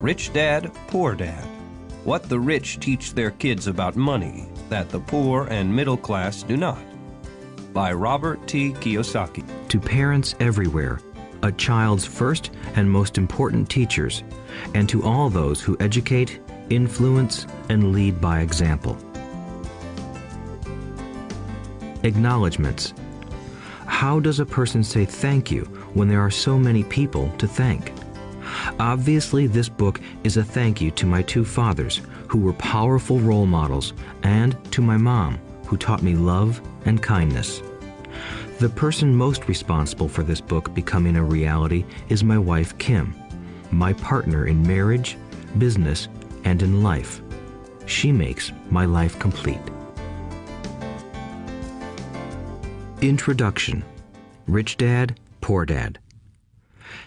Rich Dad, Poor Dad. What the rich teach their kids about money that the poor and middle class do not. By Robert T. Kiyosaki. To parents everywhere, a child's first and most important teachers, and to all those who educate, influence, and lead by example. Acknowledgements. How does a person say thank you when there are so many people to thank? Obviously, this book is a thank you to my two fathers, who were powerful role models, and to my mom, who taught me love and kindness. The person most responsible for this book becoming a reality is my wife, Kim, my partner in marriage, business, and in life. She makes my life complete. Introduction. Rich Dad, Poor Dad.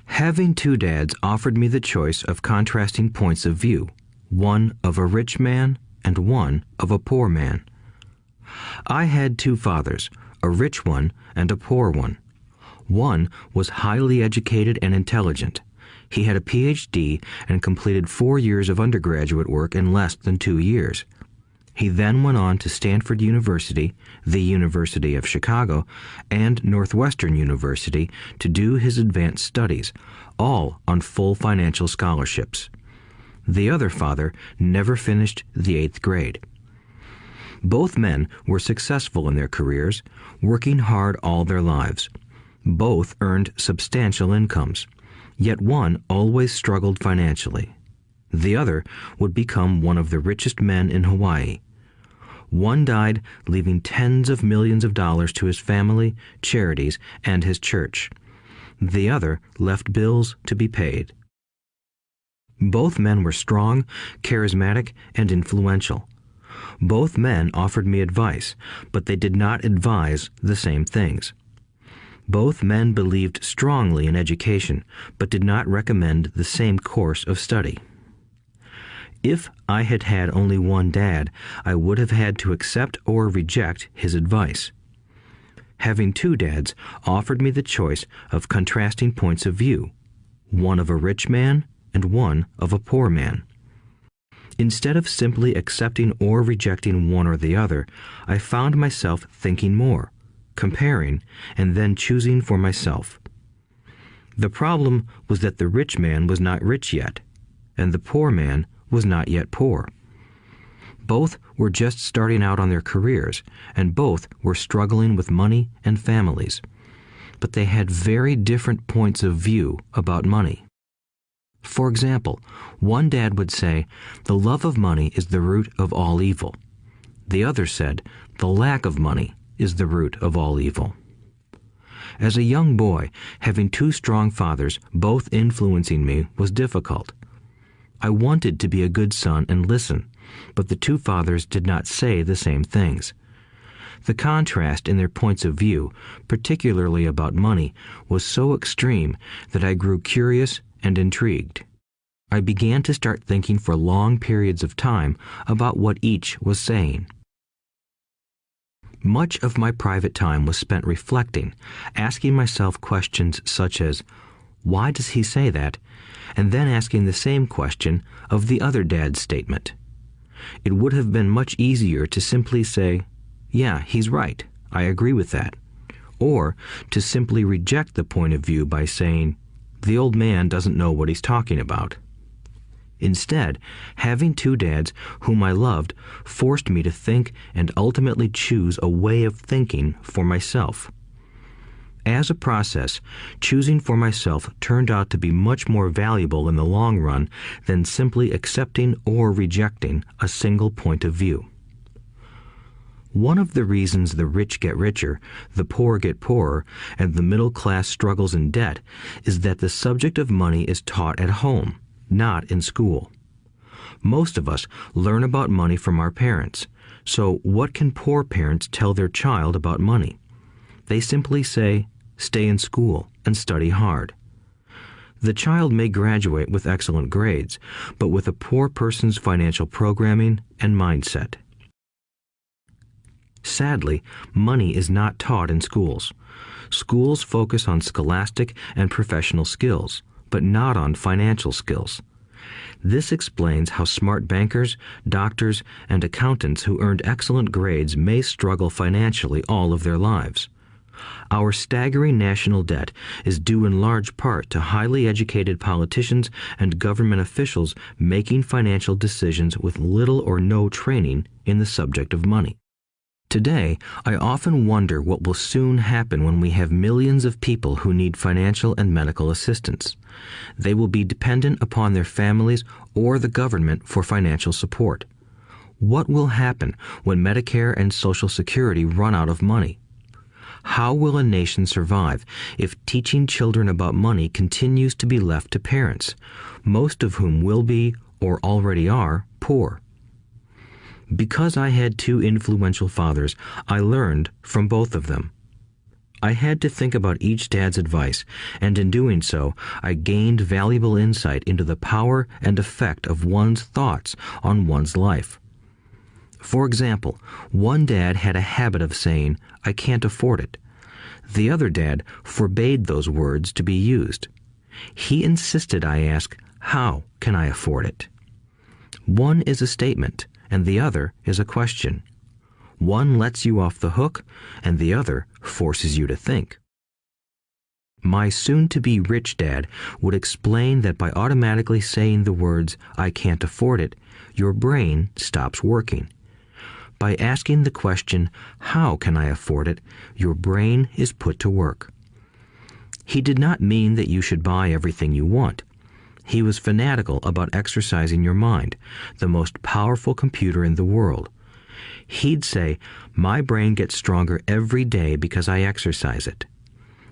Having two dads offered me the choice of contrasting points of view, one of a rich man and one of a poor man. I had two fathers, a rich one and a poor one. One was highly educated and intelligent. He had a PhD and completed 4 years of undergraduate work in less than 2 years. He then went on to Stanford University, the University of Chicago, and Northwestern University to do his advanced studies, all on full financial scholarships. The other father never finished the 8th grade. Both men were successful in their careers, working hard all their lives. Both earned substantial incomes, yet one always struggled financially. The other would become one of the richest men in Hawaii. One died, leaving tens of millions of dollars to his family, charities, and his church. The other left bills to be paid. Both men were strong, charismatic, and influential. Both men offered me advice, but they did not advise the same things. Both men believed strongly in education, but did not recommend the same course of study. If I had had only one dad, I would have had to accept or reject his advice. Having two dads offered me the choice of contrasting points of view, one of a rich man and one of a poor man. Instead of simply accepting or rejecting one or the other, I found myself thinking more, comparing, and then choosing for myself. The problem was that the rich man was not rich yet, and the poor man was not yet poor. Both were just starting out on their careers, and both were struggling with money and families. But they had very different points of view about money. For example, one dad would say, "The love of money is the root of all evil." The other said, "The lack of money is the root of all evil." As a young boy, having two strong fathers, both influencing me, was difficult. I wanted to be a good son and listen, but the two fathers did not say the same things. The contrast in their points of view, particularly about money, was so extreme that I grew curious and intrigued. I began to start thinking for long periods of time about what each was saying. Much of my private time was spent reflecting, asking myself questions such as, "Why does he say that?" and then asking the same question of the other dad's statement. It would have been much easier to simply say, "Yeah, he's right, I agree with that," or to simply reject the point of view by saying, "The old man doesn't know what he's talking about." Instead, having two dads whom I loved forced me to think and ultimately choose a way of thinking for myself. As a process, choosing for myself turned out to be much more valuable in the long run than simply accepting or rejecting a single point of view. One of the reasons the rich get richer, the poor get poorer, and the middle class struggles in debt is that the subject of money is taught at home, not in school. Most of us learn about money from our parents, so what can poor parents tell their child about money? They simply say, "Stay in school and study hard." The child may graduate with excellent grades, but with a poor person's financial programming and mindset. Sadly, money is not taught in schools. Schools focus on scholastic and professional skills, but not on financial skills. This explains how smart bankers, doctors, and accountants who earned excellent grades may struggle financially all of their lives. Our staggering national debt is due in large part to highly educated politicians and government officials making financial decisions with little or no training in the subject of money. Today, I often wonder what will soon happen when we have millions of people who need financial and medical assistance. They will be dependent upon their families or the government for financial support. What will happen when Medicare and Social Security run out of money? How will a nation survive if teaching children about money continues to be left to parents, most of whom will be, or already are, poor? Because I had two influential fathers, I learned from both of them. I had to think about each dad's advice, and in doing so, I gained valuable insight into the power and effect of one's thoughts on one's life. For example, one dad had a habit of saying, "I can't afford it." The other dad forbade those words to be used. He insisted I ask, "How can I afford it?" One is a statement, and the other is a question. One lets you off the hook, and the other forces you to think. My soon-to-be rich dad would explain that by automatically saying the words, "I can't afford it," your brain stops working. By asking the question, "How can I afford it?" your brain is put to work. He did not mean that you should buy everything you want. He was fanatical about exercising your mind, the most powerful computer in the world. He'd say, "My brain gets stronger every day because I exercise it.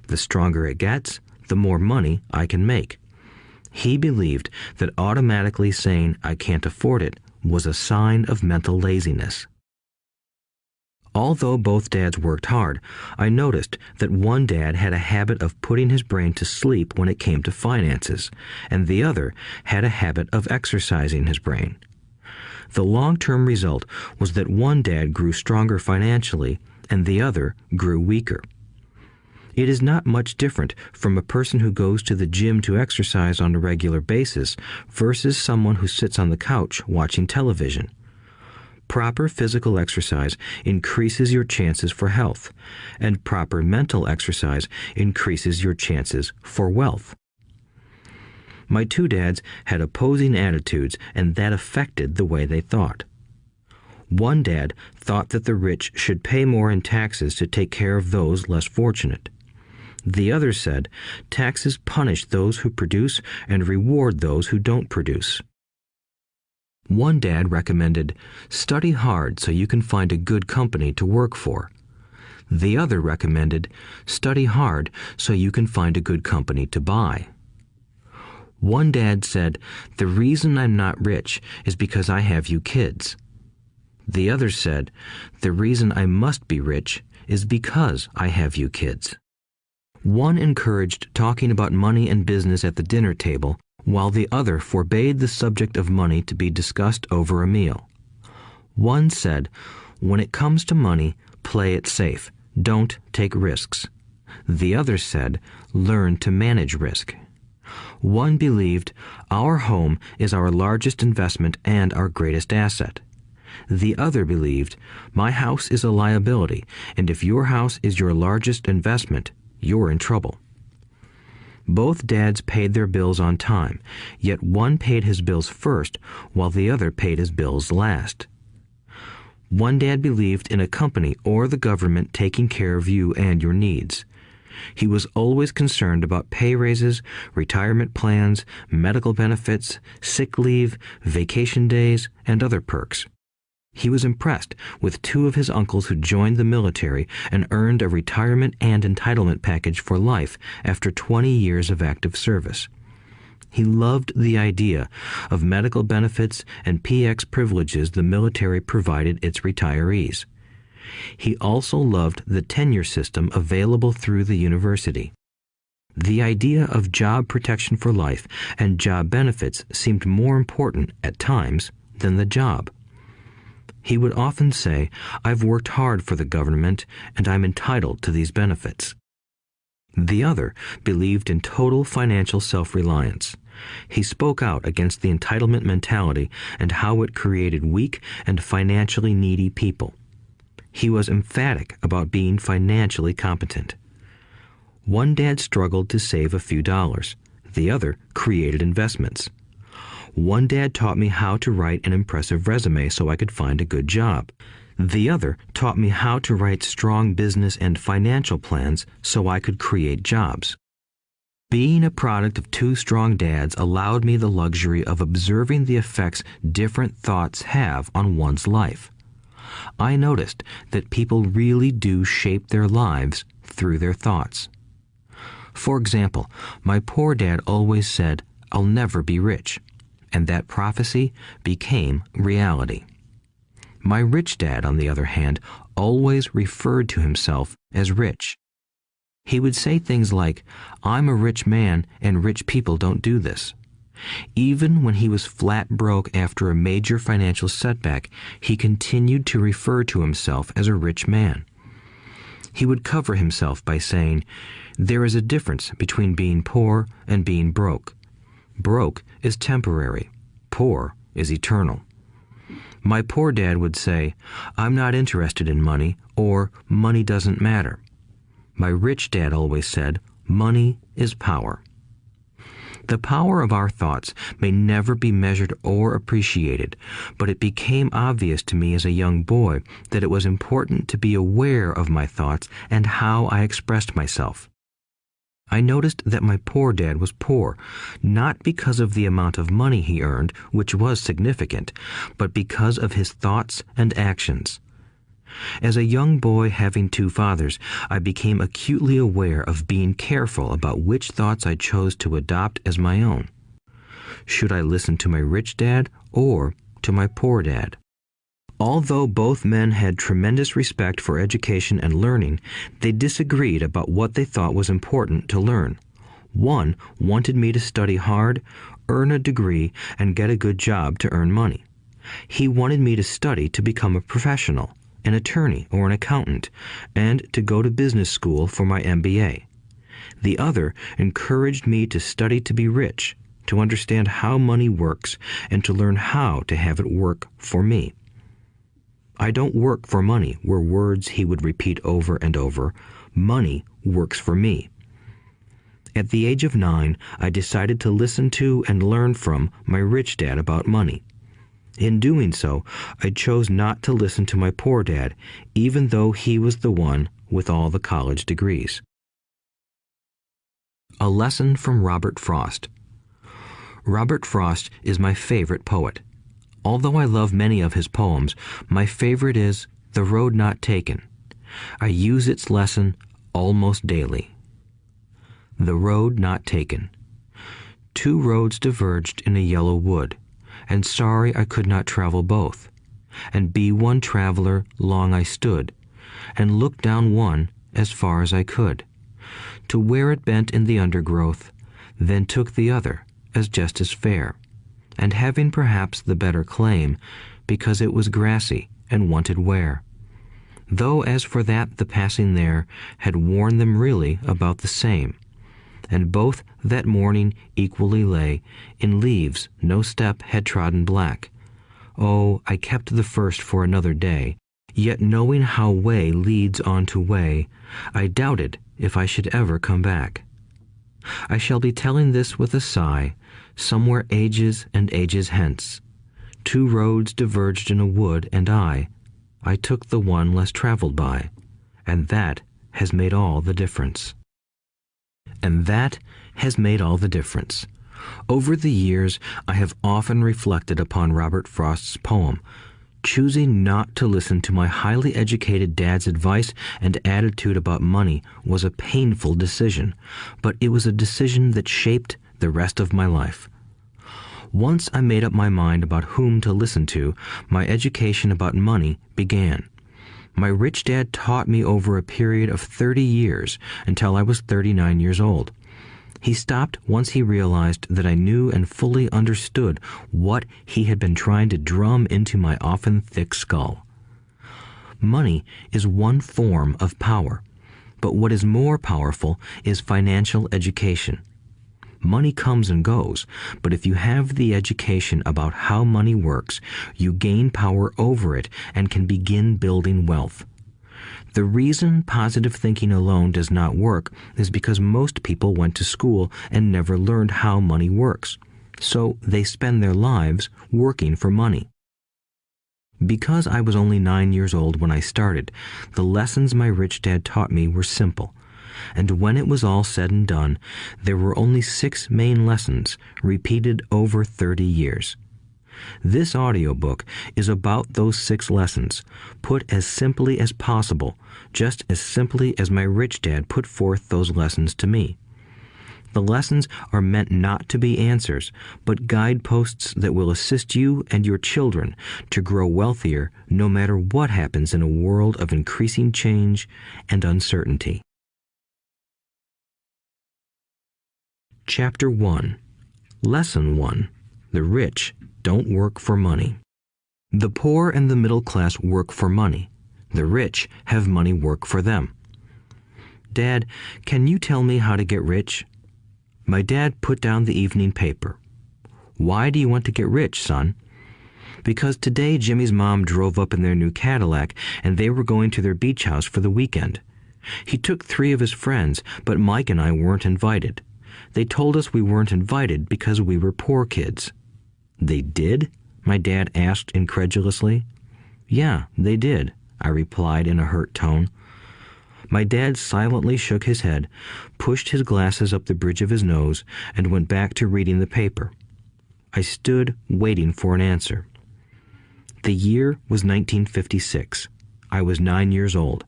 The stronger it gets, the more money I can make." He believed that automatically saying, "I can't afford it," was a sign of mental laziness. Although both dads worked hard, I noticed that one dad had a habit of putting his brain to sleep when it came to finances, and the other had a habit of exercising his brain. The long-term result was that one dad grew stronger financially, and the other grew weaker. It is not much different from a person who goes to the gym to exercise on a regular basis versus someone who sits on the couch watching television. Proper physical exercise increases your chances for health, and proper mental exercise increases your chances for wealth. My two dads had opposing attitudes, and that affected the way they thought. One dad thought that the rich should pay more in taxes to take care of those less fortunate. The other said, taxes punish those who produce and reward those who don't produce. One dad recommended, study hard so you can find a good company to work for. The other recommended, study hard so you can find a good company to buy. One dad said, the reason I'm not rich is because I have you kids. The other said, the reason I must be rich is because I have you kids. One encouraged talking about money and business at the dinner table, while the other forbade the subject of money to be discussed over a meal. One said, when it comes to money, play it safe, don't take risks. The other said, learn to manage risk. One believed, our home is our largest investment and our greatest asset. The other believed, my house is a liability, and if your house is your largest investment, you're in trouble. Both dads paid their bills on time, yet one paid his bills first while the other paid his bills last. One dad believed in a company or the government taking care of you and your needs. He was always concerned about pay raises, retirement plans, medical benefits, sick leave, vacation days, and other perks. He was impressed with two of his uncles who joined the military and earned a retirement and entitlement package for life after 20 years of active service. He loved the idea of medical benefits and PX privileges the military provided its retirees. He also loved the tenure system available through the university. The idea of job protection for life and job benefits seemed more important at times than the job. He would often say, I've worked hard for the government and I'm entitled to these benefits. The other believed in total financial self-reliance. He spoke out against the entitlement mentality and how it created weak and financially needy people. He was emphatic about being financially competent. One dad struggled to save a few dollars. The other created investments. One dad taught me how to write an impressive resume so I could find a good job. The other taught me how to write strong business and financial plans so I could create jobs. Being a product of two strong dads allowed me the luxury of observing the effects different thoughts have on one's life. I noticed that people really do shape their lives through their thoughts. For example, my poor dad always said, "I'll never be rich," and that prophecy became reality. My rich dad, on the other hand, always referred to himself as rich. He would say things like, "I'm a rich man and rich people don't do this." Even when he was flat broke after a major financial setback, he continued to refer to himself as a rich man. He would cover himself by saying, "There is a difference between being poor and being broke. Broke is temporary. Poor is eternal." My poor dad would say, "I'm not interested in money," or "money doesn't matter." My rich dad always said, "Money is power." The power of our thoughts may never be measured or appreciated, but it became obvious to me as a young boy that it was important to be aware of my thoughts and how I expressed myself. I noticed that my poor dad was poor, not because of the amount of money he earned, which was significant, but because of his thoughts and actions. As a young boy having two fathers, I became acutely aware of being careful about which thoughts I chose to adopt as my own. Should I listen to my rich dad or to my poor dad? Although both men had tremendous respect for education and learning, they disagreed about what they thought was important to learn. One wanted me to study hard, earn a degree, and get a good job to earn money. He wanted me to study to become a professional, an attorney or an accountant, and to go to business school for my MBA. The other encouraged me to study to be rich, to understand how money works, and to learn how to have it work for me. "I don't work for money" were words he would repeat over and over. "Money works for me." At the age of 9, I decided to listen to and learn from my rich dad about money. In doing so, I chose not to listen to my poor dad, even though he was the one with all the college degrees. A lesson from Robert Frost. Robert Frost is my favorite poet. Although I love many of his poems, my favorite is "The Road Not Taken." I use its lesson almost daily. The Road Not Taken. Two roads diverged in a yellow wood, and sorry I could not travel both. And be one traveler long I stood, and looked down one as far as I could, to where it bent in the undergrowth, then took the other as just as fair, and having perhaps the better claim, because it was grassy and wanted wear. Though as for that the passing there had worn them really about the same, and both that morning equally lay in leaves no step had trodden black. Oh, I kept the first for another day, yet knowing how way leads on to way, I doubted if I should ever come back. I shall be telling this with a sigh, somewhere ages and ages hence. Two roads diverged in a wood, and I took the one less traveled by, and that has made all the difference. And that has made all the difference. Over the years, I have often reflected upon Robert Frost's poem. Choosing not to listen to my highly educated dad's advice and attitude about money was a painful decision, but it was a decision that shaped the rest of my life. Once I made up my mind about whom to listen to, my education about money began. My rich dad taught me over a period of 30 years until I was 39 years old. He stopped once he realized that I knew and fully understood what he had been trying to drum into my often thick skull. Money is one form of power, but what is more powerful is financial education. Money comes and goes, but if you have the education about how money works, you gain power over it and can begin building wealth. The reason positive thinking alone does not work is because most people went to school and never learned how money works, so they spend their lives working for money. Because I was only 9 years old when I started, the lessons my rich dad taught me were simple. And when it was all said and done, there were only 6 main lessons, repeated over 30 years. This audiobook is about those 6 lessons, put as simply as possible, just as simply as my rich dad put forth those lessons to me. The lessons are meant not to be answers, but guideposts that will assist you and your children to grow wealthier no matter what happens in a world of increasing change and uncertainty. Chapter 1. Lesson 1. The rich don't work for money. The poor and the middle class work for money. The rich have money work for them. Dad, can you tell me how to get rich? My dad put down the evening paper. Why do you want to get rich, son? Because today Jimmy's mom drove up in their new Cadillac and they were going to their beach house for the weekend. He took 3 of his friends, but Mike and I weren't invited. They told us we weren't invited because we were poor kids. They did? My dad asked incredulously. Yeah, they did, I replied in a hurt tone. My dad silently shook his head, pushed his glasses up the bridge of his nose, and went back to reading the paper. I stood waiting for an answer. The year was 1956. I was 9 years old.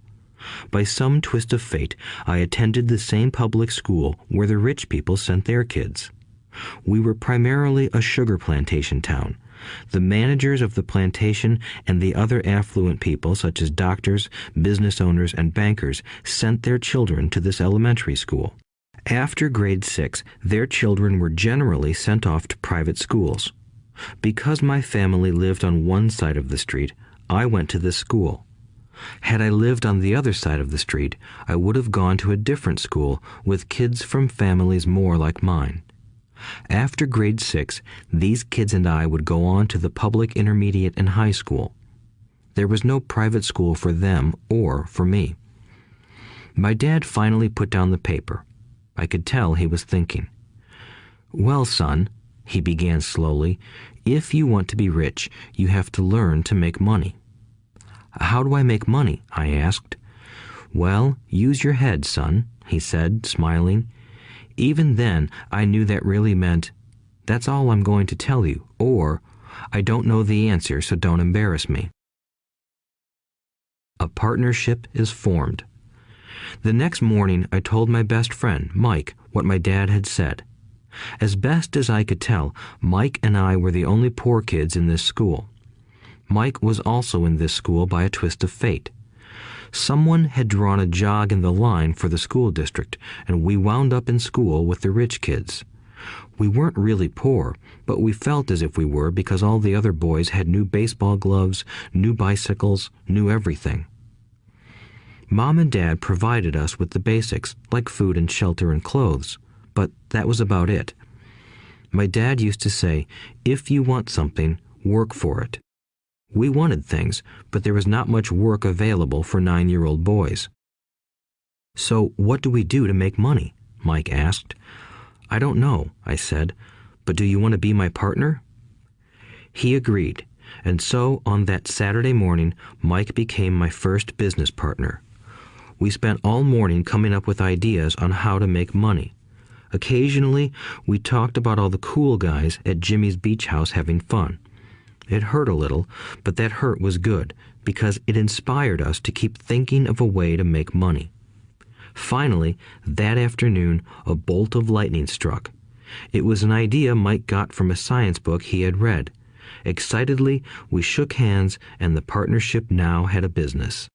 By some twist of fate, I attended the same public school where the rich people sent their kids. We were primarily a sugar plantation town. The managers of the plantation and the other affluent people, such as doctors, business owners, and bankers, sent their children to this elementary school. After grade 6, their children were generally sent off to private schools. Because my family lived on one side of the street, I went to this school. Had I lived on the other side of the street, I would have gone to a different school with kids from families more like mine. After grade 6, these kids and I would go on to the public intermediate and high school. There was no private school for them or for me. My dad finally put down the paper. I could tell he was thinking. Well, son, he began slowly, if you want to be rich, you have to learn to make money. How do I make money? I asked. Well, use your head, son, he said, smiling. Even then, I knew that really meant, that's all I'm going to tell you, or, I don't know the answer, so don't embarrass me. A partnership is formed. The next morning, I told my best friend, Mike, what my dad had said. As best as I could tell, Mike and I were the only poor kids in this school. Mike was also in this school by a twist of fate. Someone had drawn a jog in the line for the school district, and we wound up in school with the rich kids. We weren't really poor, but we felt as if we were because all the other boys had new baseball gloves, new bicycles, new everything. Mom and Dad provided us with the basics, like food and shelter and clothes, but that was about it. My dad used to say, if you want something, work for it. We wanted things, but there was not much work available for 9-year-old boys. So what do we do to make money? Mike asked. I don't know, I said, but do you want to be my partner? He agreed, and so on that Saturday morning, Mike became my first business partner. We spent all morning coming up with ideas on how to make money. Occasionally, we talked about all the cool guys at Jimmy's beach house having fun. It hurt a little, but that hurt was good, because it inspired us to keep thinking of a way to make money. Finally, that afternoon, a bolt of lightning struck. It was an idea Mike got from a science book he had read. Excitedly, we shook hands, and the partnership now had a business.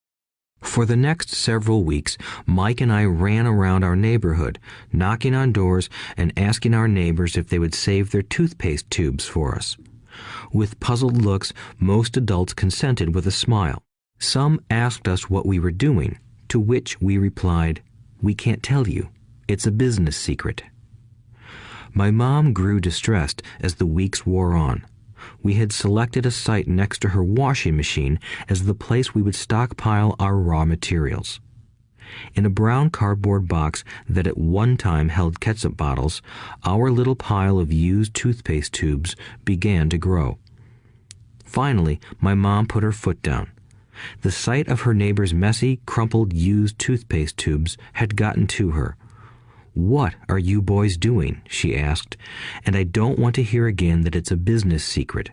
For the next several weeks, Mike and I ran around our neighborhood, knocking on doors and asking our neighbors if they would save their toothpaste tubes for us. With puzzled looks, most adults consented with a smile. Some asked us what we were doing, to which we replied, "We can't tell you. It's a business secret." My mom grew distressed as the weeks wore on. We had selected a site next to her washing machine as the place we would stockpile our raw materials. In a brown cardboard box that at one time held ketchup bottles, our little pile of used toothpaste tubes began to grow. Finally, my mom put her foot down. The sight of her neighbor's messy, crumpled used toothpaste tubes had gotten to her. "What are you boys doing?" she asked, "and I don't want to hear again that it's a business secret.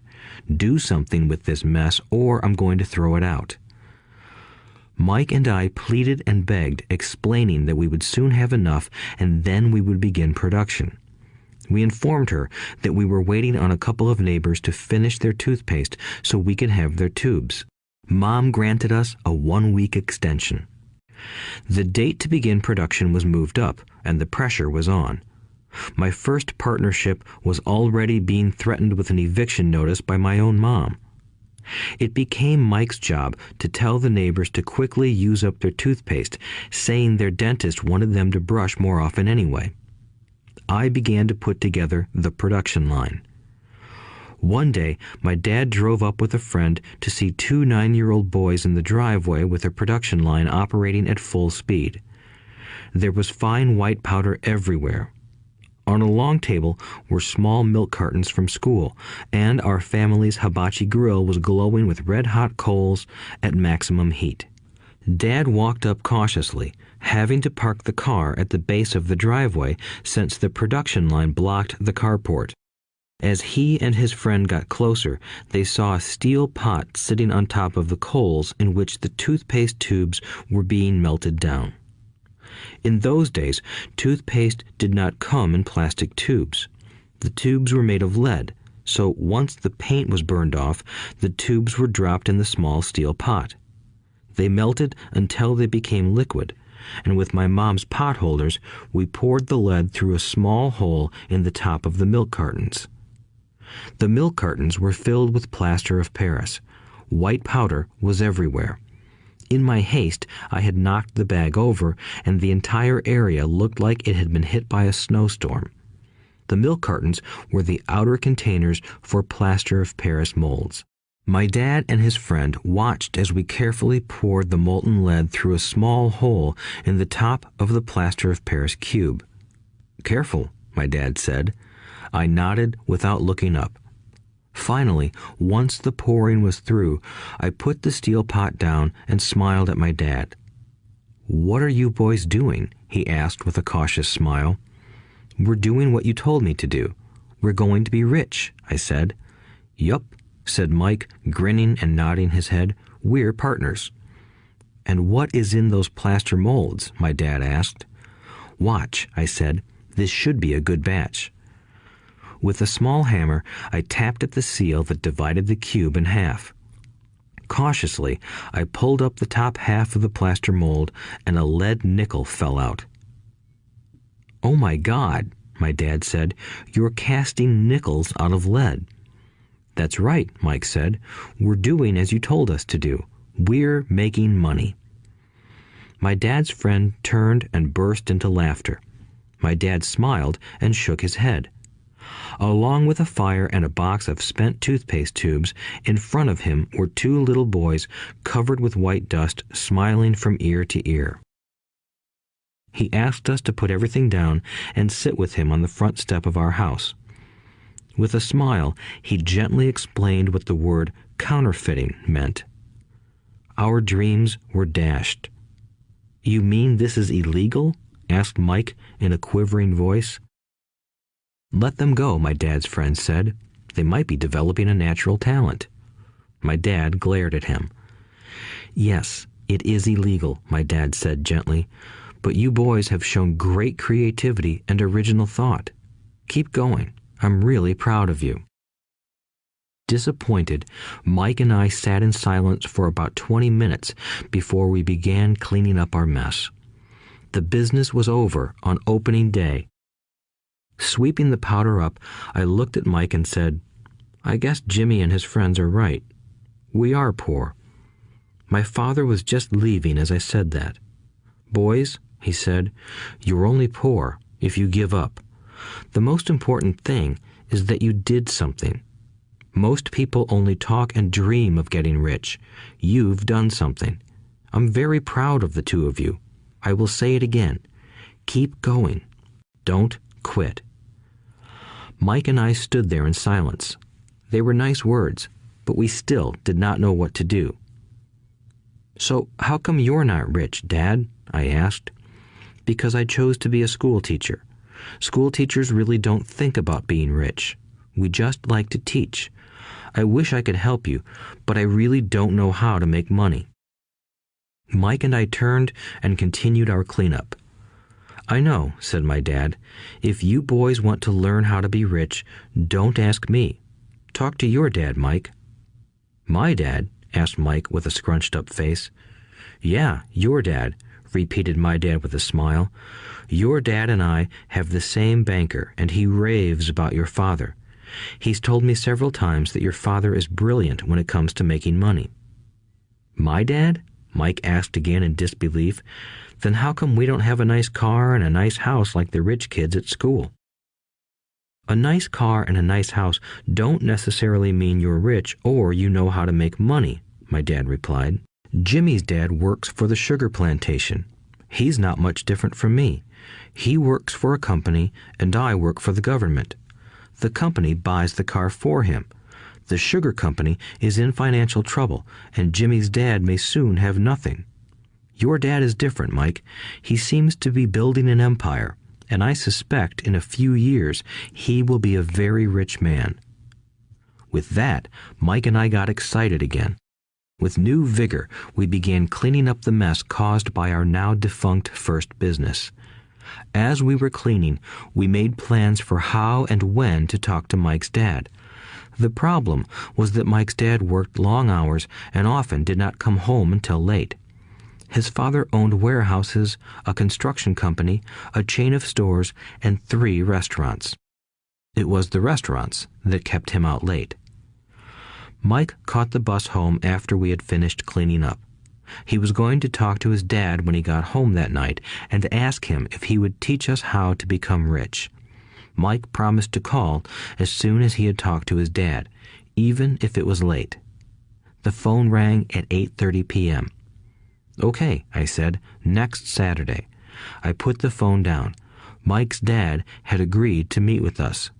Do something with this mess or I'm going to throw it out." Mike and I pleaded and begged, explaining that we would soon have enough and then we would begin production. We informed her that we were waiting on a couple of neighbors to finish their toothpaste so we could have their tubes. Mom granted us a 1-week extension. The date to begin production was moved up, and the pressure was on. My first partnership was already being threatened with an eviction notice by my own mom. It became Mike's job to tell the neighbors to quickly use up their toothpaste, saying their dentist wanted them to brush more often anyway. I began to put together the production line. One day, my dad drove up with a friend to see 2 9-year-old boys in the driveway with a production line operating at full speed. There was fine white powder everywhere. On a long table were small milk cartons from school, and our family's hibachi grill was glowing with red-hot coals at maximum heat. Dad walked up cautiously, having to park the car at the base of the driveway since the production line blocked the carport. As he and his friend got closer, they saw a steel pot sitting on top of the coals in which the toothpaste tubes were being melted down. In those days, toothpaste did not come in plastic tubes. The tubes were made of lead, so once the paint was burned off, the tubes were dropped in the small steel pot. They melted until they became liquid, and with my mom's pot holders, we poured the lead through a small hole in the top of the milk cartons. The milk cartons were filled with plaster of Paris. White powder was everywhere. In my haste, I had knocked the bag over, and the entire area looked like it had been hit by a snowstorm. The milk cartons were the outer containers for plaster of Paris molds. My dad and his friend watched as we carefully poured the molten lead through a small hole in the top of the plaster of Paris cube. "Careful," my dad said. I nodded without looking up. Finally, once the pouring was through, I put the steel pot down and smiled at my dad. "What are you boys doing?" he asked with a cautious smile. "We're doing what you told me to do. We're going to be rich," I said. "Yup," said Mike, grinning and nodding his head. "We're partners." "And what is in those plaster molds?" my dad asked. "Watch," I said. "This should be a good batch." With a small hammer, I tapped at the seal that divided the cube in half. Cautiously, I pulled up the top half of the plaster mold, and a lead nickel fell out. "Oh my God," my dad said, "you're casting nickels out of lead." "That's right," Mike said. "We're doing as you told us to do. We're making money." My dad's friend turned and burst into laughter. My dad smiled and shook his head. Along with a fire and a box of spent toothpaste tubes, in front of him were 2 little boys covered with white dust, smiling from ear to ear. He asked us to put everything down and sit with him on the front step of our house. With a smile, he gently explained what the word counterfeiting meant. Our dreams were dashed. "You mean this is illegal?" asked Mike in a quivering voice. "Let them go," my dad's friend said. "They might be developing a natural talent." My dad glared at him. "Yes, it is illegal," my dad said gently, "but you boys have shown great creativity and original thought. Keep going. I'm really proud of you." Disappointed, Mike and I sat in silence for about 20 minutes before we began cleaning up our mess. The business was over on opening day. Sweeping the powder up, I looked at Mike and said, "I guess Jimmy and his friends are right. We are poor." My father was just leaving as I said that. "Boys," he said, "you're only poor if you give up. The most important thing is that you did something. Most people only talk and dream of getting rich. You've done something. I'm very proud of the two of you. I will say it again. Keep going. Don't quit." Mike and I stood there in silence. They were nice words, but we still did not know what to do. "So how come you're not rich, Dad?" I asked. "Because I chose to be a school teacher. School teachers really don't think about being rich. We just like to teach. I wish I could help you, but I really don't know how to make money." Mike and I turned and continued our cleanup. "I know," said my dad. "If you boys want to learn how to be rich, don't ask me. Talk to your dad, Mike." "My dad?" asked Mike with a scrunched-up face. "Yeah, your dad," repeated my dad with a smile. "Your dad and I have the same banker, and he raves about your father. He's told me several times that your father is brilliant when it comes to making money." "My dad?" Mike asked again in disbelief. "Then how come we don't have a nice car and a nice house like the rich kids at school?" "A nice car and a nice house don't necessarily mean you're rich or you know how to make money," my dad replied. "Jimmy's dad works for the sugar plantation. He's not much different from me. He works for a company and I work for the government. The company buys the car for him. The sugar company is in financial trouble, and Jimmy's dad may soon have nothing. Your dad is different, Mike. He seems to be building an empire, and I suspect in a few years he will be a very rich man." With that, Mike and I got excited again. With new vigor, we began cleaning up the mess caused by our now defunct first business. As we were cleaning, we made plans for how and when to talk to Mike's dad. The problem was that Mike's dad worked long hours and often did not come home until late. His father owned warehouses, a construction company, a chain of stores, and 3 restaurants. It was the restaurants that kept him out late. Mike caught the bus home after we had finished cleaning up. He was going to talk to his dad when he got home that night and ask him if he would teach us how to become rich. Mike promised to call as soon as he had talked to his dad, even if it was late. The phone rang at 8:30 p.m. "Okay," I said, "next Saturday." I put the phone down. Mike's dad had agreed to meet with us.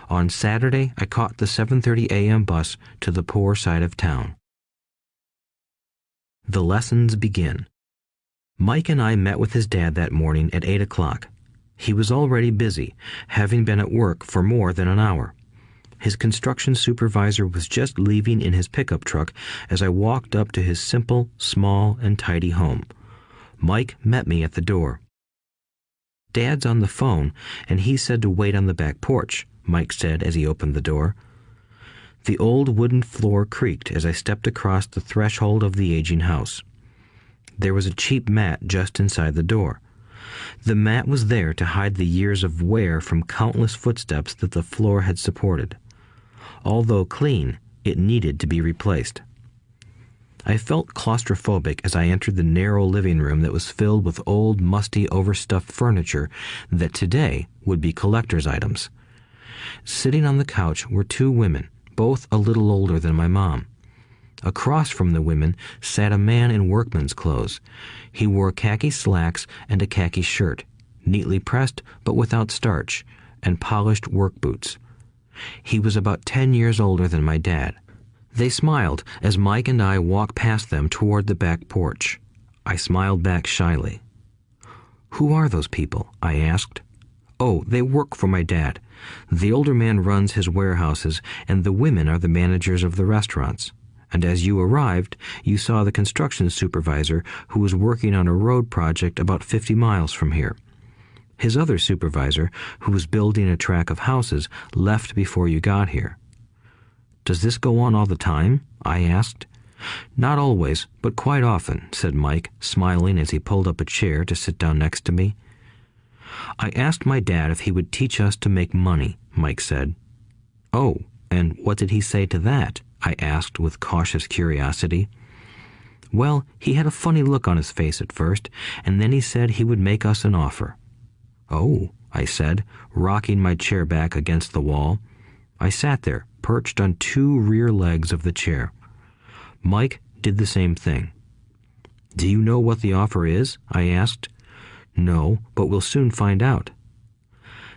On Saturday, I caught the 7:30 a.m. bus to the poor side of town. The lessons begin. Mike and I met with his dad that morning at 8 o'clock. He was already busy, having been at work for more than an hour. His construction supervisor was just leaving in his pickup truck as I walked up to his simple, small, and tidy home. Mike met me at the door. "Dad's on the phone, and he said to wait on the back porch," Mike said as he opened the door. The old wooden floor creaked as I stepped across the threshold of the aging house. There was a cheap mat just inside the door. The mat was there to hide the years of wear from countless footsteps that the floor had supported. Although clean, it needed to be replaced. I felt claustrophobic as I entered the narrow living room that was filled with old, musty, overstuffed furniture that today would be collector's items. Sitting on the couch were 2 women, both a little older than my mom. Across from the women sat a man in workman's clothes. He wore khaki slacks and a khaki shirt, neatly pressed but without starch, and polished work boots. He was about 10 years older than my dad. They smiled as Mike and I walked past them toward the back porch. I smiled back shyly. "Who are those people?" I asked. "Oh, they work for my dad. The older man runs his warehouses, and the women are the managers of the restaurants. And as you arrived, you saw the construction supervisor who was working on a road project about 50 miles from here. His other supervisor, who was building a track of houses, left before you got here." "Does this go on all the time?" I asked. "Not always, but quite often," said Mike, smiling as he pulled up a chair to sit down next to me. "I asked my dad if he would teach us to make money," Mike said. "Oh, and what did he say to that?" I asked with cautious curiosity. "Well, he had a funny look on his face at first, and then he said he would make us an offer." "Oh," I said, rocking my chair back against the wall. I sat there, perched on two rear legs of the chair. Mike did the same thing. "Do you know what the offer is?" I asked. "No, but we'll soon find out."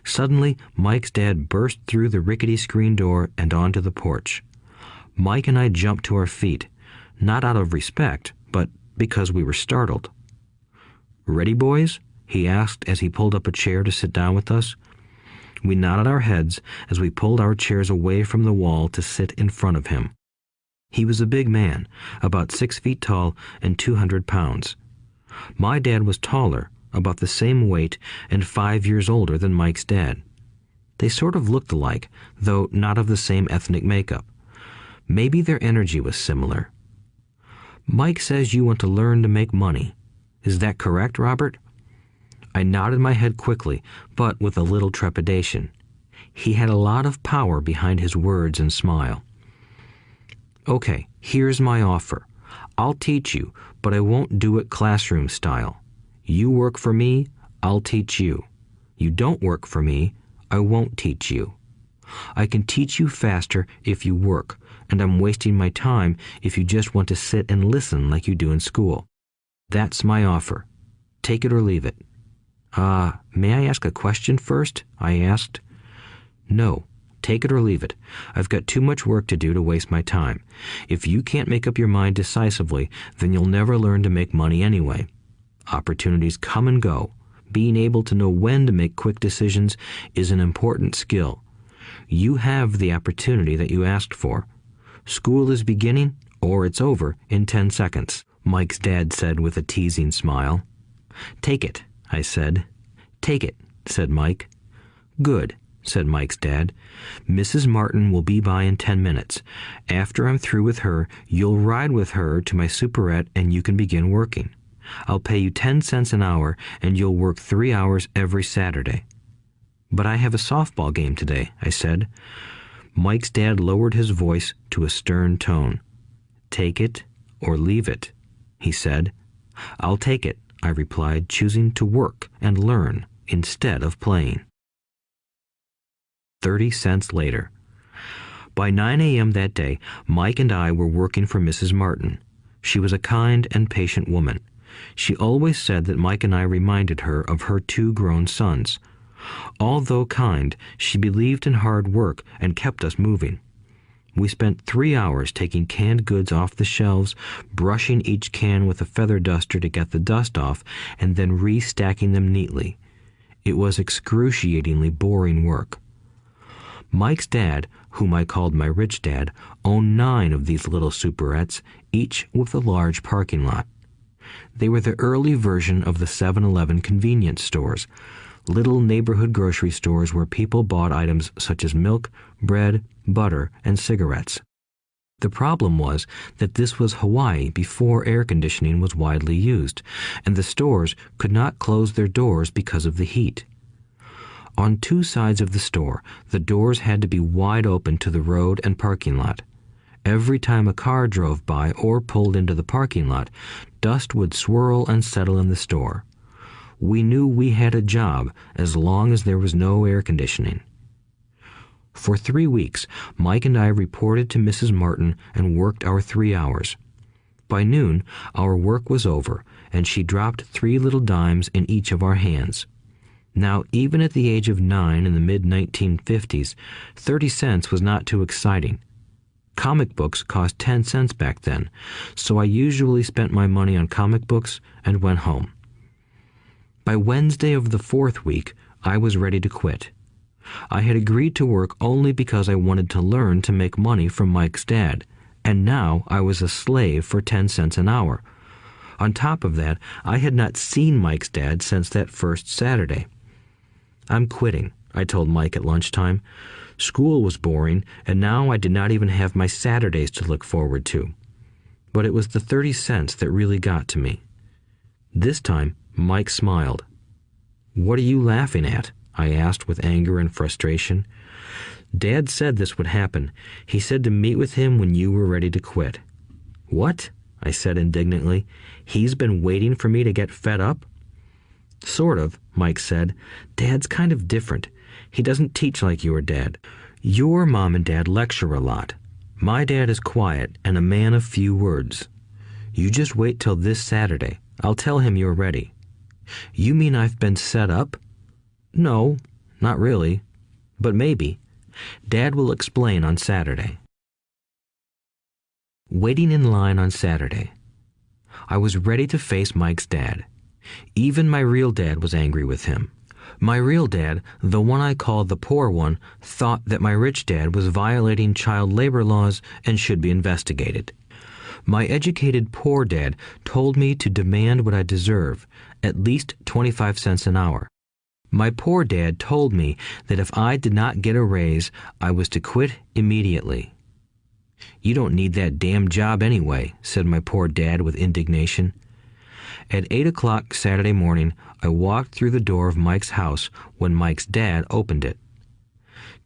Suddenly, Mike's dad burst through the rickety screen door and onto the porch. Mike and I jumped to our feet, not out of respect, but because we were startled. "Ready, boys?" he asked as he pulled up a chair to sit down with us. We nodded our heads as we pulled our chairs away from the wall to sit in front of him. He was a big man, about 6 feet tall and 200 pounds. My dad was taller, about the same weight, and 5 years older than Mike's dad. They sort of looked alike, though not of the same ethnic makeup. Maybe their energy was similar. "Mike says you want to learn to make money. Is that correct, Robert?" I nodded my head quickly, but with a little trepidation. He had a lot of power behind his words and smile. "Okay, here's my offer. I'll teach you, but I won't do it classroom style. You work for me, I'll teach you. You don't work for me, I won't teach you. I can teach you faster if you work, and I'm wasting my time if you just want to sit and listen like you do in school. That's my offer. Take it or leave it." May I ask a question first?" I asked. "No. Take it or leave it. I've got too much work to do to waste my time. If you can't make up your mind decisively, then you'll never learn to make money anyway. Opportunities come and go. Being able to know when to make quick decisions is an important skill. You have the opportunity that you asked for. School is beginning, or it's over, in 10 seconds, Mike's dad said with a teasing smile. "Take it," I said. "Take it," said Mike. "Good," said Mike's dad. "Mrs. Martin will be by in 10 minutes. After I'm through with her, you'll ride with her to my superette and you can begin working. I'll pay you 10 cents an hour and you'll work 3 hours every Saturday." "But I have a softball game today," I said. Mike's dad lowered his voice to a stern tone. "Take it or leave it," he said. "I'll take it," I replied, choosing to work and learn instead of playing. 30 cents later. By 9 a.m. that day, Mike and I were working for Mrs. Martin. She was a kind and patient woman. She always said that Mike and I reminded her of her 2 grown sons. Although kind, she believed in hard work and kept us moving. We spent 3 hours taking canned goods off the shelves, brushing each can with a feather duster to get the dust off, and then restacking them neatly. It was excruciatingly boring work. Mike's dad, whom I called my rich dad, owned 9 of these little superettes, each with a large parking lot. They were the early version of the 7-Eleven convenience stores, little neighborhood grocery stores where people bought items such as milk, bread, butter, and cigarettes. The problem was that this was Hawaii before air conditioning was widely used, and the stores could not close their doors because of the heat. On 2 sides of the store, the doors had to be wide open to the road and parking lot. Every time a car drove by or pulled into the parking lot, dust would swirl and settle in the store. We knew we had a job as long as there was no air conditioning. For 3 weeks, Mike and I reported to Mrs. Martin and worked our 3 hours. By noon, our work was over, and she dropped 3 little dimes in each of our hands. Now, even at the age of 9 in the mid-1950s, 30 cents was not too exciting. Comic books cost 10 cents back then, so I usually spent my money on comic books and went home. By Wednesday of the 4th week, I was ready to quit. I had agreed to work only because I wanted to learn to make money from Mike's dad, and now I was a slave for 10 cents an hour. On top of that, I had not seen Mike's dad since that first Saturday. "I'm quitting," I told Mike at lunchtime. School was boring, and now I did not even have my Saturdays to look forward to. But it was the 30 cents that really got to me. This time, Mike smiled. "What are you laughing at?" I asked with anger and frustration. "Dad said this would happen. He said to meet with him when you were ready to quit." "What?" I said indignantly. "He's been waiting for me to get fed up?" Sort of, Mike said. Dad's kind of different. He doesn't teach like your dad. Your mom and dad lecture a lot. My dad is quiet and a man of few words. You just wait till this Saturday. I'll tell him you're ready. You mean I've been set up? No, not really. But maybe. Dad will explain on Saturday. Waiting in line on Saturday. I was ready to face Mike's dad. Even my real dad was angry with him. My real dad, the one I called the poor one, thought that my rich dad was violating child labor laws and should be investigated. My educated poor dad told me to demand what I deserve, at least 25 cents an hour. My poor dad told me that if I did not get a raise, I was to quit immediately. You don't need that damn job anyway, said my poor dad with indignation. At 8 o'clock Saturday morning, I walked through the door of Mike's house when Mike's dad opened it.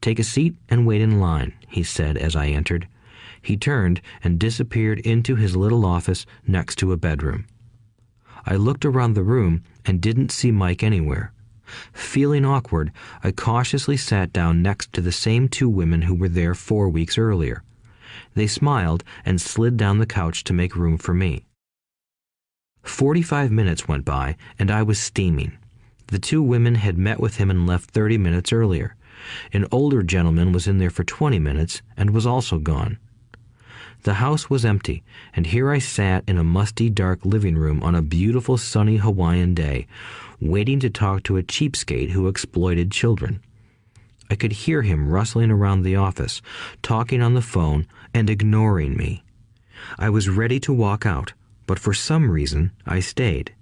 Take a seat and wait in line, he said as I entered. He turned and disappeared into his little office next to a bedroom. I looked around the room and didn't see Mike anywhere. Feeling awkward, I cautiously sat down next to the same two women who were there 4 weeks earlier. They smiled and slid down the couch to make room for me. 45 minutes went by, and I was steaming. The two women had met with him and left 30 minutes earlier. An older gentleman was in there for 20 minutes and was also gone. The house was empty, and here I sat in a musty, dark living room on a beautiful, sunny Hawaiian day, waiting to talk to a cheapskate who exploited children. I could hear him rustling around the office, talking on the phone, and ignoring me. I was ready to walk out, but for some reason I stayed.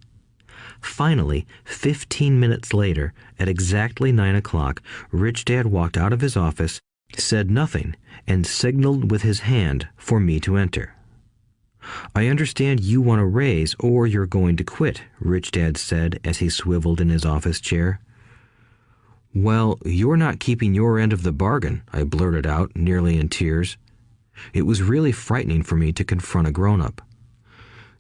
Finally, 15 minutes later, at exactly 9 o'clock, Rich Dad walked out of his office, said nothing, and signaled with his hand for me to enter. I understand you want a raise or you're going to quit, Rich Dad said as he swiveled in his office chair. Well, you're not keeping your end of the bargain, I blurted out, nearly in tears. It was really frightening for me to confront a grown-up.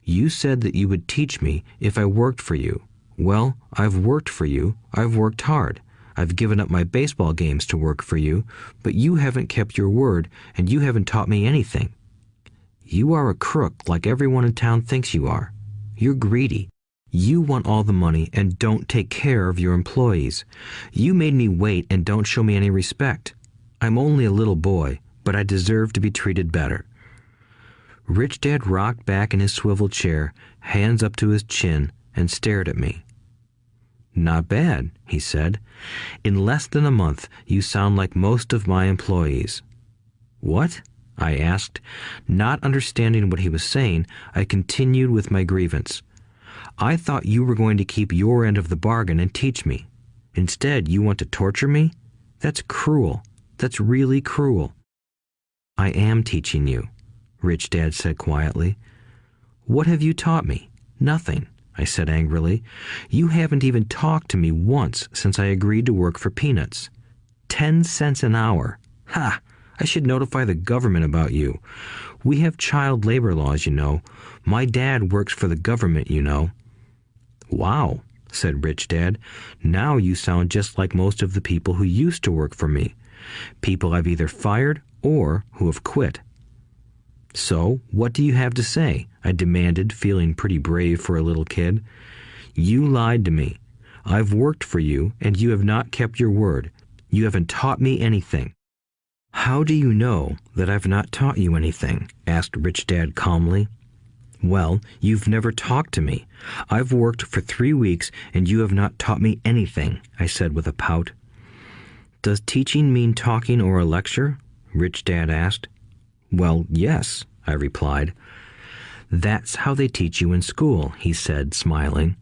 You said that you would teach me if I worked for you. Well, I've worked for you. I've worked hard. I've given up my baseball games to work for you, but you haven't kept your word, and you haven't taught me anything. You are a crook like everyone in town thinks you are. You're greedy. You want all the money and don't take care of your employees. You made me wait and don't show me any respect. I'm only a little boy, but I deserve to be treated better. Rich Dad rocked back in his swivel chair, hands up to his chin, and stared at me. Not bad, he said. In less than a month, you sound like most of my employees. What? I asked. Not understanding what he was saying, I continued with my grievance. I thought you were going to keep your end of the bargain and teach me. Instead, you want to torture me? That's cruel. That's really cruel. I am teaching you, Rich Dad said quietly. What have you taught me? Nothing, I said angrily. You haven't even talked to me once since I agreed to work for peanuts. 10 cents an hour. Ha! I should notify the government about you. We have child labor laws, you know. My dad works for the government, you know. Wow, said Rich Dad. Now you sound just like most of the people who used to work for me. People I've either fired or who have quit. So, what do you have to say? I demanded, feeling pretty brave for a little kid. You lied to me. I've worked for you, and you have not kept your word. You haven't taught me anything. How do you know that I've not taught you anything? Asked Rich Dad calmly. Well, you've never talked to me. I've worked for 3 weeks, and you have not taught me anything, I said with a pout. Does teaching mean talking or a lecture? Rich Dad asked. Well, yes, I replied. That's how they teach you in school, he said, smiling.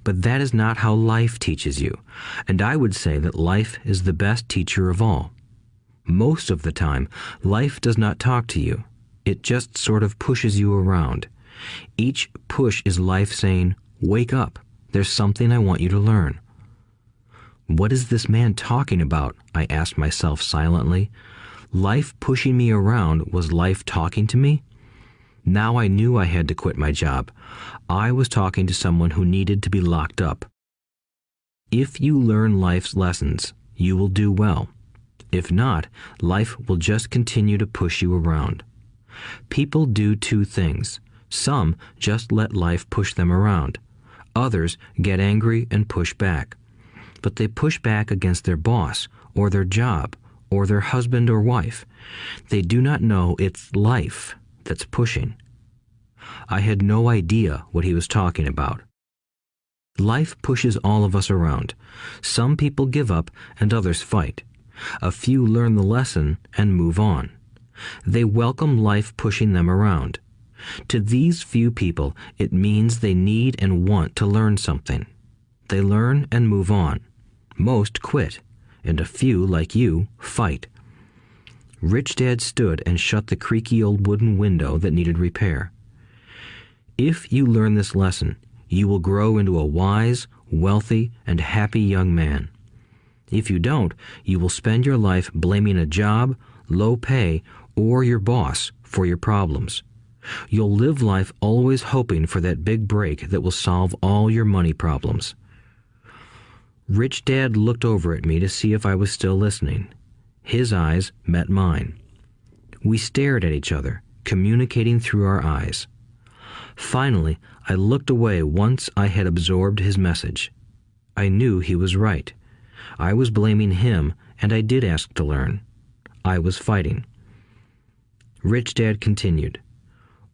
But that is not how life teaches you, and I would say that life is the best teacher of all. Most of the time, life does not talk to you. It just sort of pushes you around. Each push is life saying, wake up, there's something I want you to learn. What is this man talking about? I asked myself silently. Life pushing me around was life talking to me? Now I knew I had to quit my job. I was talking to someone who needed to be locked up. If you learn life's lessons, you will do well. If not, life will just continue to push you around. People do two things. Some just let life push them around. Others get angry and push back. But they push back against their boss, or their job, or their husband or wife. They do not know it's life that's pushing. I had no idea what he was talking about. Life pushes all of us around. Some people give up and others fight. A few learn the lesson and move on. They welcome life pushing them around. To these few people, it means they need and want to learn something. They learn and move on. Most quit, and a few, like you, fight. Rich Dad stood and shut the creaky old wooden window that needed repair. If you learn this lesson, you will grow into a wise, wealthy, and happy young man. If you don't, you will spend your life blaming a job, low pay, or your boss for your problems. You'll live life always hoping for that big break that will solve all your money problems. Rich Dad looked over at me to see if I was still listening. His eyes met mine. We stared at each other, communicating through our eyes. Finally, I looked away once I had absorbed his message. I knew he was right. I was blaming him, and I did ask to learn. I was fighting. Rich Dad continued.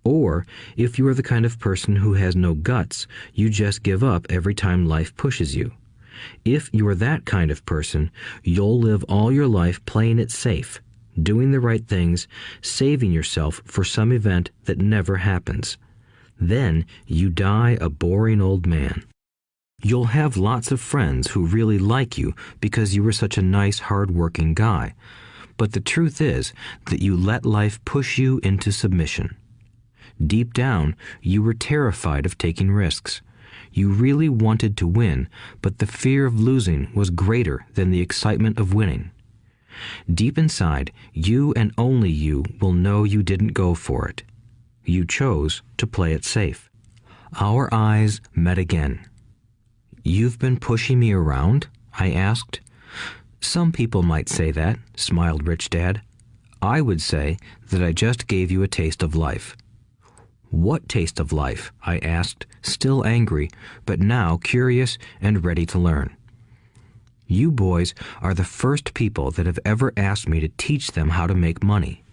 Or, if you are the kind of person who has no guts, you just give up every time life pushes you. If you are that kind of person, you'll live all your life playing it safe, doing the right things, saving yourself for some event that never happens. Then you die a boring old man. You'll have lots of friends who really like you because you were such a nice, hard-working guy. But the truth is that you let life push you into submission. Deep down, you were terrified of taking risks. You really wanted to win, but the fear of losing was greater than the excitement of winning. Deep inside, you and only you will know you didn't go for it. You chose to play it safe. Our eyes met again. "You've been pushing me around?" I asked. "Some people might say that," smiled Rich Dad. "I would say that I just gave you a taste of life." "What taste of life?" I asked, still angry, but now curious and ready to learn. "You boys are the first people that have ever asked me to teach them how to make money.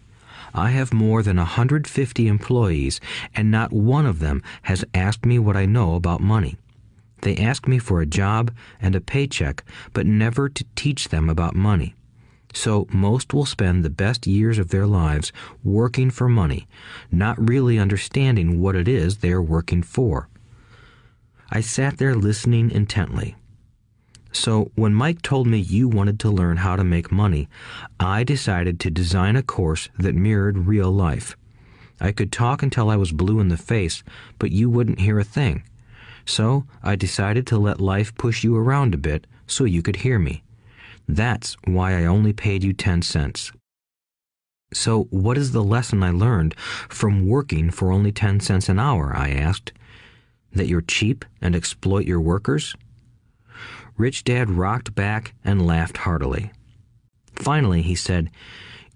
I have more than 150 employees, and not one of them has asked me what I know about money. They ask me for a job and a paycheck, but never to teach them about money. So most will spend the best years of their lives working for money, not really understanding what it is they are working for." I sat there listening intently. "So when Mike told me you wanted to learn how to make money, I decided to design a course that mirrored real life. I could talk until I was blue in the face, but you wouldn't hear a thing. So I decided to let life push you around a bit so you could hear me. That's why I only paid you 10 cents. "So what is the lesson I learned from working for only 10 cents an hour?" I asked. "That you're cheap and exploit your workers?" Rich Dad rocked back and laughed heartily. Finally, he said,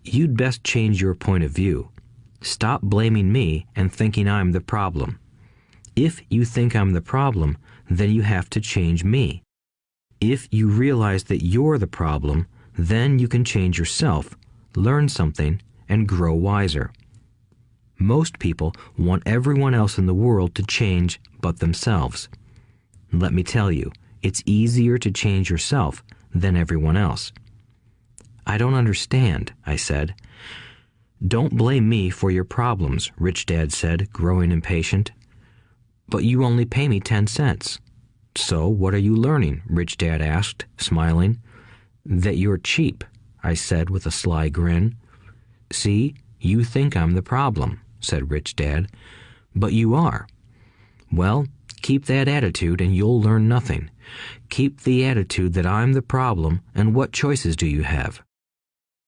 "You'd best change your point of view. Stop blaming me and thinking I'm the problem. If you think I'm the problem, then you have to change me. If you realize that you're the problem, then you can change yourself, learn something, and grow wiser. Most people want everyone else in the world to change but themselves. Let me tell you, it's easier to change yourself than everyone else." "I don't understand," I said. "Don't blame me for your problems," Rich Dad said, growing impatient. "But you only pay me 10 cents. "So what are you learning?" Rich Dad asked, smiling. "That you're cheap," I said with a sly grin. "See, you think I'm the problem," said Rich Dad. "But you are. Well, keep that attitude and you'll learn nothing. Keep the attitude that I'm the problem, and what choices do you have?"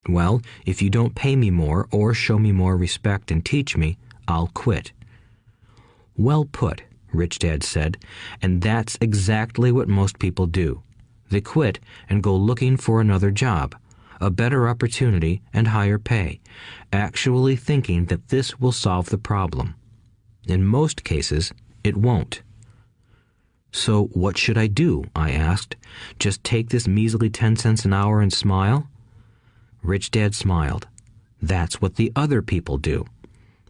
"Well, if you don't pay me more or show me more respect and teach me, I'll quit." "Well put," Rich Dad said, "and that's exactly what most people do. They quit and go looking for another job, a better opportunity and higher pay, actually thinking that this will solve the problem. In most cases, it won't. So what should I do? I asked. Just take this measly 10 cents an hour and smile? Rich Dad smiled. That's what the other people do.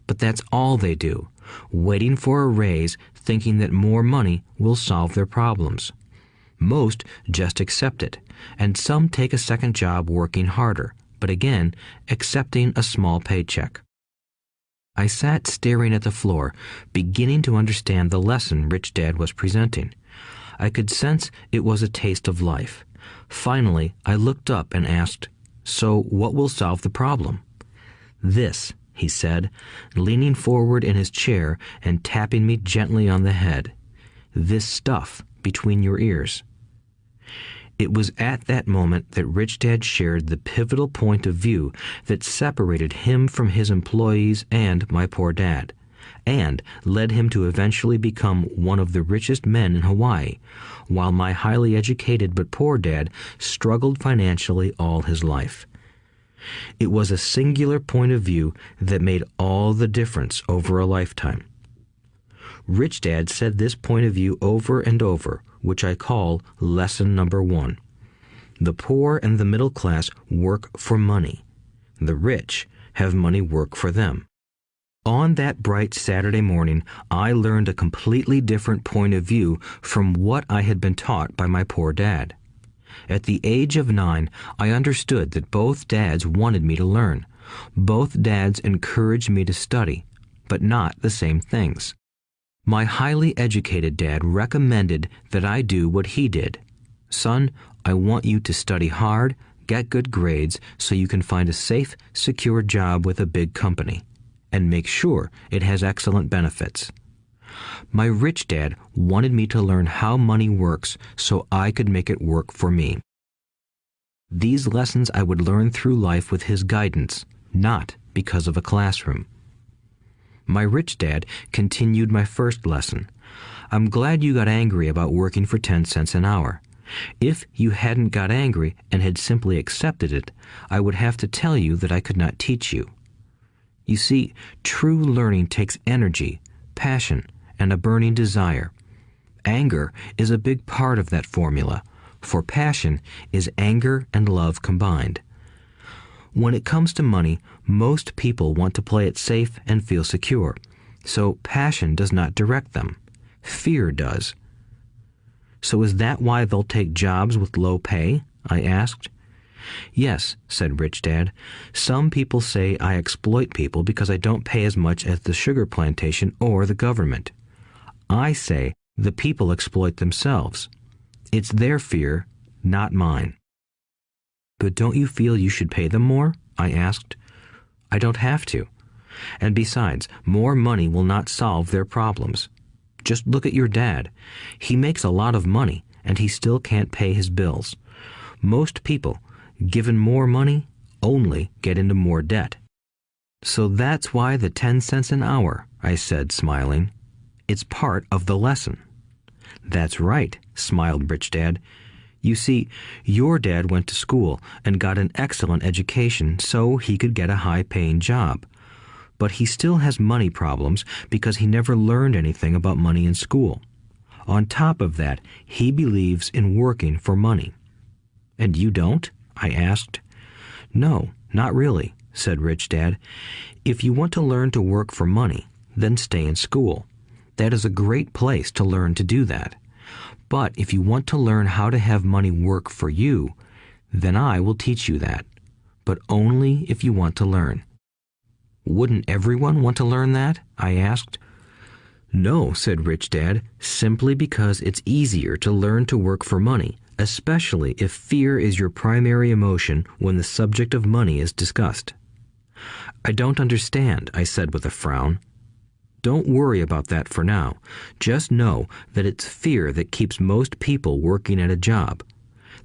But that's all they do, waiting for a raise, thinking that more money will solve their problems. Most just accept it, and some take a second job working harder, but again, accepting a small paycheck. I sat staring at the floor, beginning to understand the lesson Rich Dad was presenting. I could sense it was a taste of life. Finally, I looked up and asked, "So what will solve the problem?" "This," he said, leaning forward in his chair and tapping me gently on the head. "This stuff between your ears." It was at that moment that Rich Dad shared the pivotal point of view that separated him from his employees and my poor dad, and led him to eventually become one of the richest men in Hawaii, while my highly educated but poor dad struggled financially all his life. It was a singular point of view that made all the difference over a lifetime. Rich Dad said this point of view over and over, which I call lesson number 1. The poor and the middle class work for money. The rich have money work for them. On that bright Saturday morning, I learned a completely different point of view from what I had been taught by my poor dad. At the age of 9, I understood that both dads wanted me to learn. Both dads encouraged me to study, but not the same things. My highly educated dad recommended that I do what he did. "Son, I want you to study hard, get good grades so you can find a safe, secure job with a big company, and make sure it has excellent benefits." My rich dad wanted me to learn how money works so I could make it work for me. These lessons I would learn through life with his guidance, not because of a classroom. My rich dad continued my first lesson. "I'm glad you got angry about working for 10 cents an hour. If you hadn't got angry and had simply accepted it, I would have to tell you that I could not teach you. You see, true learning takes energy, passion, and a burning desire. Anger is a big part of that formula, for passion is anger and love combined. When it comes to money, most people want to play it safe and feel secure, so passion does not direct them. Fear does." "So is that why they'll take jobs with low pay?" I asked. "Yes," said Rich Dad. "Some people say I exploit people because I don't pay as much as the sugar plantation or the government. I say the people exploit themselves. It's their fear, not mine." "But don't you feel you should pay them more?" I asked. "I don't have to. And besides, more money will not solve their problems. Just look at your dad. He makes a lot of money, and he still can't pay his bills. Most people, given more money, only get into more debt." "So that's why the 10 cents an hour," I said, smiling. "It's part of the lesson." "That's right," smiled Rich Dad. "You see, your dad went to school and got an excellent education so he could get a high-paying job. But he still has money problems because he never learned anything about money in school. On top of that, he believes in working for money." "And you don't?" I asked. "No, not really," said Rich Dad. "If you want to learn to work for money, then stay in school. That is a great place to learn to do that. But if you want to learn how to have money work for you, then I will teach you that. But only if you want to learn." "Wouldn't everyone want to learn that?" I asked. "No," said Rich Dad, "simply because it's easier to learn to work for money, especially if fear is your primary emotion when the subject of money is discussed." "I don't understand," I said with a frown. "Don't worry about that for now. Just know that it's fear that keeps most people working at a job.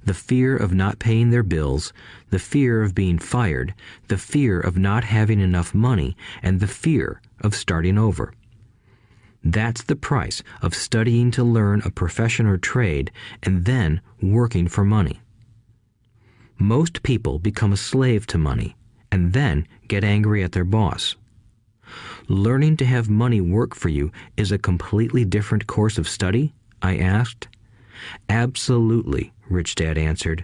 The fear of not paying their bills, the fear of being fired, the fear of not having enough money, and the fear of starting over. That's the price of studying to learn a profession or trade and then working for money. Most people become a slave to money and then get angry at their boss. Learning to have money work for you is a completely different course of study? I asked. Absolutely, Rich Dad answered.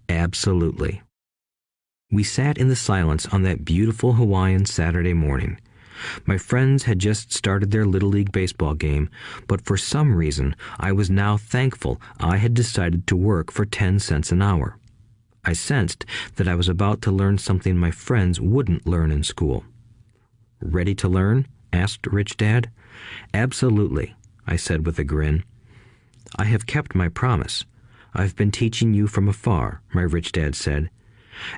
Absolutely. We sat in the silence on that beautiful Hawaiian Saturday morning. My friends had just started their Little League baseball game, but for some reason I was now thankful I had decided to work for 10 cents an hour. I sensed that I was about to learn something my friends wouldn't learn in school. Ready to learn? Asked Rich Dad. Absolutely, I said with a grin. I have kept my promise. I've been teaching you from afar, my Rich Dad said.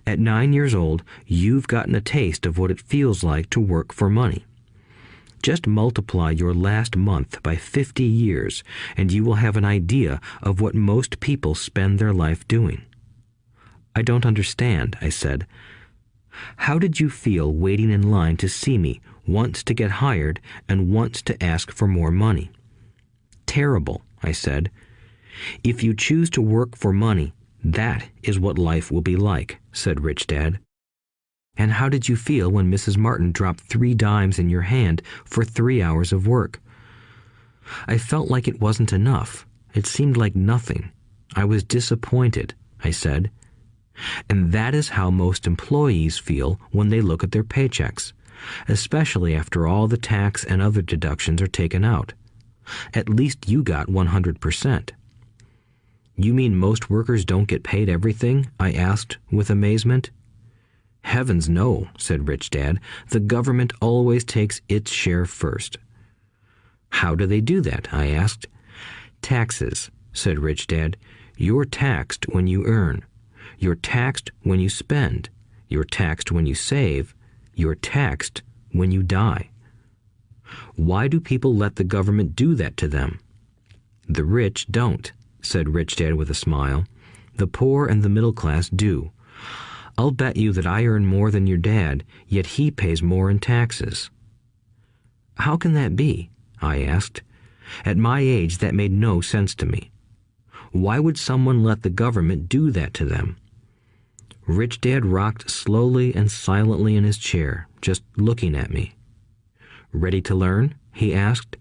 At 9 years old, you've gotten a taste of what it feels like to work for money. Just multiply your last month by 50 years, and you will have an idea of what most people spend their life doing. I don't understand, I said. How did you feel waiting in line to see me, once to get hired and once to ask for more money? Terrible, I said. If you choose to work for money, that is what life will be like, said Rich Dad. And how did you feel when Mrs. Martin dropped 3 dimes in your hand for 3 hours of work? I felt like it wasn't enough. It seemed like nothing. I was disappointed, I said. And that is how most employees feel when they look at their paychecks, especially after all the tax and other deductions are taken out. At least you got 100%. You mean most workers don't get paid everything? I asked with amazement. Heavens no, said Rich Dad. The government always takes its share first. How do they do that? I asked. Taxes, said Rich Dad. You're taxed when you earn. You're taxed when you spend. You're taxed when you save. You're taxed when you die. Why do people let the government do that to them? The rich don't, said Rich Dad with a smile. The poor and the middle class do. I'll bet you that I earn more than your dad, yet he pays more in taxes. How can that be? I asked. At my age, that made no sense to me. Why would someone let the government do that to them? Rich Dad rocked slowly and silently in his chair, just looking at me. Ready to learn? He asked.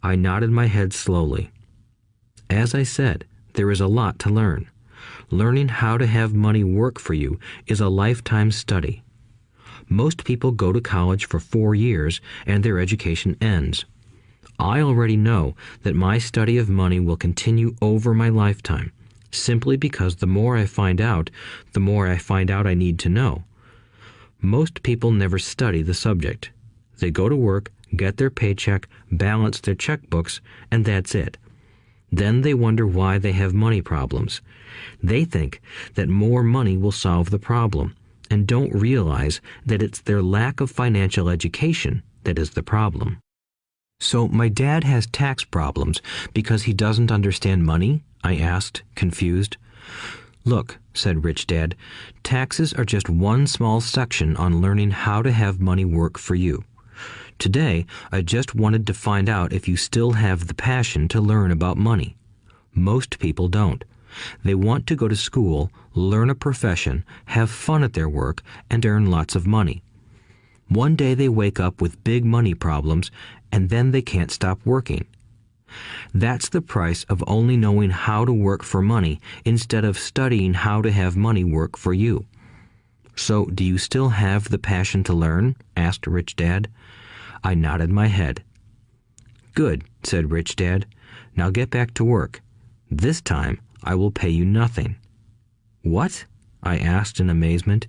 I nodded my head slowly. As I said, there is a lot to learn. Learning how to have money work for you is a lifetime study. Most people go to college for 4 years and their education ends. I already know that my study of money will continue over my lifetime, simply because the more I find out, the more I find out I need to know. Most people never study the subject. They go to work, get their paycheck, balance their checkbooks, and that's it. Then they wonder why they have money problems. They think that more money will solve the problem, and don't realize that it's their lack of financial education that is the problem. So my dad has tax problems because he doesn't understand money? I asked, confused. Look, said Rich Dad, taxes are just one small section on learning how to have money work for you. Today, I just wanted to find out if you still have the passion to learn about money. Most people don't. They want to go to school, learn a profession, have fun at their work, and earn lots of money. One day they wake up with big money problems, and then they can't stop working. That's the price of only knowing how to work for money instead of studying how to have money work for you. So, do you still have the passion to learn? Asked Rich Dad. I nodded my head. Good, said Rich Dad. Now get back to work. This time, I will pay you nothing. What? I asked in amazement.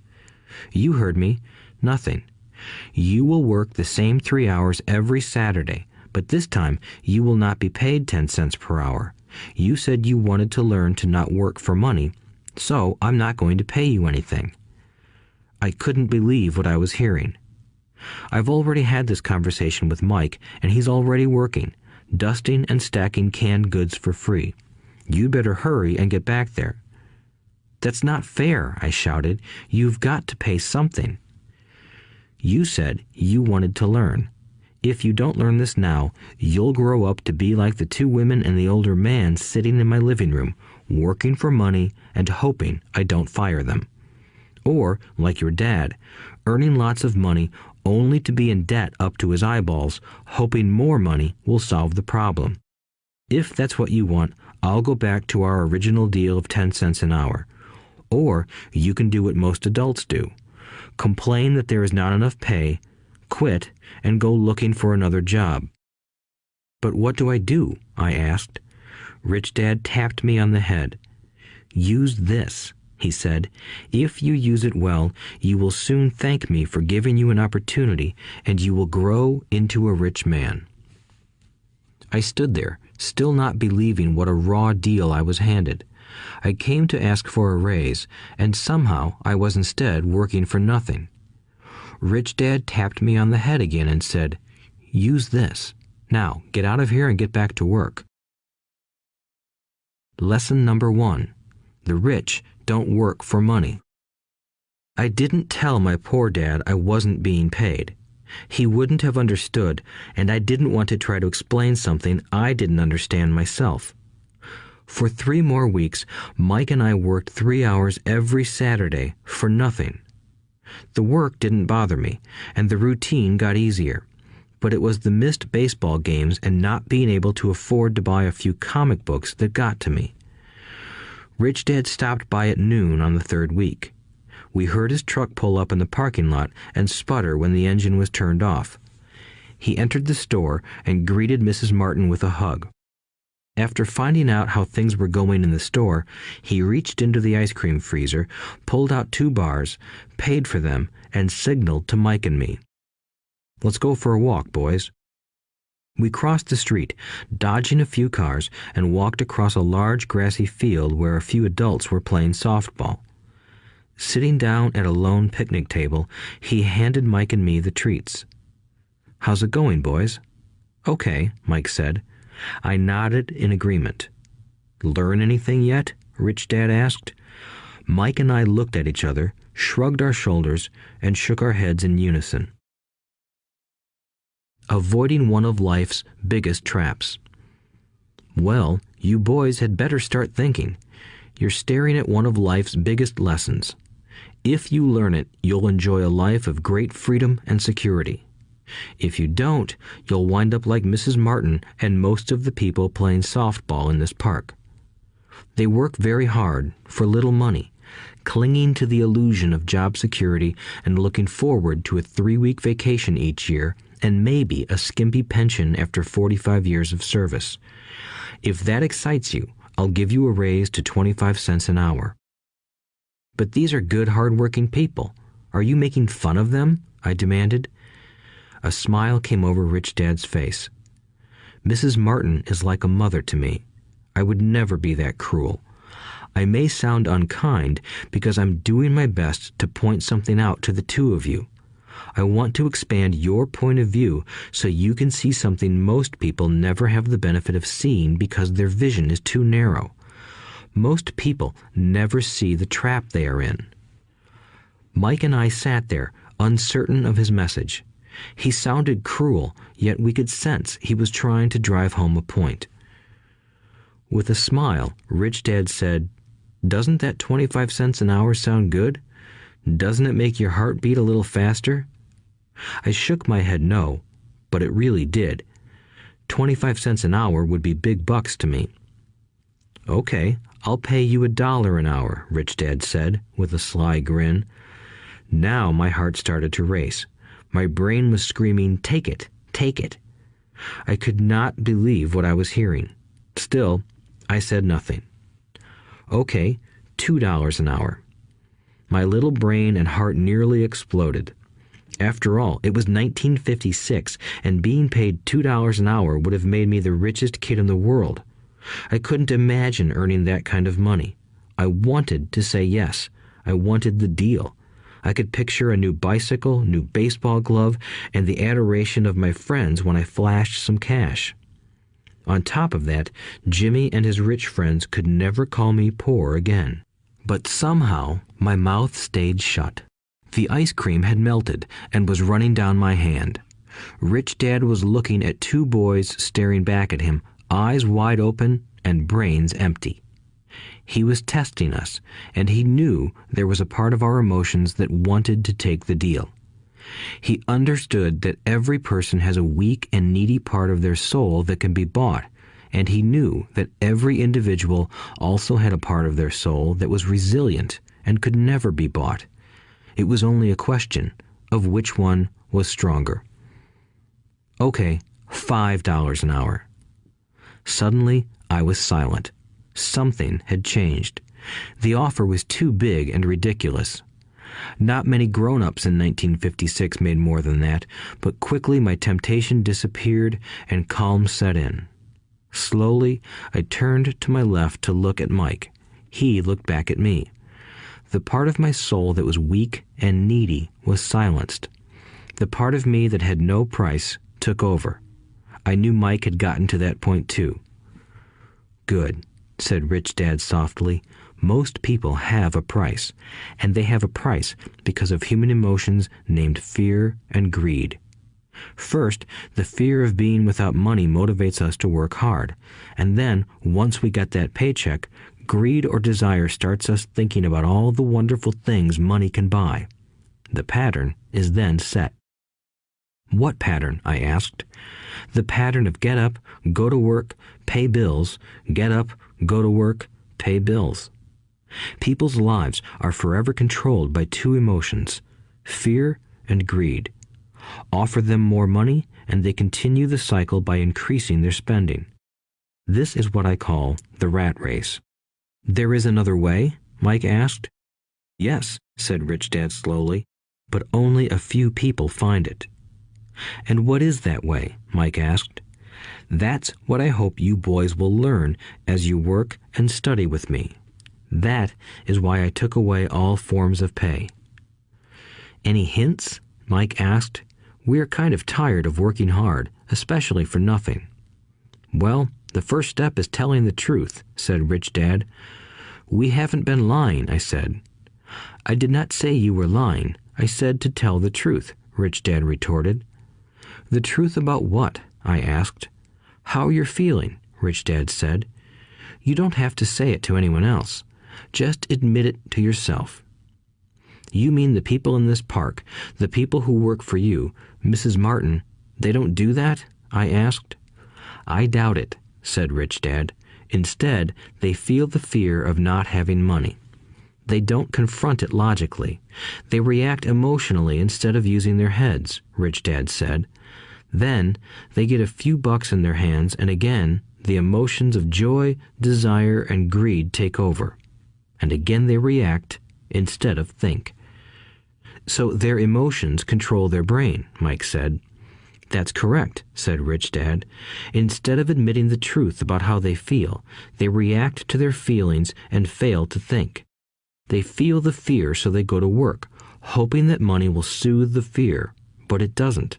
You heard me. Nothing. You will work the same 3 hours every Saturday, but this time you will not be paid 10 cents per hour. You said you wanted to learn to not work for money, so I'm not going to pay you anything. I couldn't believe what I was hearing. I've already had this conversation with Mike, and he's already working, dusting and stacking canned goods for free. You better hurry and get back there. That's not fair, I shouted. You've got to pay something. You said you wanted to learn. If you don't learn this now, you'll grow up to be like the two women and the older man sitting in my living room, working for money and hoping I don't fire them. Or, like your dad, earning lots of money only to be in debt up to his eyeballs, hoping more money will solve the problem. If that's what you want, I'll go back to our original deal of 10 cents an hour. Or you can do what most adults do. Complain that there is not enough pay, quit, and go looking for another job. But what do I do? I asked. Rich Dad tapped me on the head. Use this, he said. If you use it well, you will soon thank me for giving you an opportunity, and you will grow into a rich man. I stood there, still not believing what a raw deal I was handed. I came to ask for a raise, and somehow I was instead working for nothing. Rich Dad tapped me on the head again and said, "Use this. Now, get out of here and get back to work." Lesson number 1. The rich don't work for money. I didn't tell my poor dad I wasn't being paid. He wouldn't have understood, and I didn't want to try to explain something I didn't understand myself. For 3 more weeks, Mike and I worked 3 hours every Saturday for nothing. The work didn't bother me, and the routine got easier. But it was the missed baseball games and not being able to afford to buy a few comic books that got to me. Rich Dad stopped by at noon on the 3rd week. We heard his truck pull up in the parking lot and sputter when the engine was turned off. He entered the store and greeted Mrs. Martin with a hug. After finding out how things were going in the store, he reached into the ice cream freezer, pulled out 2 bars, paid for them, and signaled to Mike and me. "Let's go for a walk, boys." We crossed the street, dodging a few cars, and walked across a large grassy field where a few adults were playing softball. Sitting down at a lone picnic table, he handed Mike and me the treats. "How's it going, boys?" "Okay," Mike said. I nodded in agreement. "Learn anything yet?" Rich Dad asked. Mike and I looked at each other, shrugged our shoulders, and shook our heads in unison. Avoiding one of life's biggest traps. Well, you boys had better start thinking. You're staring at one of life's biggest lessons. If you learn it, you'll enjoy a life of great freedom and security. If you don't, you'll wind up like Mrs. Martin and most of the people playing softball in this park. They work very hard for little money, clinging to the illusion of job security and looking forward to a 3-week vacation each year and maybe a skimpy pension after 45 years of service. If that excites you, I'll give you a raise to 25 cents an hour. But these are good, hard-working people. Are you making fun of them? I demanded. A smile came over Rich Dad's face. Mrs. Martin is like a mother to me. I would never be that cruel. I may sound unkind because I'm doing my best to point something out to the two of you. I want to expand your point of view so you can see something most people never have the benefit of seeing because their vision is too narrow. Most people never see the trap they are in. Mike and I sat there, uncertain of his message. He sounded cruel, yet we could sense he was trying to drive home a point. With a smile, Rich Dad said, "Doesn't that 25 cents an hour sound good? Doesn't it make your heart beat a little faster?" I shook my head no, but it really did. 25 cents an hour would be big bucks to me. "Okay, I'll pay you $1 an hour," Rich Dad said, with a sly grin. Now my heart started to race. My brain was screaming, "Take it, take it." I could not believe what I was hearing. Still, I said nothing. "Okay, $2 an hour." My little brain and heart nearly exploded. After all, it was 1956, and being paid $2 an hour would have made me the richest kid in the world. I couldn't imagine earning that kind of money. I wanted to say yes. I wanted the deal. I could picture a new bicycle, new baseball glove, and the adoration of my friends when I flashed some cash. On top of that, Jimmy and his rich friends could never call me poor again. But somehow, my mouth stayed shut. The ice cream had melted and was running down my hand. Rich Dad was looking at two boys staring back at him, eyes wide open and brains empty. He was testing us, and he knew there was a part of our emotions that wanted to take the deal. He understood that every person has a weak and needy part of their soul that can be bought, and he knew that every individual also had a part of their soul that was resilient and could never be bought. It was only a question of which one was stronger. Okay, $5 an hour. Suddenly, I was silent. Something had changed. The offer was too big and ridiculous. Not many grown-ups in 1956 made more than that, but quickly my temptation disappeared and calm set in. Slowly, I turned to my left to look at Mike. He looked back at me. The part of my soul that was weak and needy was silenced. The part of me that had no price took over. I knew Mike had gotten to that point too. "Good," said Rich Dad softly. "Most people have a price, and they have a price because of human emotions named fear and greed. First, the fear of being without money motivates us to work hard, and then, once we get that paycheck, greed or desire starts us thinking about all the wonderful things money can buy. The pattern is then set." "What pattern?" I asked. "The pattern of get up, go to work, pay bills, get up, go to work, pay bills." People's lives are forever controlled by two emotions, fear and greed. Offer them more money, and they continue the cycle by increasing their spending. This is what I call the rat race. "There is another way?" Mike asked. "Yes," said Rich Dad slowly, "but only a few people find it." "And what is that way?" Mike asked. "That's what I hope you boys will learn as you work and study with me. That is why I took away all forms of pay." "Any hints?" Mike asked. "We're kind of tired of working hard, especially for nothing." "Well, the first step is telling the truth," said Rich Dad. "We haven't been lying," I said. "I did not say you were lying. I said to tell the truth," Rich Dad retorted. "The truth about what?" I asked. "How you're feeling," Rich Dad said. "You don't have to say it to anyone else. Just admit it to yourself." "You mean the people in this park, the people who work for you, Mrs. Martin, they don't do that?" I asked. "I doubt it," said Rich Dad. "Instead, they feel the fear of not having money. They don't confront it logically. They react emotionally instead of using their heads," Rich Dad said. "Then they get a few bucks in their hands, and again, the emotions of joy, desire, and greed take over. And again they react instead of think." "So their emotions control their brain," Mike said. "That's correct," said Rich Dad. "Instead of admitting the truth about how they feel, they react to their feelings and fail to think. They feel the fear, so they go to work, hoping that money will soothe the fear, but it doesn't.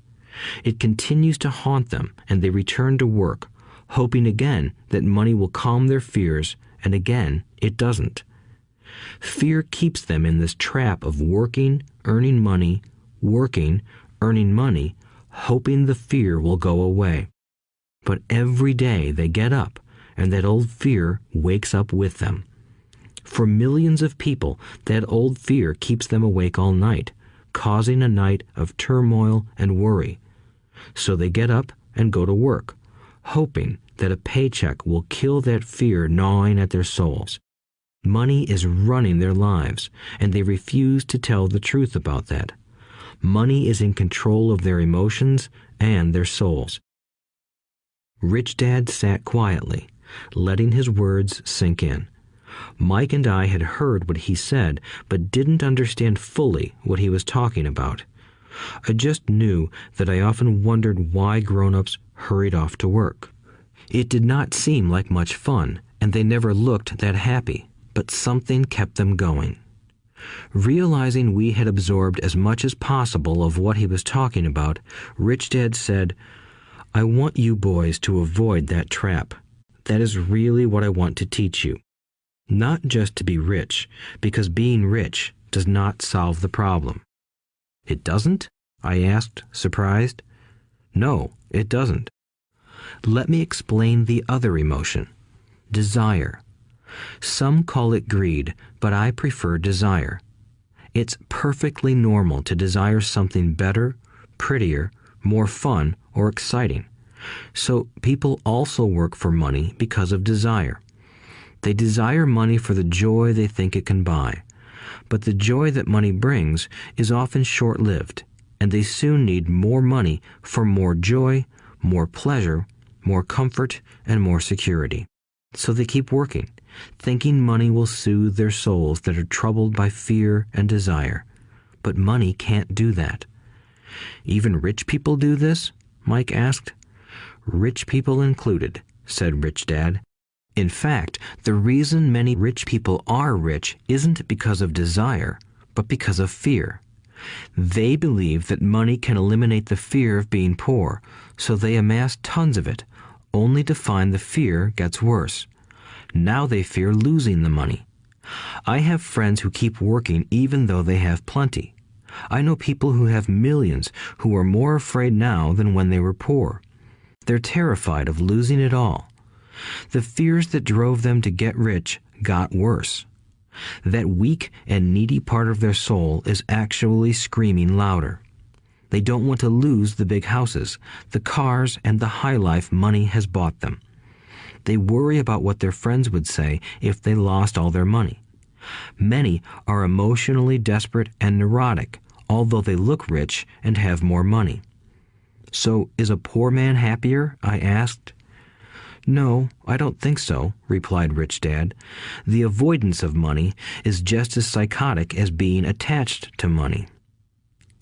It continues to haunt them, and they return to work, hoping again that money will calm their fears, and again it doesn't. Fear keeps them in this trap of working, earning money, hoping the fear will go away. But every day they get up, and that old fear wakes up with them. For millions of people, that old fear keeps them awake all night, causing a night of turmoil and worry. So they get up and go to work, hoping that a paycheck will kill that fear gnawing at their souls. Money is running their lives, and they refuse to tell the truth about that. Money is in control of their emotions and their souls." Rich Dad sat quietly, letting his words sink in. Mike and I had heard what he said, but didn't understand fully what he was talking about. I just knew that I often wondered why grown-ups hurried off to work. It did not seem like much fun, and they never looked that happy, but something kept them going. Realizing we had absorbed as much as possible of what he was talking about, Rich Dad said, "I want you boys to avoid that trap. That is really what I want to teach you. Not just to be rich, because being rich does not solve the problem." "It doesn't?" I asked, surprised. No, it doesn't. Let me explain the other emotion, desire. Some call it greed, but I prefer desire. It's perfectly normal to desire something better, prettier, more fun, or exciting. So people also work for money because of desire. They desire money for the joy they think it can buy. But the joy that money brings is often short-lived, and they soon need more money for more joy, more pleasure, more comfort, and more security. So they keep working, thinking money will soothe their souls that are troubled by fear and desire. But money can't do that. Even rich people do this? Mike asked. Rich people included, said Rich Dad. In fact, the reason many rich people are rich isn't because of desire, but because of fear. They believe that money can eliminate the fear of being poor, so they amass tons of it, only to find the fear gets worse. Now they fear losing the money. I have friends who keep working even though they have plenty. I know people who have millions who are more afraid now than when they were poor. They're terrified of losing it all. The fears that drove them to get rich got worse. That weak and needy part of their soul is actually screaming louder. They don't want to lose the big houses, the cars, and the high life money has bought them. They worry about what their friends would say if they lost all their money. Many are emotionally desperate and neurotic, although they look rich and have more money. So, is a poor man happier? I asked. No, I don't think so, replied Rich Dad. The avoidance of money is just as psychotic as being attached to money.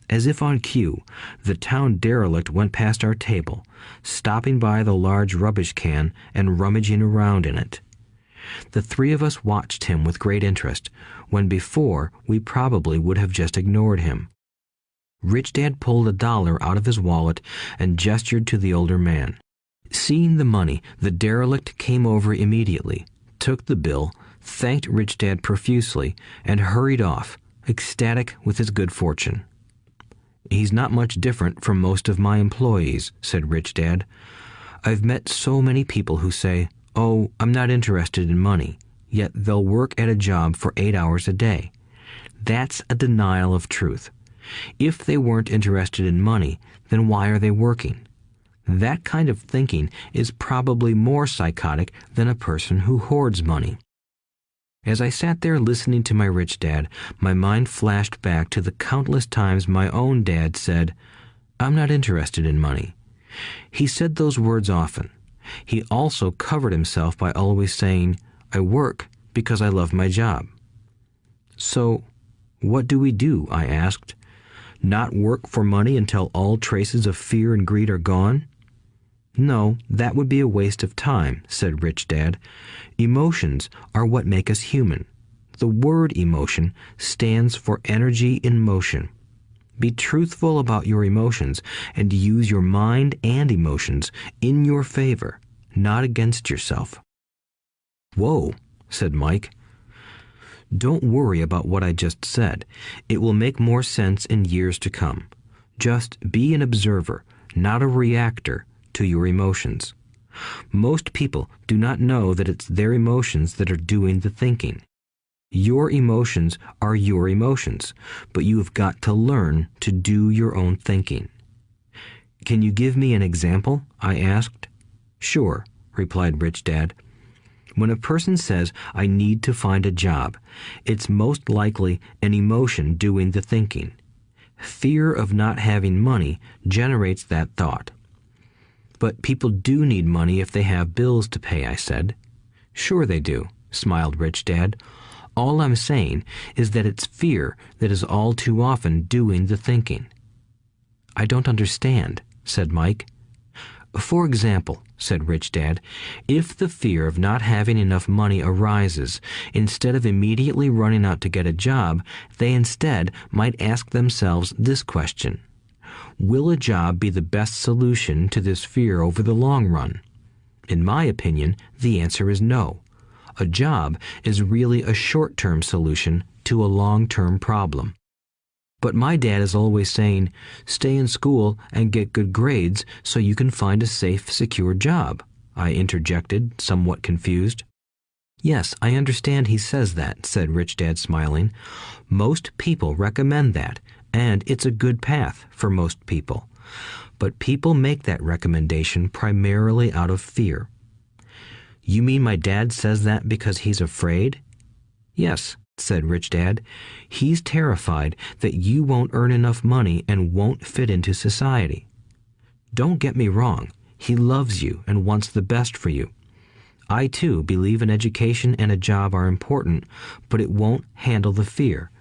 As if on cue, the town derelict went past our table, stopping by the large rubbish can and rummaging around in it. The three of us watched him with great interest, when before we probably would have just ignored him. Rich Dad pulled $1 out of his wallet and gestured to the older man. Seeing the money, the derelict came over immediately, took the bill, thanked Rich Dad profusely, and hurried off, ecstatic with his good fortune. He's not much different from most of my employees, said Rich Dad. I've met so many people who say, "Oh, I'm not interested in money," yet they'll work at a job for 8 hours a day. That's a denial of truth. If they weren't interested in money, then why are they working? That kind of thinking is probably more psychotic than a person who hoards money. As I sat there listening to my Rich Dad, my mind flashed back to the countless times my own dad said, "I'm not interested in money." He said those words often. He also covered himself by always saying, "I work because I love my job." So, what do we do? I asked. Not work for money until all traces of fear and greed are gone? No, that would be a waste of time, said Rich Dad. Emotions are what make us human. The word emotion stands for energy in motion. Be truthful about your emotions and use your mind and emotions in your favor, not against yourself. Whoa, said Mike. Don't worry about what I just said. It will make more sense in years to come. Just be an observer, not a reactor to your emotions. Most people do not know that it's their emotions that are doing the thinking. Your emotions are your emotions, but you have got to learn to do your own thinking. Can you give me an example? I asked. Sure, replied Rich Dad. When a person says, "I need to find a job," it's most likely an emotion doing the thinking. Fear of not having money generates that thought. But people do need money if they have bills to pay, I said. Sure they do, smiled Rich Dad. All I'm saying is that it's fear that is all too often doing the thinking. I don't understand, said Mike. For example, said Rich Dad, if the fear of not having enough money arises, instead of immediately running out to get a job, they instead might ask themselves this question. Will a job be the best solution to this fear over the long run? In my opinion, the answer is no. A job is really a short-term solution to a long-term problem. But my dad is always saying, stay in school and get good grades so you can find a safe, secure job, I interjected, somewhat confused. Yes, I understand he says that, said Rich Dad, smiling. Most people recommend that, and it's a good path for most people. But people make that recommendation primarily out of fear. You mean my dad says that because he's afraid? Yes, said Rich Dad. He's terrified that you won't earn enough money and won't fit into society. Don't get me wrong. He loves you and wants the best for you. I, too, believe an education and a job are important, but it won't handle the fear.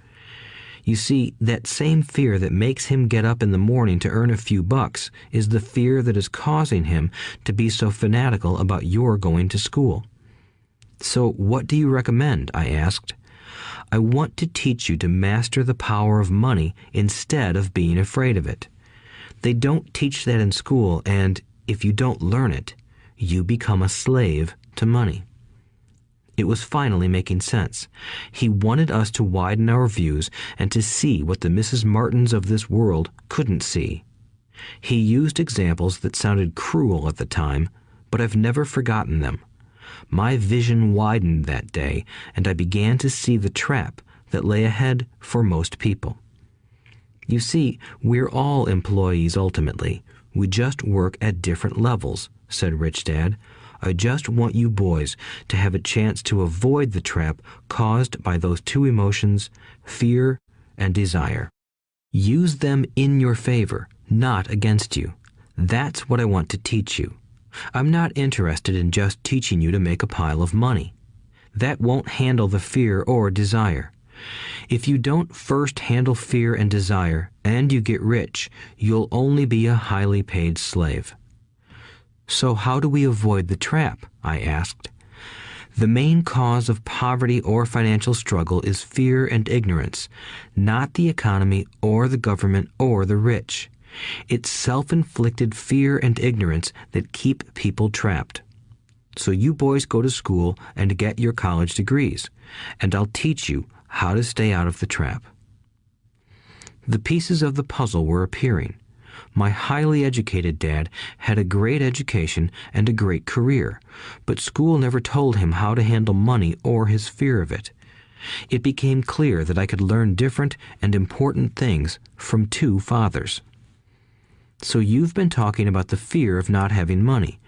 You see, that same fear that makes him get up in the morning to earn a few bucks is the fear that is causing him to be so fanatical about your going to school. So what do you recommend? I asked. I want to teach you to master the power of money instead of being afraid of it. They don't teach that in school, and if you don't learn it, you become a slave to money. It was finally making sense. He wanted us to widen our views and to see what the Mrs. Martins of this world couldn't see. He used examples that sounded cruel at the time, but I've never forgotten them. My vision widened that day, and I began to see the trap that lay ahead for most people. You see, we're all employees ultimately. We just work at different levels, said Rich Dad. I just want you boys to have a chance to avoid the trap caused by those two emotions, fear and desire. Use them in your favor, not against you. That's what I want to teach you. I'm not interested in just teaching you to make a pile of money. That won't handle the fear or desire. If you don't first handle fear and desire, and you get rich, you'll only be a highly paid slave. So how do we avoid the trap? I asked. The main cause of poverty or financial struggle is fear and ignorance, not the economy or the government or the rich. It's self-inflicted fear and ignorance that keep people trapped. So you boys go to school and get your college degrees, and I'll teach you how to stay out of the trap. The pieces of the puzzle were appearing. My highly educated dad had a great education and a great career, but school never told him how to handle money or his fear of it. It became clear that I could learn different and important things from two fathers. So you've been talking about the fear of not having money.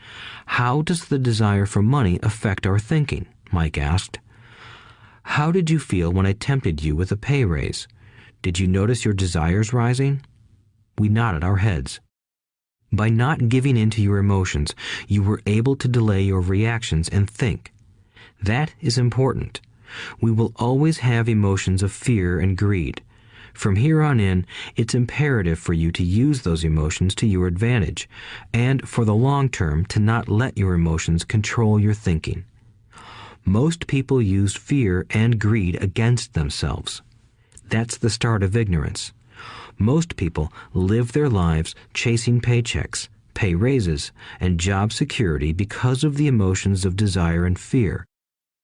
How does the desire for money affect our thinking? Mike asked. How did you feel when I tempted you with a pay raise? Did you notice your desires rising? We nodded our heads. By not giving in to your emotions, you were able to delay your reactions and think. That is important. We will always have emotions of fear and greed. From here on in, it's imperative for you to use those emotions to your advantage, and for the long term to not let your emotions control your thinking. Most people use fear and greed against themselves. That's the start of ignorance. Most people live their lives chasing paychecks, pay raises, and job security because of the emotions of desire and fear,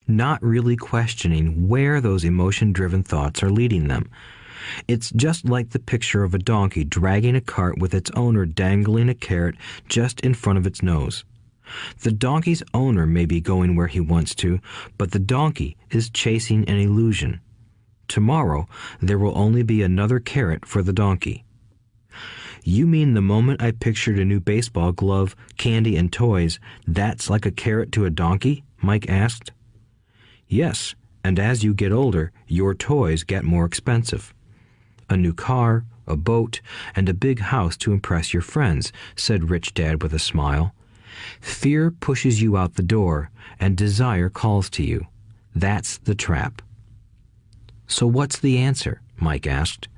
not really questioning where those emotion-driven thoughts are leading them. It's just like the picture of a donkey dragging a cart with its owner dangling a carrot just in front of its nose. The donkey's owner may be going where he wants to, but the donkey is chasing an illusion. Tomorrow, there will only be another carrot for the donkey. You mean the moment I pictured a new baseball glove, candy, and toys, that's like a carrot to a donkey? Mike asked. Yes, and as you get older, your toys get more expensive. A new car, a boat, and a big house to impress your friends, said Rich Dad with a smile. Fear pushes you out the door, and desire calls to you. That's the trap. So what's the answer? Mike asked.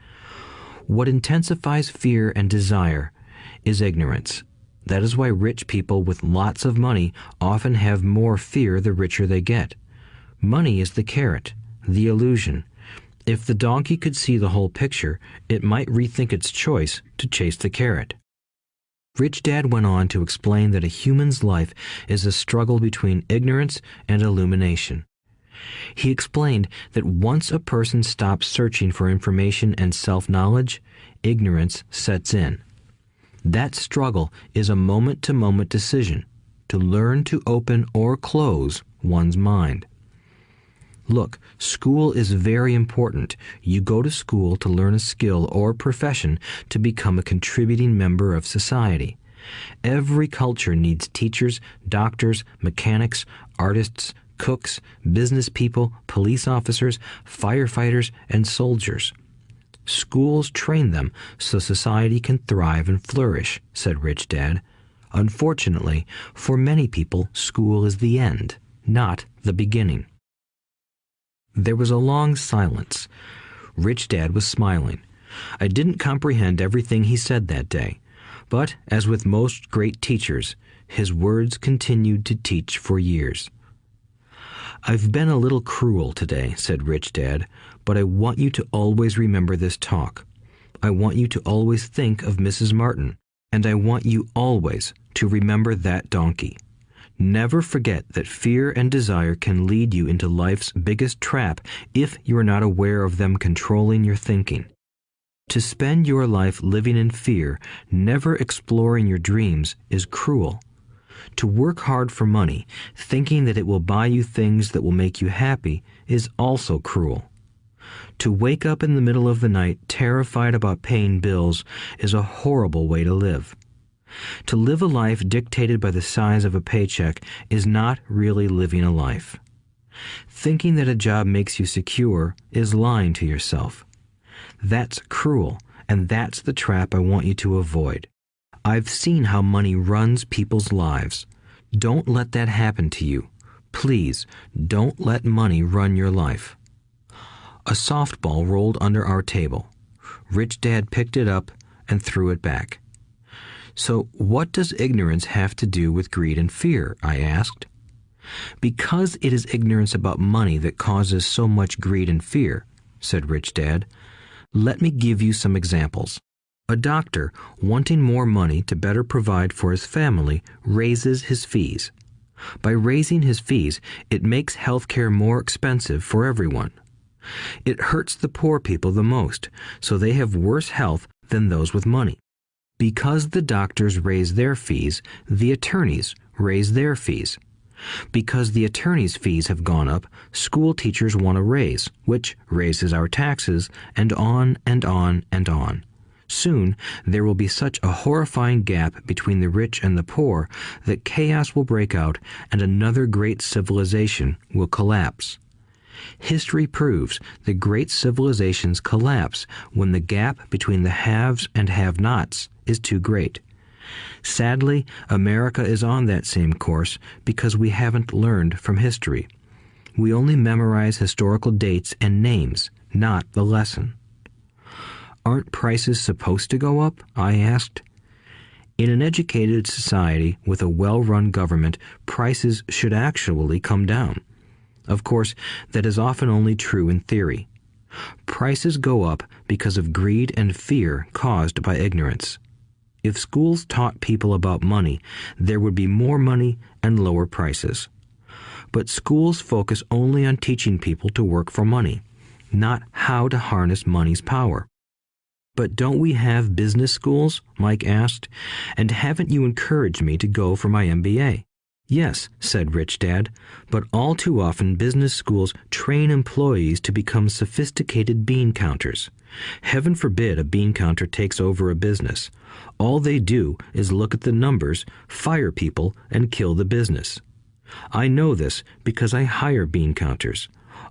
What intensifies fear and desire is ignorance. That is why rich people with lots of money often have more fear the richer they get. Money is the carrot, the illusion. If the donkey could see the whole picture, it might rethink its choice to chase the carrot. Rich Dad went on to explain that a human's life is a struggle between ignorance and illumination. He explained that once a person stops searching for information and self-knowledge, ignorance sets in. That struggle is a moment-to-moment decision to learn to open or close one's mind. Look, school is very important. You go to school to learn a skill or profession to become a contributing member of society. Every culture needs teachers, doctors, mechanics, artists, cooks, business people, police officers, firefighters, and soldiers. Schools train them so society can thrive and flourish, said Rich Dad. Unfortunately, for many people, school is the end, not the beginning. There was a long silence. Rich Dad was smiling. I didn't comprehend everything he said that day, but, as with most great teachers, his words continued to teach for years. "I've been a little cruel today," said Rich Dad, "but I want you to always remember this talk. I want you to always think of Mrs. Martin, and I want you always to remember that donkey. Never forget that fear and desire can lead you into life's biggest trap if you are not aware of them controlling your thinking. To spend your life living in fear, never exploring your dreams, is cruel. To work hard for money, thinking that it will buy you things that will make you happy, is also cruel. To wake up in the middle of the night terrified about paying bills is a horrible way to live. To live a life dictated by the size of a paycheck is not really living a life. Thinking that a job makes you secure is lying to yourself. That's cruel, and that's the trap I want you to avoid. I've seen how money runs people's lives. Don't let that happen to you. Please, don't let money run your life." A softball rolled under our table. Rich Dad picked it up and threw it back. "So what does ignorance have to do with greed and fear?" I asked. "Because it is ignorance about money that causes so much greed and fear," said Rich Dad. "Let me give you some examples. A doctor, wanting more money to better provide for his family, raises his fees. By raising his fees, it makes healthcare more expensive for everyone. It hurts the poor people the most, so they have worse health than those with money. Because the doctors raise their fees, the attorneys raise their fees. Because the attorneys' fees have gone up, school teachers want a raise, which raises our taxes, and on and on and on. Soon, there will be such a horrifying gap between the rich and the poor that chaos will break out and another great civilization will collapse. History proves that great civilizations collapse when the gap between the haves and have-nots is too great. Sadly, America is on that same course because we haven't learned from history. We only memorize historical dates and names, not the lesson." "Aren't prices supposed to go up?" I asked. "In an educated society with a well-run government, prices should actually come down. Of course, that is often only true in theory. Prices go up because of greed and fear caused by ignorance. If schools taught people about money, there would be more money and lower prices. But schools focus only on teaching people to work for money, not how to harness money's power." "But don't we have business schools?" Mike asked. "And haven't you encouraged me to go for my MBA?" "Yes," said Rich Dad, "but all too often business schools train employees to become sophisticated bean counters. Heaven forbid a bean counter takes over a business. All they do is look at the numbers, fire people, and kill the business. I know this because I hire bean counters.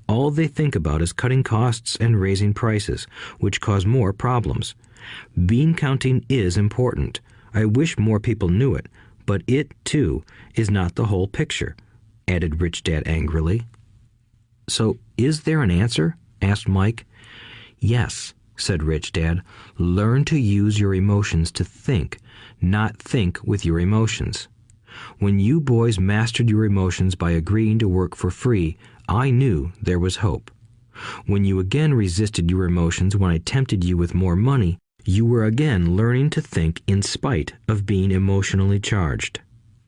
All they think about is cutting costs and raising prices, which cause more problems. Bean counting is important. I wish more people knew it, but it, too, is not the whole picture," added Rich Dad angrily. "So, is there an answer?" asked Mike. "Yes," said Rich Dad. "Learn to use your emotions to think, not think with your emotions. When you boys mastered your emotions by agreeing to work for free, I knew there was hope. When you again resisted your emotions when I tempted you with more money, you were again learning to think in spite of being emotionally charged.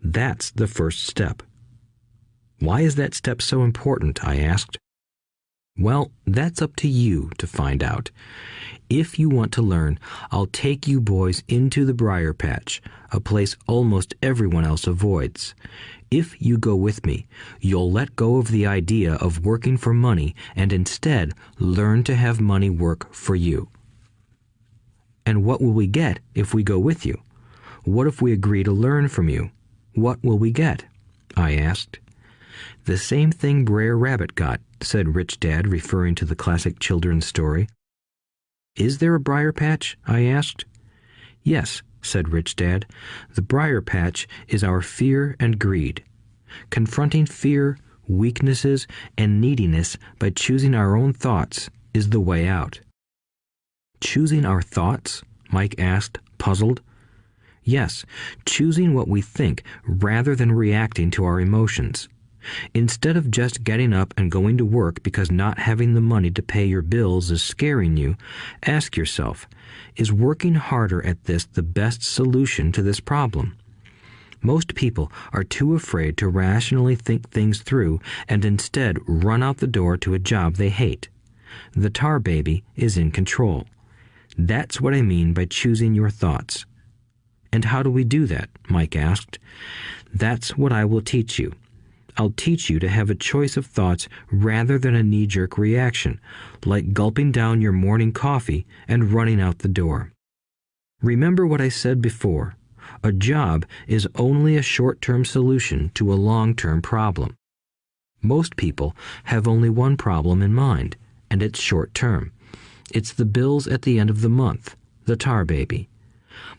That's the first step." Why is that step so important? I asked. Well, that's up to you to find out. If you want to learn, I'll take you boys into the briar patch, a place almost everyone else avoids. If you go with me, you'll let go of the idea of working for money and instead learn to have money work for you. And what will we get if we go with you? What if we agree to learn from you? What will we get? I asked. The same thing Brer Rabbit got, said Rich Dad, referring to the classic children's story. Is there a briar patch? I asked. Yes, said Rich Dad. The briar patch is our fear and greed. Confronting fear, weaknesses, and neediness by choosing our own thoughts is the way out. Choosing our thoughts? Mike asked, puzzled. Yes, choosing what we think rather than reacting to our emotions. Instead of just getting up and going to work because not having the money to pay your bills is scaring you, ask yourself, is working harder at this the best solution to this problem? Most people are too afraid to rationally think things through and instead run out the door to a job they hate. The tar baby is in control. That's what I mean by choosing your thoughts. And how do we do that? Mike asked. That's what I will teach you. I'll teach you to have a choice of thoughts rather than a knee-jerk reaction, like gulping down your morning coffee and running out the door. Remember what I said before. A job is only a short-term solution to a long-term problem. Most people have only one problem in mind, and it's short-term. It's the bills at the end of the month, the tar baby.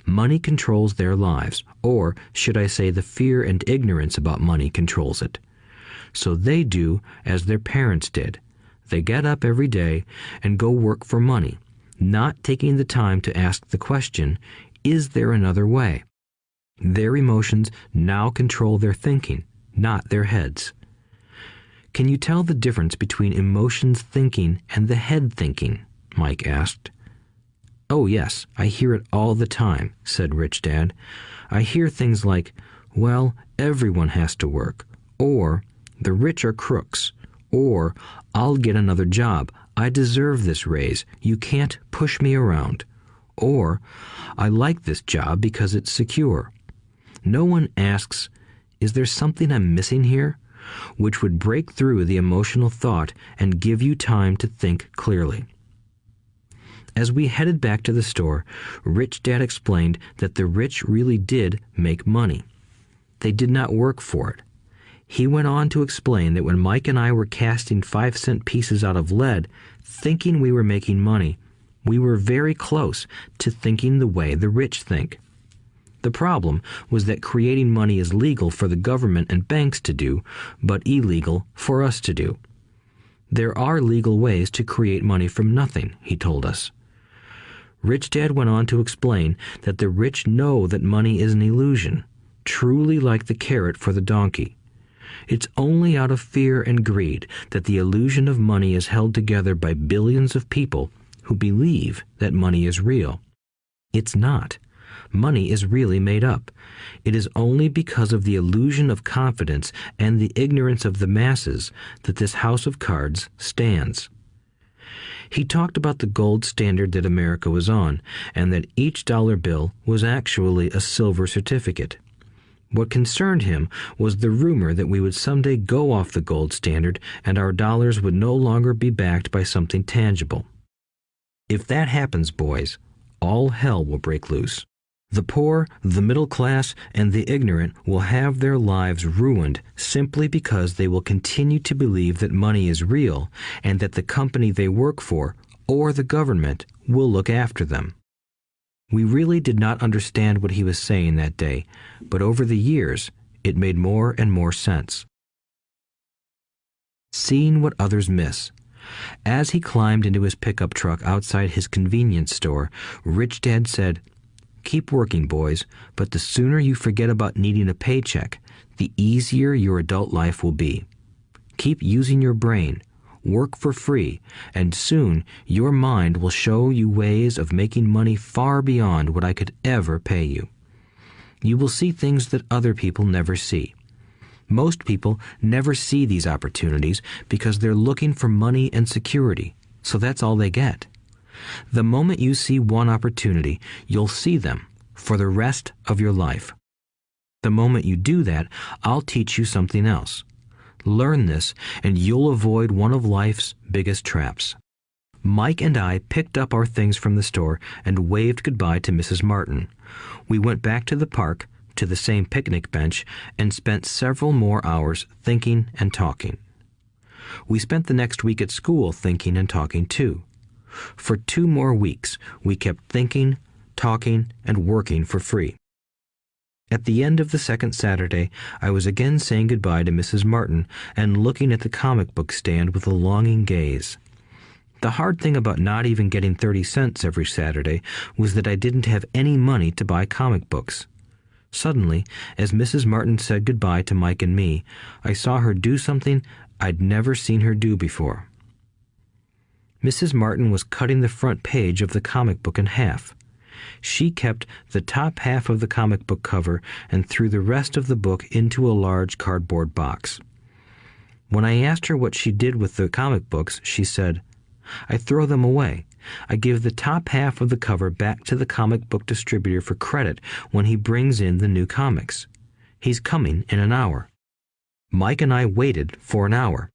Money controls their lives, or should I say the fear and ignorance about money controls it. So they do as their parents did. They get up every day and go work for money, not taking the time to ask the question, is there another way? Their emotions now control their thinking, not their heads. Can you tell the difference between emotions thinking and the head thinking? Mike asked. Oh yes, I hear it all the time, said Rich Dad. I hear things like, well, everyone has to work, or the rich are crooks, or I'll get another job, I deserve this raise, you can't push me around, or I like this job because it's secure. No one asks, is there something I'm missing here? Which would break through the emotional thought and give you time to think clearly. As we headed back to the store, Rich Dad explained that the rich really did make money. They did not work for it. He went on to explain that when Mike and I were casting 5-cent pieces out of lead, thinking we were making money, we were very close to thinking the way the rich think. The problem was that creating money is legal for the government and banks to do, but illegal for us to do. There are legal ways to create money from nothing, he told us. Rich Dad went on to explain that the rich know that money is an illusion, truly like the carrot for the donkey. It's only out of fear and greed that the illusion of money is held together by billions of people who believe that money is real. It's not. Money is really made up. It is only because of the illusion of confidence and the ignorance of the masses that this house of cards stands. He talked about the gold standard that America was on, and that each dollar bill was actually a silver certificate. What concerned him was the rumor that we would someday go off the gold standard and our dollars would no longer be backed by something tangible. If that happens, boys, all hell will break loose. The poor, the middle class, and the ignorant will have their lives ruined simply because they will continue to believe that money is real and that the company they work for, or the government, will look after them. We really did not understand what he was saying that day, but over the years, it made more and more sense. Seeing what others miss. As he climbed into his pickup truck outside his convenience store, Rich Dad said, "Keep working, boys, but the sooner you forget about needing a paycheck, the easier your adult life will be. Keep using your brain, work for free, and soon your mind will show you ways of making money far beyond what I could ever pay you. You will see things that other people never see. Most people never see these opportunities because they're looking for money and security, so that's all they get. The moment you see one opportunity, you'll see them for the rest of your life. The moment you do that, I'll teach you something else. Learn this, and you'll avoid one of life's biggest traps. Mike and I picked up our things from the store and waved goodbye to Mrs. Martin. We went back to the park, to the same picnic bench, and spent several more hours thinking and talking. We spent the next week at school thinking and talking too. For 2 more weeks, we kept thinking, talking, and working for free. At the end of the second Saturday, I was again saying goodbye to Mrs. Martin and looking at the comic book stand with a longing gaze. The hard thing about not even getting 30 cents every Saturday was that I didn't have any money to buy comic books. Suddenly, as Mrs. Martin said goodbye to Mike and me, I saw her do something I'd never seen her do before. Mrs. Martin was cutting the front page of the comic book in half. She kept the top half of the comic book cover and threw the rest of the book into a large cardboard box. When I asked her what she did with the comic books, she said, "I throw them away. I give the top half of the cover back to the comic book distributor for credit when he brings in the new comics. He's coming in an hour." Mike and I waited for an hour.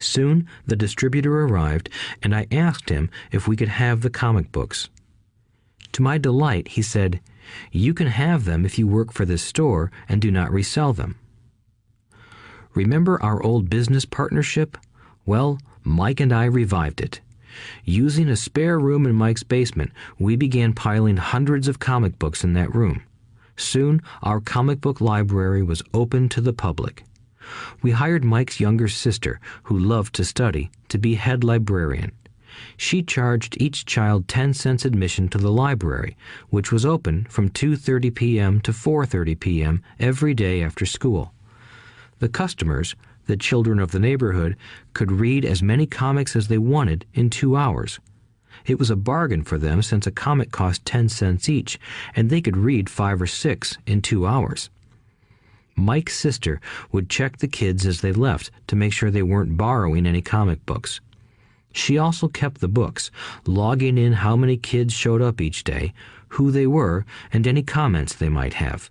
Soon the distributor arrived, and I asked him if we could have the comic books. To my delight, he said, "You can have them if you work for this store and do not resell them." Remember our old business partnership? Well, Mike and I revived it. Using a spare room in Mike's basement, we began piling hundreds of comic books in that room. Soon, our comic book library was open to the public. We hired Mike's younger sister, who loved to study, to be head librarian. She charged each child 10 cents admission to the library, which was open from 2:30 p.m. to 4:30 p.m. every day after school. The customers, the children of the neighborhood, could read as many comics as they wanted in 2 hours. It was a bargain for them since a comic cost 10 cents each, and they could read 5 or 6 in 2 hours. Mike's sister would check the kids as they left to make sure they weren't borrowing any comic books. She also kept the books, logging in how many kids showed up each day, who they were, and any comments they might have.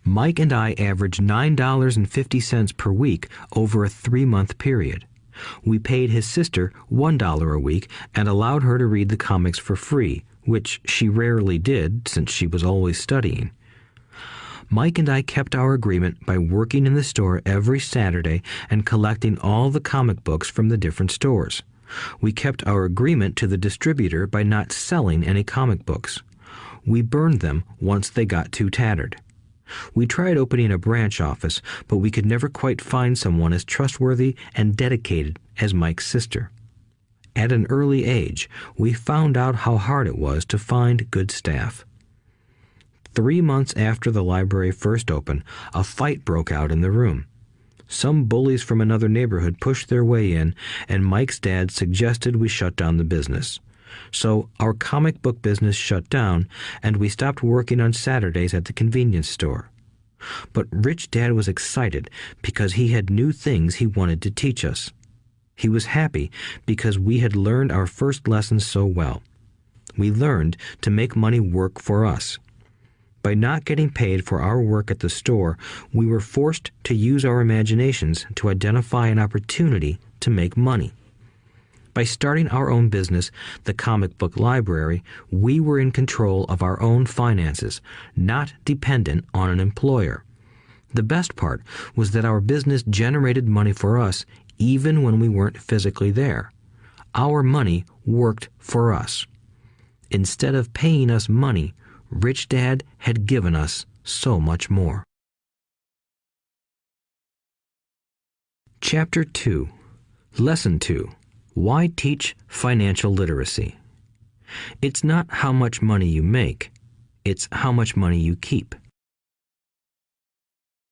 Mike and I averaged $9.50 per week over a 3-month period. We paid his sister $1 a week and allowed her to read the comics for free, which she rarely did since she was always studying. Mike and I kept our agreement by working in the store every Saturday and collecting all the comic books from the different stores. We kept our agreement to the distributor by not selling any comic books. We burned them once they got too tattered. We tried opening a branch office, but we could never quite find someone as trustworthy and dedicated as Mike's sister. At an early age, we found out how hard it was to find good staff. 3 months after the library first opened, a fight broke out in the room. Some bullies from another neighborhood pushed their way in, and Mike's dad suggested we shut down the business. So our comic book business shut down, and we stopped working on Saturdays at the convenience store. But Rich Dad was excited because he had new things he wanted to teach us. He was happy because we had learned our first lessons so well. We learned to make money work for us. By not getting paid for our work at the store, we were forced to use our imaginations to identify an opportunity to make money. By starting our own business, the comic book library, we were in control of our own finances, not dependent on an employer. The best part was that our business generated money for us even when we weren't physically there. Our money worked for us. Instead of paying us money, Rich Dad had given us so much more. Chapter 2. Lesson 2. Why teach financial literacy? It's not how much money you make, it's how much money you keep.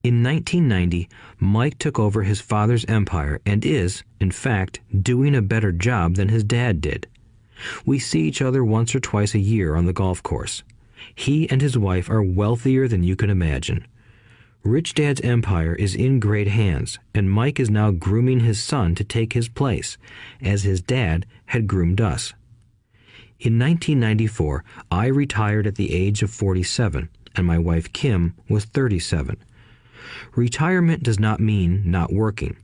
In 1990, Mike took over his father's empire and is, in fact, doing a better job than his dad did. We see each other once or twice a year on the golf course. He and his wife are wealthier than you can imagine. Rich Dad's empire is in great hands, and Mike is now grooming his son to take his place, as his dad had groomed us. In 1994, I retired at the age of 47, and my wife Kim was 37. Retirement does not mean not working.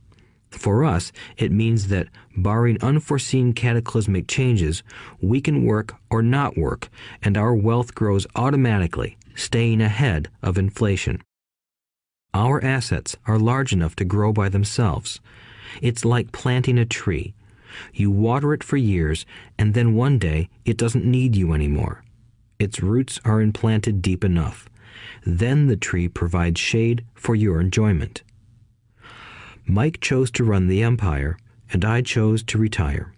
For us, it means that, barring unforeseen cataclysmic changes, we can work or not work, and our wealth grows automatically, staying ahead of inflation. Our assets are large enough to grow by themselves. It's like planting a tree. You water it for years, and then one day it doesn't need you anymore. Its roots are implanted deep enough. Then the tree provides shade for your enjoyment. Mike chose to run the empire, and I chose to retire.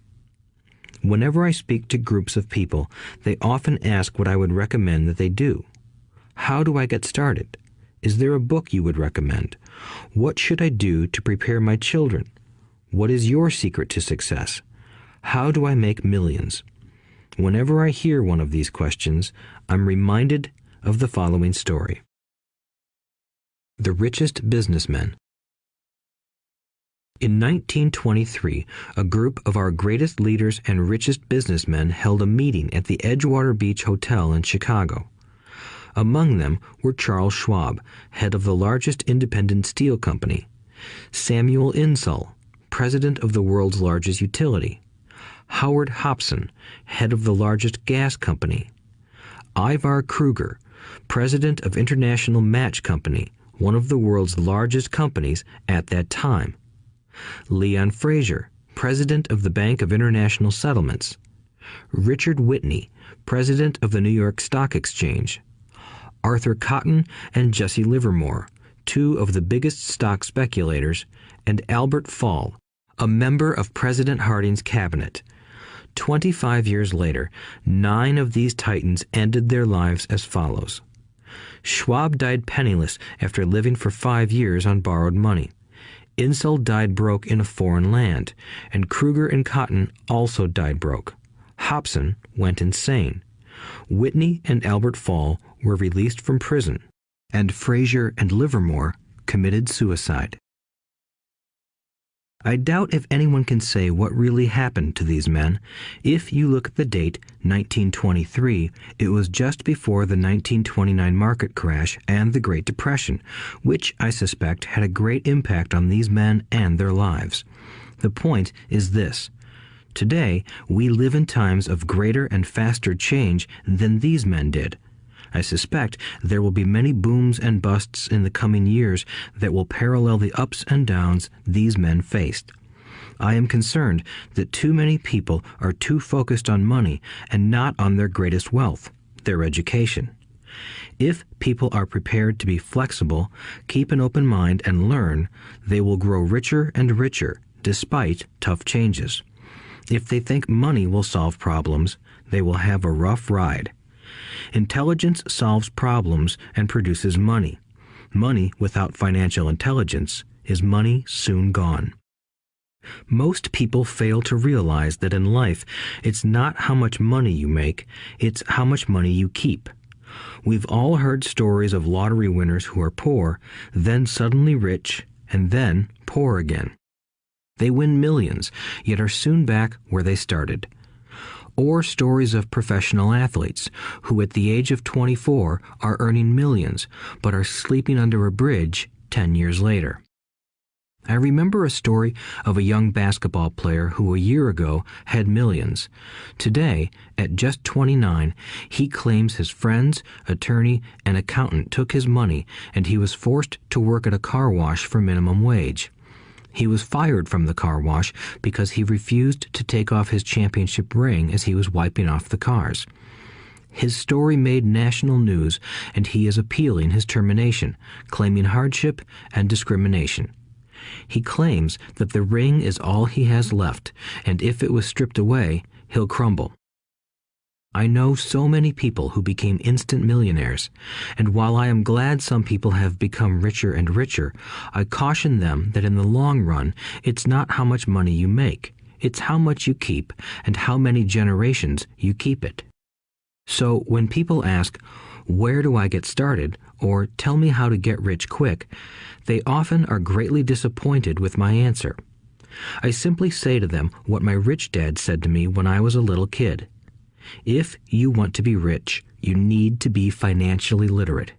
Whenever I speak to groups of people, they often ask what I would recommend that they do. How do I get started? Is there a book you would recommend? What should I do to prepare my children? What is your secret to success? How do I make millions? Whenever I hear one of these questions, I'm reminded of the following story. The Richest Businessmen. In 1923, a group of our greatest leaders and richest businessmen held a meeting at the Edgewater Beach Hotel in Chicago. Among them were Charles Schwab, head of the largest independent steel company; Samuel Insull, president of the world's largest utility; Howard Hobson, head of the largest gas company; Ivar Kruger, president of International Match Company, one of the world's largest companies at that time; Leon Fraser, president of the Bank of International Settlements; Richard Whitney, president of the New York Stock Exchange; Arthur Cotton and Jesse Livermore, two of the biggest stock speculators; and Albert Fall, a member of President Harding's cabinet. 25 years later, 9 of these titans ended their lives as follows. Schwab died penniless after living for 5 years on borrowed money. Insull died broke in a foreign land, and Kruger and Cotton also died broke. Hobson went insane. Whitney and Albert Fall were released from prison, and Fraser and Livermore committed suicide. I doubt if anyone can say what really happened to these men. If you look at the date, 1923, it was just before the 1929 market crash and the Great Depression, which I suspect had a great impact on these men and their lives. The point is this. Today, we live in times of greater and faster change than these men did. I suspect there will be many booms and busts in the coming years that will parallel the ups and downs these men faced. I am concerned that too many people are too focused on money and not on their greatest wealth, their education. If people are prepared to be flexible, keep an open mind, and learn, they will grow richer and richer despite tough changes. If they think money will solve problems, they will have a rough ride. Intelligence solves problems and produces money. Money without financial intelligence is money soon gone. Most people fail to realize that in life, it's not how much money you make, it's how much money you keep. We've all heard stories of lottery winners who are poor, then suddenly rich, and then poor again. They win millions, yet are soon back where they started. Or stories of professional athletes who at the age of 24 are earning millions, but are sleeping under a bridge 10 years later. I remember a story of a young basketball player who a year ago had millions. Today, at just 29, he claims his friends, attorney, and accountant took his money, and he was forced to work at a car wash for minimum wage. He was fired from the car wash because he refused to take off his championship ring as he was wiping off the cars. His story made national news, and he is appealing his termination, claiming hardship and discrimination. He claims that the ring is all he has left, and if it was stripped away, he'll crumble. I know so many people who became instant millionaires, and while I am glad some people have become richer and richer, I caution them that in the long run, it's not how much money you make, it's how much you keep and how many generations you keep it. So when people ask, "Where do I get started?" or "Tell me how to get rich quick," they often are greatly disappointed with my answer. I simply say to them what my rich dad said to me when I was a little kid. If you want to be rich, you need to be financially literate.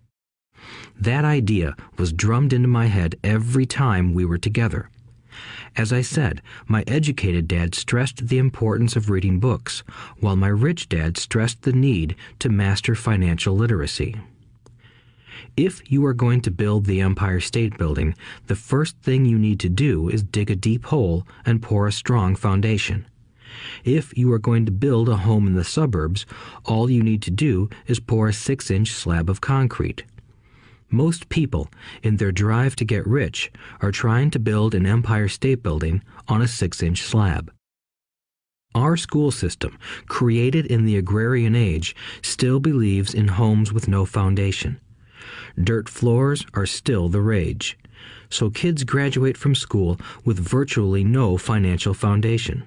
That idea was drummed into my head every time we were together. As I said, my educated dad stressed the importance of reading books, while my rich dad stressed the need to master financial literacy. If you are going to build the Empire State Building, the first thing you need to do is dig a deep hole and pour a strong foundation. If you are going to build a home in the suburbs, all you need to do is pour a 6-inch slab of concrete. Most people, in their drive to get rich, are trying to build an Empire State Building on a 6-inch slab. Our school system, created in the agrarian age, still believes in homes with no foundation. Dirt floors are still the rage, so kids graduate from school with virtually no financial foundation.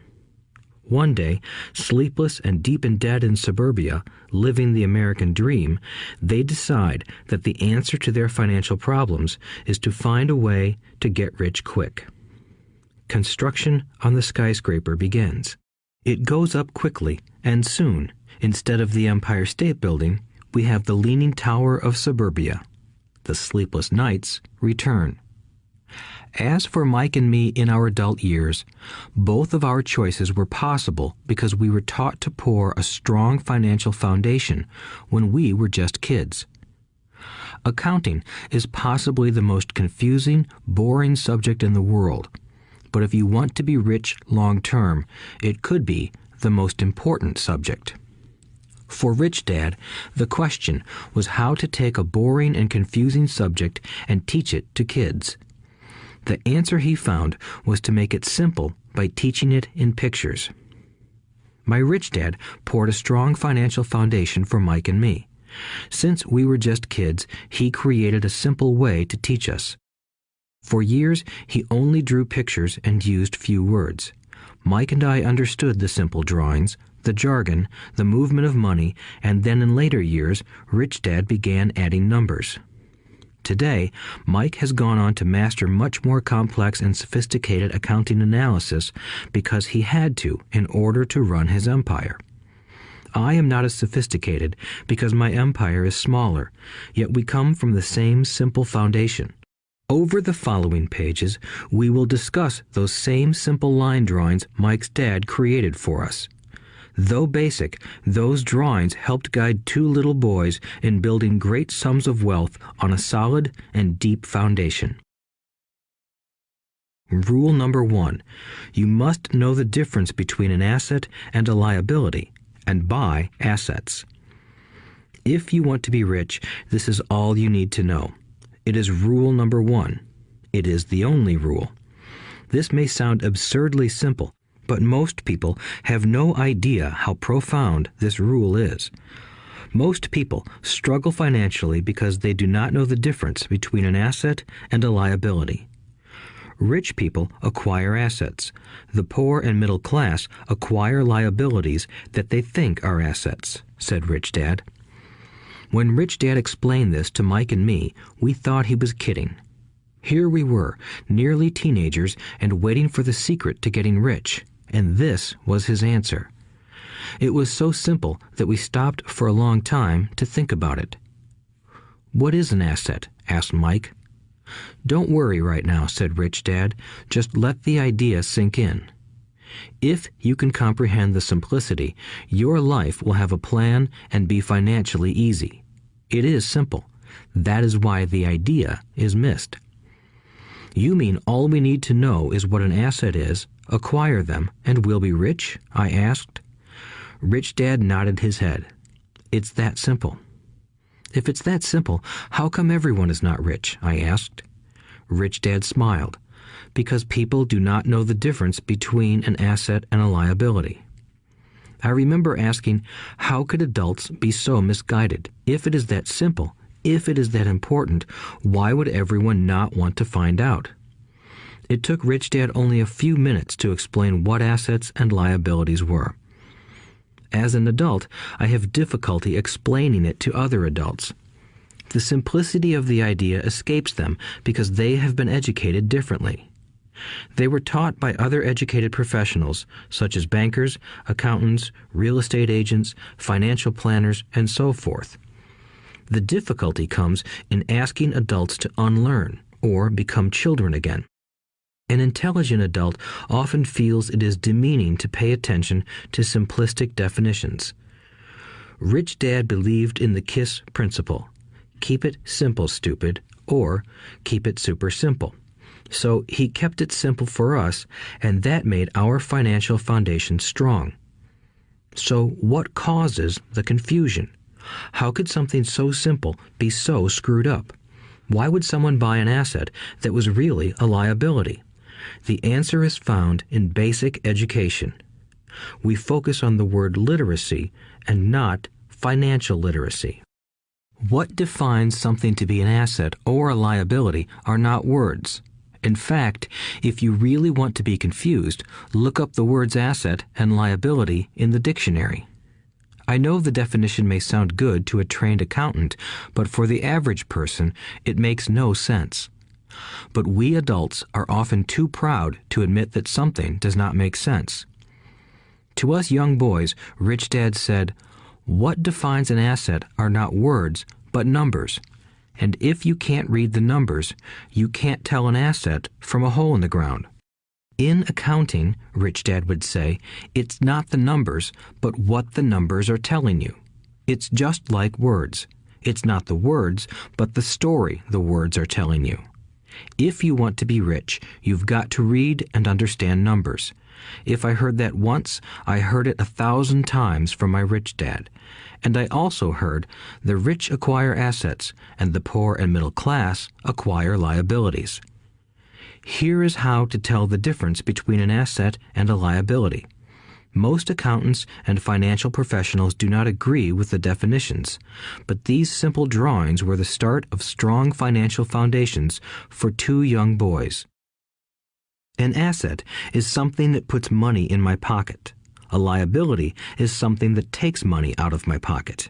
One day, sleepless and deep in debt in suburbia, living the American dream, they decide that the answer to their financial problems is to find a way to get rich quick. Construction on the skyscraper begins. It goes up quickly, and soon, instead of the Empire State Building, we have the Leaning Tower of suburbia. The sleepless nights return. As for Mike and me in our adult years, both of our choices were possible because we were taught to pour a strong financial foundation when we were just kids. Accounting is possibly the most confusing, boring subject in the world, but if you want to be rich long term, it could be the most important subject. For Rich Dad, the question was how to take a boring and confusing subject and teach it to kids. The answer he found was to make it simple by teaching it in pictures. My rich dad poured a strong financial foundation for Mike and me. Since we were just kids, he created a simple way to teach us. For years, he only drew pictures and used few words. Mike and I understood the simple drawings, the jargon, the movement of money, and then in later years, Rich Dad began adding numbers. Today, Mike has gone on to master much more complex and sophisticated accounting analysis because he had to in order to run his empire. I am not as sophisticated because my empire is smaller, yet we come from the same simple foundation. Over the following pages, we will discuss those same simple line drawings Mike's dad created for us. Though basic, those drawings helped guide two little boys in building great sums of wealth on a solid and deep foundation. Rule number 1. You must know the difference between an asset and a liability, and buy assets. If you want to be rich, this is all you need to know. It is rule number 1. It is the only rule. This may sound absurdly simple, but most people have no idea how profound this rule is. Most people struggle financially because they do not know the difference between an asset and a liability. Rich people acquire assets. The poor and middle class acquire liabilities that they think are assets, said Rich Dad. When Rich Dad explained this to Mike and me, we thought he was kidding. Here we were, nearly teenagers, and waiting for the secret to getting rich. And this was his answer. It was so simple that we stopped for a long time to think about it. "What is an asset?" asked Mike. "Don't worry right now," said Rich Dad. "Just let the idea sink in. If you can comprehend the simplicity, your life will have a plan and be financially easy. It is simple. That is why the idea is missed." "You mean all we need to know is what an asset is, acquire them, and we'll be rich?" I asked. Rich Dad nodded his head. "It's that simple." "If it's that simple, how come everyone is not rich?" I asked. Rich Dad smiled. "Because people do not know the difference between an asset and a liability." I remember asking, how could adults be so misguided? If it is that simple, if it is that important, why would everyone not want to find out? It took Rich Dad only a few minutes to explain what assets and liabilities were. As an adult, I have difficulty explaining it to other adults. The simplicity of the idea escapes them because they have been educated differently. They were taught by other educated professionals, such as bankers, accountants, real estate agents, financial planners, and so forth. The difficulty comes in asking adults to unlearn or become children again. An intelligent adult often feels it is demeaning to pay attention to simplistic definitions. Rich Dad believed in the KISS principle: keep it simple, stupid, or keep it super simple. So he kept it simple for us, and that made our financial foundation strong. So what causes the confusion? How could something so simple be so screwed up? Why would someone buy an asset that was really a liability? The answer is found in basic education. We focus on the word literacy and not financial literacy. What defines something to be an asset or a liability are not words. In fact, if you really want to be confused, look up the words asset and liability in the dictionary. I know the definition may sound good to a trained accountant, but for the average person, it makes no sense. But we adults are often too proud to admit that something does not make sense. To us young boys, Rich Dad said, "What defines an asset are not words, but numbers. And if you can't read the numbers, you can't tell an asset from a hole in the ground." In accounting, Rich Dad would say, it's not the numbers, but what the numbers are telling you. It's just like words. It's not the words, but the story the words are telling you. If you want to be rich, you've got to read and understand numbers. If I heard that once, I heard it 1,000 times from my rich dad. And I also heard the rich acquire assets and the poor and middle class acquire liabilities. Here is how to tell the difference between an asset and a liability. Most accountants and financial professionals do not agree with the definitions, but these simple drawings were the start of strong financial foundations for two young boys. An asset is something that puts money in my pocket. A liability is something that takes money out of my pocket.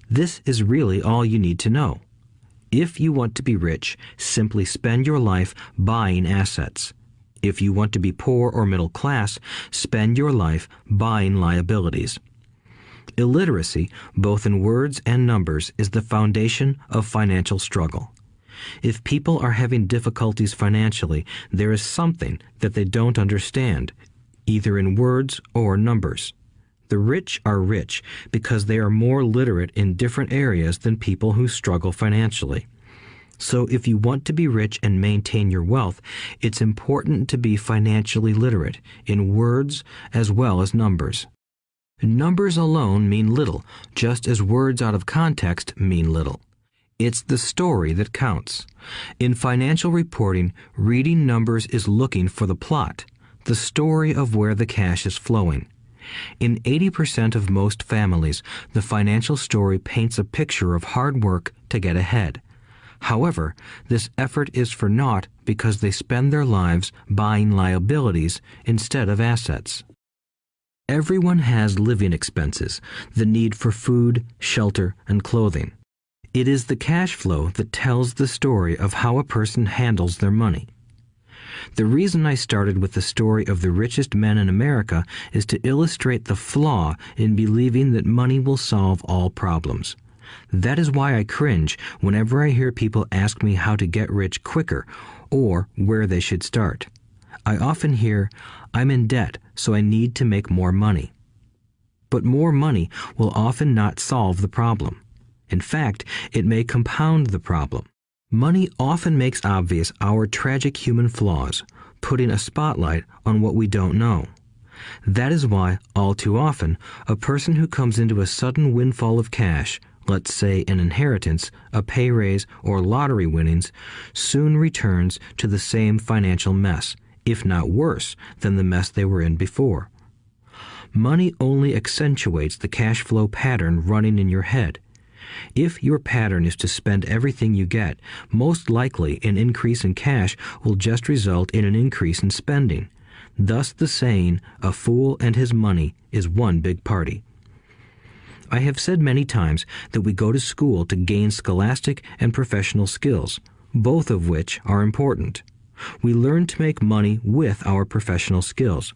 This is really all you need to know. If you want to be rich, simply spend your life buying assets. If you want to be poor or middle class, spend your life buying liabilities. Illiteracy, both in words and numbers, is the foundation of financial struggle. If people are having difficulties financially, there is something that they don't understand, either in words or numbers. The rich are rich because they are more literate in different areas than people who struggle financially. So if you want to be rich and maintain your wealth, it's important to be financially literate in words as well as numbers. Numbers alone mean little, just as words out of context mean little. It's the story that counts. In financial reporting, reading numbers is looking for the plot, the story of where the cash is flowing. In 80% of most families, the financial story paints a picture of hard work to get ahead. However, this effort is for naught because they spend their lives buying liabilities instead of assets. Everyone has living expenses, the need for food, shelter, and clothing. It is the cash flow that tells the story of how a person handles their money. The reason I started with the story of the richest men in America is to illustrate the flaw in believing that money will solve all problems. That is why I cringe whenever I hear people ask me how to get rich quicker or where they should start. I often hear, "I'm in debt, so I need to make more money." But more money will often not solve the problem. In fact, it may compound the problem. Money often makes obvious our tragic human flaws, putting a spotlight on what we don't know. That is why, all too often, a person who comes into a sudden windfall of cash, let's say an inheritance, a pay raise, or lottery winnings, soon returns to the same financial mess, if not worse than the mess they were in before. Money only accentuates the cash flow pattern running in your head. If your pattern is to spend everything you get, most likely an increase in cash will just result in an increase in spending. Thus the saying, "A fool and his money is one big party." I have said many times that we go to school to gain scholastic and professional skills, both of which are important. We learn to make money with our professional skills.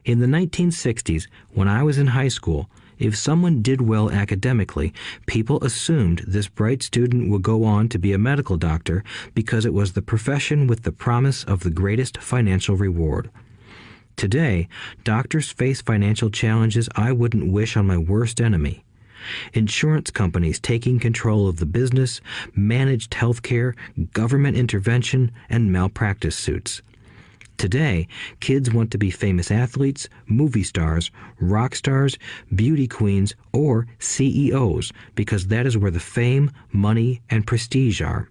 In the 1960s, when I was in high school, if someone did well academically, people assumed this bright student would go on to be a medical doctor because it was the profession with the promise of the greatest financial reward. Today, doctors face financial challenges I wouldn't wish on my worst enemy. Insurance companies taking control of the business, managed health care, government intervention, and malpractice suits. Today, kids want to be famous athletes, movie stars, rock stars, beauty queens, or CEOs because that is where the fame, money, and prestige are.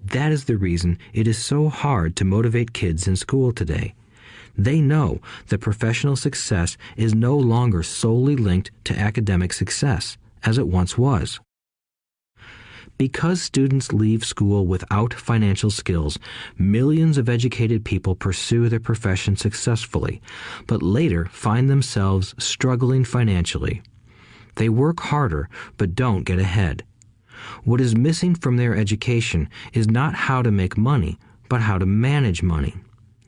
That is the reason it is so hard to motivate kids in school today. They know that professional success is no longer solely linked to academic success, as it once was. Because students leave school without financial skills, millions of educated people pursue their profession successfully, but later find themselves struggling financially. They work harder, but don't get ahead. What is missing from their education is not how to make money, but how to manage money.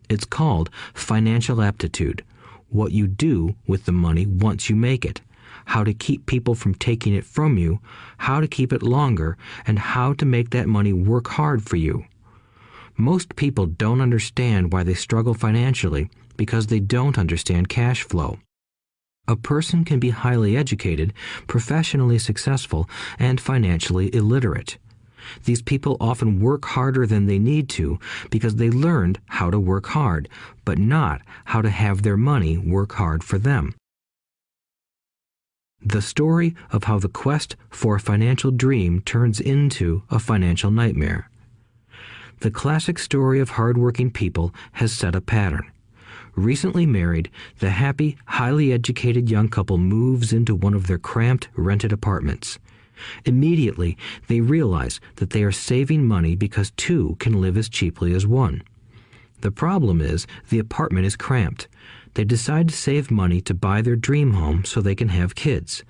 It's called financial aptitude, what you do with the money once you make it, how to keep people from taking it from you, how to keep it longer, and how to make that money work hard for you. Most people don't understand why they struggle financially because they don't understand cash flow. A person can be highly educated, professionally successful, and financially illiterate. These people often work harder than they need to because they learned how to work hard, but not how to have their money work hard for them. The story of how the quest for a financial dream turns into a financial nightmare. The classic story of hardworking people has set a pattern. Recently married, the happy, highly educated young couple moves into one of their cramped, rented apartments. Immediately, they realize that they are saving money because two can live as cheaply as one. The problem is the apartment is cramped. They decide to save money to buy their dream home so they can have kids.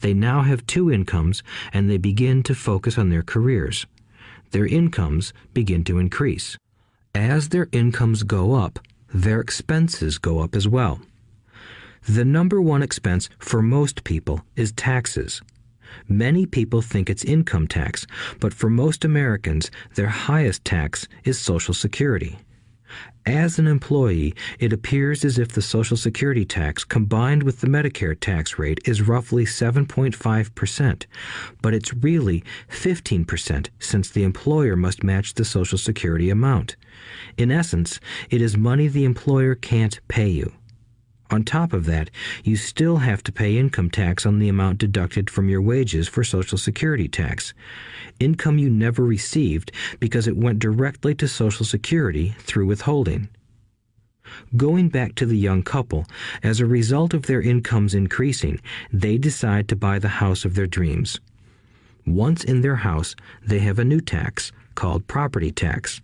They now have two incomes, and they begin to focus on their careers. Their incomes begin to increase. As their incomes go up, their expenses go up as well. The number one expense for most people is taxes. Many people think it's income tax, but for most Americans, their highest tax is Social Security. As an employee, it appears as if the Social Security tax combined with the Medicare tax rate is roughly 7.5%, but it's really 15% since the employer must match the Social Security amount. In essence, it is money the employer can't pay you. On top of that, you still have to pay income tax on the amount deducted from your wages for Social Security tax. Income you never received because it went directly to Social Security through withholding. Going back to the young couple, as a result of their incomes increasing, they decide to buy the house of their dreams. Once in their house, they have a new tax called property tax.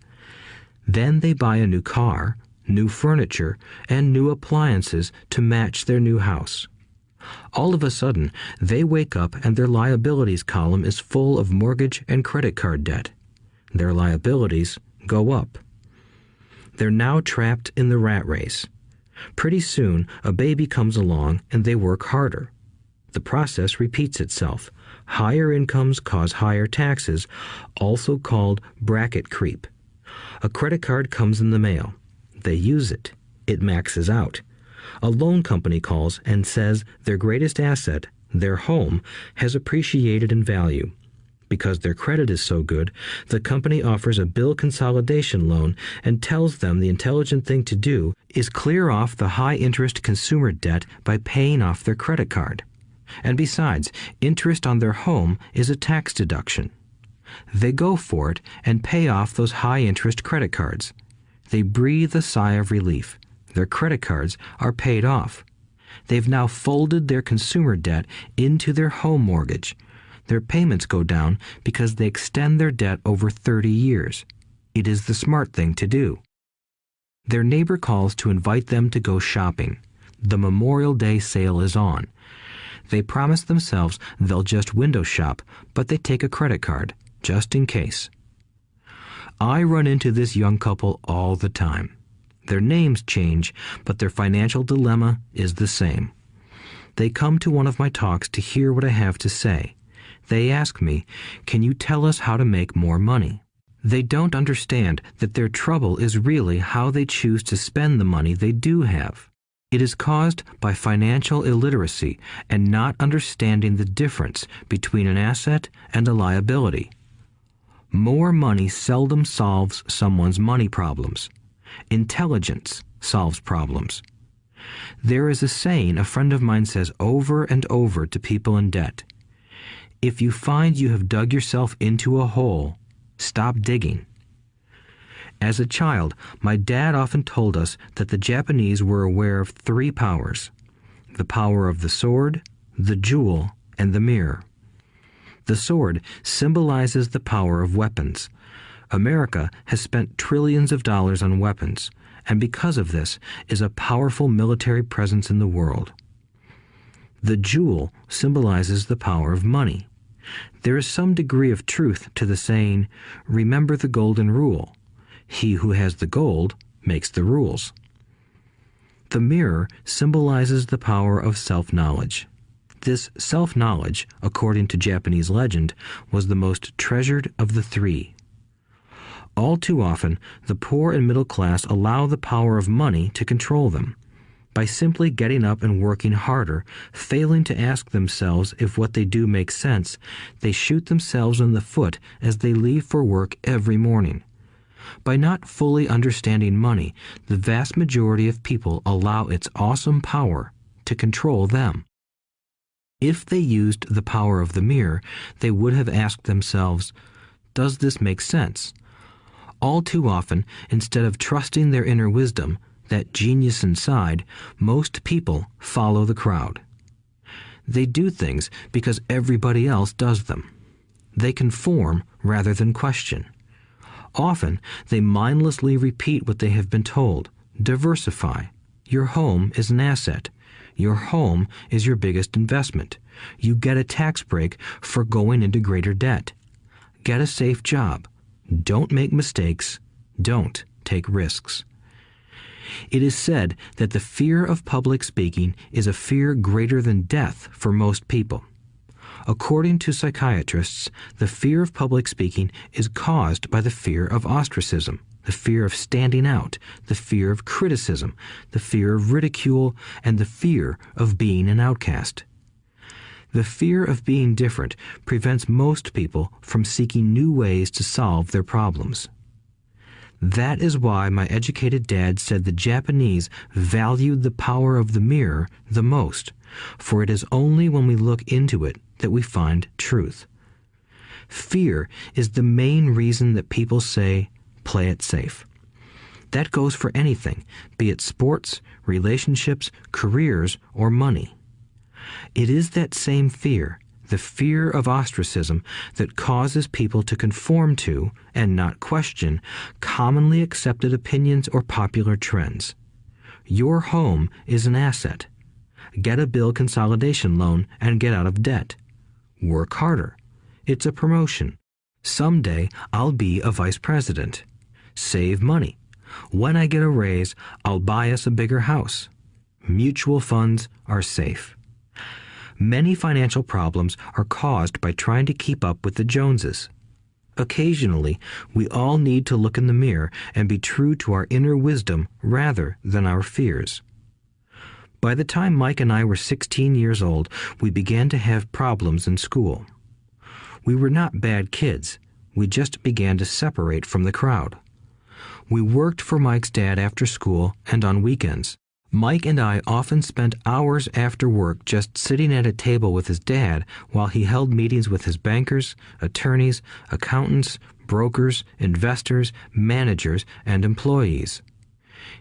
Then they buy a new car, new furniture, and new appliances to match their new house. All of a sudden, they wake up and their liabilities column is full of mortgage and credit card debt. Their liabilities go up. They're now trapped in the rat race. Pretty soon, a baby comes along and they work harder. The process repeats itself. Higher incomes cause higher taxes, also called bracket creep. A credit card comes in the mail. They use it. It maxes out. A loan company calls and says their greatest asset, their home, has appreciated in value. Because their credit is so good, the company offers a bill consolidation loan and tells them the intelligent thing to do is clear off the high-interest consumer debt by paying off their credit card. And besides, interest on their home is a tax deduction. They go for it and pay off those high-interest credit cards. They breathe a sigh of relief. Their credit cards are paid off. They've now folded their consumer debt into their home mortgage. Their payments go down because they extend their debt over 30 years. It is the smart thing to do. Their neighbor calls to invite them to go shopping. The Memorial Day sale is on. They promise themselves they'll just window shop, but they take a credit card, just in case. I run into this young couple all the time. Their names change, but their financial dilemma is the same. They come to one of my talks to hear what I have to say. They ask me, "Can you tell us how to make more money?" They don't understand that their trouble is really how they choose to spend the money they do have. It is caused by financial illiteracy and not understanding the difference between an asset and a liability. More money seldom solves someone's money problems. Intelligence solves problems. There is a saying a friend of mine says over and over to people in debt. If you find you have dug yourself into a hole, stop digging. As a child, my dad often told us that the Japanese were aware of 3 powers: the power of the sword, the jewel, and the mirror. The sword symbolizes the power of weapons. America has spent trillions of dollars on weapons, and because of this is a powerful military presence in the world. The jewel symbolizes the power of money. There is some degree of truth to the saying, "Remember the golden rule. He who has the gold makes the rules." The mirror symbolizes the power of self-knowledge. This self-knowledge, according to Japanese legend, was the most treasured of the 3. All too often, the poor and middle class allow the power of money to control them. By simply getting up and working harder, failing to ask themselves if what they do makes sense, they shoot themselves in the foot as they leave for work every morning. By not fully understanding money, the vast majority of people allow its awesome power to control them. If they used the power of the mirror, they would have asked themselves, "Does this make sense?" All too often, instead of trusting their inner wisdom, that genius inside, most people follow the crowd. They do things because everybody else does them. They conform rather than question. Often, they mindlessly repeat what they have been told. Diversify. Your home is an asset. Your home is your biggest investment. You get a tax break for going into greater debt. Get a safe job. Don't make mistakes. Don't take risks. It is said that the fear of public speaking is a fear greater than death for most people. According to psychiatrists, the fear of public speaking is caused by the fear of ostracism, the fear of standing out, the fear of criticism, the fear of ridicule, and the fear of being an outcast. The fear of being different prevents most people from seeking new ways to solve their problems. That is why my educated dad said the Japanese valued the power of the mirror the most, for it is only when we look into it that we find truth. Fear is the main reason that people say, "Play it safe." That goes for anything, be it sports, relationships, careers, or money. It is that same fear, the fear of ostracism, that causes people to conform to, and not question, commonly accepted opinions or popular trends. Your home is an asset. Get a bill consolidation loan and get out of debt. Work harder. It's a promotion. Someday I'll be a vice president. Save money. When I get a raise, I'll buy us a bigger house. Mutual funds are safe. Many financial problems are caused by trying to keep up with the Joneses. Occasionally, we all need to look in the mirror and be true to our inner wisdom rather than our fears. By the time Mike and I were 16 years old, we began to have problems in school. We were not bad kids. We just began to separate from the crowd. We worked for Mike's dad after school and on weekends. Mike and I often spent hours after work just sitting at a table with his dad while he held meetings with his bankers, attorneys, accountants, brokers, investors, managers, and employees.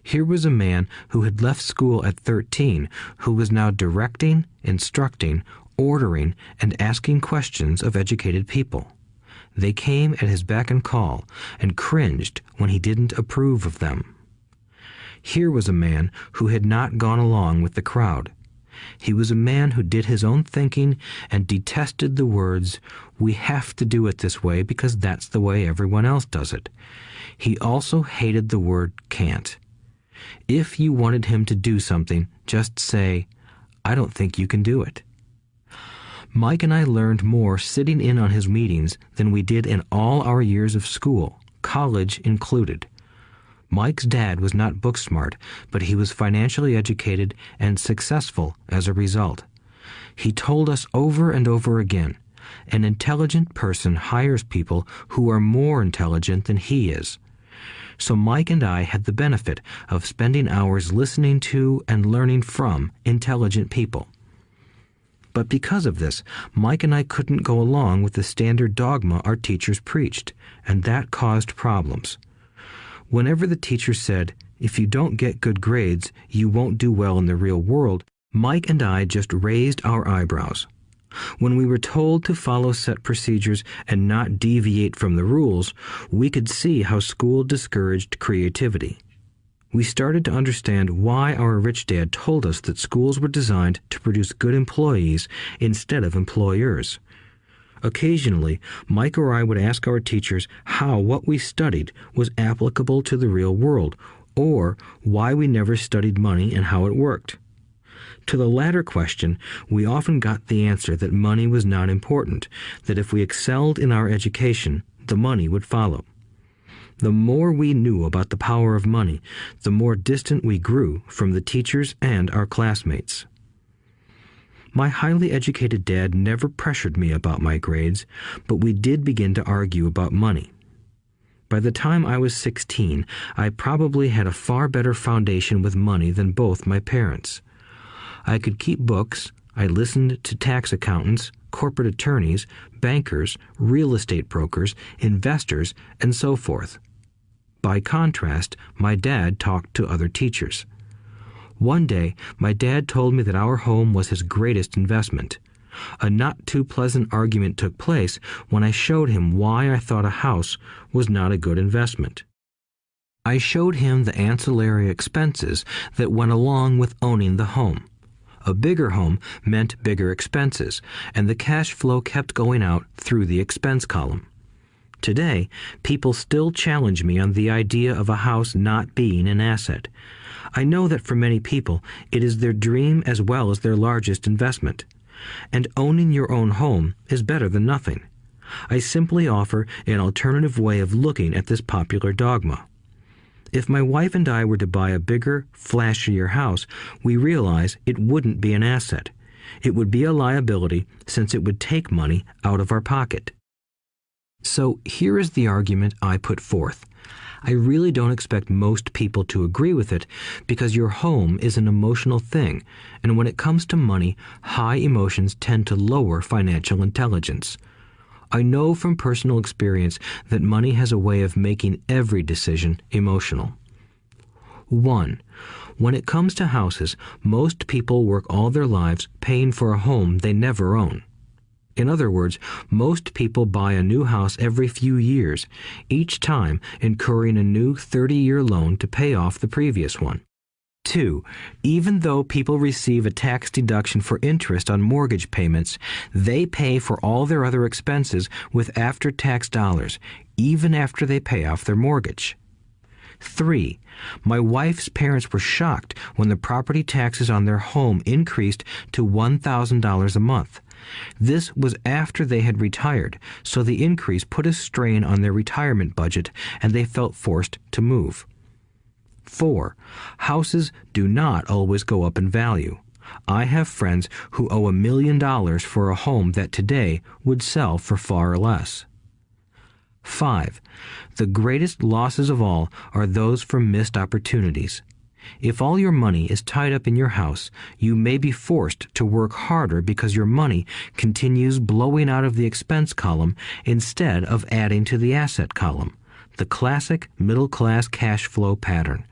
Here was a man who had left school at 13, who was now directing, instructing, ordering, and asking questions of educated people. They came at his beck and call and cringed when he didn't approve of them. Here was a man who had not gone along with the crowd. He was a man who did his own thinking and detested the words, "We have to do it this way because that's the way everyone else does it." He also hated the word can't. If you wanted him to do something, just say, "I don't think you can do it." Mike and I learned more sitting in on his meetings than we did in all our years of school, college included. Mike's dad was not book smart, but he was financially educated and successful as a result. He told us over and over again, an intelligent person hires people who are more intelligent than he is. So Mike and I had the benefit of spending hours listening to and learning from intelligent people. But because of this, Mike and I couldn't go along with the standard dogma our teachers preached, and that caused problems. Whenever the teacher said, "If you don't get good grades, you won't do well in the real world," Mike and I just raised our eyebrows. When we were told to follow set procedures and not deviate from the rules, we could see how school discouraged creativity. We started to understand why our rich dad told us that schools were designed to produce good employees instead of employers. Occasionally, Mike or I would ask our teachers how what we studied was applicable to the real world, or why we never studied money and how it worked. To the latter question, we often got the answer that money was not important, that if we excelled in our education, the money would follow. The more we knew about the power of money, the more distant we grew from the teachers and our classmates. My highly educated dad never pressured me about my grades, but we did begin to argue about money. By the time I was 16, I probably had a far better foundation with money than both my parents. I could keep books, I listened to tax accountants, corporate attorneys, bankers, real estate brokers, investors, and so forth. By contrast, my dad talked to other teachers. One day, my dad told me that our home was his greatest investment. A not-too-pleasant argument took place when I showed him why I thought a house was not a good investment. I showed him the ancillary expenses that went along with owning the home. A bigger home meant bigger expenses, and the cash flow kept going out through the expense column. Today, people still challenge me on the idea of a house not being an asset. I know that for many people, it is their dream as well as their largest investment. And owning your own home is better than nothing. I simply offer an alternative way of looking at this popular dogma. If my wife and I were to buy a bigger, flashier house, we realize it wouldn't be an asset. It would be a liability since it would take money out of our pocket. So here is the argument I put forth. I really don't expect most people to agree with it because your home is an emotional thing, and when it comes to money, high emotions tend to lower financial intelligence. I know from personal experience that money has a way of making every decision emotional. 1. When it comes to houses, most people work all their lives paying for a home they never own. In other words, most people buy a new house every few years, each time incurring a new 30-year loan to pay off the previous one. 2. Even though people receive a tax deduction for interest on mortgage payments, they pay for all their other expenses with after-tax dollars, even after they pay off their mortgage. 3. My wife's parents were shocked when the property taxes on their home increased to $1,000 a month. This was after they had retired, so the increase put a strain on their retirement budget and they felt forced to move. 4. Houses do not always go up in value. I have friends who owe $1 million for a home that today would sell for far less. 5. The greatest losses of all are those from missed opportunities. If all your money is tied up in your house, you may be forced to work harder because your money continues blowing out of the expense column instead of adding to the asset column, the classic middle-class cash flow pattern.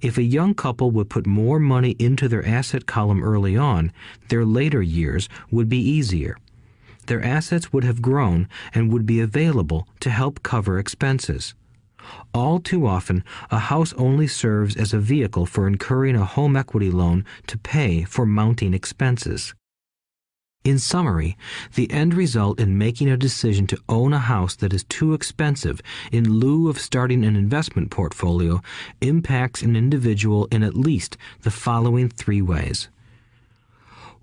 If a young couple would put more money into their asset column early on, their later years would be easier. Their assets would have grown and would be available to help cover expenses. All too often, a house only serves as a vehicle for incurring a home equity loan to pay for mounting expenses. In summary, the end result in making a decision to own a house that is too expensive in lieu of starting an investment portfolio impacts an individual in at least the following 3 ways.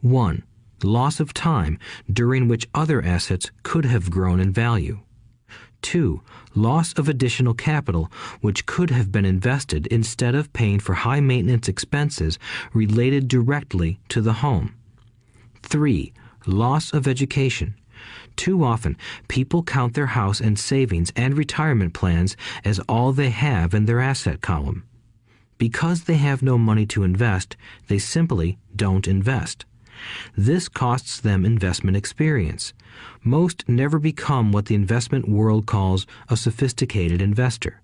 1. Loss of time during which other assets could have grown in value. 2. Loss of additional capital which could have been invested instead of paying for high maintenance expenses related directly to the home. 3. Loss of education. Too often, people count their house and savings and retirement plans as all they have in their asset column. Because they have no money to invest, they simply don't invest. This costs them investment experience. Most never become what the investment world calls a sophisticated investor.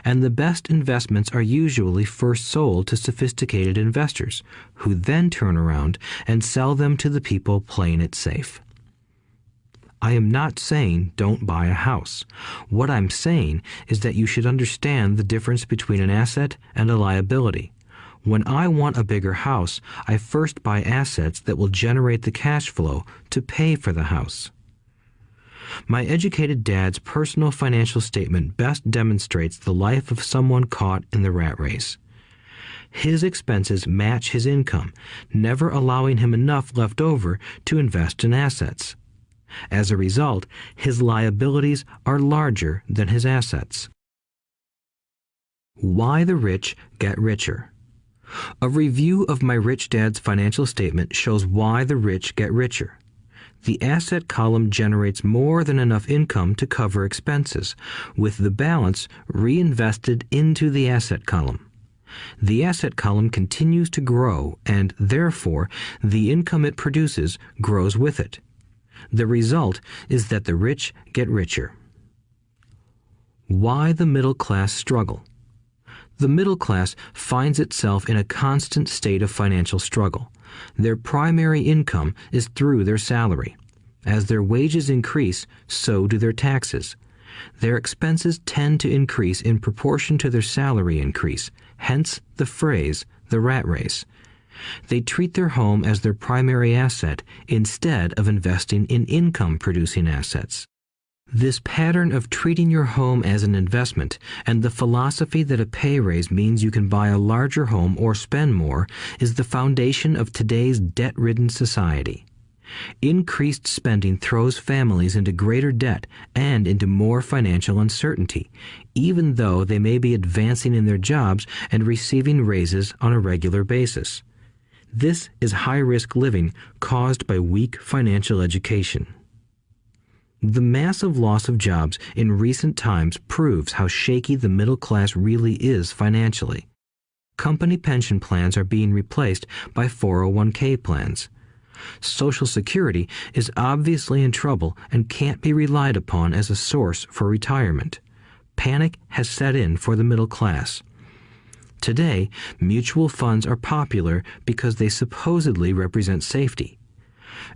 And the best investments are usually first sold to sophisticated investors, who then turn around and sell them to the people playing it safe. I am not saying don't buy a house. What I'm saying is that you should understand the difference between an asset and a liability. When I want a bigger house, I first buy assets that will generate the cash flow to pay for the house. My educated dad's personal financial statement best demonstrates the life of someone caught in the rat race. His expenses match his income, never allowing him enough left over to invest in assets. As a result, his liabilities are larger than his assets. Why the rich get richer. A review of my rich dad's financial statement shows why the rich get richer. The asset column generates more than enough income to cover expenses, with the balance reinvested into the asset column. The asset column continues to grow, and therefore the income it produces grows with it. The result is that the rich get richer. Why the middle class struggle. The middle class finds itself in a constant state of financial struggle. Their primary income is through their salary. As their wages increase, so do their taxes. Their expenses tend to increase in proportion to their salary increase, hence the phrase, the rat race. They treat their home as their primary asset instead of investing in income-producing assets. This pattern of treating your home as an investment and the philosophy that a pay raise means you can buy a larger home or spend more is the foundation of today's debt-ridden society. Increased spending throws families into greater debt and into more financial uncertainty, even though they may be advancing in their jobs and receiving raises on a regular basis. This is high-risk living caused by weak financial education. The massive loss of jobs in recent times proves how shaky the middle class really is financially. Company pension plans are being replaced by 401k plans. Social Security is obviously in trouble and can't be relied upon as a source for retirement. Panic has set in for the middle class. Today, mutual funds are popular because they supposedly represent safety.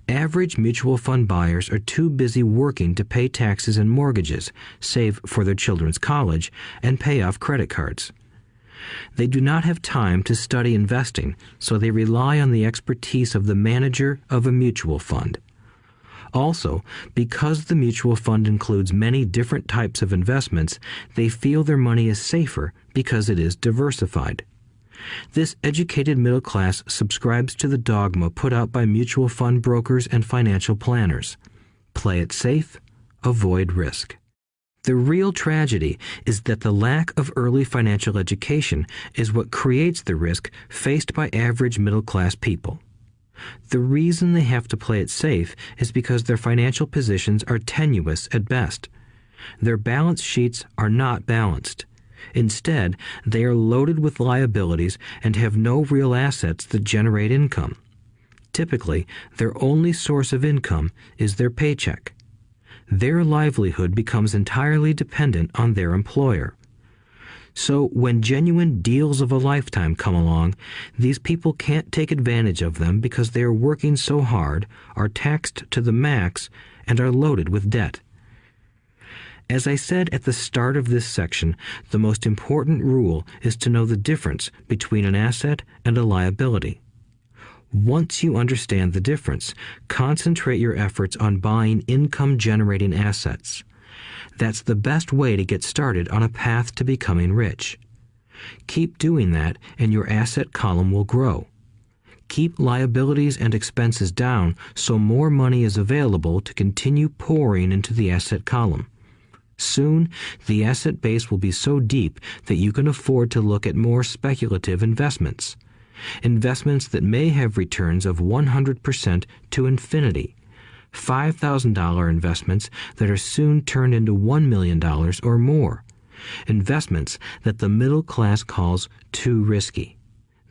Average mutual fund buyers are too busy working to pay taxes and mortgages, save for their children's college, and pay off credit cards. They do not have time to study investing, so they rely on the expertise of the manager of a mutual fund. Also, because the mutual fund includes many different types of investments, they feel their money is safer because it is diversified. This educated middle class subscribes to the dogma put out by mutual fund brokers and financial planners. Play it safe, avoid risk. The real tragedy is that the lack of early financial education is what creates the risk faced by average middle class people. The reason they have to play it safe is because their financial positions are tenuous at best. Their balance sheets are not balanced. Instead, they are loaded with liabilities and have no real assets that generate income. Typically, their only source of income is their paycheck. Their livelihood becomes entirely dependent on their employer. So when genuine deals of a lifetime come along, these people can't take advantage of them because they are working so hard, are taxed to the max, and are loaded with debt. As I said at the start of this section, the most important rule is to know the difference between an asset and a liability. Once you understand the difference, concentrate your efforts on buying income-generating assets. That's the best way to get started on a path to becoming rich. Keep doing that and your asset column will grow. Keep liabilities and expenses down so more money is available to continue pouring into the asset column. Soon, the asset base will be so deep that you can afford to look at more speculative investments. Investments that may have returns of 100% to infinity. $5,000 investments that are soon turned into $1 million or more. Investments that the middle class calls too risky.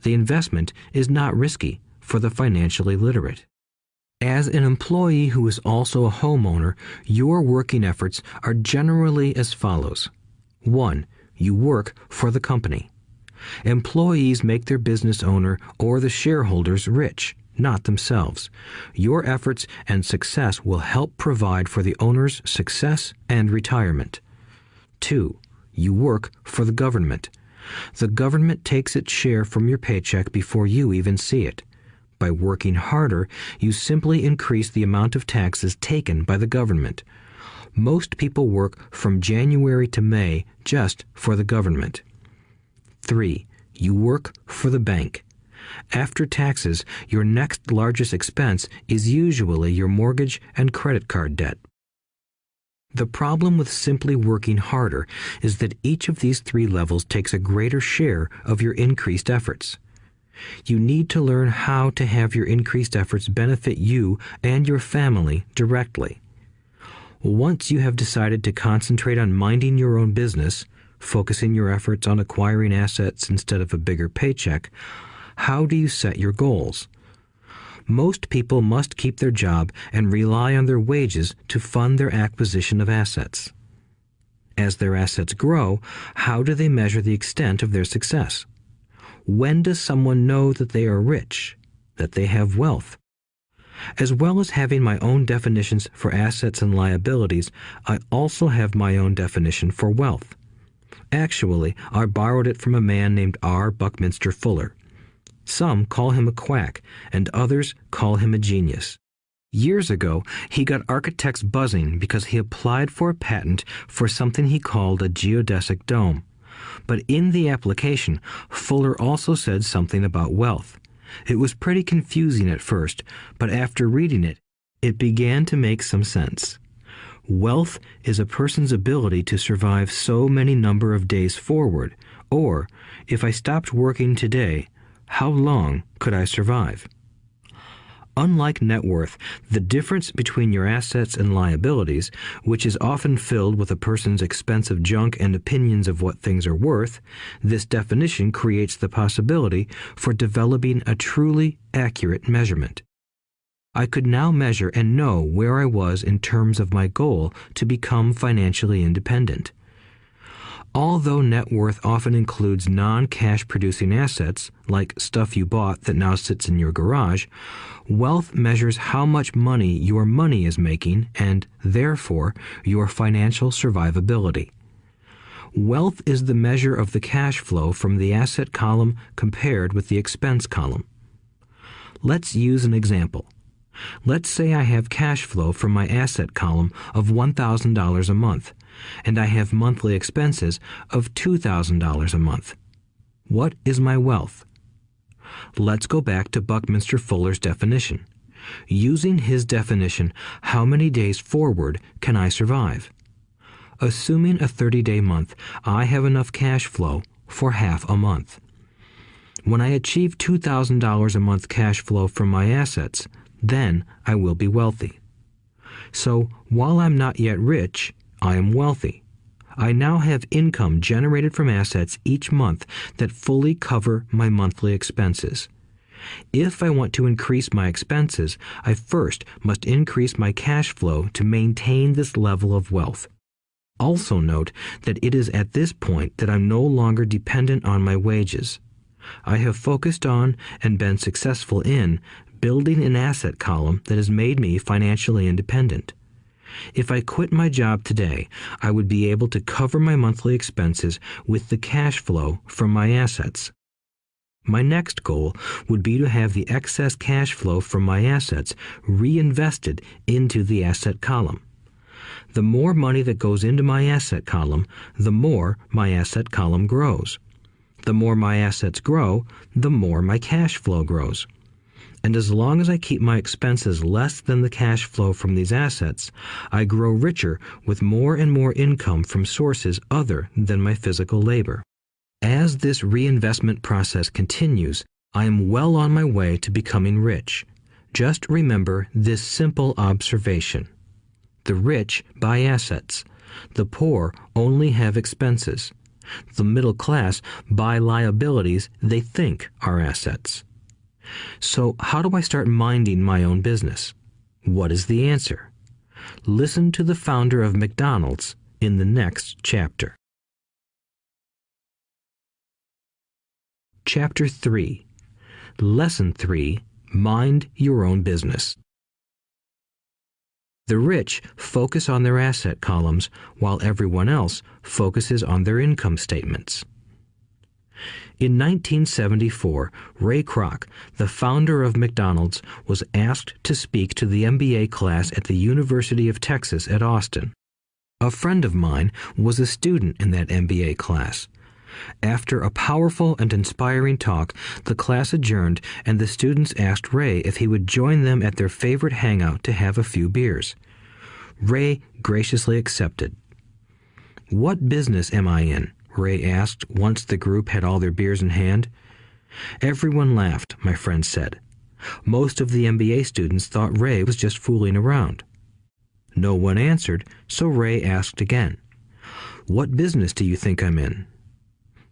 The investment is not risky for the financially literate. As an employee who is also a homeowner, your working efforts are generally as follows. 1. You work for the company. Employees make their business owner or the shareholders rich, not themselves. Your efforts and success will help provide for the owner's success and retirement. 2. You work for the government. The government takes its share from your paycheck before you even see it. By working harder, you simply increase the amount of taxes taken by the government. Most people work from January to May just for the government. 3. You work for the bank. After taxes, your next largest expense is usually your mortgage and credit card debt. The problem with simply working harder is that each of these 3 levels takes a greater share of your increased efforts. You need to learn how to have your increased efforts benefit you and your family directly. Once you have decided to concentrate on minding your own business, focusing your efforts on acquiring assets instead of a bigger paycheck, how do you set your goals? Most people must keep their job and rely on their wages to fund their acquisition of assets. As their assets grow, how do they measure the extent of their success? When does someone know that they are rich, that they have wealth? As well as having my own definitions for assets and liabilities, I also have my own definition for wealth. Actually, I borrowed it from a man named R. Buckminster Fuller. Some call him a quack, and others call him a genius. Years ago, he got architects buzzing because he applied for a patent for something he called a geodesic dome. But in the application, Fuller also said something about wealth. It was pretty confusing at first, but after reading it, it began to make some sense. Wealth is a person's ability to survive so many number of days forward, or, if I stopped working today, how long could I survive? Unlike net worth, the difference between your assets and liabilities, which is often filled with a person's expensive junk and opinions of what things are worth, this definition creates the possibility for developing a truly accurate measurement. I could now measure and know where I was in terms of my goal to become financially independent. Although net worth often includes non-cash producing assets, like stuff you bought that now sits in your garage, wealth measures how much money your money is making and, therefore, your financial survivability. Wealth is the measure of the cash flow from the asset column compared with the expense column. Let's use an example. Let's say I have cash flow from my asset column of $1,000 a month, and I have monthly expenses of $2,000 a month. What is my wealth? Let's go back to Buckminster Fuller's definition. Using his definition, how many days forward can I survive? Assuming a 30-day month, I have enough cash flow for half a month. When I achieve $2,000 a month cash flow from my assets, then I will be wealthy. So, while I'm not yet rich, I am wealthy. I now have income generated from assets each month that fully cover my monthly expenses. If I want to increase my expenses, I first must increase my cash flow to maintain this level of wealth. Also note that it is at this point that I'm no longer dependent on my wages. I have focused on and been successful in building an asset column that has made me financially independent. If I quit my job today, I would be able to cover my monthly expenses with the cash flow from my assets. My next goal would be to have the excess cash flow from my assets reinvested into the asset column. The more money that goes into my asset column, the more my asset column grows. The more my assets grow, the more my cash flow grows. And as long as I keep my expenses less than the cash flow from these assets, I grow richer with more and more income from sources other than my physical labor. As this reinvestment process continues, I am well on my way to becoming rich. Just remember this simple observation. The rich buy assets. The poor only have expenses. The middle class buy liabilities they think are assets. So how do I start minding my own business? What is the answer? Listen to the founder of McDonald's in the next chapter. Chapter 3. Lesson 3. Mind your own business. The rich focus on their asset columns while everyone else focuses on their income statements. In 1974, Ray Kroc, the founder of McDonald's, was asked to speak to the MBA class at the University of Texas at Austin. A friend of mine was a student in that MBA class. After a powerful and inspiring talk, the class adjourned and the students asked Ray if he would join them at their favorite hangout to have a few beers. Ray graciously accepted. "What business am I in?" Ray asked once the group had all their beers in hand. Everyone laughed, my friend said. Most of the MBA students thought Ray was just fooling around. No one answered, so Ray asked again. "What business do you think I'm in?"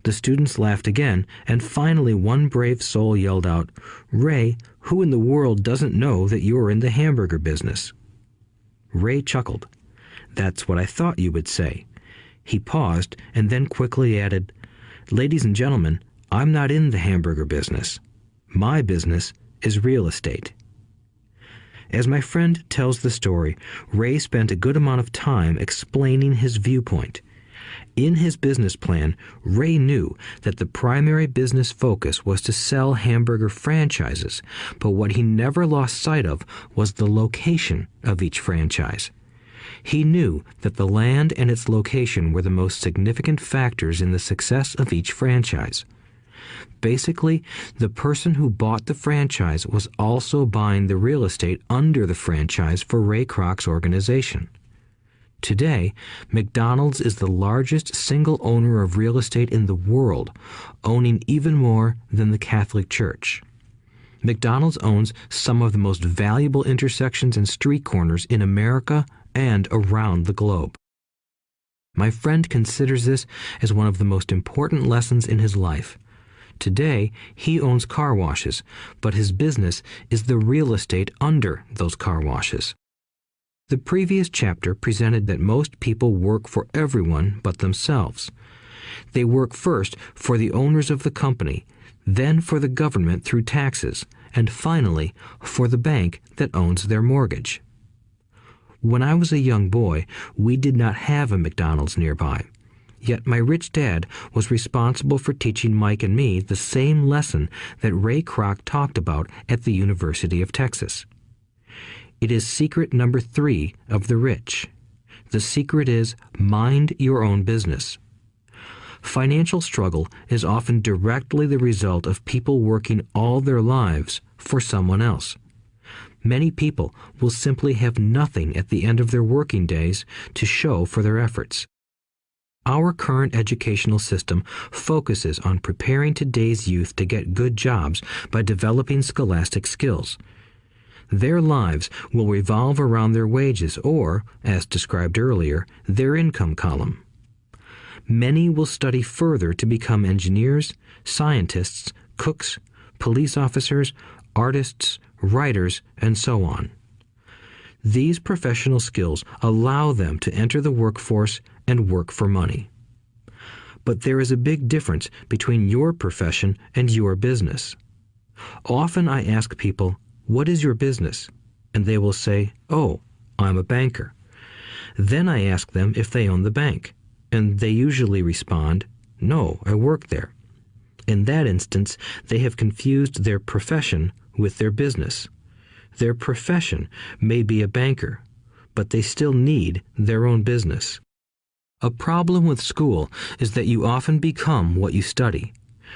The students laughed again, and finally one brave soul yelled out, "Ray, who in the world doesn't know that you're in the hamburger business?" Ray chuckled. "That's what I thought you would say." He paused and then quickly added, "Ladies and gentlemen, I'm not in the hamburger business. My business is real estate." As my friend tells the story, Ray spent a good amount of time explaining his viewpoint. In his business plan, Ray knew that the primary business focus was to sell hamburger franchises, but what he never lost sight of was the location of each franchise. He knew that the land and its location were the most significant factors in the success of each franchise. Basically, the person who bought the franchise was also buying the real estate under the franchise for Ray Kroc's organization. Today, McDonald's is the largest single owner of real estate in the world, owning even more than the Catholic Church. McDonald's owns some of the most valuable intersections and street corners in America and around the globe. My friend considers this as one of the most important lessons in his life. Today, he owns car washes, but his business is the real estate under those car washes. The previous chapter presented that most people work for everyone but themselves. They work first for the owners of the company, then for the government through taxes, and finally for the bank that owns their mortgage. When I was a young boy, we did not have a McDonald's nearby. Yet my rich dad was responsible for teaching Mike and me the same lesson that Ray Kroc talked about at the University of Texas. It is secret number 3 of the rich. The secret is mind your own business. Financial struggle is often directly the result of people working all their lives for someone else. Many people will simply have nothing at the end of their working days to show for their efforts. Our current educational system focuses on preparing today's youth to get good jobs by developing scholastic skills. Their lives will revolve around their wages or, as described earlier, their income column. Many will study further to become engineers, scientists, cooks, police officers, artists, writers, and so on. These professional skills allow them to enter the workforce and work for money. But there is a big difference between your profession and your business. Often I ask people, "What is your business?" And they will say, "Oh, I'm a banker." Then I ask them if they own the bank, and they usually respond, "No, I work there." In that instance, they have confused their profession with their business. Their profession may be a banker, but they still need their own business. A problem with school is that you often become what you study.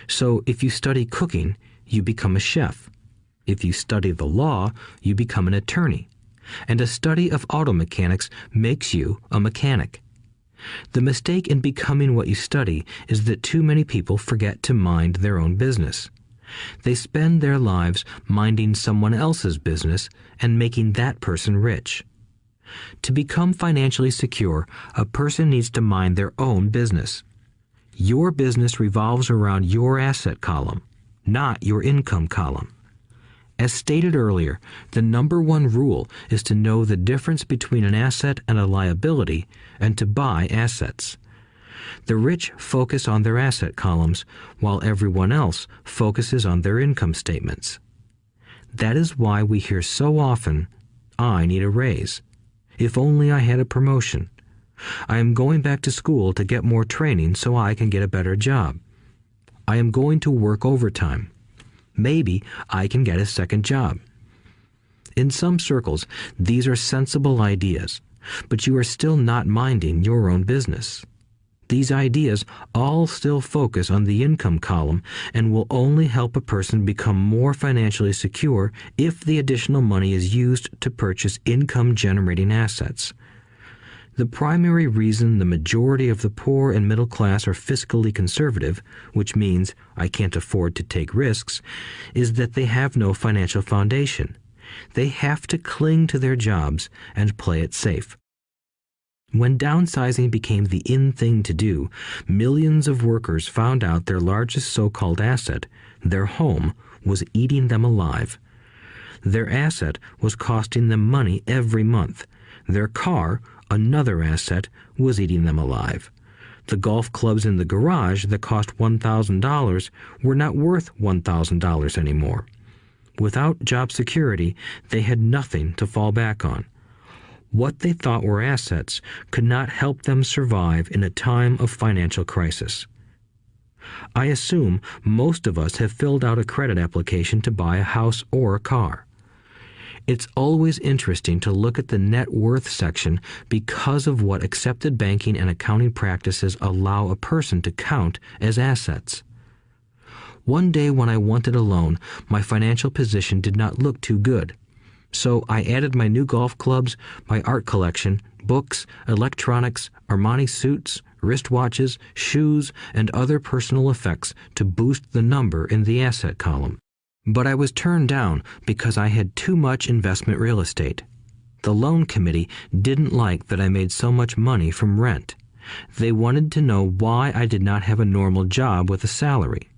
So if you study cooking, you become a chef. If you study the law, you become an attorney. And a study of auto mechanics makes you a mechanic. The mistake in becoming what you study is that too many people forget to mind their own business. They spend their lives minding someone else's business and making that person rich. To become financially secure, a person needs to mind their own business. Your business revolves around your asset column, not your income column. As stated earlier, the number one rule is to know the difference between an asset and a liability and to buy assets. The rich focus on their asset columns, while everyone else focuses on their income statements. That is why we hear so often, "I need a raise. If only I had a promotion. I am going back to school to get more training so I can get a better job. I am going to work overtime. Maybe I can get a second job." In some circles, these are sensible ideas, but you are still not minding your own business. These ideas all still focus on the income column and will only help a person become more financially secure if the additional money is used to purchase income-generating assets. The primary reason the majority of the poor and middle class are fiscally conservative, which means I can't afford to take risks, is that they have no financial foundation. They have to cling to their jobs and play it safe. When downsizing became the in thing to do, millions of workers found out their largest so-called asset, their home, was eating them alive. Their asset was costing them money every month. Their car, another asset, was eating them alive. The golf clubs in the garage that cost $1,000 were not worth $1,000 anymore. Without job security, they had nothing to fall back on. What they thought were assets could not help them survive in a time of financial crisis. I assume most of us have filled out a credit application to buy a house or a car. It's always interesting to look at the net worth section because of what accepted banking and accounting practices allow a person to count as assets. One day when I wanted a loan, my financial position did not look too good. So I added my new golf clubs, my art collection, books, electronics, Armani suits, wristwatches, shoes, and other personal effects to boost the number in the asset column. But I was turned down because I had too much investment real estate. The loan committee didn't like that I made so much money from rent. They wanted to know why I did not have a normal job with a salary.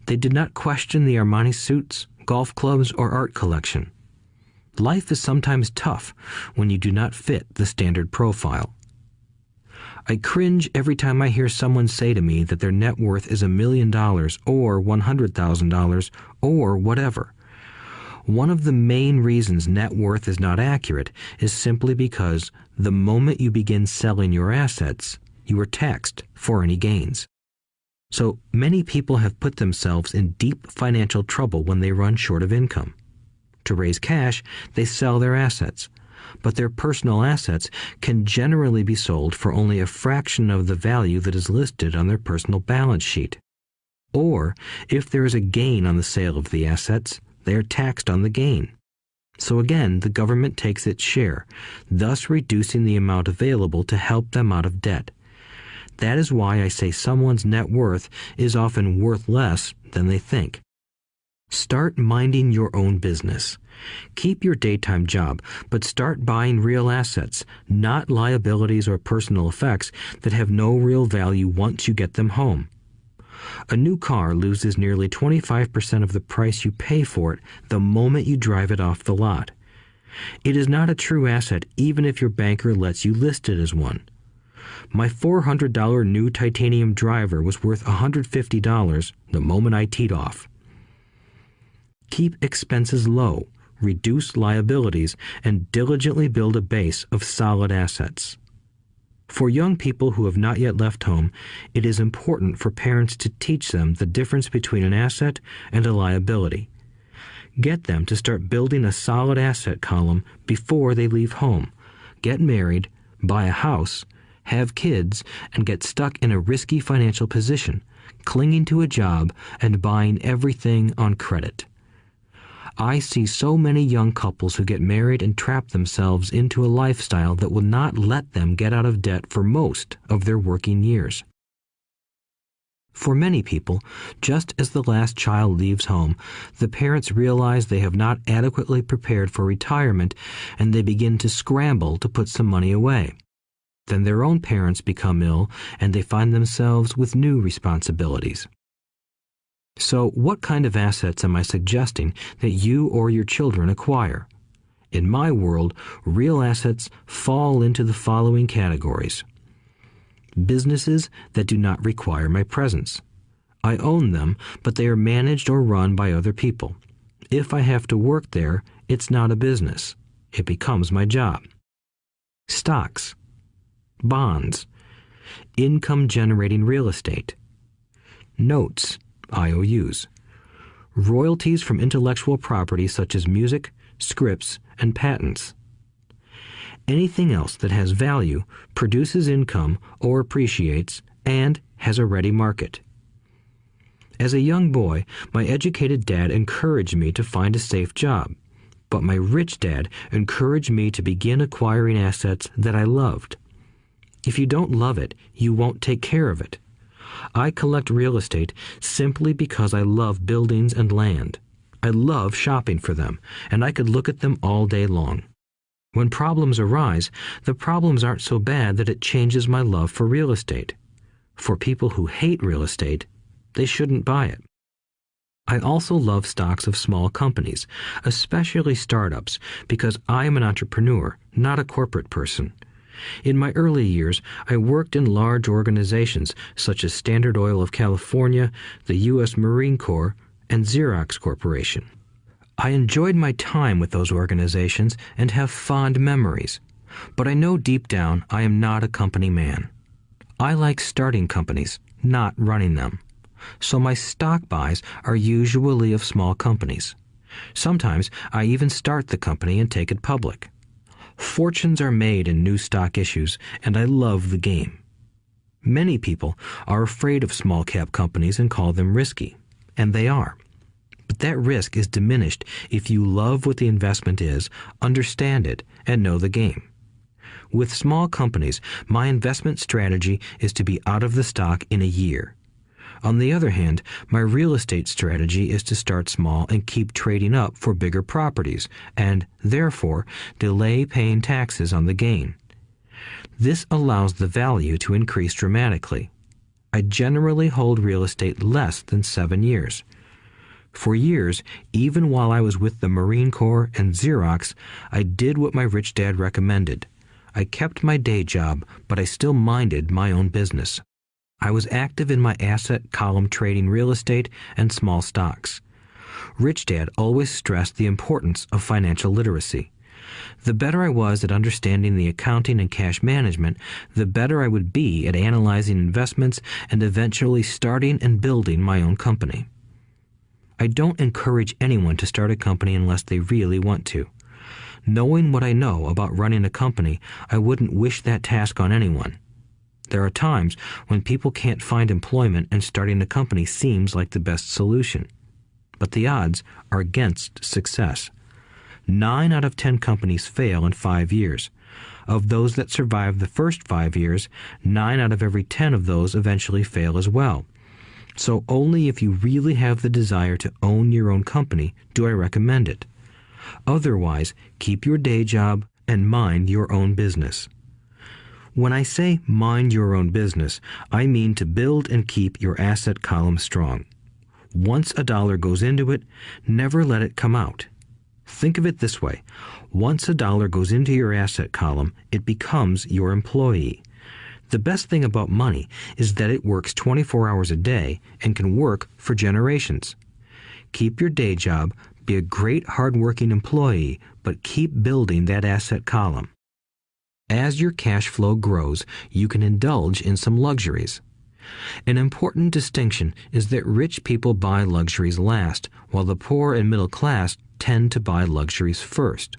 They did not question the Armani suits, golf clubs, or art collection. Life is sometimes tough when you do not fit the standard profile. I cringe every time I hear someone say to me that their net worth is $1 million or $100,000 or whatever. One of the main reasons net worth is not accurate is simply because the moment you begin selling your assets, you are taxed for any gains. So many people have put themselves in deep financial trouble when they run short of income. To raise cash, they sell their assets, but their personal assets can generally be sold for only a fraction of the value that is listed on their personal balance sheet. Or, if there is a gain on the sale of the assets, they are taxed on the gain. So again, the government takes its share, thus reducing the amount available to help them out of debt. That is why I say someone's net worth is often worth less than they think. Start minding your own business. Keep your daytime job, but start buying real assets, not liabilities or personal effects that have no real value once you get them home. A new car loses nearly 25% of the price you pay for it the moment you drive it off the lot. It is not a true asset even if your banker lets you list it as one. My $400 new titanium driver was worth $150 the moment I teed off. Keep expenses low, reduce liabilities, and diligently build a base of solid assets. For young people who have not yet left home, it is important for parents to teach them the difference between an asset and a liability. Get them to start building a solid asset column before they leave home, get married, buy a house, have kids, and get stuck in a risky financial position, clinging to a job and buying everything on credit. I see so many young couples who get married and trap themselves into a lifestyle that will not let them get out of debt for most of their working years. For many people, just as the last child leaves home, the parents realize they have not adequately prepared for retirement and they begin to scramble to put some money away. Then their own parents become ill and they find themselves with new responsibilities. So what kind of assets am I suggesting that you or your children acquire? In my world, real assets fall into the following categories. Businesses that do not require my presence. I own them, but they are managed or run by other people. If I have to work there, it's not a business. It becomes my job. Stocks, bonds, income-generating real estate, notes, IOUs, royalties from intellectual property such as music, scripts, and patents. Anything else that has value, produces income, or appreciates, and has a ready market. As a young boy, my educated dad encouraged me to find a safe job, but my rich dad encouraged me to begin acquiring assets that I loved. If you don't love it, you won't take care of it. I collect real estate simply because I love buildings and land. I love shopping for them, and I could look at them all day long. When problems arise, the problems aren't so bad that it changes my love for real estate. For people who hate real estate, they shouldn't buy it. I also love stocks of small companies, especially startups, because I am an entrepreneur, not a corporate person. In my early years, I worked in large organizations such as Standard Oil of California, the U.S. Marine Corps, and Xerox Corporation. I enjoyed my time with those organizations and have fond memories, but I know deep down I am not a company man. I like starting companies, not running them. So my stock buys are usually of small companies. Sometimes I even start the company and take it public. Fortunes are made in new stock issues, and I love the game. Many people are afraid of small cap companies and call them risky, and they are. But that risk is diminished if you love what the investment is, understand it, and know the game. With small companies, my investment strategy is to be out of the stock in a year. On the other hand, my real estate strategy is to start small and keep trading up for bigger properties, and, therefore, delay paying taxes on the gain. This allows the value to increase dramatically. I generally hold real estate less than 7 years. For years, even while I was with the Marine Corps and Xerox, I did what my rich dad recommended. I kept my day job, but I still minded my own business. I was active in my asset column trading real estate and small stocks. Rich Dad always stressed the importance of financial literacy. The better I was at understanding the accounting and cash management, the better I would be at analyzing investments and eventually starting and building my own company. I don't encourage anyone to start a company unless they really want to. Knowing what I know about running a company, I wouldn't wish that task on anyone. There are times when people can't find employment and starting a company seems like the best solution. But the odds are against success. 9 out of 10 companies fail in 5 years. Of those that survive the first 5 years, 9 out of every 10 of those eventually fail as well. So only if you really have the desire to own your own company do I recommend it. Otherwise, keep your day job and mind your own business. When I say mind your own business, I mean to build and keep your asset column strong. Once a dollar goes into it, never let it come out. Think of it this way. Once a dollar goes into your asset column, it becomes your employee. The best thing about money is that it works 24 hours a day and can work for generations. Keep your day job, be a great hard-working employee, but keep building that asset column. As your cash flow grows, you can indulge in some luxuries. An important distinction is that rich people buy luxuries last, while the poor and middle class tend to buy luxuries first.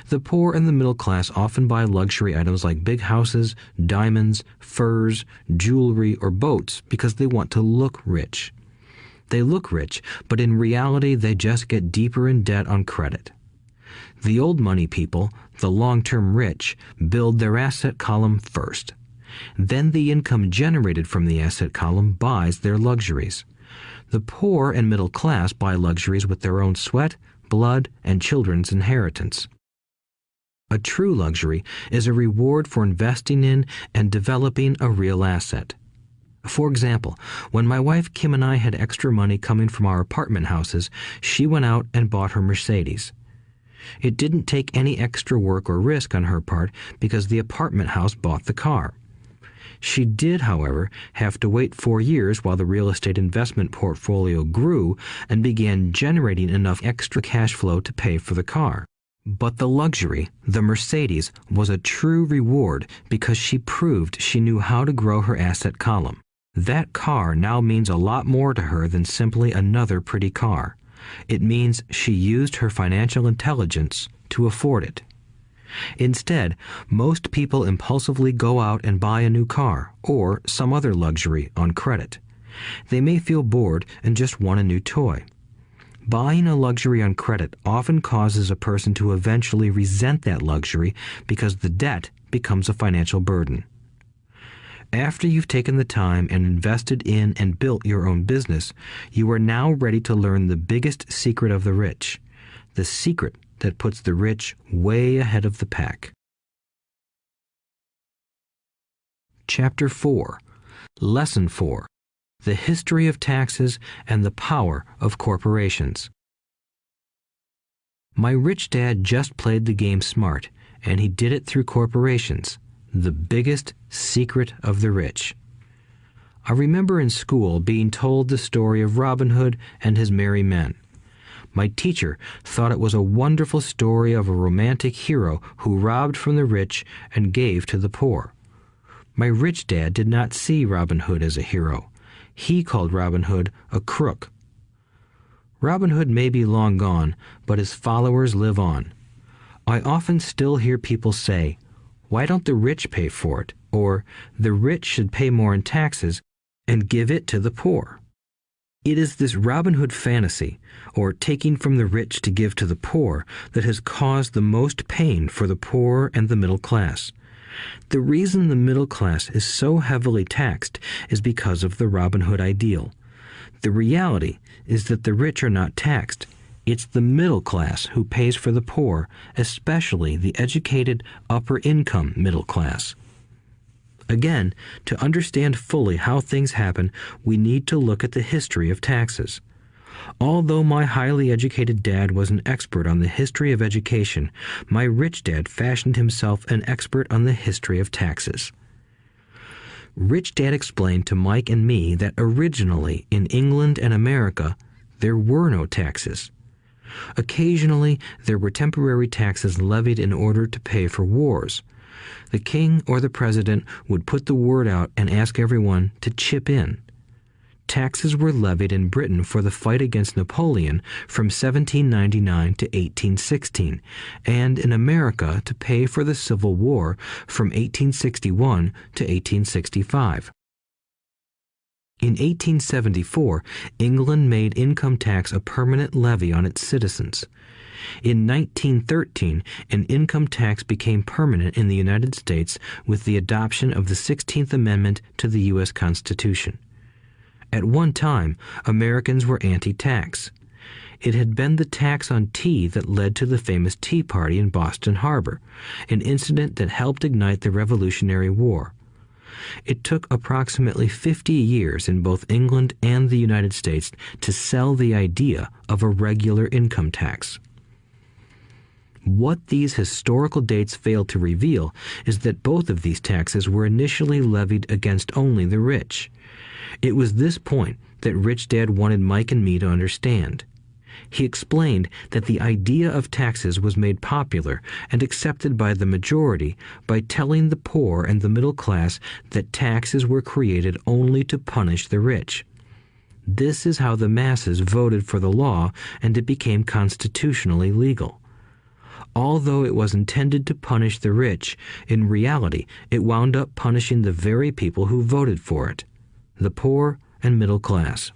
The poor and the middle class often buy luxury items like big houses, diamonds, furs, jewelry, or boats because they want to look rich. They look rich, but in reality they just get deeper in debt on credit. The old money people, the long-term rich, build their asset column first. Then the income generated from the asset column buys their luxuries. The poor and middle class buy luxuries with their own sweat, blood, and children's inheritance. A true luxury is a reward for investing in and developing a real asset. For example, when my wife Kim and I had extra money coming from our apartment houses, she went out and bought her Mercedes. It didn't take any extra work or risk on her part because the apartment house bought the car. She did, however, have to wait 4 years while the real estate investment portfolio grew and began generating enough extra cash flow to pay for the car. But the luxury, the Mercedes, was a true reward because she proved she knew how to grow her asset column. That car now means a lot more to her than simply another pretty car. It means she used her financial intelligence to afford it. Instead, most people impulsively go out and buy a new car or some other luxury on credit. They may feel bored and just want a new toy. Buying a luxury on credit often causes a person to eventually resent that luxury because the debt becomes a financial burden. After you've taken the time and invested in and built your own business, you are now ready to learn the biggest secret of the rich, the secret that puts the rich way ahead of the pack. Chapter 4. Lesson 4. The History of Taxes and the Power of Corporations. My rich dad just played the game smart, and he did it through corporations, the biggest secret of the rich. I remember in school being told the story of Robin Hood and his merry men. My teacher thought it was a wonderful story of a romantic hero who robbed from the rich and gave to the poor. My rich dad did not see Robin Hood as a hero. He called Robin Hood a crook. Robin Hood may be long gone, but his followers live on. I often still hear people say, "Why don't the rich pay for it?" Or, "The rich should pay more in taxes and give it to the poor." It is this Robin Hood fantasy, or taking from the rich to give to the poor, that has caused the most pain for the poor and the middle class. The reason the middle class is so heavily taxed is because of the Robin Hood ideal. The reality is that the rich are not taxed. It's the middle class who pays for the poor, especially the educated, upper-income middle class. Again, to understand fully how things happen, we need to look at the history of taxes. Although my highly educated dad was an expert on the history of education, my rich dad fashioned himself an expert on the history of taxes. Rich Dad explained to Mike and me that originally in England and America, there were no taxes. Occasionally, there were temporary taxes levied in order to pay for wars. The king or the president would put the word out and ask everyone to chip in. Taxes were levied in Britain for the fight against Napoleon from 1799 to 1816, and in America to pay for the Civil War from 1861 to 1865. In 1874, England made income tax a permanent levy on its citizens. In 1913, an income tax became permanent in the United States with the adoption of the 16th Amendment to the U.S. Constitution. At one time, Americans were anti-tax. It had been the tax on tea that led to the famous Tea Party in Boston Harbor, an incident that helped ignite the Revolutionary War. It took approximately 50 years in both England and the United States to sell the idea of a regular income tax. What these historical dates fail to reveal is that both of these taxes were initially levied against only the rich. It was this point that Rich Dad wanted Mike and me to understand. He explained that the idea of taxes was made popular and accepted by the majority by telling the poor and the middle class that taxes were created only to punish the rich. This is how the masses voted for the law, and it became constitutionally legal. Although it was intended to punish the rich, in reality it wound up punishing the very people who voted for it, the poor and middle class.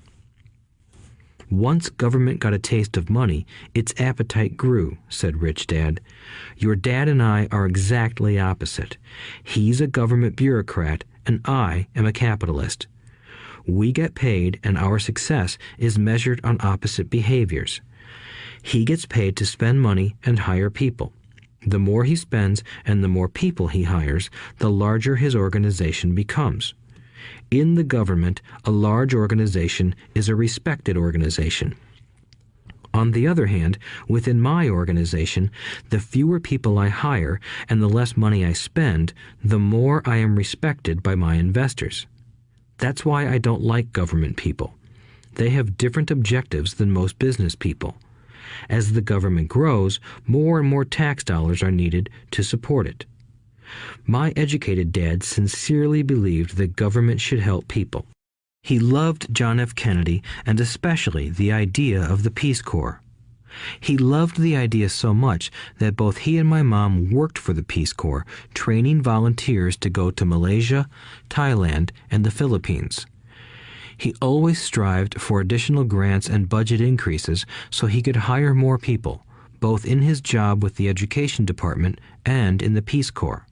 Once government got a taste of money, its appetite grew, said Rich Dad. Your dad and I are exactly opposite. He's a government bureaucrat, and I am a capitalist. We get paid, and our success is measured on opposite behaviors. He gets paid to spend money and hire people. The more he spends and the more people he hires, the larger his organization becomes. In the government, a large organization is a respected organization. On the other hand, within my organization, the fewer people I hire and the less money I spend, the more I am respected by my investors. That's why I don't like government people. They have different objectives than most business people. As the government grows, more and more tax dollars are needed to support it. My educated dad sincerely believed that government should help people. He loved John F. Kennedy and especially the idea of the Peace Corps. He loved the idea so much that both he and my mom worked for the Peace Corps, training volunteers to go to Malaysia, Thailand, and the Philippines. He always strived for additional grants and budget increases so he could hire more people, both in his job with the Education Department and in the Peace Corps.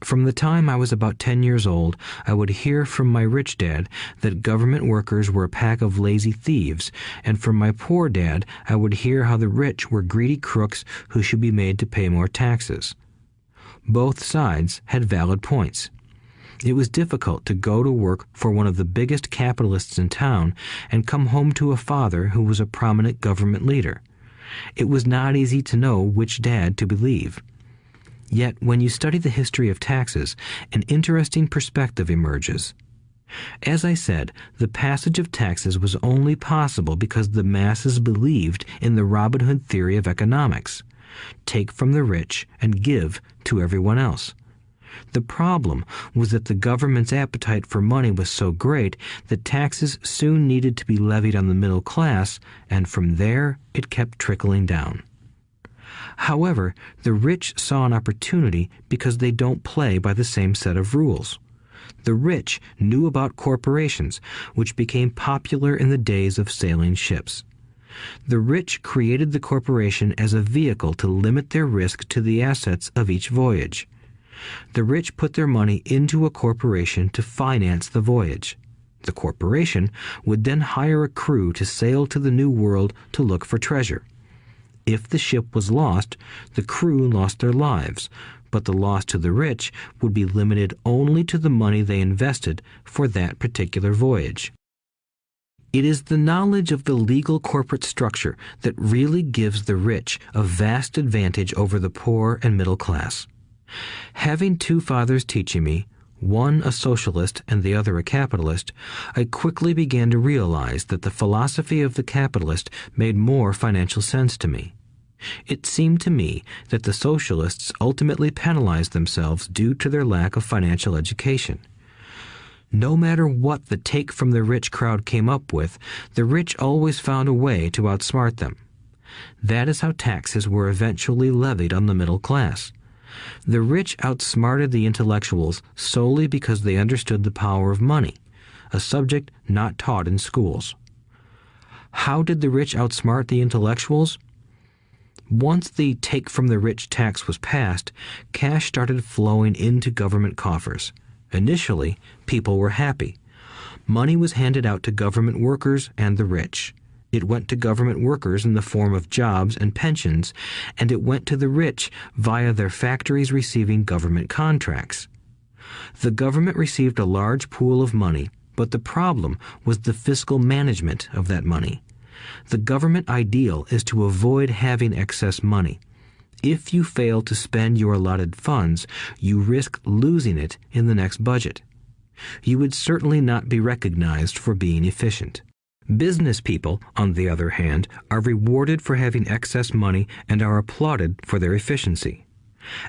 From the time I was about 10 years old, I would hear from my rich dad that government workers were a pack of lazy thieves, and from my poor dad I would hear how the rich were greedy crooks who should be made to pay more taxes. Both sides had valid points. It was difficult to go to work for one of the biggest capitalists in town and come home to a father who was a prominent government leader. It was not easy to know which dad to believe. Yet, when you study the history of taxes, an interesting perspective emerges. As I said, the passage of taxes was only possible because the masses believed in the Robin Hood theory of economics. Take from the rich and give to everyone else. The problem was that the government's appetite for money was so great that taxes soon needed to be levied on the middle class, and from there it kept trickling down. However, the rich saw an opportunity because they don't play by the same set of rules. The rich knew about corporations, which became popular in the days of sailing ships. The rich created the corporation as a vehicle to limit their risk to the assets of each voyage. The rich put their money into a corporation to finance the voyage. The corporation would then hire a crew to sail to the New World to look for treasure. If the ship was lost, the crew lost their lives, but the loss to the rich would be limited only to the money they invested for that particular voyage. It is the knowledge of the legal corporate structure that really gives the rich a vast advantage over the poor and middle class. Having two fathers teaching me, one a socialist and the other a capitalist, I quickly began to realize that the philosophy of the capitalist made more financial sense to me. It seemed to me that the socialists ultimately penalized themselves due to their lack of financial education. No matter what the take from the rich crowd came up with, the rich always found a way to outsmart them. That is how taxes were eventually levied on the middle class. The rich outsmarted the intellectuals solely because they understood the power of money, a subject not taught in schools. How did the rich outsmart the intellectuals? Once the take from the rich tax was passed, cash started flowing into government coffers. Initially, people were happy. Money was handed out to government workers and the rich. It went to government workers in the form of jobs and pensions, and it went to the rich via their factories receiving government contracts. The government received a large pool of money, but the problem was the fiscal management of that money. The government ideal is to avoid having excess money. If you fail to spend your allotted funds, you risk losing it in the next budget. You would certainly not be recognized for being efficient. Business people, on the other hand, are rewarded for having excess money and are applauded for their efficiency.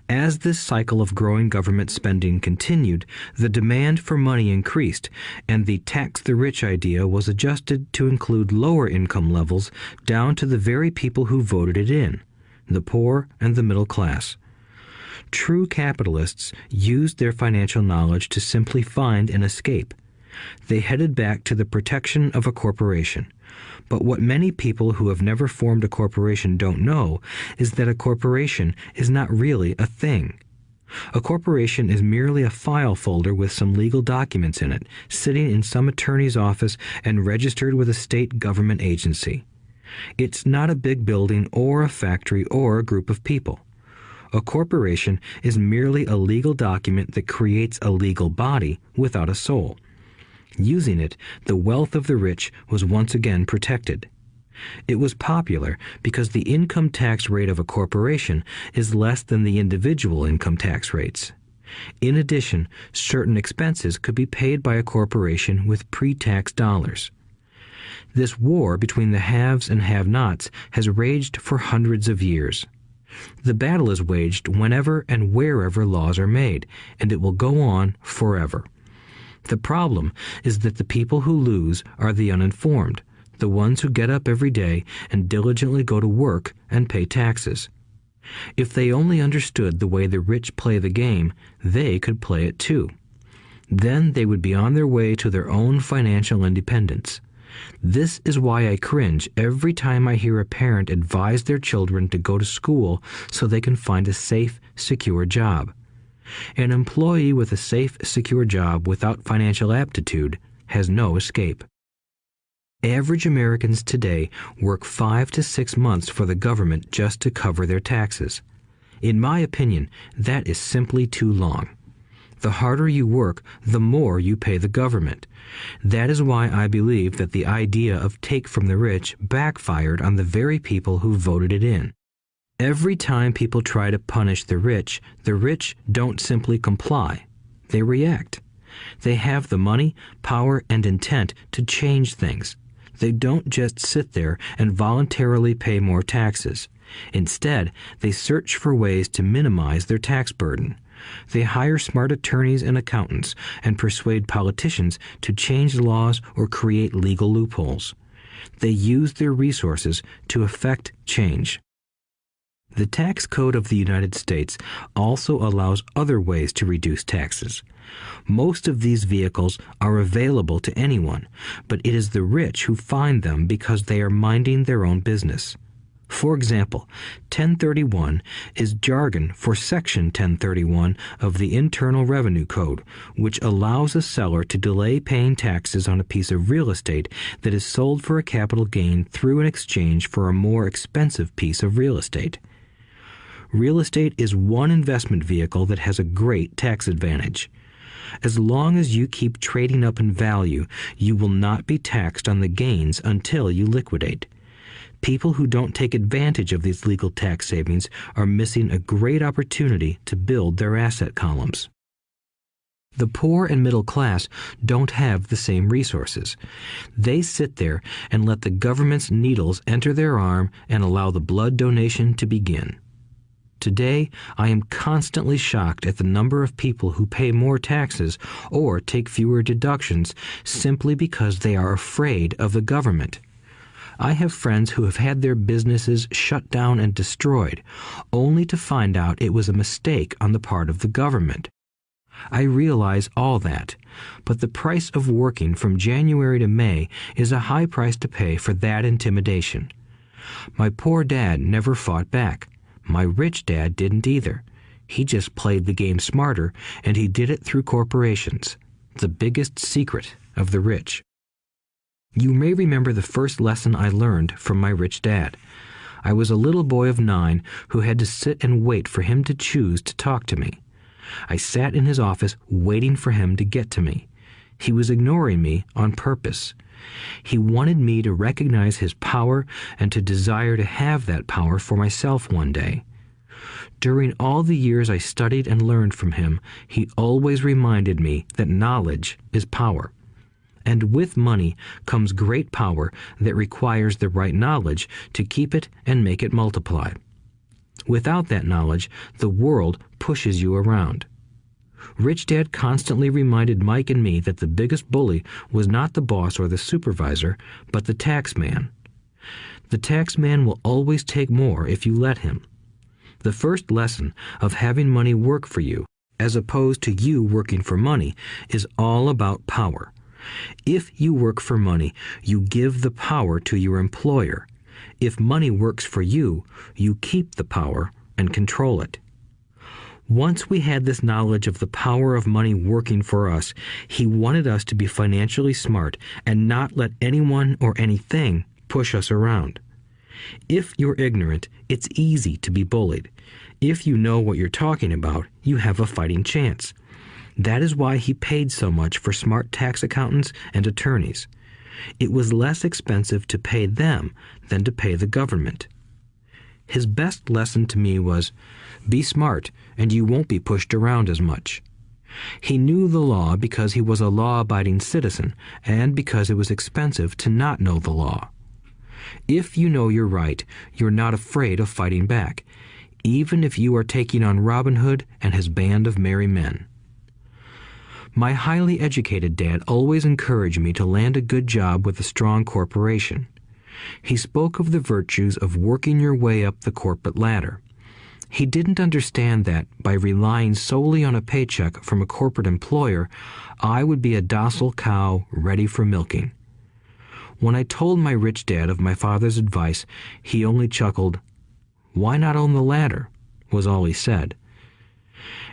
As this cycle of growing government spending continued, the demand for money increased, and the tax the rich idea was adjusted to include lower income levels down to the very people who voted it in, the poor and the middle class. True capitalists used their financial knowledge to simply find an escape. They headed back to the protection of a corporation. But what many people who have never formed a corporation don't know is that a corporation is not really a thing. A corporation is merely a file folder with some legal documents in it, sitting in some attorney's office and registered with a state government agency. It's not a big building or a factory or a group of people. A corporation is merely a legal document that creates a legal body without a soul. Using it, the wealth of the rich was once again protected. It was popular because the income tax rate of a corporation is less than the individual income tax rates. In addition, certain expenses could be paid by a corporation with pre-tax dollars. This war between the haves and have-nots has raged for hundreds of years. The battle is waged whenever and wherever laws are made, and it will go on forever. The problem is that the people who lose are the uninformed, the ones who get up every day and diligently go to work and pay taxes. If they only understood the way the rich play the game, they could play it too. Then they would be on their way to their own financial independence. This is why I cringe every time I hear a parent advise their children to go to school so they can find a safe, secure job. An employee with a safe, secure job without financial aptitude has no escape. Average Americans today work 5 to 6 months for the government just to cover their taxes. In my opinion, that is simply too long. The harder you work, the more you pay the government. That is why I believe that the idea of take from the rich backfired on the very people who voted it in. Every time people try to punish the rich don't simply comply. They react. They have the money, power, and intent to change things. They don't just sit there and voluntarily pay more taxes. Instead, they search for ways to minimize their tax burden. They hire smart attorneys and accountants and persuade politicians to change laws or create legal loopholes. They use their resources to effect change. The tax code of the United States also allows other ways to reduce taxes. Most of these vehicles are available to anyone, but it is the rich who find them because they are minding their own business. For example, 1031 is jargon for Section 1031 of the Internal Revenue Code, which allows a seller to delay paying taxes on a piece of real estate that is sold for a capital gain through an exchange for a more expensive piece of real estate. Real estate is one investment vehicle that has a great tax advantage. As long as you keep trading up in value, you will not be taxed on the gains until you liquidate. People who don't take advantage of these legal tax savings are missing a great opportunity to build their asset columns. The poor and middle class don't have the same resources. They sit there and let the government's needles enter their arm and allow the blood donation to begin. Today, I am constantly shocked at the number of people who pay more taxes or take fewer deductions simply because they are afraid of the government. I have friends who have had their businesses shut down and destroyed, only to find out it was a mistake on the part of the government. I realize all that, but the price of working from January to May is a high price to pay for that intimidation. My poor dad never fought back. My rich dad didn't either. He just played the game smarter, and he did it through corporations, the biggest secret of the rich. You may remember the first lesson I learned from my rich dad. I was a little boy of 9 who had to sit and wait for him to choose to talk to me. I sat in his office waiting for him to get to me. He was ignoring me on purpose. He wanted me to recognize his power and to desire to have that power for myself one day. During all the years I studied and learned from him, he always reminded me that knowledge is power. and with money comes great power that requires the right knowledge to keep it and make it multiply. Without that knowledge, the world pushes you around. Rich Dad constantly reminded Mike and me that the biggest bully was not the boss or the supervisor, but the tax man. The tax man will always take more if you let him. The first lesson of having money work for you, as opposed to you working for money, is all about power. If you work for money, you give the power to your employer. If money works for you, you keep the power and control it. Once we had this knowledge of the power of money working for us, he wanted us to be financially smart and not let anyone or anything push us around. If you're ignorant, it's easy to be bullied. If you know what you're talking about, you have a fighting chance. That is why he paid so much for smart tax accountants and attorneys. It was less expensive to pay them than to pay the government. His best lesson to me was, be smart and you won't be pushed around as much. He knew the law because he was a law-abiding citizen and because it was expensive to not know the law. If you know you're right, you're not afraid of fighting back, even if you are taking on Robin Hood and his band of merry men. My highly educated dad always encouraged me to land a good job with a strong corporation. He spoke of the virtues of working your way up the corporate ladder. He didn't understand that, by relying solely on a paycheck from a corporate employer, I would be a docile cow ready for milking. When I told my rich dad of my father's advice, he only chuckled. "Why not own the ladder?" was all he said.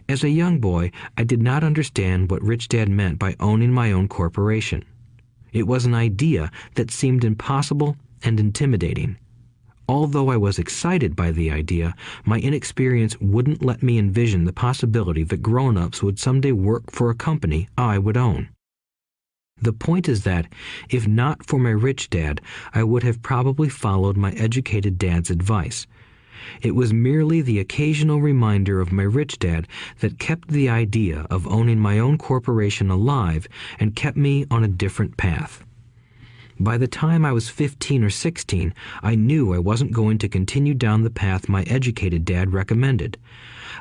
As a young boy, I did not understand what Rich Dad meant by owning my own corporation. It was an idea that seemed impossible and intimidating. Although I was excited by the idea, my inexperience wouldn't let me envision the possibility that grown-ups would someday work for a company I would own. The point is that, if not for my rich dad, I would have probably followed my educated dad's advice. It was merely the occasional reminder of my rich dad that kept the idea of owning my own corporation alive and kept me on a different path. By the time I was 15 or 16, I knew I wasn't going to continue down the path my educated dad recommended.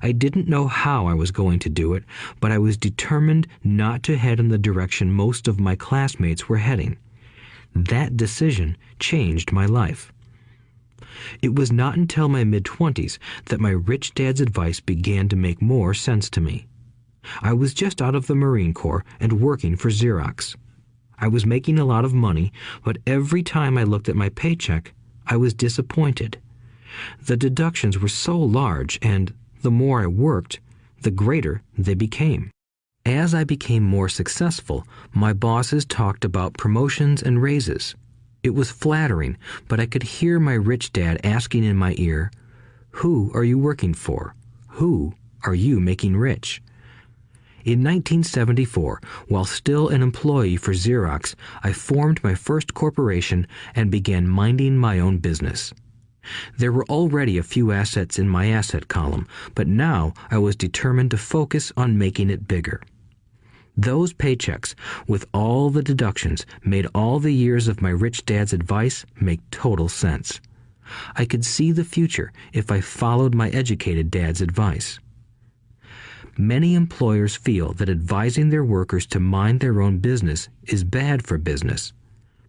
I didn't know how I was going to do it, but I was determined not to head in the direction most of my classmates were heading. That decision changed my life. It was not until my mid-20s that my rich dad's advice began to make more sense to me. I was just out of the Marine Corps and working for Xerox. I was making a lot of money, but every time I looked at my paycheck, I was disappointed. The deductions were so large, and the more I worked, the greater they became. As I became more successful, my bosses talked about promotions and raises. It was flattering, but I could hear my rich dad asking in my ear, "Who are you working for? Who are you making rich?" In 1974, while still an employee for Xerox, I formed my first corporation and began minding my own business. There were already a few assets in my asset column, but now I was determined to focus on making it bigger. Those paychecks, with all the deductions, made all the years of my rich dad's advice make total sense. I could see the future if I followed my educated dad's advice. Many employers feel that advising their workers to mind their own business is bad for business.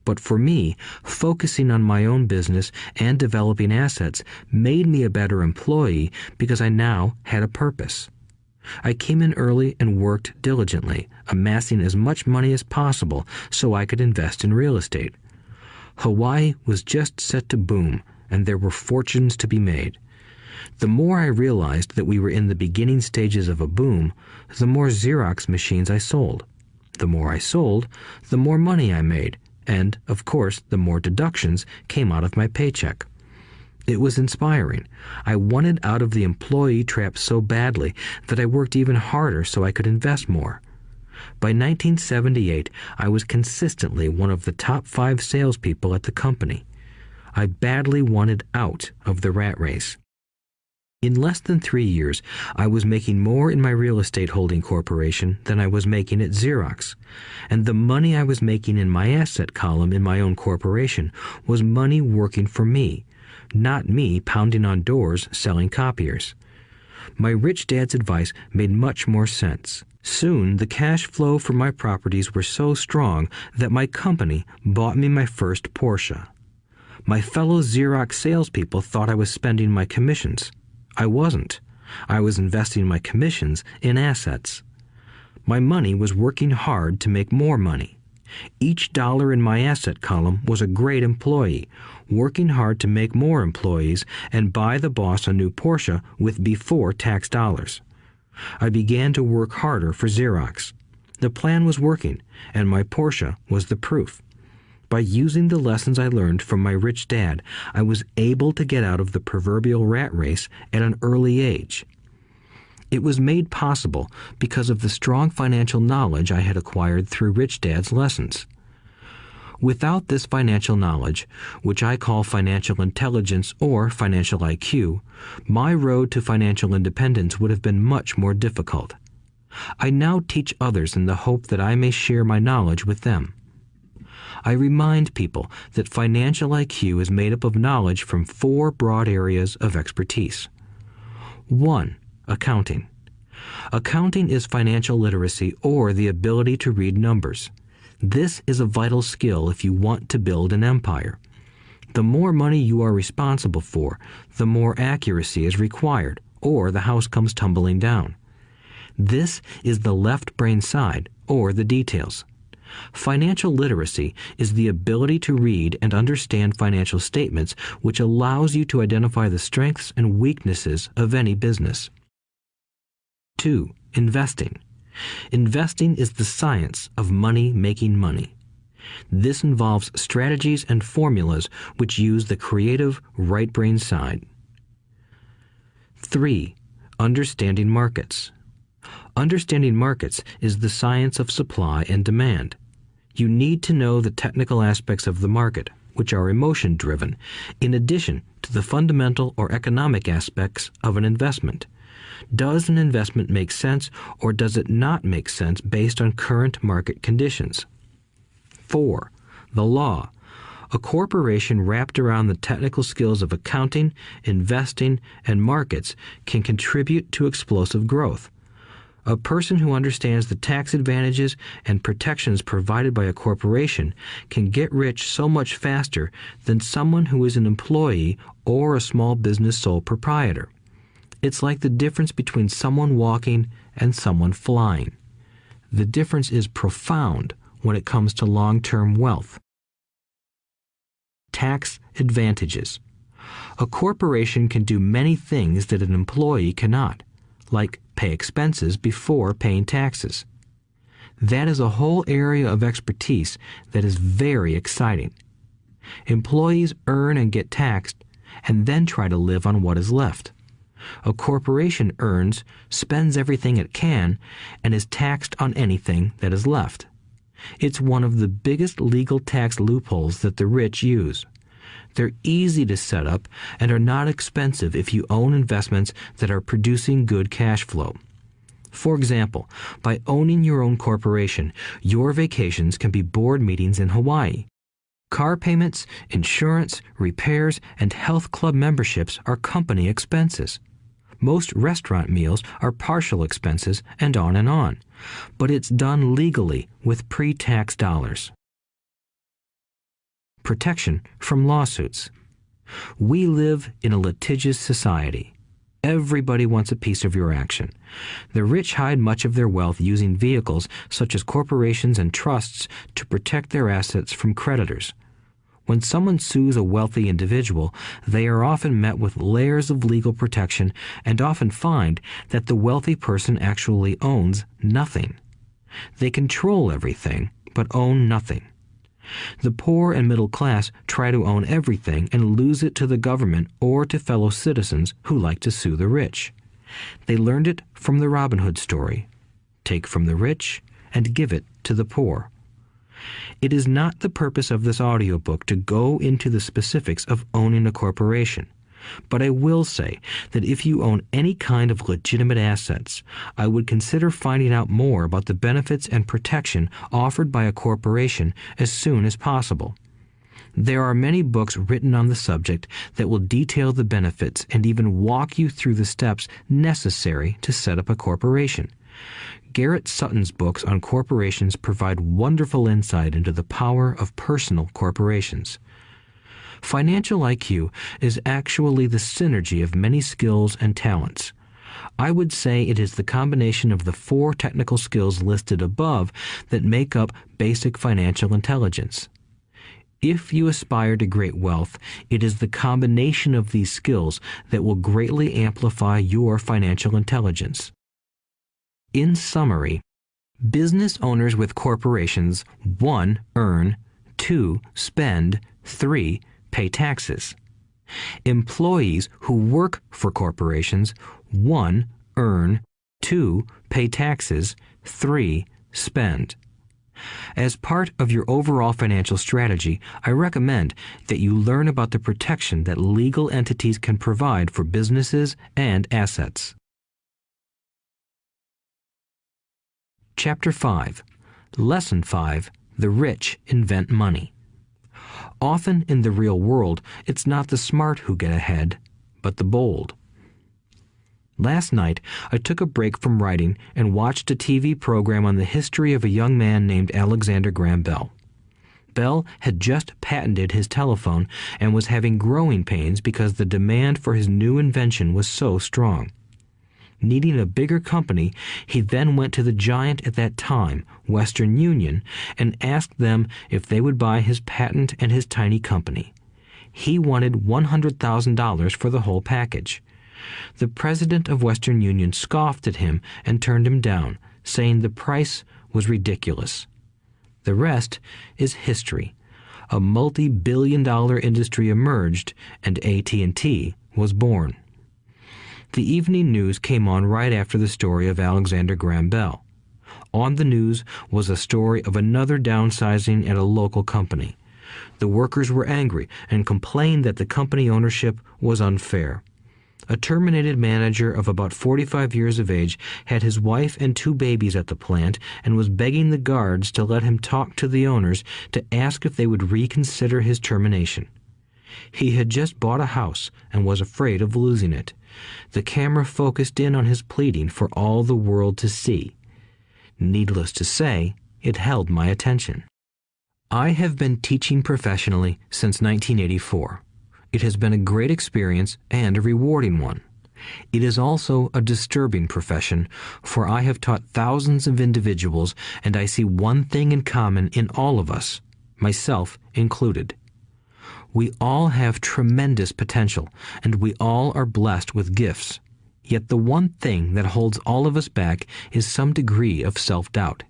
But for me, focusing on my own business and developing assets made me a better employee because I now had a purpose. I came in early and worked diligently, amassing as much money as possible so I could invest in real estate. Hawaii was just set to boom, and there were fortunes to be made. The more I realized that we were in the beginning stages of a boom, the more Xerox machines I sold. The more I sold, the more money I made, and, of course, the more deductions came out of my paycheck. It was inspiring. I wanted out of the employee trap so badly that I worked even harder so I could invest more. By 1978, I was consistently one of the top 5 salespeople at the company. I badly wanted out of the rat race. In less than 3 years, I was making more in my real estate holding corporation than I was making at Xerox, and the money I was making in my asset column in my own corporation was money working for me, not me pounding on doors selling copiers. My rich dad's advice made much more sense. Soon, the cash flow from my properties were so strong that my company bought me my first Porsche. My fellow Xerox salespeople thought I was spending my commissions. I wasn't. I was investing my commissions in assets. My money was working hard to make more money. Each dollar in my asset column was a great employee, working hard to make more employees and buy the boss a new Porsche with before-tax dollars. I began to work harder for Xerox. The plan was working, and my Porsche was the proof. By using the lessons I learned from my rich dad, I was able to get out of the proverbial rat race at an early age. It was made possible because of the strong financial knowledge I had acquired through Rich Dad's lessons. Without this financial knowledge, which I call financial intelligence or financial IQ, my road to financial independence would have been much more difficult. I now teach others in the hope that I may share my knowledge with them. I remind people that financial IQ is made up of knowledge from 4 broad areas of expertise. 1. Accounting. Accounting is financial literacy or the ability to read numbers. This is a vital skill if you want to build an empire. The more money you are responsible for, the more accuracy is required, or the house comes tumbling down. This is the left brain side, or the details. Financial literacy is the ability to read and understand financial statements, which allows you to identify the strengths and weaknesses of any business. 2. Investing. Investing is the science of money making money. This involves strategies and formulas which use the creative right brain side. 3. Understanding markets. Understanding markets is the science of supply and demand. You need to know the technical aspects of the market, which are emotion-driven, in addition to the fundamental or economic aspects of an investment. Does an investment make sense or does it not make sense based on current market conditions? 4. The law. A corporation wrapped around the technical skills of accounting, investing, and markets can contribute to explosive growth. A person who understands the tax advantages and protections provided by a corporation can get rich so much faster than someone who is an employee or a small business sole proprietor. It's like the difference between someone walking and someone flying. The difference is profound when it comes to long-term wealth. Tax advantages. A corporation can do many things that an employee cannot, like pay expenses before paying taxes. That is a whole area of expertise that is very exciting. Employees earn and get taxed, and then try to live on what is left. A corporation earns, spends everything it can, and is taxed on anything that is left. It's one of the biggest legal tax loopholes that the rich use. They're easy to set up and are not expensive if you own investments that are producing good cash flow. For example, by owning your own corporation, your vacations can be board meetings in Hawaii. Car payments, insurance, repairs, and health club memberships are company expenses. Most restaurant meals are partial expenses and on. But it's done legally with pre-tax dollars. Protection from lawsuits. We live in a litigious society. Everybody wants a piece of your action. The rich hide much of their wealth using vehicles such as corporations and trusts to protect their assets from creditors. When someone sues a wealthy individual, they are often met with layers of legal protection and often find that the wealthy person actually owns nothing. They control everything, but own nothing. The poor and middle class try to own everything and lose it to the government or to fellow citizens who like to sue the rich. They learned it from the Robin Hood story. Take from the rich and give it to the poor. It is not the purpose of this audiobook to go into the specifics of owning a corporation. But I will say that if you own any kind of legitimate assets, I would consider finding out more about the benefits and protection offered by a corporation as soon as possible. There are many books written on the subject that will detail the benefits and even walk you through the steps necessary to set up a corporation. Garrett Sutton's books on corporations provide wonderful insight into the power of personal corporations. Financial IQ is actually the synergy of many skills and talents. I would say it is the combination of the 4 technical skills listed above that make up basic financial intelligence. If you aspire to great wealth, it is the combination of these skills that will greatly amplify your financial intelligence. In summary, business owners with corporations 1. Earn, 2. Spend, 3. Pay taxes. Employees who work for corporations 1. Earn, 2. Pay taxes, 3. Spend. As part of your overall financial strategy, I recommend that you learn about the protection that legal entities can provide for businesses and assets. Chapter 5. Lesson 5. The rich invent money. Often in the real world, it's not the smart who get ahead, but the bold. Last night, I took a break from writing and watched a TV program on the history of a young man named Alexander Graham Bell. Bell had just patented his telephone and was having growing pains because the demand for his new invention was so strong. Needing a bigger company, he then went to the giant at that time, Western Union, and asked them if they would buy his patent and his tiny company. He wanted $100,000 for the whole package. The president of Western Union scoffed at him and turned him down, saying the price was ridiculous. The rest is history. A multi-billion-dollar industry emerged, and AT&T was born. The evening news came on right after the story of Alexander Graham Bell. On the news was a story of another downsizing at a local company. The workers were angry and complained that the company ownership was unfair. A terminated manager of about 45 years of age had his wife and 2 babies at the plant and was begging the guards to let him talk to the owners to ask if they would reconsider his termination. He had just bought a house and was afraid of losing it. The camera focused in on his pleading for all the world to see. Needless to say, it held my attention. I have been teaching professionally since 1984. It has been a great experience and a rewarding one. It is also a disturbing profession, for I have taught thousands of individuals and I see one thing in common in all of us, myself included. We all have tremendous potential, and we all are blessed with gifts. Yet the one thing that holds all of us back is some degree of self-doubt.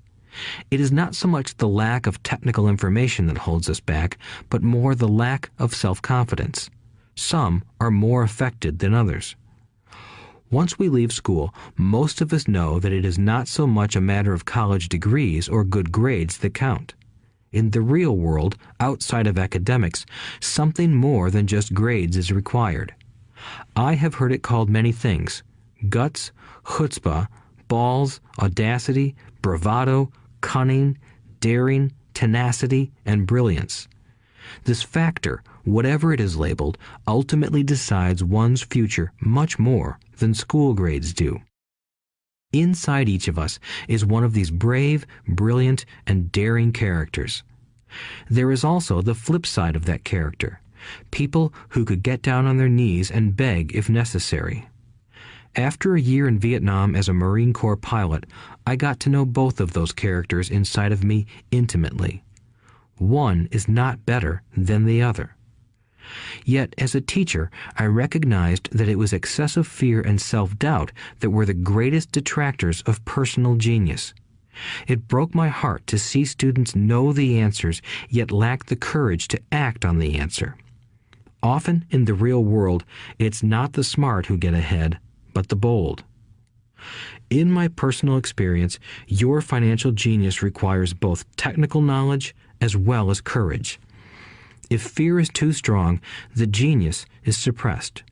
It is not so much the lack of technical information that holds us back, but more the lack of self-confidence. Some are more affected than others. Once we leave school, most of us know that it is not so much a matter of college degrees or good grades that count. In the real world, outside of academics, something more than just grades is required. I have heard it called many things: guts, chutzpah, balls, audacity, bravado, cunning, daring, tenacity, and brilliance. This factor, whatever it is labeled, ultimately decides one's future much more than school grades do. Inside each of us is one of these brave, brilliant, and daring characters. There is also the flip side of that character, people who could get down on their knees and beg if necessary. After a year in Vietnam as a Marine Corps pilot, I got to know both of those characters inside of me intimately. One is not better than the other. Yet, as a teacher, I recognized that it was excessive fear and self-doubt that were the greatest detractors of personal genius. It broke my heart to see students know the answers, yet lack the courage to act on the answer. Often in the real world, it's not the smart who get ahead, but the bold. In my personal experience, your financial genius requires both technical knowledge as well as courage. If fear is too strong, the genius is suppressed.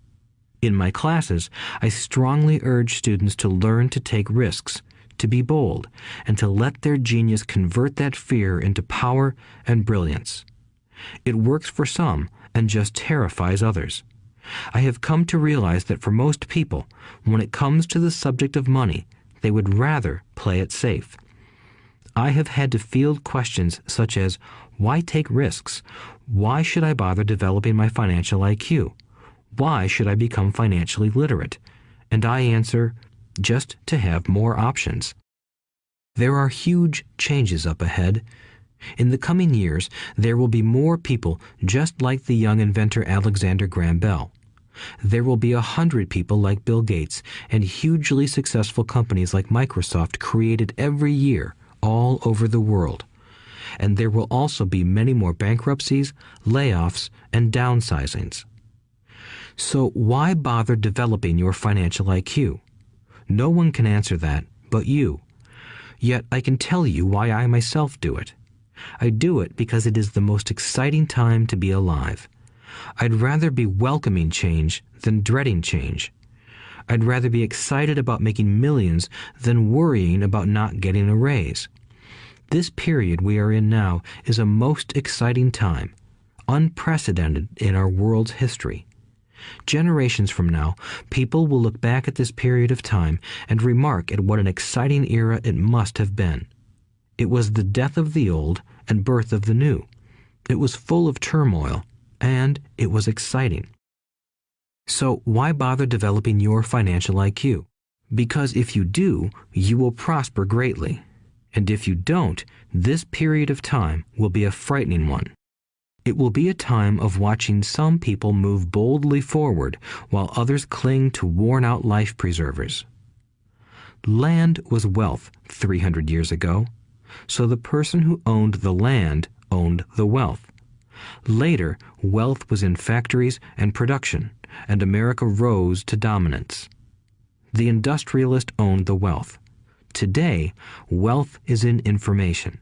In my classes, I strongly urge students to learn to take risks, to be bold, and to let their genius convert that fear into power and brilliance. It works for some and just terrifies others. I have come to realize that for most people, when it comes to the subject of money, they would rather play it safe. I have had to field questions such as, why take risks? Why should I bother developing my financial IQ? Why should I become financially literate? And I answer, just to have more options. There are huge changes up ahead. In the coming years, there will be more people just like the young inventor Alexander Graham Bell. There will be 100 people like Bill Gates and hugely successful companies like Microsoft created every year all over the world. And there will also be many more bankruptcies, layoffs, and downsizings. So why bother developing your financial IQ? No one can answer that but you. Yet I can tell you why I myself do it. I do it because it is the most exciting time to be alive. I'd rather be welcoming change than dreading change. I'd rather be excited about making millions than worrying about not getting a raise. This period we are in now is a most exciting time, unprecedented in our world's history. Generations from now, people will look back at this period of time and remark at what an exciting era it must have been. It was the death of the old and birth of the new. It was full of turmoil, and it was exciting. So why bother developing your financial IQ? Because if you do, you will prosper greatly. And if you don't, this period of time will be a frightening one. It will be a time of watching some people move boldly forward while others cling to worn-out life preservers. Land was wealth 300 years ago, so the person who owned the land owned the wealth. Later, wealth was in factories and production, and America rose to dominance. The industrialist owned the wealth. Today, wealth is in information,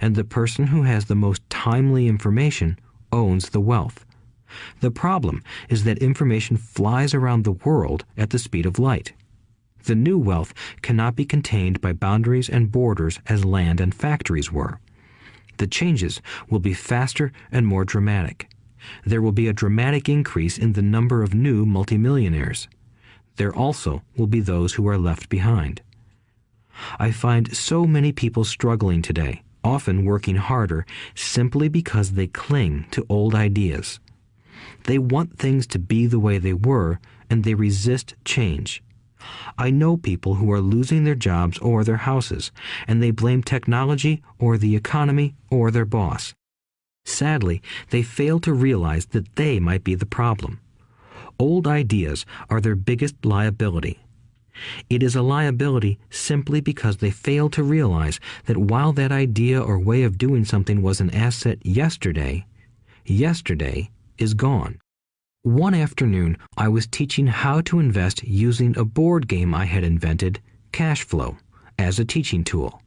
and the person who has the most timely information owns the wealth. The problem is that information flies around the world at the speed of light. The new wealth cannot be contained by boundaries and borders as land and factories were. The changes will be faster and more dramatic. There will be a dramatic increase in the number of new multimillionaires. There also will be those who are left behind. I find so many people struggling today, often working harder, simply because they cling to old ideas. They want things to be the way they were, and they resist change. I know people who are losing their jobs or their houses, and they blame technology or the economy or their boss. Sadly, they fail to realize that they might be the problem. Old ideas are their biggest liability. It is a liability simply because they fail to realize that while that idea or way of doing something was an asset yesterday, yesterday is gone. One afternoon, I was teaching how to invest using a board game I had invented, Cash Flow, as a teaching tool.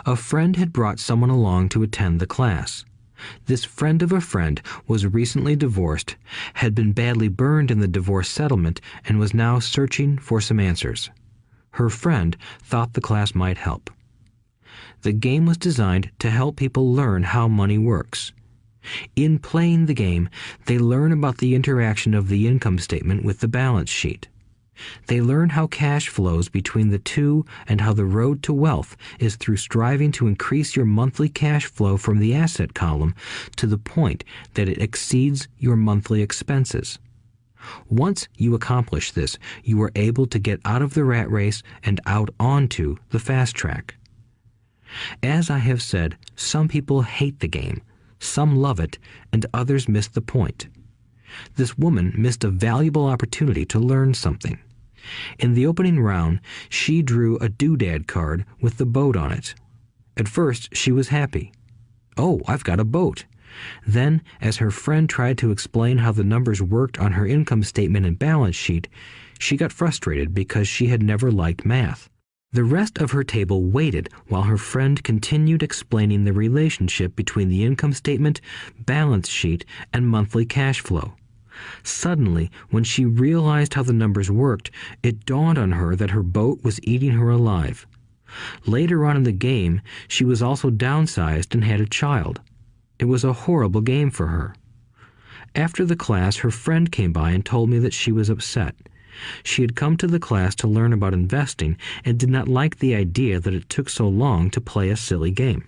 A friend had brought someone along to attend the class. This friend of a friend was recently divorced, had been badly burned in the divorce settlement, and was now searching for some answers. Her friend thought the class might help. The game was designed to help people learn how money works. In playing the game, they learn about the interaction of the income statement with the balance sheet. They learn how cash flows between the two and how the road to wealth is through striving to increase your monthly cash flow from the asset column to the point that it exceeds your monthly expenses. Once you accomplish this, you are able to get out of the rat race and out onto the fast track. As I have said, some people hate the game, some love it, and others miss the point. This woman missed a valuable opportunity to learn something. In the opening round, she drew a doodad card with the boat on it. At first, she was happy. "Oh, I've got a boat." Then, as her friend tried to explain how the numbers worked on her income statement and balance sheet, she got frustrated because she had never liked math. The rest of her table waited while her friend continued explaining the relationship between the income statement, balance sheet, and monthly cash flow. Suddenly, when she realized how the numbers worked, it dawned on her that her boat was eating her alive. Later on in the game, she was also downsized and had a child. It was a horrible game for her. After the class, her friend came by and told me that she was upset. She had come to the class to learn about investing and did not like the idea that it took so long to play a silly game.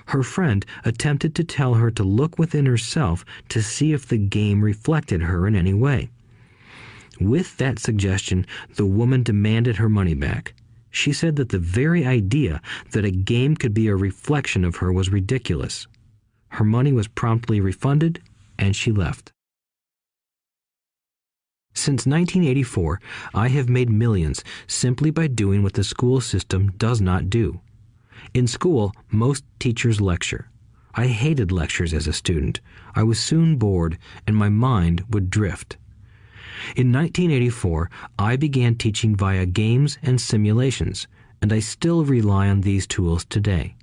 Her friend attempted to tell her to look within herself to see if the game reflected her in any way. With that suggestion, the woman demanded her money back. She said that the very idea that a game could be a reflection of her was ridiculous. Her money was promptly refunded, and she left. Since 1984, I have made millions simply by doing what the school system does not do. In school, most teachers lecture. I hated lectures as a student. I was soon bored, and my mind would drift. In 1984, I began teaching via games and simulations, and I still rely on these tools today.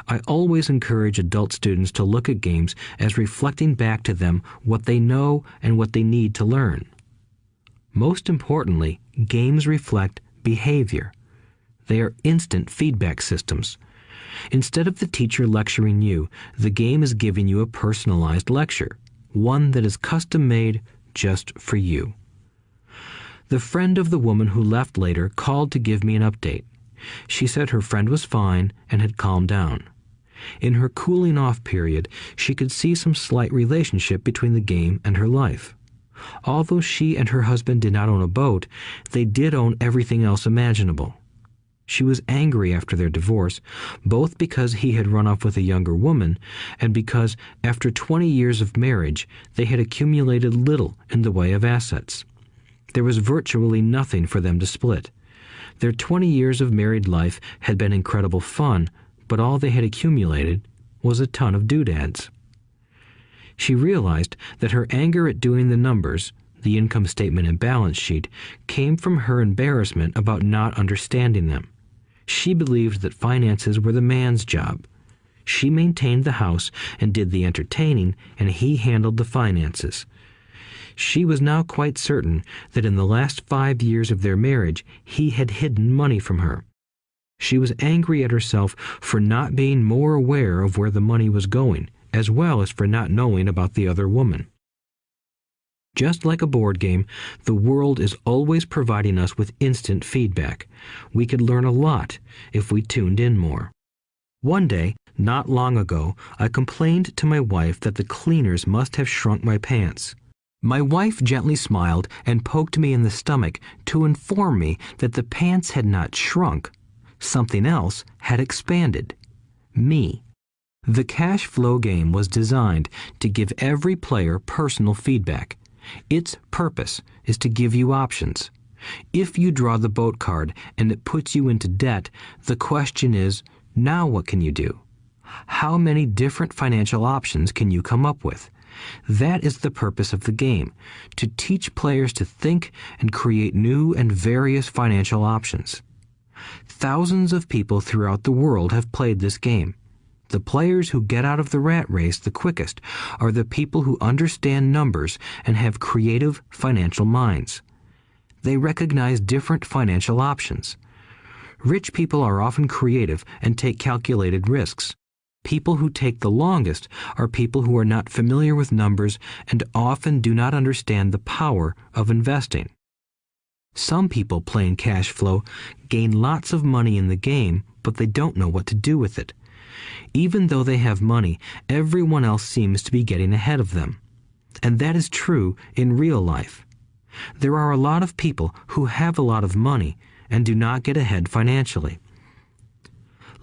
I always encourage adult students to look at games as reflecting back to them what they know and what they need to learn. Most importantly, games reflect behavior. They are instant feedback systems. Instead of the teacher lecturing you, the game is giving you a personalized lecture, one that is custom-made just for you. The friend of the woman who left later called to give me an update. She said her friend was fine and had calmed down. In her cooling off period, she could see some slight relationship between the game and her life. Although she and her husband did not own a boat, they did own everything else imaginable. She was angry after their divorce, both because he had run off with a younger woman and because, after 20 years of marriage, they had accumulated little in the way of assets. There was virtually nothing for them to split. Their 20 years of married life had been incredible fun, but all they had accumulated was a ton of doodads. She realized that her anger at doing the numbers, the income statement and balance sheet, came from her embarrassment about not understanding them. She believed that finances were the man's job. She maintained the house and did the entertaining, and he handled the finances. She was now quite certain that in the last 5 years of their marriage, he had hidden money from her. She was angry at herself for not being more aware of where the money was going, as well as for not knowing about the other woman. Just like a board game, the world is always providing us with instant feedback. We could learn a lot if we tuned in more. One day, not long ago, I complained to my wife that the cleaners must have shrunk my pants. My wife gently smiled and poked me in the stomach to inform me that the pants had not shrunk. Something else had expanded. Me. The cash flow game was designed to give every player personal feedback. Its purpose is to give you options. If you draw the boat card and it puts you into debt, the question is, now what can you do? How many different financial options can you come up with? That is the purpose of the game, to teach players to think and create new and various financial options. Thousands of people throughout the world have played this game. The players who get out of the rat race the quickest are the people who understand numbers and have creative financial minds. They recognize different financial options. Rich people are often creative and take calculated risks. People who take the longest are people who are not familiar with numbers and often do not understand the power of investing. Some people playing cash flow gain lots of money in the game, but they don't know what to do with it. Even though they have money, everyone else seems to be getting ahead of them. And that is true in real life. There are a lot of people who have a lot of money and do not get ahead financially.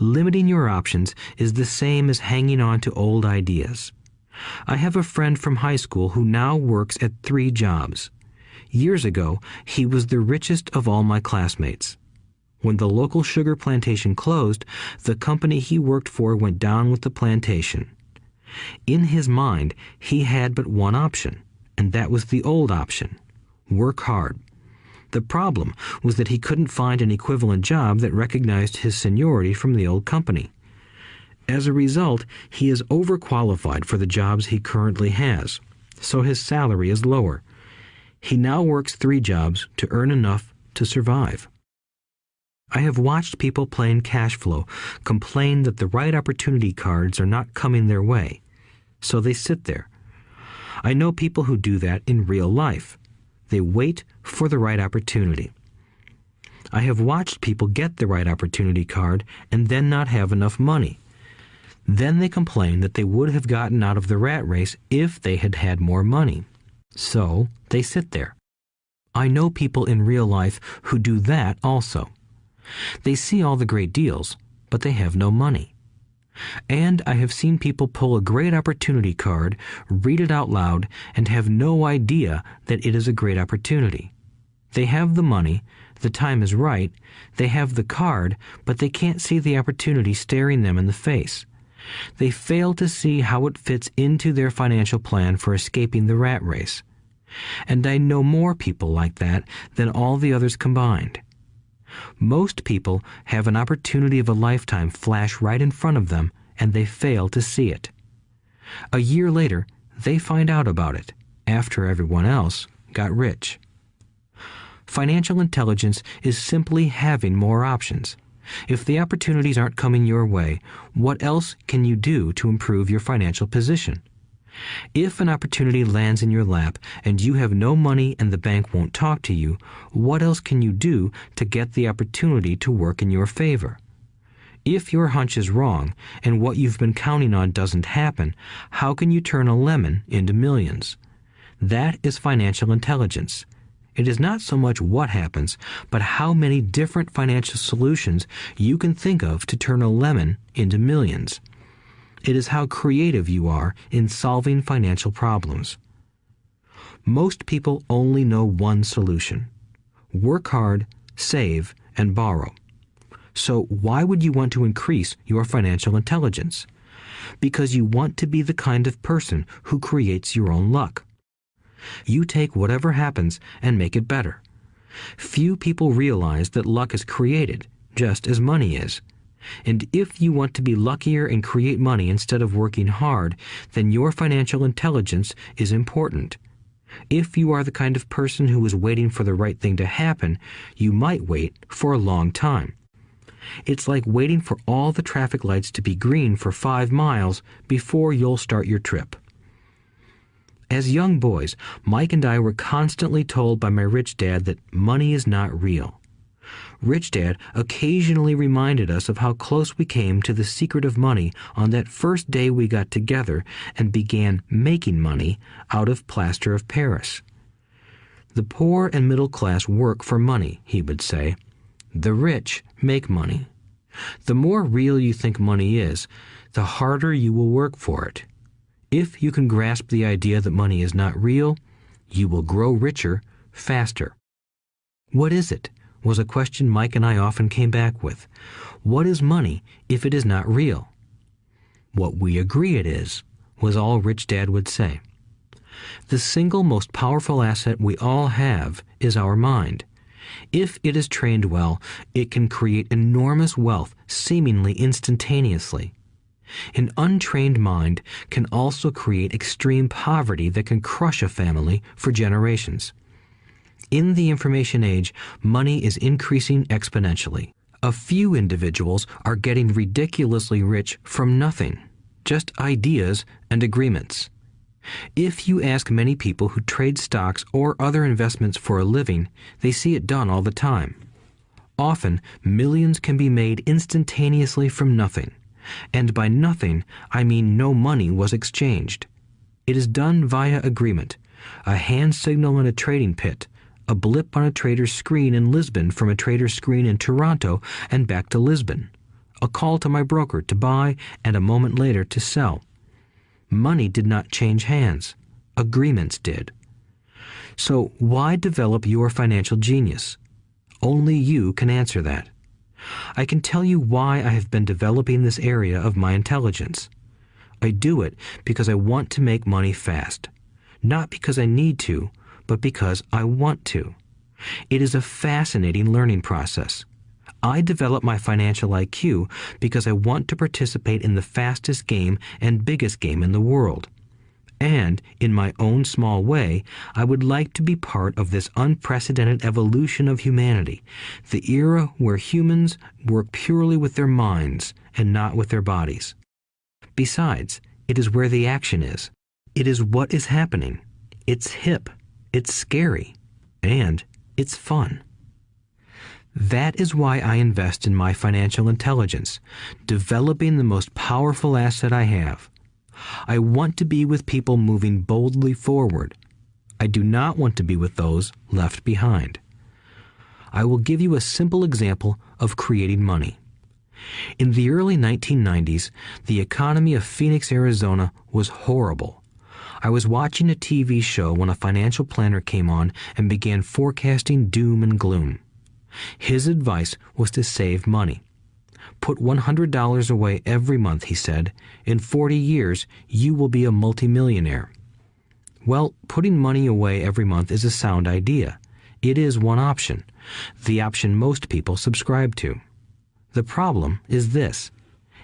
Limiting your options is the same as hanging on to old ideas. I have a friend from high school who now works at 3 jobs. Years ago, he was the richest of all my classmates. When the local sugar plantation closed, the company he worked for went down with the plantation. In his mind, he had but one option, and that was the old option: work hard. The problem was that he couldn't find an equivalent job that recognized his seniority from the old company. As a result, he is overqualified for the jobs he currently has. so his salary is lower. He now works 3 jobs to earn enough to survive. I have watched people playing cash flow complain that the right opportunity cards are not coming their way, so they sit there. I know people who do that in real life. They wait for the right opportunity. I have watched people get the right opportunity card and then not have enough money. Then they complain that they would have gotten out of the rat race if they had had more money. So they sit there. I know people in real life who do that also. They see all the great deals, but they have no money. And I have seen people pull a great opportunity card, read it out loud, and have no idea that it is a great opportunity. They have the money, the time is right, they have the card, but they can't see the opportunity staring them in the face. They fail to see how it fits into their financial plan for escaping the rat race. And I know more people like that than all the others combined. Most people have an opportunity of a lifetime flash right in front of them, and they fail to see it. A year later, they find out about it, after everyone else got rich. Financial intelligence is simply having more options. If the opportunities aren't coming your way, what else can you do to improve your financial position? If an opportunity lands in your lap and you have no money and the bank won't talk to you, what else can you do to get the opportunity to work in your favor? If your hunch is wrong and what you've been counting on doesn't happen, how can you turn a lemon into millions? That is financial intelligence. It is not so much what happens, but how many different financial solutions you can think of to turn a lemon into millions. It is how creative you are in solving financial problems. Most people only know one solution: work hard, save, and borrow. So why would you want to increase your financial intelligence? Because you want to be the kind of person who creates your own luck. You take whatever happens and make it better. Few people realize that luck is created, just as money is. And if you want to be luckier and create money instead of working hard, then your financial intelligence is important. If you are the kind of person who is waiting for the right thing to happen, you might wait for a long time. It's like waiting for all the traffic lights to be green for 5 miles before you'll start your trip. As young boys, Mike and I were constantly told by my rich dad that money is not real. Rich Dad occasionally reminded us of how close we came to the secret of money on that first day we got together and began making money out of plaster of Paris. The poor and middle class work for money, he would say. The rich make money. The more real you think money is, the harder you will work for it. If you can grasp the idea that money is not real, you will grow richer faster. What is it? Was a question Mike and I often came back with. What is money if it is not real? What we agree it is, was all Rich Dad would say. The single most powerful asset we all have is our mind. If it is trained well, it can create enormous wealth seemingly instantaneously. An untrained mind can also create extreme poverty that can crush a family for generations. In the information age, money is increasing exponentially. A few individuals are getting ridiculously rich from nothing, just ideas and agreements. If you ask many people who trade stocks or other investments for a living, they see it done all the time. Often, millions can be made instantaneously from nothing. And by nothing, I mean no money was exchanged. It is done via agreement, a hand signal in a trading pit, a blip on a trader's screen in Lisbon from a trader's screen in Toronto and back to Lisbon, a call to my broker to buy and a moment later to sell. Money did not change hands. Agreements did. So why develop your financial genius? Only you can answer that. I can tell you why I have been developing this area of my intelligence. I do it because I want to make money fast. Not because I need to, but because I want to. It is a fascinating learning process. I develop my financial IQ because I want to participate in the fastest game and biggest game in the world. And, in my own small way, I would like to be part of this unprecedented evolution of humanity, the era where humans work purely with their minds and not with their bodies. Besides, it is where the action is. It is what is happening. It's hip, it's scary, and it's fun. That is why I invest in my financial intelligence, developing the most powerful asset I have. I want to be with people moving boldly forward. I do not want to be with those left behind. I will give you a simple example of creating money. In the early 1990s, the economy of Phoenix, Arizona was horrible. I was watching a TV show when a financial planner came on and began forecasting doom and gloom. His advice was to save money. Put $100 away every month, he said. In 40 years, you will be a multimillionaire. Well, putting money away every month is a sound idea. It is one option, the option most people subscribe to. The problem is this.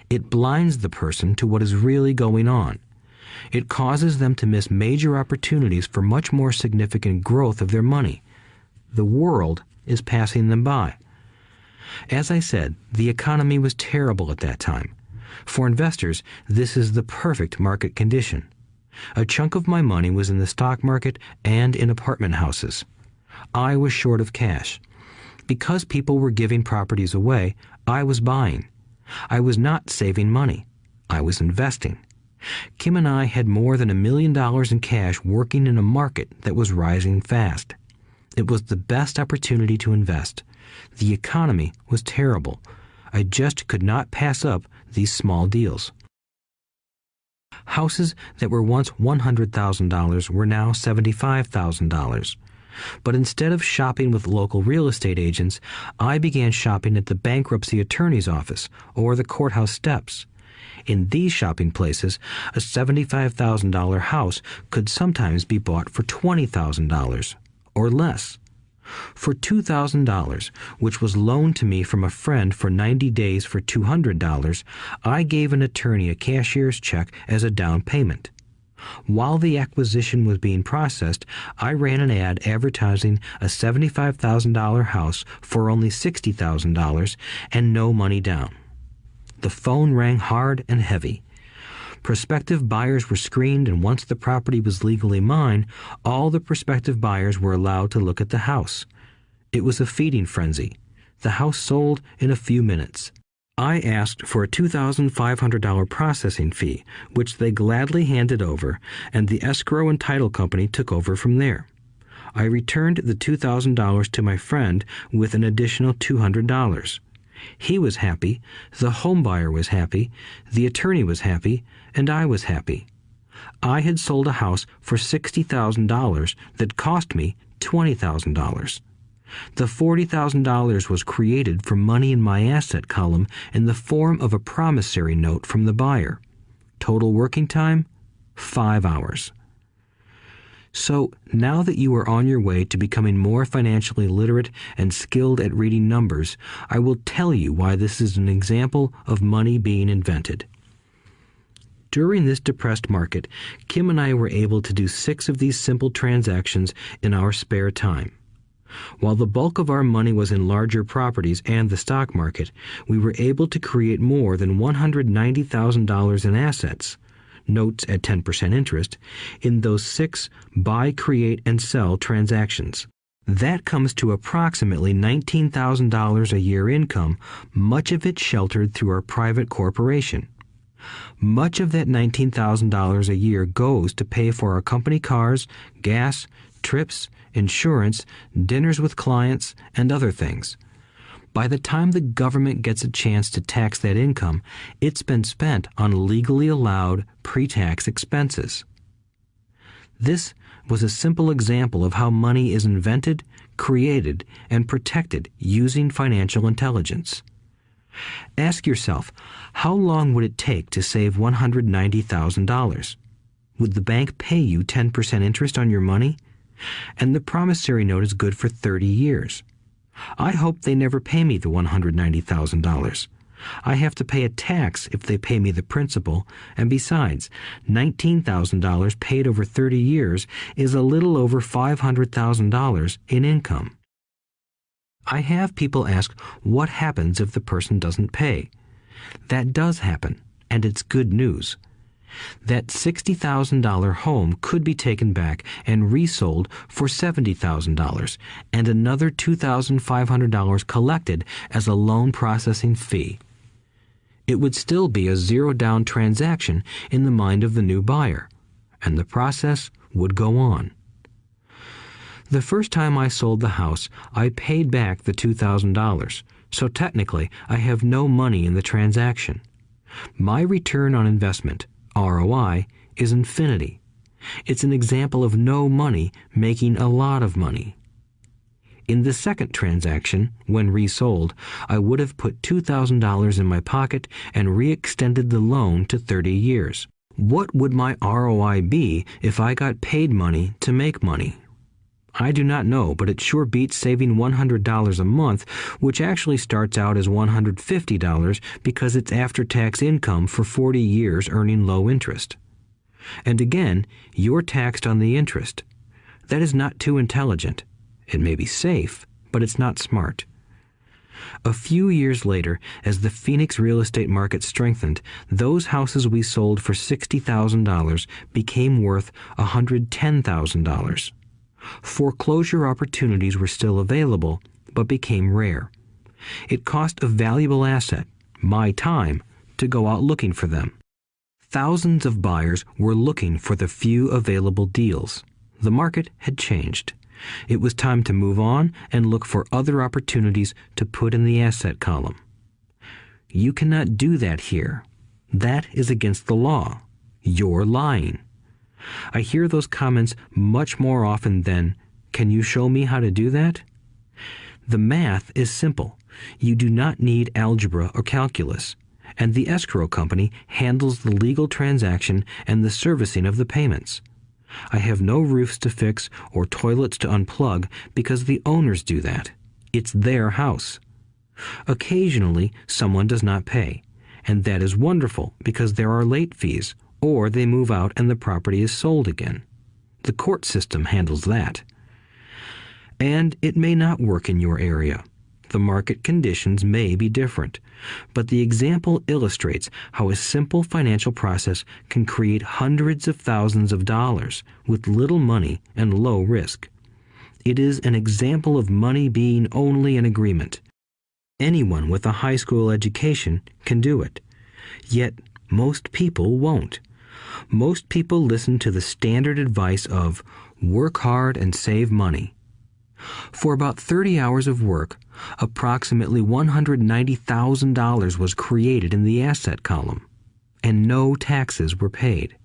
It blinds the person to what is really going on. It causes them to miss major opportunities for much more significant growth of their money. The world is passing them by. As I said, the economy was terrible at that time. For investors, this is the perfect market condition. A chunk of my money was in the stock market and in apartment houses. I was short of cash. Because people were giving properties away, I was buying. I was not saving money. I was investing. Kim and I had more than $1 million in cash working in a market that was rising fast. It was the best opportunity to invest. The economy was terrible. I just could not pass up these small deals. Houses that were once $100,000 were now $75,000. But instead of shopping with local real estate agents, I began shopping at the bankruptcy attorney's office or the courthouse steps. In these shopping places, a $75,000 house could sometimes be bought for $20,000 or less. For $2,000, which was loaned to me from a friend for 90 days for $200, I gave an attorney a cashier's check as a down payment. While the acquisition was being processed, I ran an ad advertising a $75,000 house for only $60,000 and no money down. The phone rang hard and heavy. Prospective buyers were screened, and once the property was legally mine, all the prospective buyers were allowed to look at the house. It was a feeding frenzy. The house sold in a few minutes. I asked for a $2,500 processing fee, which they gladly handed over, and the escrow and title company took over from there. I returned the $2,000 to my friend with an additional $200. He was happy, the home buyer was happy, the attorney was happy, and I was happy. I had sold a house for $60,000 that cost me $20,000. The $40,000 was created from money in my asset column in the form of a promissory note from the buyer. Total working time, 5 hours. So, now that you are on your way to becoming more financially literate and skilled at reading numbers, I will tell you why this is an example of money being invented. During this depressed market, Kim and I were able to do 6 of these simple transactions in our spare time. While the bulk of our money was in larger properties and the stock market, we were able to create more than $190,000 in assets, notes at 10% interest, in those 6 buy, create, and sell transactions. That comes to approximately $19,000 a year income, much of it sheltered through our private corporation. Much of that $19,000 a year goes to pay for our company cars, gas, trips, insurance, dinners with clients, and other things. By the time the government gets a chance to tax that income, it's been spent on legally allowed pre-tax expenses. This was a simple example of how money is invented, created, and protected using financial intelligence. Ask yourself, how long would it take to save $190,000? Would the bank pay you 10% interest on your money? And the promissory note is good for 30 years. I hope they never pay me the $190,000. I have to pay a tax if they pay me the principal, and besides, $19,000 paid over 30 years is a little over $500,000 in income. I have people ask what happens if the person doesn't pay. That does happen, and it's good news. That $60,000 home could be taken back and resold for $70,000 and another $2,500 collected as a loan processing fee. It would still be a zero-down transaction in the mind of the new buyer, and the process would go on. The first time I sold the house, I paid back the $2,000, so technically I have no money in the transaction. My return on investment, ROI, is infinity. It's an example of no money making a lot of money. In the second transaction, when resold, I would have put $2,000 in my pocket and re-extended the loan to 30 years. What would my ROI be if I got paid money to make money? I do not know, but it sure beats saving $100 a month, which actually starts out as $150 because it's after-tax income for 40 years earning low interest. And again, you're taxed on the interest. That is not too intelligent. It may be safe, but it's not smart. A few years later, as the Phoenix real estate market strengthened, those houses we sold for $60,000 became worth $110,000. Foreclosure opportunities were still available, but became rare. It cost a valuable asset, my time, to go out looking for them. Thousands of buyers were looking for the few available deals. The market had changed. It was time to move on and look for other opportunities to put in the asset column. You cannot do that here. That is against the law. You're lying. I hear those comments much more often than, "Can you show me how to do that?" The math is simple. You do not need algebra or calculus, and the escrow company handles the legal transaction and the servicing of the payments. I have no roofs to fix or toilets to unplug because the owners do that. It's their house. Occasionally, someone does not pay, and that is wonderful because there are late fees, or they move out and the property is sold again. The court system handles that. And it may not work in your area. The market conditions may be different, but the example illustrates how a simple financial process can create hundreds of thousands of dollars with little money and low risk. It is an example of money being only an agreement. Anyone with a high school education can do it. Yet most people won't. Most people listen to the standard advice of work hard and save money. For about 30 hours of work, approximately $190,000 was created in the asset column, and no taxes were paid.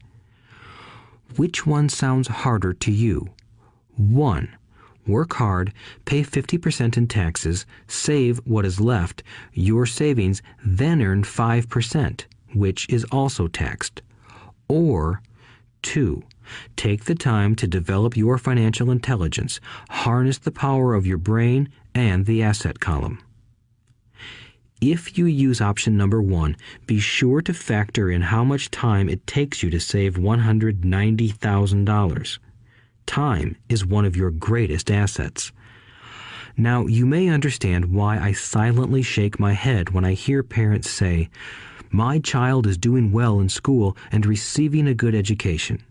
Which one sounds harder to you? 1. Work hard, pay 50% in taxes, save what is left, your savings, then earn 5%, which is also taxed. Or 2. Take the time to develop your financial intelligence, harness the power of your brain and the asset column. If you use option number 1, be sure to factor in how much time it takes you to save $190,000. Time is one of your greatest assets. Now, you may understand why I silently shake my head when I hear parents say, "My child is doing well in school and receiving a good education."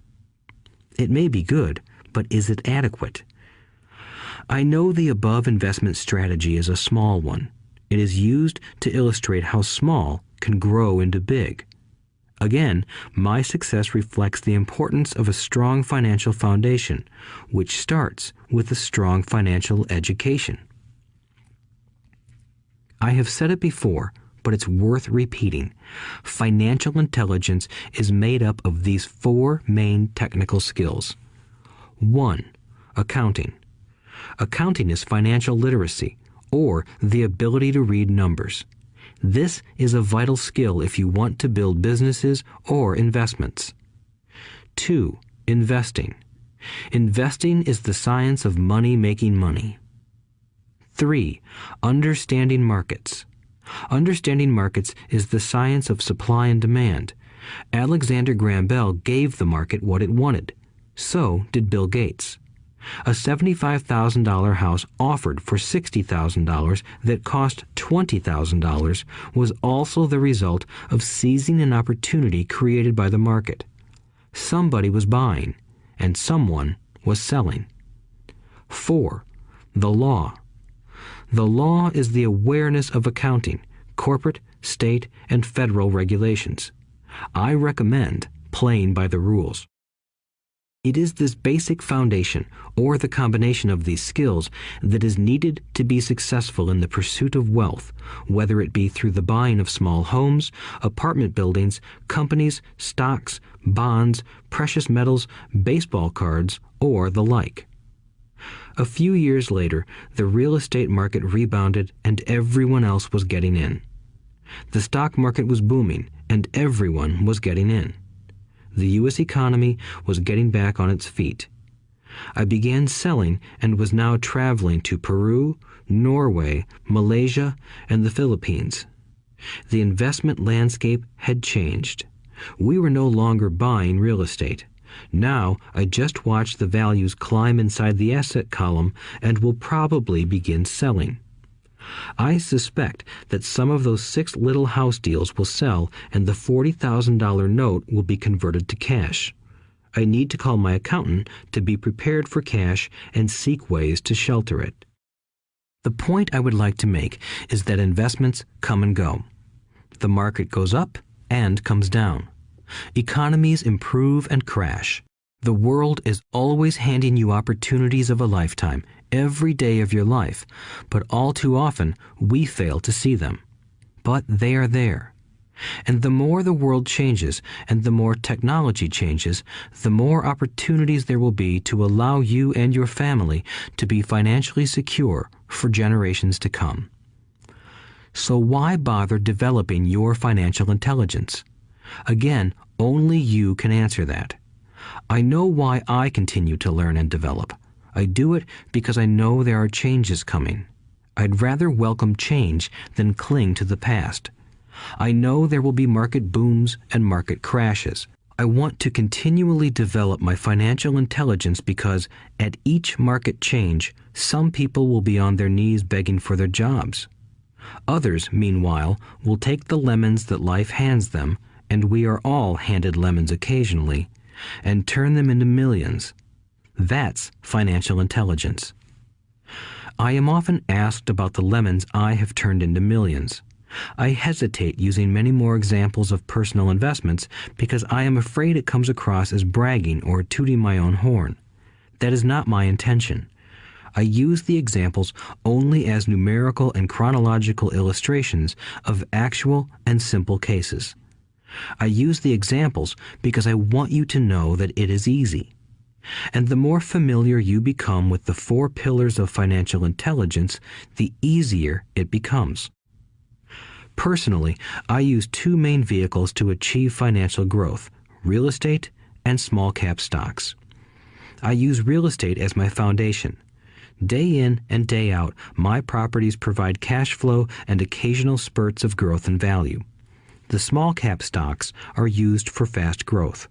It may be good, but is it adequate? I know the above investment strategy is a small one. It is used to illustrate how small can grow into big. Again, my success reflects the importance of a strong financial foundation, which starts with a strong financial education. I have said it before, but it's worth repeating. Financial intelligence is made up of these 4 main technical skills. 1. Accounting. Accounting is financial literacy, or the ability to read numbers. This is a vital skill if you want to build businesses or investments. 2. Investing. Investing is the science of money making money. 3. Understanding markets. Understanding markets is the science of supply and demand. Alexander Graham Bell gave the market what it wanted. So did Bill Gates. A $75,000 house offered for $60,000 that cost $20,000 was also the result of seizing an opportunity created by the market. Somebody was buying, and someone was selling. 4. The law. The law is the awareness of accounting, corporate, state, and federal regulations. I recommend playing by the rules. It is this basic foundation, or the combination of these skills, that is needed to be successful in the pursuit of wealth, whether it be through the buying of small homes, apartment buildings, companies, stocks, bonds, precious metals, baseball cards, or the like. A few years later, the real estate market rebounded and everyone else was getting in. The stock market was booming and everyone was getting in. The U.S. economy was getting back on its feet. I began selling and was now traveling to Peru, Norway, Malaysia, and the Philippines. The investment landscape had changed. We were no longer buying real estate. Now I just watch the values climb inside the asset column and will probably begin selling. I suspect that some of those 6 little house deals will sell and the $40,000 note will be converted to cash. I need to call my accountant to be prepared for cash and seek ways to shelter it. The point I would like to make is that investments come and go. The market goes up and comes down. Economies improve and crash. The world is always handing you opportunities of a lifetime, every day of your life, but all too often we fail to see them. But they are there. And the more the world changes and the more technology changes, the more opportunities there will be to allow you and your family to be financially secure for generations to come. So why bother developing your financial intelligence? Again, only you can answer that. I know why I continue to learn and develop. I do it because I know there are changes coming. I'd rather welcome change than cling to the past. I know there will be market booms and market crashes. I want to continually develop my financial intelligence because at each market change, some people will be on their knees begging for their jobs. Others, meanwhile, will take the lemons that life hands them, and we are all handed lemons occasionally, and turn them into millions. That's financial intelligence. I am often asked about the lemons I have turned into millions. I hesitate using many more examples of personal investments because I am afraid it comes across as bragging or tooting my own horn. That is not my intention. I use the examples only as numerical and chronological illustrations of actual and simple cases. I use the examples because I want you to know that it is easy. And the more familiar you become with the 4 pillars of financial intelligence, the easier it becomes. Personally, I use 2 main vehicles to achieve financial growth: real estate and small cap stocks. I use real estate as my foundation. Day in and day out, my properties provide cash flow and occasional spurts of growth and value. The small cap stocks are used for fast growth.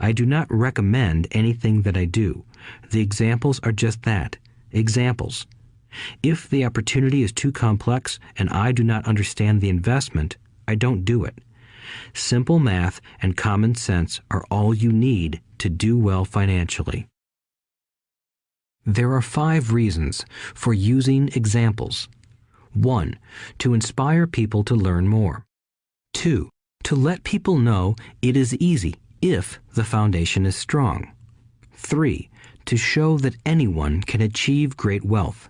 I do not recommend anything that I do. The examples are just that, examples. If the opportunity is too complex and I do not understand the investment, I don't do it. Simple math and common sense are all you need to do well financially. There are 5 reasons for using examples. 1. To inspire people to learn more. 2. To let people know it is easy if the foundation is strong. 3. To show that anyone can achieve great wealth.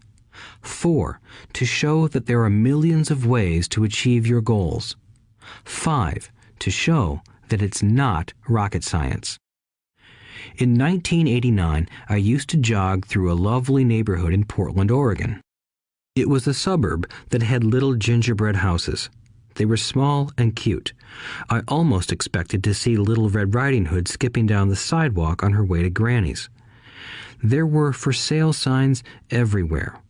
4. To show that there are millions of ways to achieve your goals. 5. To show that it's not rocket science. In 1989, I used to jog through a lovely neighborhood in Portland, Oregon. It was a suburb that had little gingerbread houses. They were small and cute. I almost expected to see Little Red Riding Hood skipping down the sidewalk on her way to Granny's. There were for sale signs everywhere.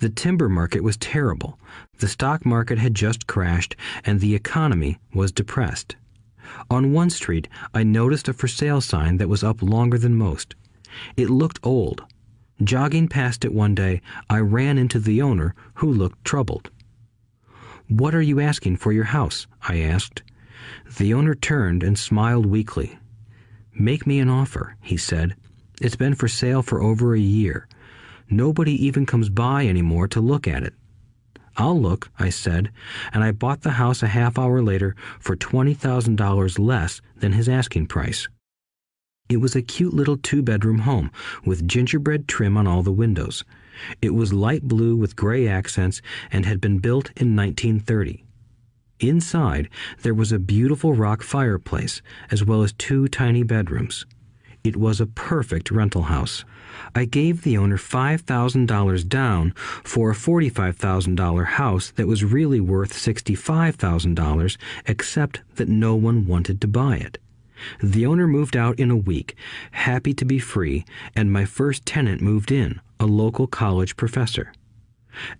The timber market was terrible. The stock market had just crashed, and the economy was depressed. On one street, I noticed a for sale sign that was up longer than most. It looked old. Jogging past it one day, I ran into the owner, who looked troubled. "What are you asking for your house?" I asked. The owner turned and smiled weakly. "Make me an offer," he said. "It's been for sale for over a year. Nobody even comes by anymore to look at it." "I'll look," I said, and I bought the house a half hour later for $20,000 less than his asking price. It was a cute little 2-bedroom home with gingerbread trim on all the windows. It was light blue with gray accents and had been built in 1930. Inside, there was a beautiful rock fireplace, as well as 2 tiny bedrooms. It was a perfect rental house. I gave the owner $5,000 down for a $45,000 house that was really worth $65,000, except that no one wanted to buy it. The owner moved out in a week, happy to be free, and my first tenant moved in, a local college professor.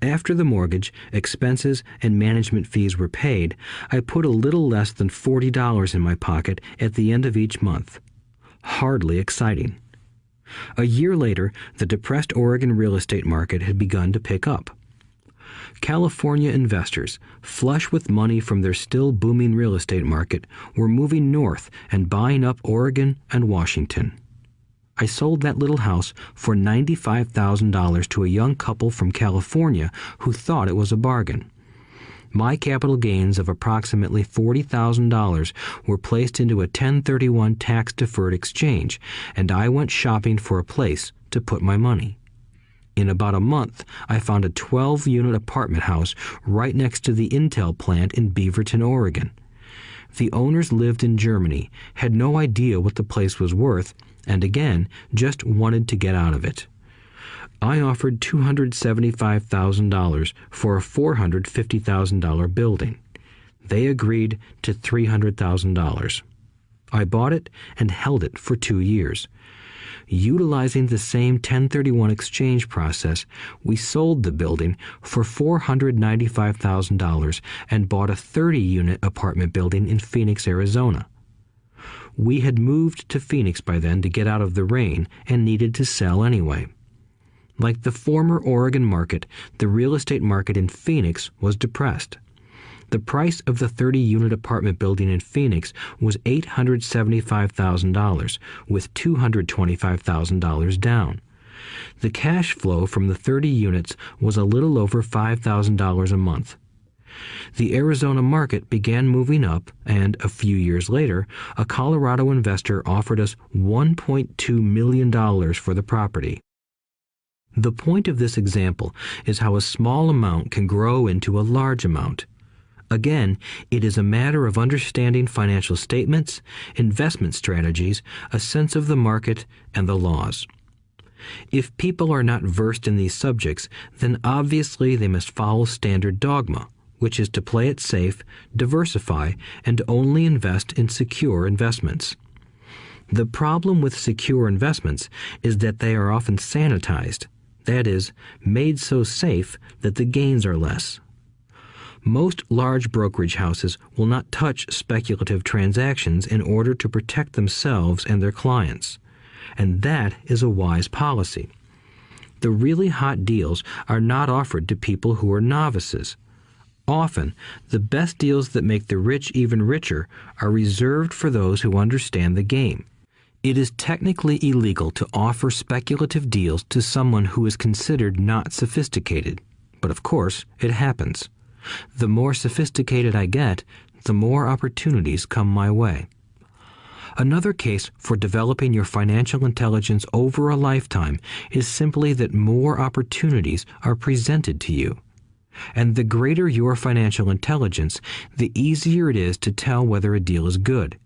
After the mortgage, expenses, and management fees were paid, I put a little less than $40 in my pocket at the end of each month. Hardly exciting. A year later, the depressed Oregon real estate market had begun to pick up. California investors, flush with money from their still booming real estate market, were moving north and buying up Oregon and Washington. I sold that little house for $95,000 to a young couple from California who thought it was a bargain. My capital gains of approximately $40,000 were placed into a 1031 tax-deferred exchange, and I went shopping for a place to put my money. In about a month, I found a 12-unit apartment house right next to the Intel plant in Beaverton, Oregon. The owners lived in Germany, had no idea what the place was worth, and again, just wanted to get out of it. I offered $275,000 for a $450,000 building. They agreed to $300,000. I bought it and held it for 2 years. Utilizing the same 1031 exchange process, we sold the building for $495,000 and bought a 30-unit apartment building in Phoenix, Arizona. We had moved to Phoenix by then to get out of the rain and needed to sell anyway. Like the former Oregon market, the real estate market in Phoenix was depressed. The price of the 30-unit apartment building in Phoenix was $875,000, with $225,000 down. The cash flow from the 30 units was a little over $5,000 a month. The Arizona market began moving up, and a few years later, a Colorado investor offered us $1.2 million for the property. The point of this example is how a small amount can grow into a large amount. Again, it is a matter of understanding financial statements, investment strategies, a sense of the market, and the laws. If people are not versed in these subjects, then obviously they must follow standard dogma, which is to play it safe, diversify, and only invest in secure investments. The problem with secure investments is that they are often sanitized, that is, made so safe that the gains are less. Most large brokerage houses will not touch speculative transactions in order to protect themselves and their clients, and that is a wise policy. The really hot deals are not offered to people who are novices. Often, the best deals that make the rich even richer are reserved for those who understand the game. It is technically illegal to offer speculative deals to someone who is considered not sophisticated, but of course, it happens. The more sophisticated I get, the more opportunities come my way. Another case for developing your financial intelligence over a lifetime is simply that more opportunities are presented to you. And the greater your financial intelligence, the easier it is to tell whether a deal is good.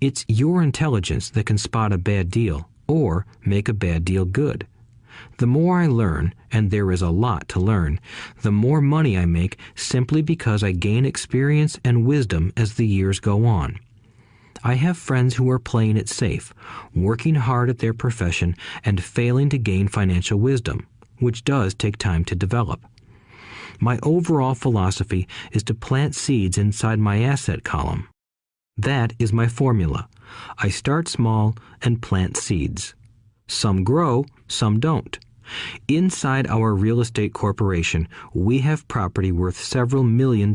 It's your intelligence that can spot a bad deal or make a bad deal good. The more I learn, and there is a lot to learn, the more money I make simply because I gain experience and wisdom as the years go on. I have friends who are playing it safe, working hard at their profession and failing to gain financial wisdom, which does take time to develop. My overall philosophy is to plant seeds inside my asset column. That is my formula. I start small and plant seeds. Some grow, some don't. Inside our real estate corporation, we have property worth several $1 million.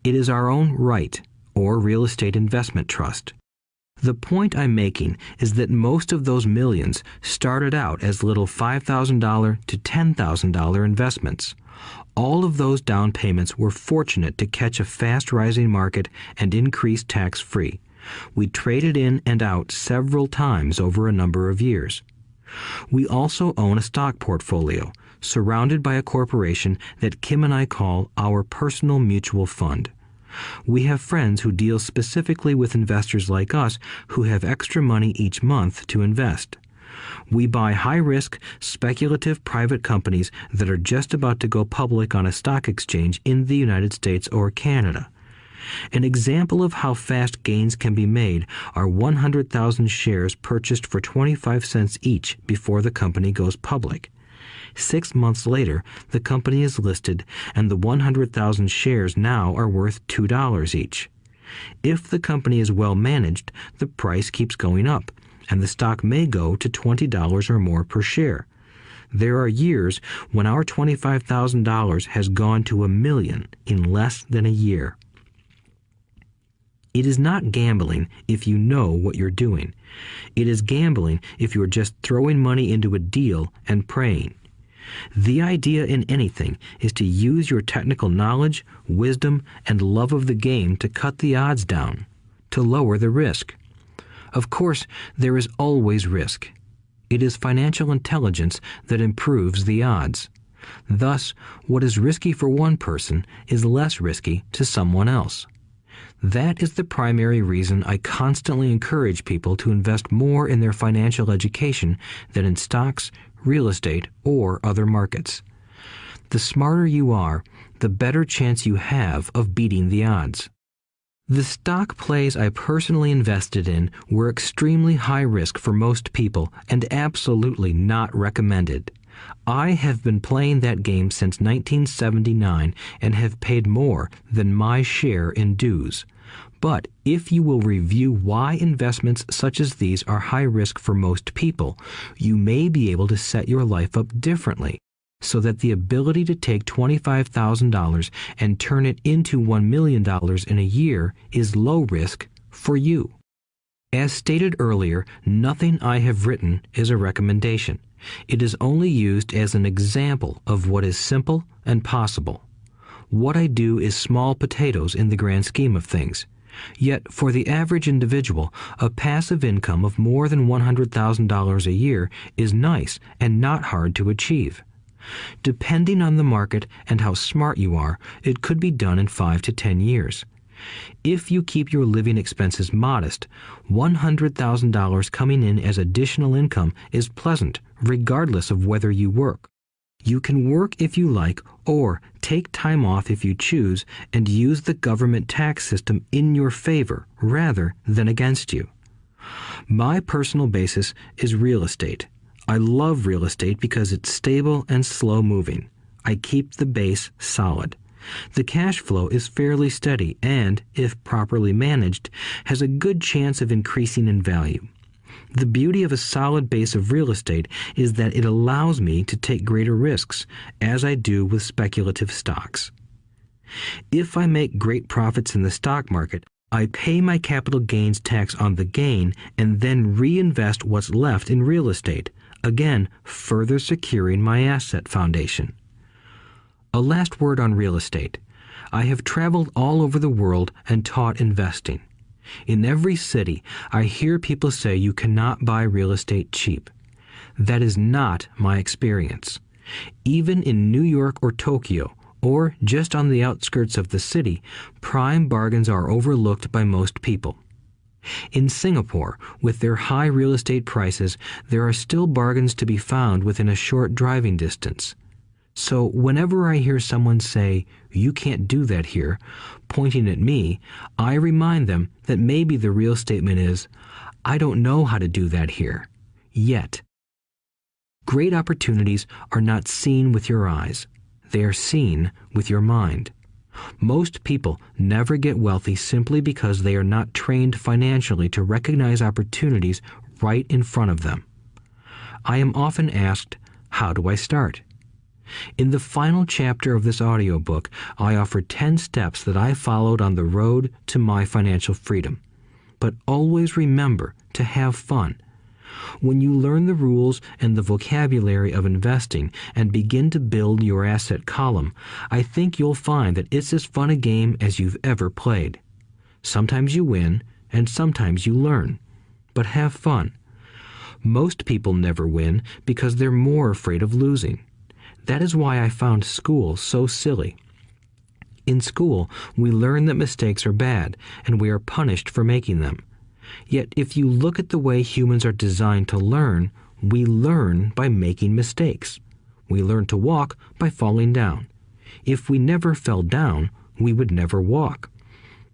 It is our own right, or real estate investment trust. The point I'm making is that most of those millions started out as little $5,000 to $10,000 investments. All of those down payments were fortunate to catch a fast-rising market and increase tax-free. We traded in and out several times over a number of years. We also own a stock portfolio, surrounded by a corporation that Kim and I call our personal mutual fund. We have friends who deal specifically with investors like us who have extra money each month to invest. We buy high-risk, speculative private companies that are just about to go public on a stock exchange in the United States or Canada. An example of how fast gains can be made are 100,000 shares purchased for 25 cents each before the company goes public. 6 months later, the company is listed, and the 100,000 shares now are worth $2 each. If the company is well managed, the price keeps going up, and the stock may go to $20 or more per share. There are years when our $25,000 has gone to $1 million in less than a year. It is not gambling if you know what you're doing. It is gambling if you're just throwing money into a deal and praying. The idea in anything is to use your technical knowledge, wisdom, and love of the game to cut the odds down, to lower the risk. Of course, there is always risk. It is financial intelligence that improves the odds. Thus, what is risky for one person is less risky to someone else. That is the primary reason I constantly encourage people to invest more in their financial education than in stocks, real estate, or other markets. The smarter you are, the better chance you have of beating the odds. The stock plays I personally invested in were extremely high risk for most people and absolutely not recommended. I have been playing that game since 1979 and have paid more than my share in dues. But if you will review why investments such as these are high risk for most people, you may be able to set your life up differently, so that the ability to take $25,000 and turn it into $1 million in a year is low risk for you. As stated earlier, nothing I have written is a recommendation. It is only used as an example of what is simple and possible. What I do is small potatoes in the grand scheme of things. Yet, for the average individual, a passive income of more than $100,000 a year is nice and not hard to achieve. Depending on the market and how smart you are, it could be done in 5 to 10 years. If you keep your living expenses modest, $100,000 coming in as additional income is pleasant, regardless of whether you work. You can work if you like, or take time off if you choose, and use the government tax system in your favor rather than against you. My personal basis is real estate. I love real estate because it's stable and slow-moving. I keep the base solid. The cash flow is fairly steady and, if properly managed, has a good chance of increasing in value. The beauty of a solid base of real estate is that it allows me to take greater risks, as I do with speculative stocks. If I make great profits in the stock market, I pay my capital gains tax on the gain and then reinvest what's left in real estate, again further securing my asset foundation. A last word on real estate. I have traveled all over the world and taught investing. In every city, I hear people say you cannot buy real estate cheap. That is not my experience. Even in New York or Tokyo, or just on the outskirts of the city, prime bargains are overlooked by most people. In Singapore, with their high real estate prices, there are still bargains to be found within a short driving distance. So whenever I hear someone say, "You can't do that here," pointing at me, I remind them that maybe the real statement is, "I don't know how to do that here. Yet." Great opportunities are not seen with your eyes. They are seen with your mind. Most people never get wealthy simply because they are not trained financially to recognize opportunities right in front of them. I am often asked, how do I start? In the final chapter of this audiobook, I offer 10 steps that I followed on the road to my financial freedom. But always remember to have fun. When you learn the rules and the vocabulary of investing and begin to build your asset column, I think you'll find that it's as fun a game as you've ever played. Sometimes you win, and sometimes you learn. But have fun. Most people never win because they're more afraid of losing. That is why I found school so silly. In school, we learn that mistakes are bad, and we are punished for making them. Yet if you look at the way humans are designed to learn, we learn by making mistakes. We learn to walk by falling down. If we never fell down, we would never walk.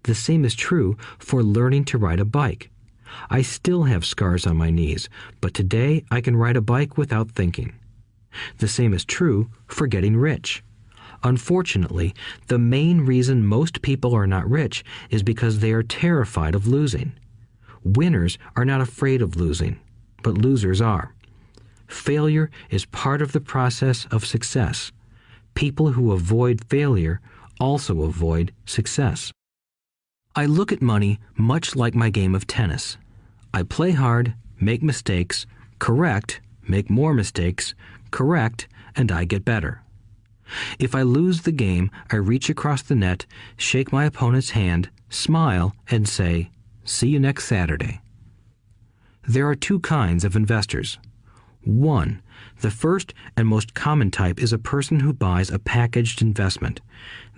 The same is true for learning to ride a bike. I still have scars on my knees, but today I can ride a bike without thinking. The same is true for getting rich. Unfortunately, the main reason most people are not rich is because they are terrified of losing. Winners are not afraid of losing, but losers are. Failure is part of the process of success. People who avoid failure also avoid success. I look at money much like my game of tennis. I play hard, make mistakes, correct, make more mistakes, correct, and I get better. If I lose the game, I reach across the net, shake my opponent's hand, smile, and say, "See you next Saturday." There are two kinds of investors. One, the first and most common type is a person who buys a packaged investment.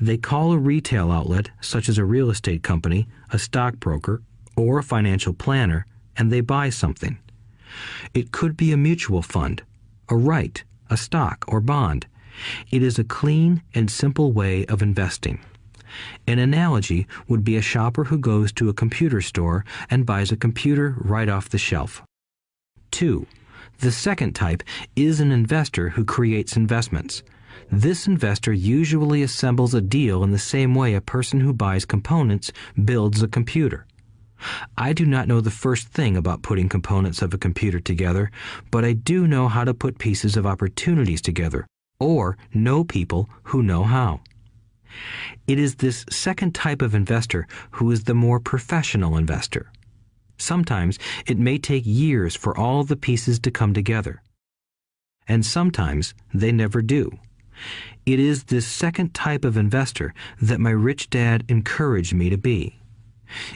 They call a retail outlet, such as a real estate company, a stockbroker, or a financial planner, and they buy something. It could be a mutual fund, a right, a stock, or bond. It is a clean and simple way of investing. An analogy would be a shopper who goes to a computer store and buys a computer right off the shelf. 2. The second type is an investor who creates investments. This investor usually assembles a deal in the same way a person who buys components builds a computer. I do not know the first thing about putting components of a computer together, but I do know how to put pieces of opportunities together, or know people who know how. It is this second type of investor who is the more professional investor. Sometimes it may take years for all the pieces to come together, and sometimes they never do. It is this second type of investor that my rich dad encouraged me to be.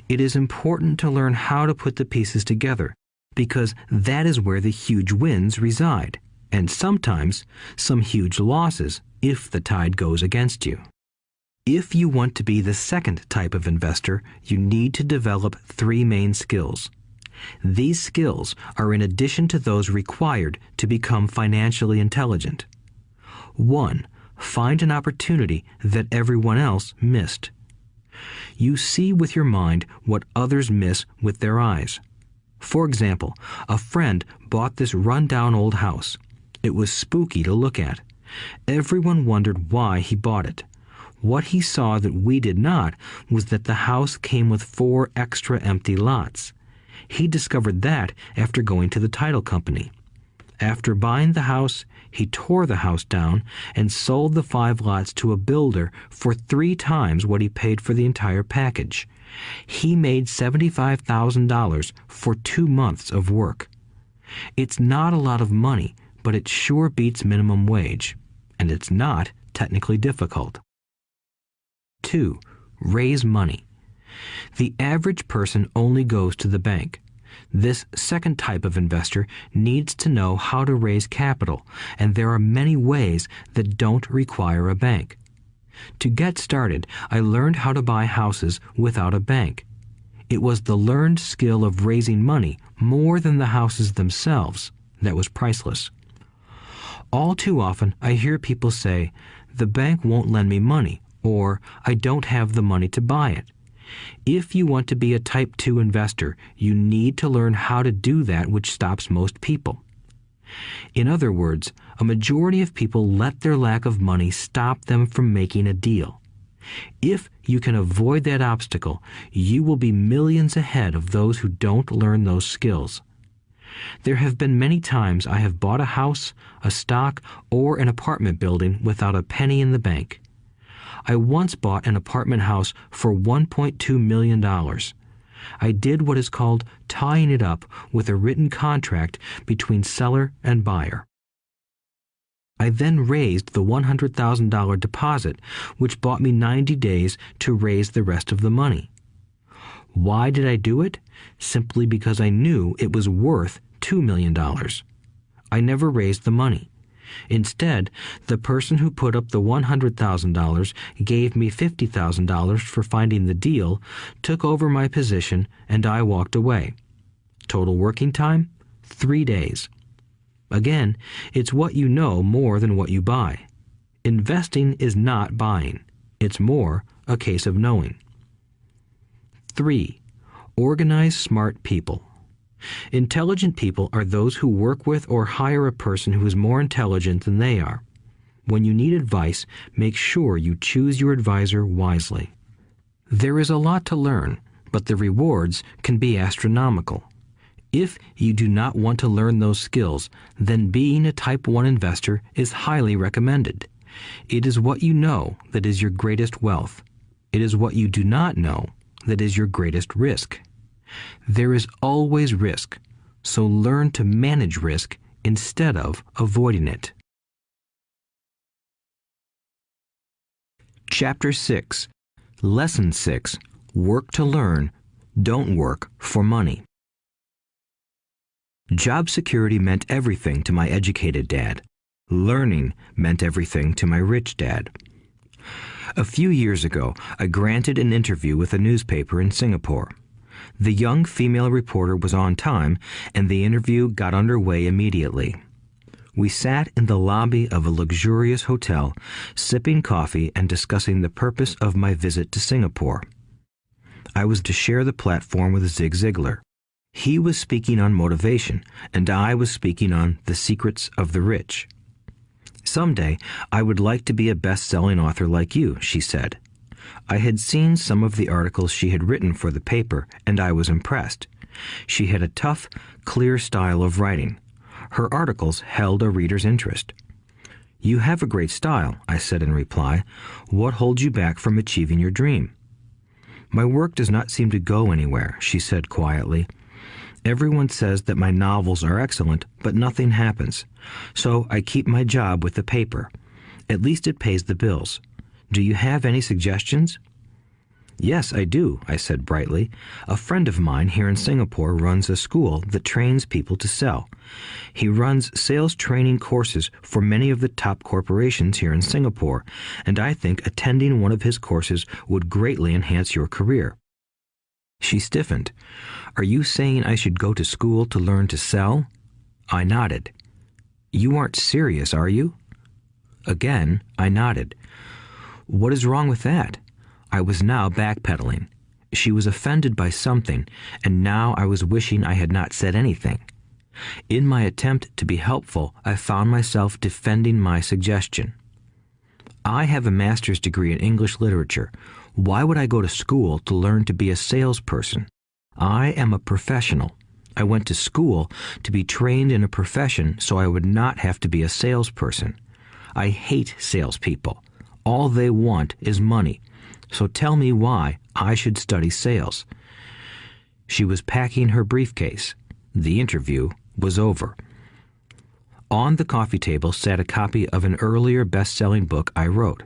It is important to learn how to put the pieces together, because that is where the huge wins reside, and sometimes some huge losses if the tide goes against you. If you want to be the second type of investor, you need to develop 3 main skills. These skills are in addition to those required to become financially intelligent. 1. Find an opportunity that everyone else missed. You see with your mind what others miss with their eyes. For example, a friend bought this run-down old house. It was spooky to look at. Everyone wondered why he bought it. What he saw that we did not was that the house came with 4 extra empty lots. He discovered that after going to the title company. After buying the house, he tore the house down and sold the 5 lots to a builder for 3 times what he paid for the entire package. He made $75,000 for 2 months of work. It's not a lot of money, but it sure beats minimum wage, and it's not technically difficult. 2. Raise money. The average person only goes to the bank. This second type of investor needs to know how to raise capital, and there are many ways that don't require a bank. To get started, I learned how to buy houses without a bank. It was the learned skill of raising money more than the houses themselves that was priceless. All too often, I hear people say, "The bank won't lend me money," or "I don't have the money to buy it." If you want to be a Type 2 investor, you need to learn how to do that which stops most people. In other words, a majority of people let their lack of money stop them from making a deal. If you can avoid that obstacle, you will be millions ahead of those who don't learn those skills. There have been many times I have bought a house, a stock, or an apartment building without a penny in the bank. I once bought an apartment house for $1.2 million. I did what is called tying it up with a written contract between seller and buyer. I then raised the $100,000 deposit, which bought me 90 days to raise the rest of the money. Why did I do it? Simply because I knew it was worth $2 million. I never raised the money. Instead, the person who put up the $100,000 gave me $50,000 for finding the deal, took over my position, and I walked away. Total working time? 3 days. Again, it's what you know more than what you buy. Investing is not buying. It's more a case of knowing. 3. Organize smart people. Intelligent people are those who work with or hire a person who is more intelligent than they are. When you need advice, make sure you choose your advisor wisely. There is a lot to learn, but the rewards can be astronomical. If you do not want to learn those skills, then being a Type 1 investor is highly recommended. It is what you know that is your greatest wealth. It is what you do not know that is your greatest risk. There is always risk, so learn to manage risk instead of avoiding it. Chapter 6. Lesson 6. Work to learn, don't work for money. Job security meant everything to my educated dad. Learning meant everything to my rich dad. A few years ago, I granted an interview with a newspaper in Singapore. The young female reporter was on time, and the interview got underway immediately. We sat in the lobby of a luxurious hotel, sipping coffee and discussing the purpose of my visit to Singapore. I was to share the platform with Zig Ziglar. He was speaking on motivation, and I was speaking on the secrets of the rich. Someday, I would like to be a best-selling author like you, she said. I had seen some of the articles she had written for the paper, and I was impressed. She had a tough, clear style of writing. Her articles held a reader's interest. You have a great style, I said in reply. What holds you back from achieving your dream? My work does not seem to go anywhere, she said quietly. Everyone says that my novels are excellent, but nothing happens. So I keep my job with the paper. At least it pays the bills. Do you have any suggestions? Yes, I do, I said brightly. A friend of mine here in Singapore runs a school that trains people to sell. He runs sales training courses for many of the top corporations here in Singapore, and I think attending one of his courses would greatly enhance your career. She stiffened. Are you saying I should go to school to learn to sell? I nodded. You aren't serious, are you? Again, I nodded. What is wrong with that? I was now backpedaling. She was offended by something, and now I was wishing I had not said anything. In my attempt to be helpful, I found myself defending my suggestion. I have a master's degree in English literature. Why would I go to school to learn to be a salesperson? I am a professional. I went to school to be trained in a profession so I would not have to be a salesperson. I hate salespeople. All they want is money. So tell me why I should study sales. She was packing her briefcase. The interview was over. On the coffee table sat a copy of an earlier best-selling book I wrote.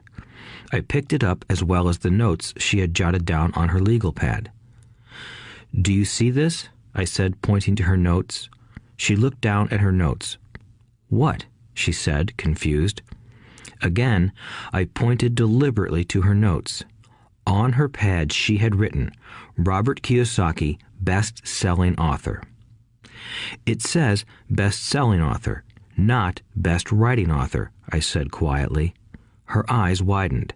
I picked it up as well as the notes she had jotted down on her legal pad. Do you see this? I said, pointing to her notes. She looked down at her notes. What? She said, confused. Again, I pointed deliberately to her notes. On her pad she had written, Robert Kiyosaki, best-selling author. It says best-selling author, not best writing author, I said quietly. Her eyes widened.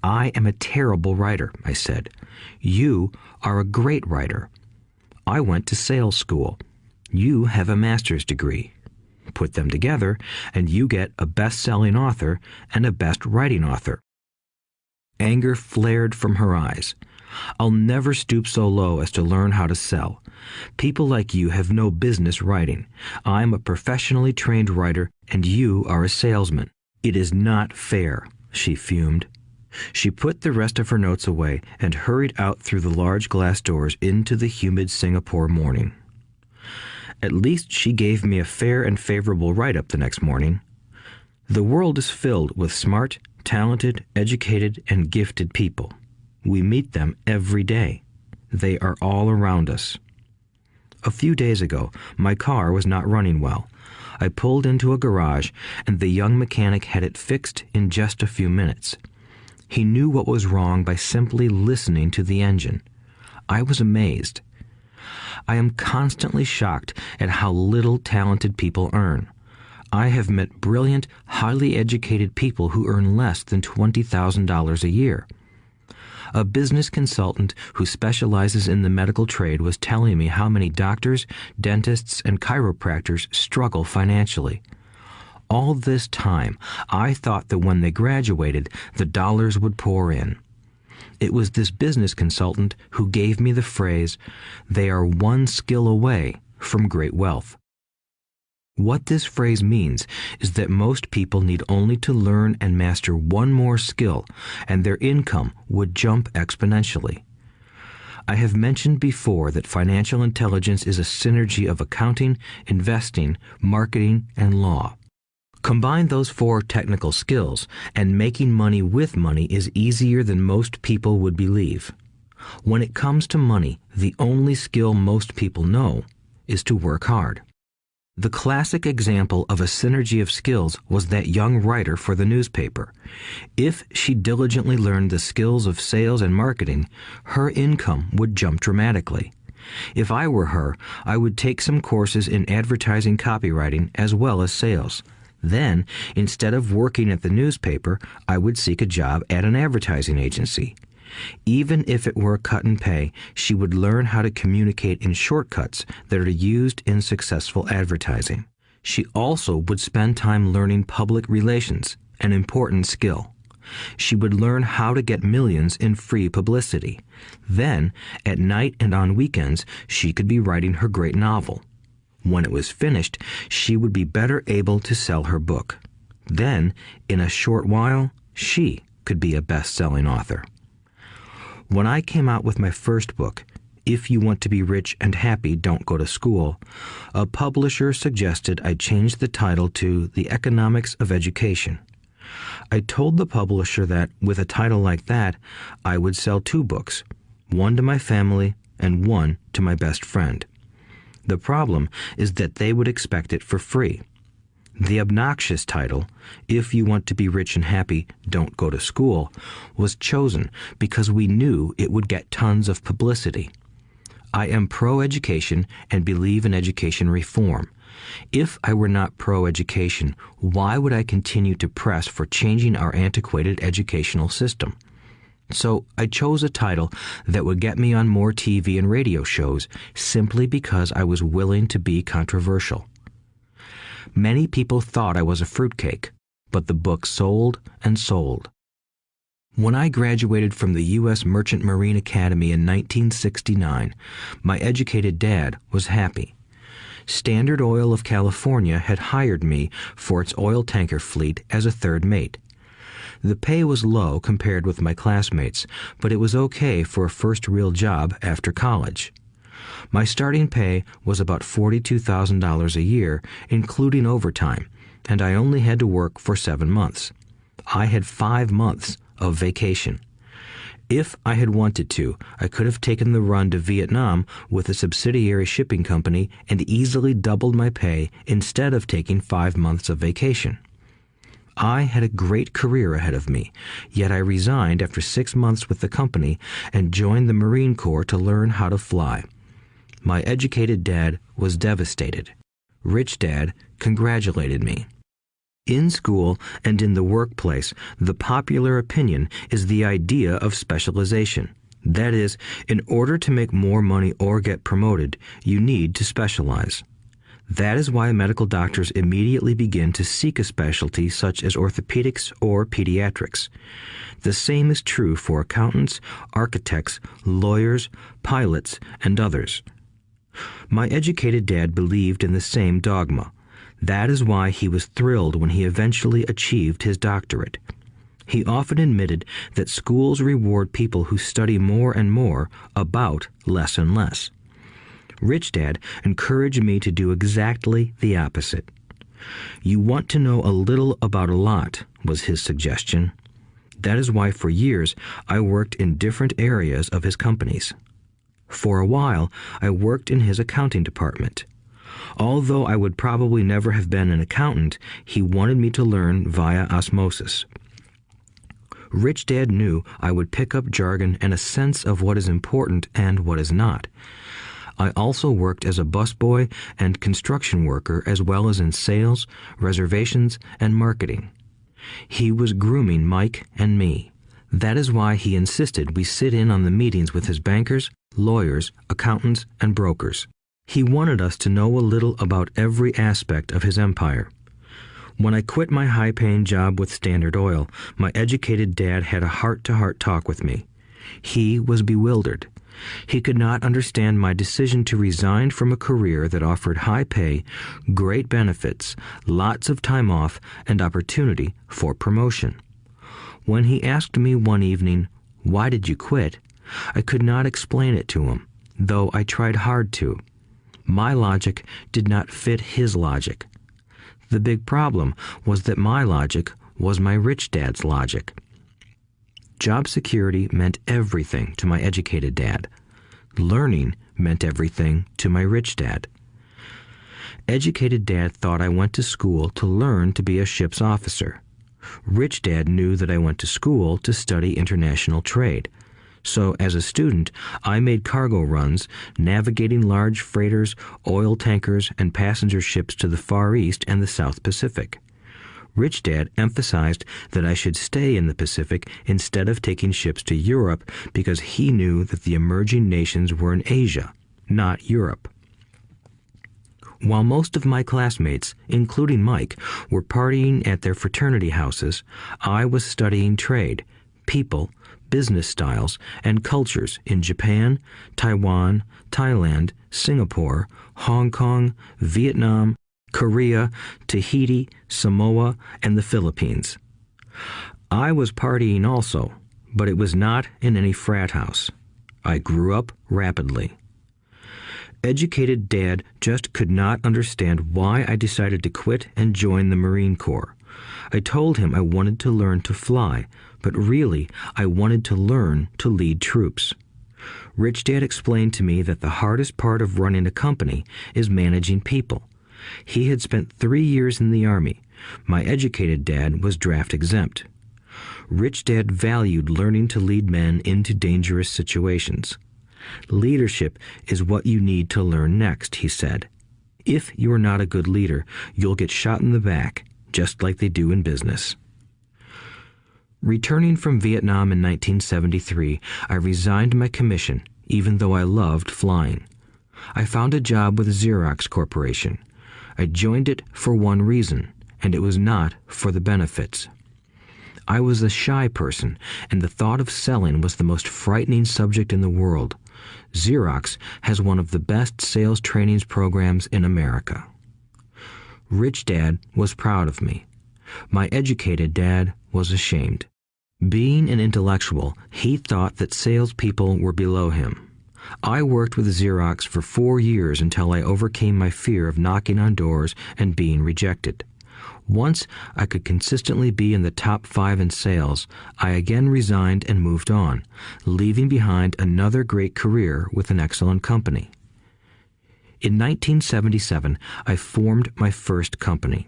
I am a terrible writer, I said. You are a great writer. I went to sales school. You have a master's degree. Put them together, and you get a best-selling author and a best-writing author. Anger flared from her eyes. I'll never stoop so low as to learn how to sell. People like you have no business writing. I'm a professionally trained writer, and you are a salesman. It is not fair, she fumed. She put the rest of her notes away and hurried out through the large glass doors into the humid Singapore morning. At least she gave me a fair and favorable write-up the next morning. The world is filled with smart, talented, educated, and gifted people. We meet them every day. They are all around us. A few days ago, my car was not running well. I pulled into a garage, and the young mechanic had it fixed in just a few minutes. He knew what was wrong by simply listening to the engine. I was amazed. I am constantly shocked at how little talented people earn. I have met brilliant, highly educated people who earn less than $20,000 a year. A business consultant who specializes in the medical trade was telling me how many doctors, dentists, and chiropractors struggle financially. All this time, I thought that when they graduated, the dollars would pour in. It was this business consultant who gave me the phrase, "They are one skill away from great wealth." What this phrase means is that most people need only to learn and master one more skill, and their income would jump exponentially. I have mentioned before that financial intelligence is a synergy of accounting, investing, marketing, and law. Combine those 4 technical skills, and making money with money is easier than most people would believe. When it comes to money, the only skill most people know is to work hard. The classic example of a synergy of skills was that young writer for the newspaper. If she diligently learned the skills of sales and marketing, her income would jump dramatically. If I were her, I would take some courses in advertising copywriting as well as sales. Then, instead of working at the newspaper, I would seek a job at an advertising agency. Even if it were cut and pay, she would learn how to communicate in shortcuts that are used in successful advertising. She also would spend time learning public relations, an important skill. She would learn how to get millions in free publicity. Then, at night and on weekends, she could be writing her great novel. When it was finished, she would be better able to sell her book. Then, in a short while, she could be a best-selling author. When I came out with my first book, If You Want to Be Rich and Happy, Don't Go to School, a publisher suggested I change the title to The Economics of Education. I told the publisher that, with a title like that, I would sell 2 books, one to my family and one to my best friend. The problem is that they would expect it for free. The obnoxious title, If You Want to Be Rich and Happy, Don't Go to School, was chosen because we knew it would get tons of publicity. I am pro-education and believe in education reform. If I were not pro-education, why would I continue to press for changing our antiquated educational system? So I chose a title that would get me on more TV and radio shows simply because I was willing to be controversial. Many people thought I was a fruitcake, but the book sold and sold. When I graduated from the U.S. Merchant Marine Academy in 1969, my educated dad was happy. Standard Oil of California had hired me for its oil tanker fleet as a third mate. The pay was low compared with my classmates, but it was okay for a first real job after college. My starting pay was about $42,000 a year, including overtime, and I only had to work for 7 months. I had 5 months of vacation. If I had wanted to, I could have taken the run to Vietnam with a subsidiary shipping company and easily doubled my pay instead of taking 5 months of vacation. I had a great career ahead of me, yet I resigned after 6 months with the company and joined the Marine Corps to learn how to fly. My educated dad was devastated. Rich Dad congratulated me. In school and in the workplace, the popular opinion is the idea of specialization. That is, in order to make more money or get promoted, you need to specialize. That is why medical doctors immediately begin to seek a specialty such as orthopedics or pediatrics. The same is true for accountants, architects, lawyers, pilots, and others. My educated dad believed in the same dogma. That is why he was thrilled when he eventually achieved his doctorate. He often admitted that schools reward people who study more and more about less and less. Rich Dad encouraged me to do exactly the opposite. You want to know a little about a lot, was his suggestion. That is why for years I worked in different areas of his companies. For a while, I worked in his accounting department. Although I would probably never have been an accountant, he wanted me to learn via osmosis. Rich Dad knew I would pick up jargon and a sense of what is important and what is not. I also worked as a busboy and construction worker as well as in sales, reservations, and marketing. He was grooming Mike and me. That is why he insisted we sit in on the meetings with his bankers, lawyers, accountants, and brokers. He wanted us to know a little about every aspect of his empire. When I quit my high-paying job with Standard Oil, my educated dad had a heart-to-heart talk with me. He was bewildered. He could not understand my decision to resign from a career that offered high pay, great benefits, lots of time off, and opportunity for promotion. When he asked me one evening, "Why did you quit?" I could not explain it to him, though I tried hard to. My logic did not fit his logic. The big problem was that my logic was my rich dad's logic. Job security meant everything to my educated dad. Learning meant everything to my rich dad. Educated dad thought I went to school to learn to be a ship's officer. Rich dad knew that I went to school to study international trade. So as a student, I made cargo runs, navigating large freighters, oil tankers, and passenger ships to the Far East and the South Pacific. Rich Dad emphasized that I should stay in the Pacific instead of taking ships to Europe because he knew that the emerging nations were in Asia, not Europe. While most of my classmates, including Mike, were partying at their fraternity houses, I was studying trade, people, business styles, and cultures in Japan, Taiwan, Thailand, Singapore, Hong Kong, Vietnam, Korea, Tahiti, Samoa, and the Philippines. I was partying also, but it was not in any frat house. I grew up rapidly. Educated Dad just could not understand why I decided to quit and join the Marine Corps. I told him I wanted to learn to fly, but really I wanted to learn to lead troops. Rich Dad explained to me that the hardest part of running a company is managing people. He had spent 3 years in the Army. My educated dad was draft exempt. Rich Dad valued learning to lead men into dangerous situations. Leadership is what you need to learn next, he said. If you are not a good leader, you'll get shot in the back, just like they do in business. Returning from Vietnam in 1973, I resigned my commission, even though I loved flying. I found a job with Xerox Corporation. I joined it for one reason, and it was not for the benefits. I was a shy person, and the thought of selling was the most frightening subject in the world. Xerox has one of the best sales trainings programs in America. Rich Dad was proud of me. My educated dad was ashamed. Being an intellectual, he thought that salespeople were below him. I worked with Xerox for 4 years until I overcame my fear of knocking on doors and being rejected. Once I could consistently be in the top 5 in sales, I again resigned and moved on, leaving behind another great career with an excellent company. In 1977, I formed my first company.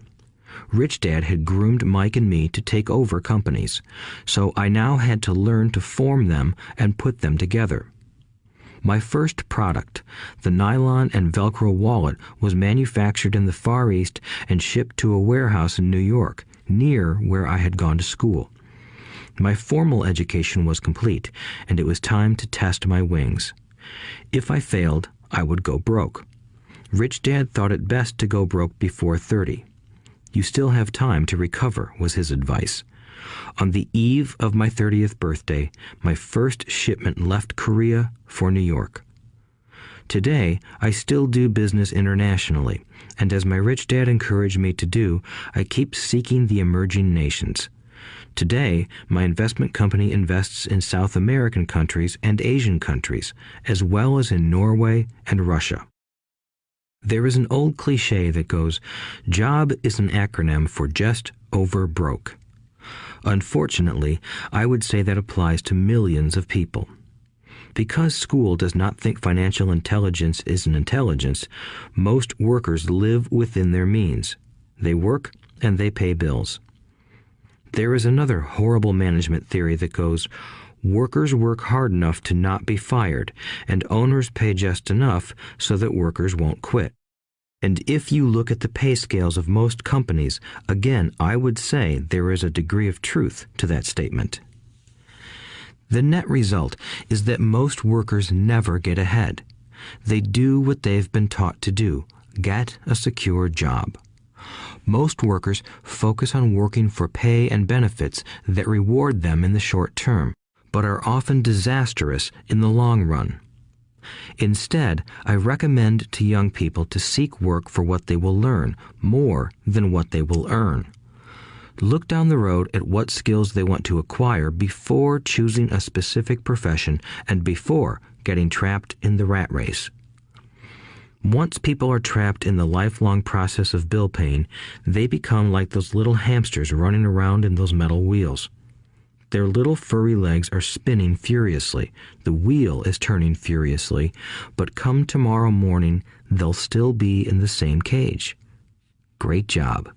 Rich Dad had groomed Mike and me to take over companies, so I now had to learn to form them and put them together. My first product, the nylon and Velcro wallet, was manufactured in the Far East and shipped to a warehouse in New York, near where I had gone to school. My formal education was complete, and it was time to test my wings. If I failed, I would go broke. Rich Dad thought it best to go broke before 30. You still have time to recover, was his advice. On the eve of my 30th birthday, my first shipment left Korea for New York. Today, I still do business internationally, and as my rich dad encouraged me to do, I keep seeking the emerging nations. Today, my investment company invests in South American countries and Asian countries, as well as in Norway and Russia. There is an old cliche that goes, "Job is an acronym for just over broke." Unfortunately, I would say that applies to millions of people. Because school does not think financial intelligence is an intelligence, most workers live within their means. They work and they pay bills. There is another horrible management theory that goes, workers work hard enough to not be fired, and owners pay just enough so that workers won't quit. And if you look at the pay scales of most companies, again, I would say there is a degree of truth to that statement. The net result is that most workers never get ahead. They do what they've been taught to do, get a secure job. Most workers focus on working for pay and benefits that reward them in the short term, but are often disastrous in the long run. Instead, I recommend to young people to seek work for what they will learn more than what they will earn. Look down the road at what skills they want to acquire before choosing a specific profession and before getting trapped in the rat race. Once people are trapped in the lifelong process of bill paying, they become like those little hamsters running around in those metal wheels. Their little furry legs are spinning furiously, the wheel is turning furiously, but come tomorrow morning, they'll still be in the same cage. Great job.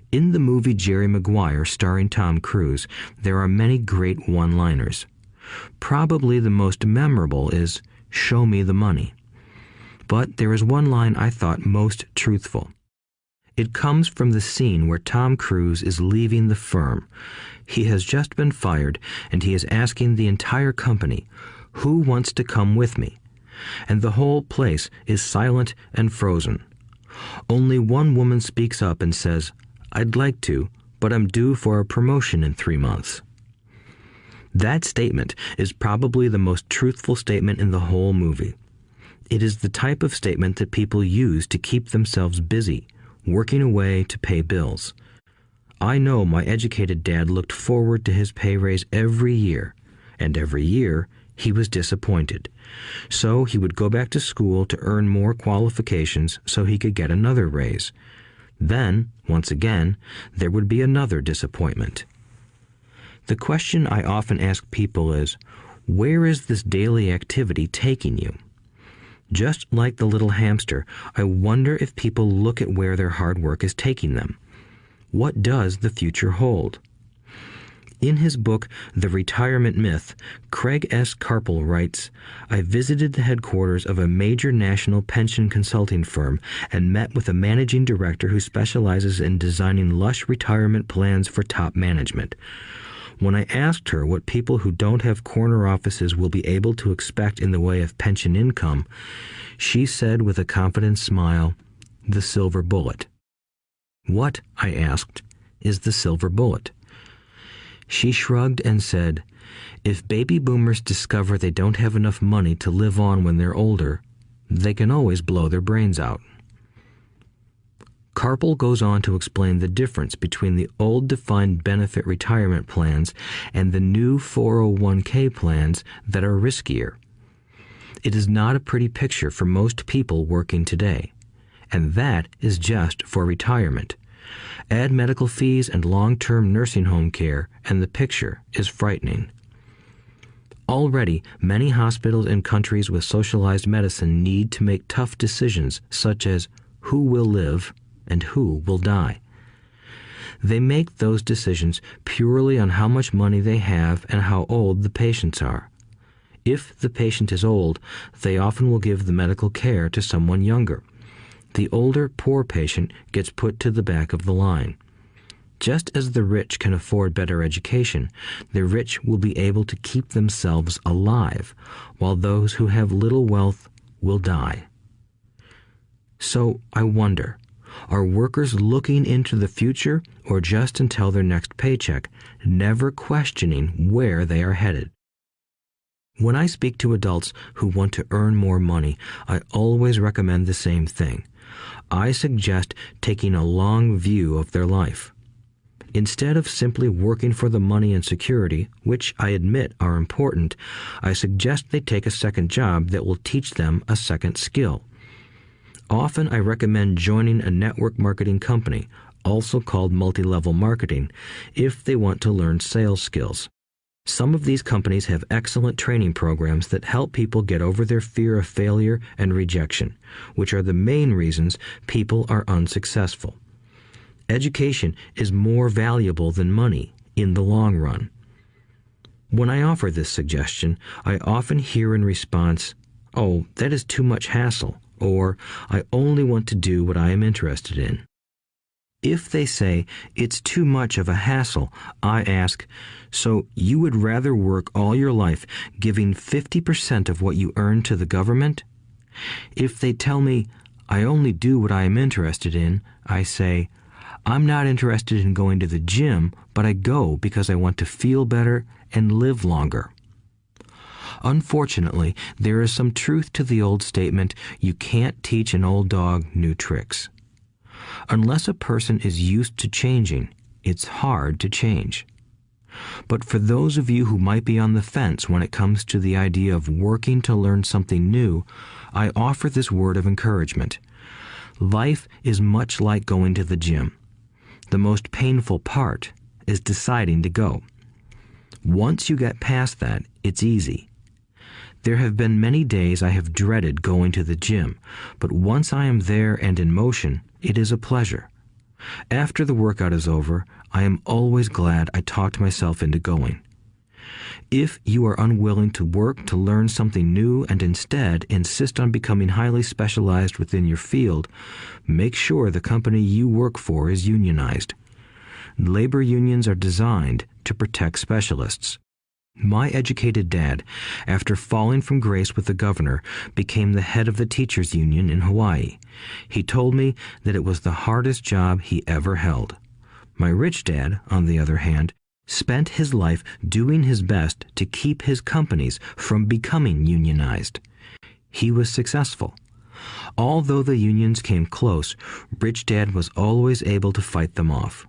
In the movie Jerry Maguire, starring Tom Cruise, there are many great one-liners. Probably the most memorable is, "Show me the money." But there is one line I thought most truthful. It comes from the scene where Tom Cruise is leaving the firm. He has just been fired, and he is asking the entire company, "Who wants to come with me?" And the whole place is silent and frozen. Only one woman speaks up and says, "I'd like to, but I'm due for a promotion in 3 months." That statement is probably the most truthful statement in the whole movie. It is the type of statement that people use to keep themselves busy, working away to pay bills. I know my educated dad looked forward to his pay raise every year, and every year he was disappointed. So he would go back to school to earn more qualifications so he could get another raise. Then, once again, there would be another disappointment. The question I often ask people is, where is this daily activity taking you? Just like the little hamster, I wonder if people look at where their hard work is taking them. What does the future hold? In his book, The Retirement Myth, Craig S. Carpel writes, "I visited the headquarters of a major national pension consulting firm and met with a managing director who specializes in designing lush retirement plans for top management. When I asked her what people who don't have corner offices will be able to expect in the way of pension income, she said with a confident smile, 'The silver bullet.'" "What," I asked, "is the silver bullet?" She shrugged and said, "If baby boomers discover they don't have enough money to live on when they're older, they can always blow their brains out." Carpel goes on to explain the difference between the old defined benefit retirement plans and the new 401k plans that are riskier. It is not a pretty picture for most people working today, and that is just for retirement. Add medical fees and long-term nursing home care, and the picture is frightening. Already, many hospitals in countries with socialized medicine need to make tough decisions such as who will live and who will die. They make those decisions purely on how much money they have and how old the patients are. If the patient is old, they often will give the medical care to someone younger. The older, poor patient gets put to the back of the line. Just as the rich can afford better education, the rich will be able to keep themselves alive, while those who have little wealth will die. So I wonder, are workers looking into the future or just until their next paycheck, never questioning where they are headed? When I speak to adults who want to earn more money, I always recommend the same thing. I suggest taking a long view of their life. Instead of simply working for the money and security, which I admit are important, I suggest they take a second job that will teach them a second skill. Often I recommend joining a network marketing company, also called multi-level marketing, if they want to learn sales skills. Some of these companies have excellent training programs that help people get over their fear of failure and rejection, which are the main reasons people are unsuccessful. Education is more valuable than money in the long run. When I offer this suggestion, I often hear in response, "Oh, that is too much hassle," or "I only want to do what I am interested in." If they say it's too much of a hassle, I ask, so you would rather work all your life giving 50% of what you earn to the government? If they tell me, I only do what I am interested in, I say, I'm not interested in going to the gym, but I go because I want to feel better and live longer. Unfortunately, there is some truth to the old statement, you can't teach an old dog new tricks. Unless a person is used to changing, it's hard to change. But for those of you who might be on the fence when it comes to the idea of working to learn something new, I offer this word of encouragement. Life is much like going to the gym. The most painful part is deciding to go. Once you get past that, it's easy. There have been many days I have dreaded going to the gym, but once I am there and in motion, it is a pleasure. After the workout is over, I am always glad I talked myself into going. If you are unwilling to work to learn something new and instead insist on becoming highly specialized within your field, make sure the company you work for is unionized. Labor unions are designed to protect specialists. My educated dad, after falling from grace with the governor, became the head of the teachers' union in Hawaii. He told me that it was the hardest job he ever held. My rich dad, on the other hand, spent his life doing his best to keep his companies from becoming unionized. He was successful. Although the unions came close, Rich Dad was always able to fight them off.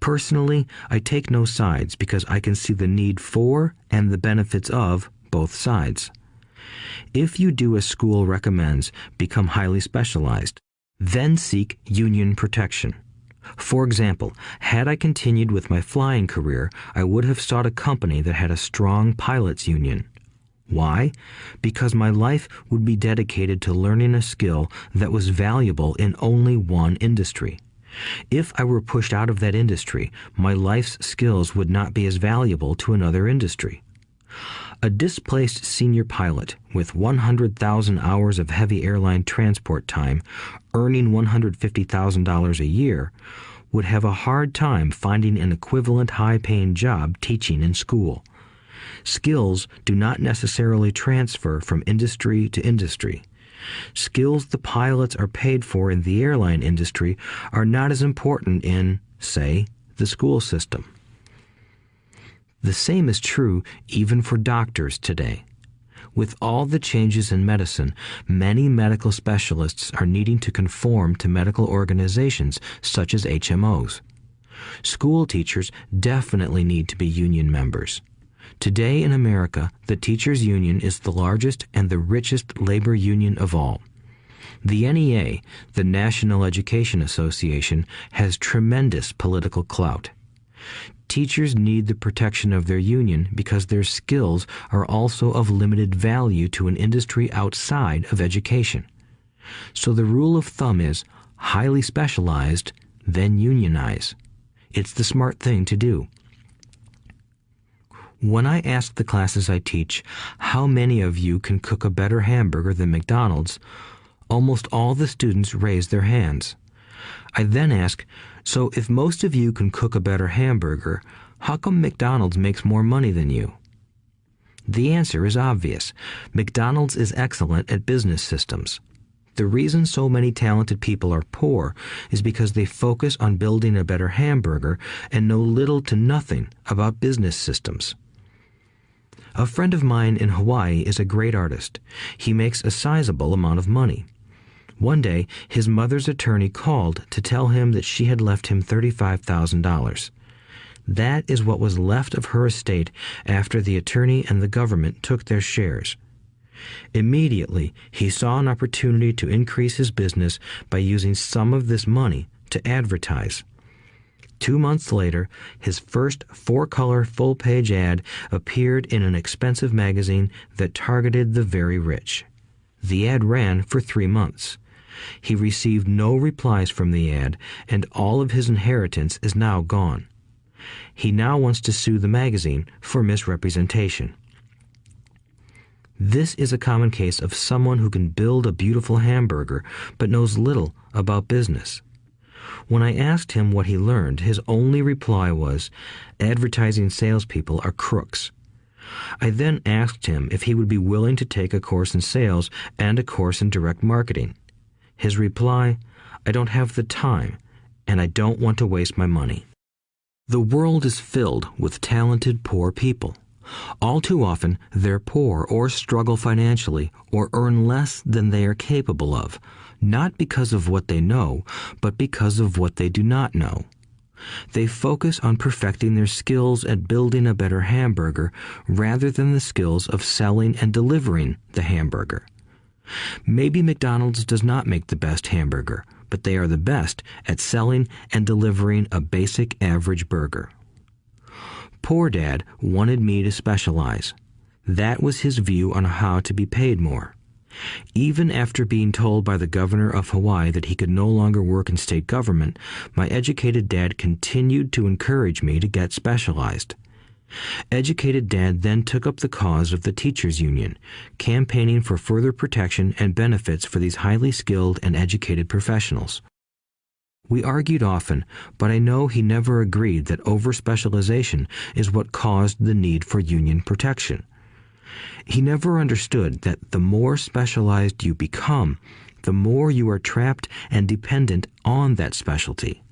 Personally, I take no sides because I can see the need for and the benefits of both sides. If you do as school recommends, become highly specialized, then seek union protection. For example, had I continued with my flying career, I would have sought a company that had a strong pilots union. Why? Because my life would be dedicated to learning a skill that was valuable in only one industry. If I were pushed out of that industry, my life's skills would not be as valuable to another industry. A displaced senior pilot with 100,000 hours of heavy airline transport time, earning $150,000 a year, would have a hard time finding an equivalent high-paying job teaching in school. Skills do not necessarily transfer from industry to industry. Skills the pilots are paid for in the airline industry are not as important in, say, the school system. The same is true even for doctors today. With all the changes in medicine, many medical specialists are needing to conform to medical organizations such as HMOs. School teachers definitely need to be union members. Today in America, the teachers' union is the largest and the richest labor union of all. The NEA, the National Education Association, has tremendous political clout. Teachers need the protection of their union because their skills are also of limited value to an industry outside of education. So the rule of thumb is highly specialized, then unionize. It's the smart thing to do. When I ask the classes I teach, how many of you can cook a better hamburger than McDonald's, almost all the students raise their hands. I then ask, so if most of you can cook a better hamburger, how come McDonald's makes more money than you? The answer is obvious. McDonald's is excellent at business systems. The reason so many talented people are poor is because they focus on building a better hamburger and know little to nothing about business systems. A friend of mine in Hawaii is a great artist. He makes a sizable amount of money. One day, his mother's attorney called to tell him that she had left him $35,000. That is what was left of her estate after the attorney and the government took their shares. Immediately, he saw an opportunity to increase his business by using some of this money to advertise. 2 months later, his first 4-color full-page ad appeared in an expensive magazine that targeted the very rich. The ad ran for 3 months. He received no replies from the ad, and all of his inheritance is now gone. He now wants to sue the magazine for misrepresentation. This is a common case of someone who can build a beautiful hamburger but knows little about business. When I asked him what he learned, his only reply was, "Advertising salespeople are crooks." I then asked him if he would be willing to take a course in sales and a course in direct marketing. His reply, "I don't have the time, and I don't want to waste my money." The world is filled with talented poor people. All too often, they're poor or struggle financially or earn less than they are capable of, not because of what they know, but because of what they do not know. They focus on perfecting their skills at building a better hamburger rather than the skills of selling and delivering the hamburger. Maybe McDonald's does not make the best hamburger, but they are the best at selling and delivering a basic average burger. Poor Dad wanted me to specialize. That was his view on how to be paid more. Even after being told by the governor of Hawaii that he could no longer work in state government, my educated dad continued to encourage me to get specialized. Educated Dad then took up the cause of the teachers' union, campaigning for further protection and benefits for these highly skilled and educated professionals. We argued often, but I know he never agreed that over-specialization is what caused the need for union protection. He never understood that the more specialized you become, the more you are trapped and dependent on that specialty.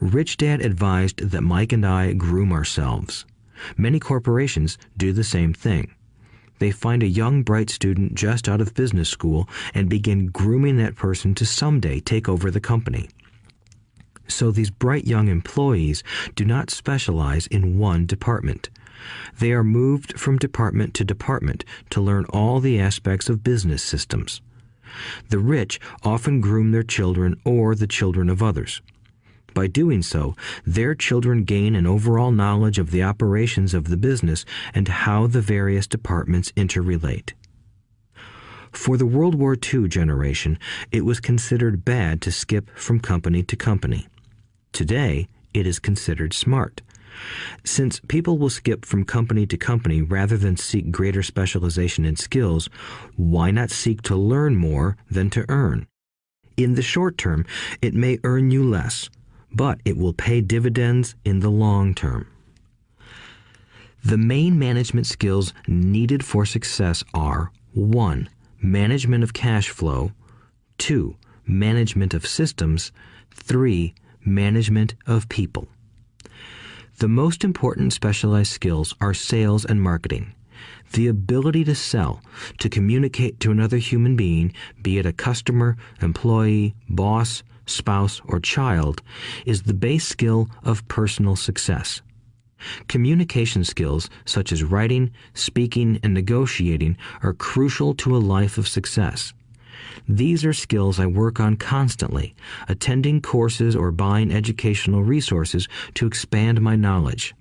Rich Dad advised that Mike and I groom ourselves. Many corporations do the same thing. They find a young, bright student just out of business school and begin grooming that person to someday take over the company. So these bright young employees do not specialize in one department. They are moved from department to department to learn all the aspects of business systems. The rich often groom their children or the children of others. By doing so, their children gain an overall knowledge of the operations of the business and how the various departments interrelate. For the World War II generation, it was considered bad to skip from company to company. Today, it is considered smart. Since people will skip from company to company rather than seek greater specialization in skills, why not seek to learn more than to earn? In the short term, it may earn you less, but it will pay dividends in the long term. The main management skills needed for success are 1. Management of cash flow, 2. Management of systems, 3. Management of people. The most important specialized skills are sales and marketing. The ability to sell, to communicate to another human being, be it a customer, employee, boss, spouse, or child, is the base skill of personal success. Communication skills such as writing, speaking, and negotiating are crucial to a life of success. These are skills I work on constantly, attending courses or buying educational resources to expand my knowledge.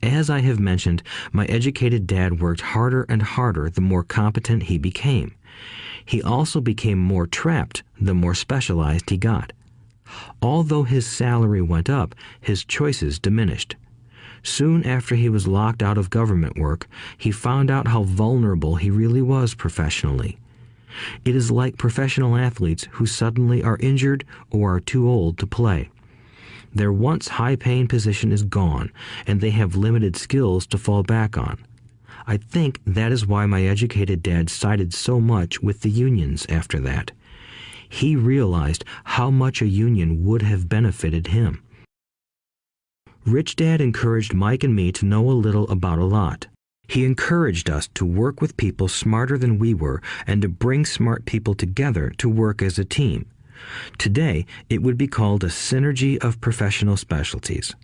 As I have mentioned, my educated dad worked harder and harder the more competent he became. He also became more trapped the more specialized he got. Although his salary went up, his choices diminished. Soon after he was locked out of government work, he found out how vulnerable he really was professionally. It is like professional athletes who suddenly are injured or are too old to play. Their once high-paying position is gone, and they have limited skills to fall back on. I think that is why my educated dad sided so much with the unions after that. He realized how much a union would have benefited him. Rich Dad encouraged Mike and me to know a little about a lot. He encouraged us to work with people smarter than we were and to bring smart people together to work as a team. Today, it would be called a synergy of professional specialties.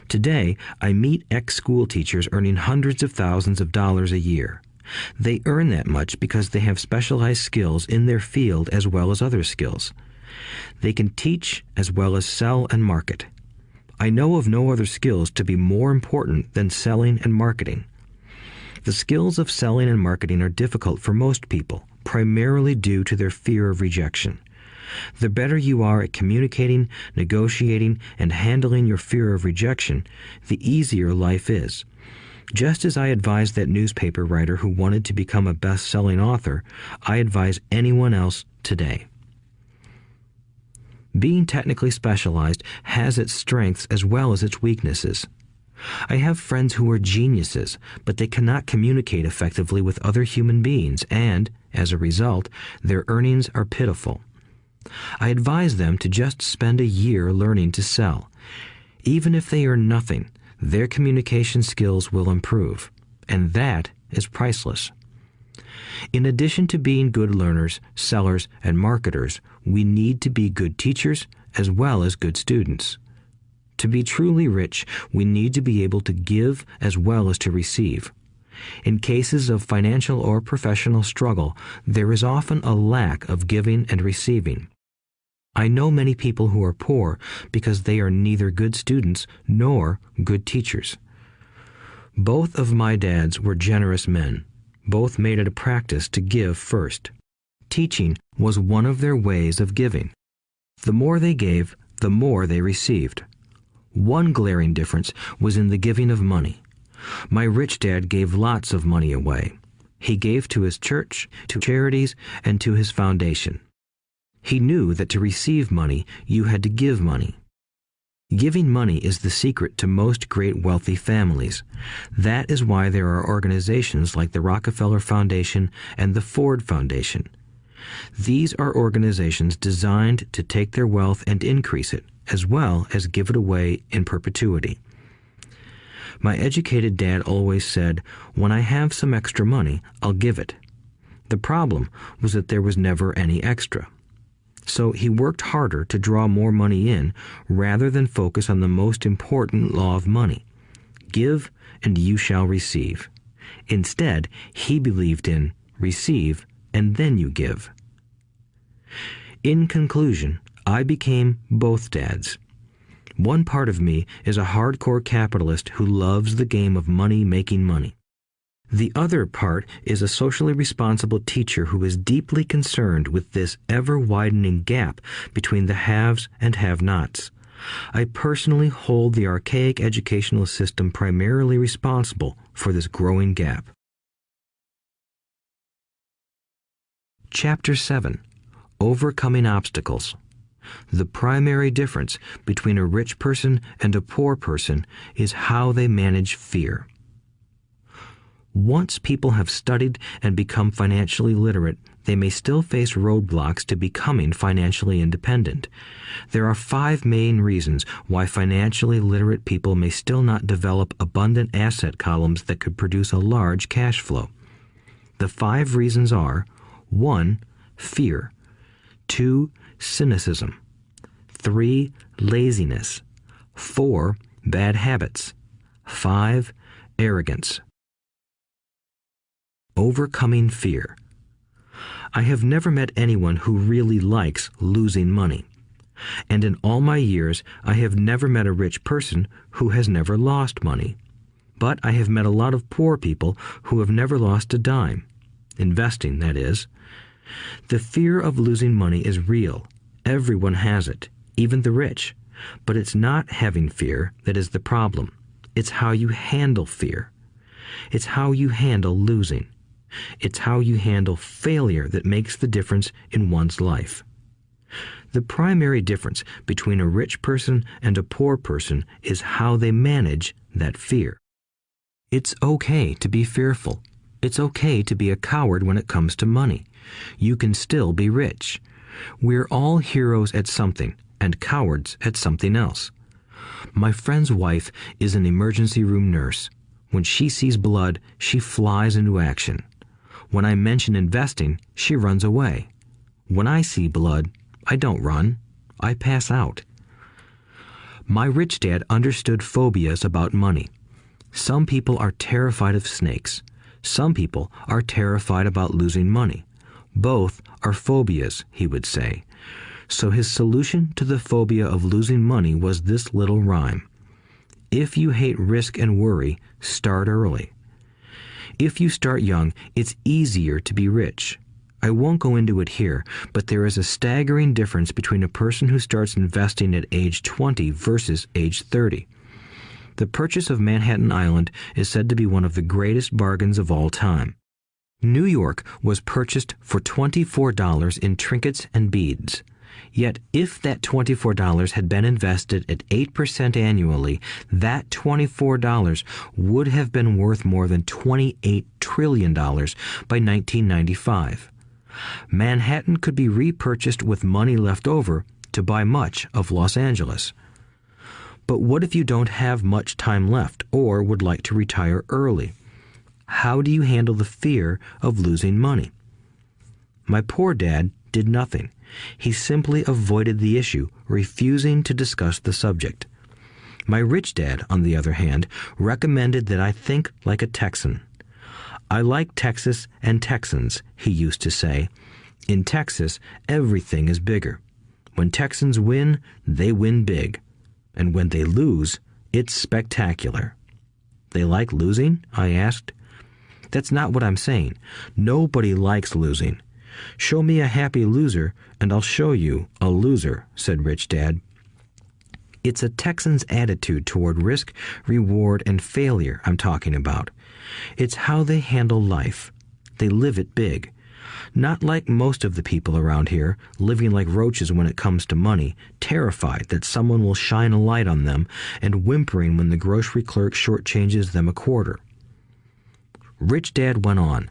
Today, I meet ex-school teachers earning hundreds of thousands of dollars a year. They earn that much because they have specialized skills in their field as well as other skills. They can teach as well as sell and market. I know of no other skills to be more important than selling and marketing. The skills of selling and marketing are difficult for most people, primarily due to their fear of rejection. The better you are at communicating, negotiating, and handling your fear of rejection, the easier life is. Just as I advise that newspaper writer who wanted to become a best-selling author, I advise anyone else today. Being technically specialized has its strengths as well as its weaknesses. I have friends who are geniuses, but they cannot communicate effectively with other human beings, and, as a result, their earnings are pitiful. I advise them to just spend a year learning to sell. Even if they earn nothing, their communication skills will improve, and that is priceless. In addition to being good learners, sellers, and marketers, we need to be good teachers as well as good students. To be truly rich, we need to be able to give as well as to receive. In cases of financial or professional struggle, there is often a lack of giving and receiving. I know many people who are poor because they are neither good students nor good teachers. Both of my dads were generous men. Both made it a practice to give first. Teaching was one of their ways of giving. The more they gave, the more they received. One glaring difference was in the giving of money. My rich dad gave lots of money away. He gave to his church, to charities, and to his foundation. He knew that to receive money, you had to give money. Giving money is the secret to most great wealthy families. That is why there are organizations like the Rockefeller Foundation and the Ford Foundation. These are organizations designed to take their wealth and increase it, as well as give it away in perpetuity. My educated dad always said, "When I have some extra money, I'll give it." The problem was that there was never any extra. So he worked harder to draw more money in rather than focus on the most important law of money. Give and you shall receive. Instead, he believed in receive and then you give. In conclusion, I became both dads. One part of me is a hardcore capitalist who loves the game of money making money. The other part is a socially responsible teacher who is deeply concerned with this ever-widening gap between the haves and have-nots. I personally hold the archaic educational system primarily responsible for this growing gap. Chapter 7. Overcoming Obstacles. The primary difference between a rich person and a poor person is how they manage fear. Once people have studied and become financially literate, they may still face roadblocks to becoming financially independent. There are 5 main reasons why financially literate people may still not develop abundant asset columns that could produce a large cash flow. The 5 reasons are: 1. Fear. 2. Cynicism. 3. Laziness. 4. Bad habits. 5. Arrogance. Overcoming fear. I have never met anyone who really likes losing money. And in all my years, I have never met a rich person who has never lost money. But I have met a lot of poor people who have never lost a dime. Investing, that is. The fear of losing money is real. Everyone has it, even the rich. But it's not having fear that is the problem. It's how you handle fear. It's how you handle losing. It's how you handle failure that makes the difference in one's life. The primary difference between a rich person and a poor person is how they manage that fear. It's okay to be fearful. It's okay to be a coward when it comes to money. You can still be rich. We're all heroes at something and cowards at something else. My friend's wife is an emergency room nurse. When she sees blood, she flies into action. When I mention investing, she runs away. When I see blood, I don't run. I pass out. My rich dad understood phobias about money. Some people are terrified of snakes. Some people are terrified about losing money. Both are phobias, he would say. So his solution to the phobia of losing money was this little rhyme. If you hate risk and worry, start early. If you start young, it's easier to be rich. I won't go into it here, but there is a staggering difference between a person who starts investing at age 20 versus age 30. The purchase of Manhattan Island is said to be one of the greatest bargains of all time. New York was purchased for $24 in trinkets and beads. Yet if that $24 had been invested at 8% annually, that $24 would have been worth more than $28 trillion by 1995. Manhattan could be repurchased with money left over to buy much of Los Angeles. But what if you don't have much time left or would like to retire early? How do you handle the fear of losing money? My poor dad did nothing. He simply avoided the issue, refusing to discuss the subject. My rich dad, on the other hand, recommended that I think like a Texan. I like Texas and Texans, he used to say. In Texas, everything is bigger. When Texans win, they win big. And when they lose, it's spectacular. They like losing? I asked. That's not what I'm saying. Nobody likes losing. Show me a happy loser, and I'll show you a loser, said Rich Dad. It's a Texan's attitude toward risk, reward, and failure I'm talking about. It's how they handle life. They live it big. Not like most of the people around here, living like roaches when it comes to money, terrified that someone will shine a light on them and whimpering when the grocery clerk shortchanges them a quarter. Rich Dad went on,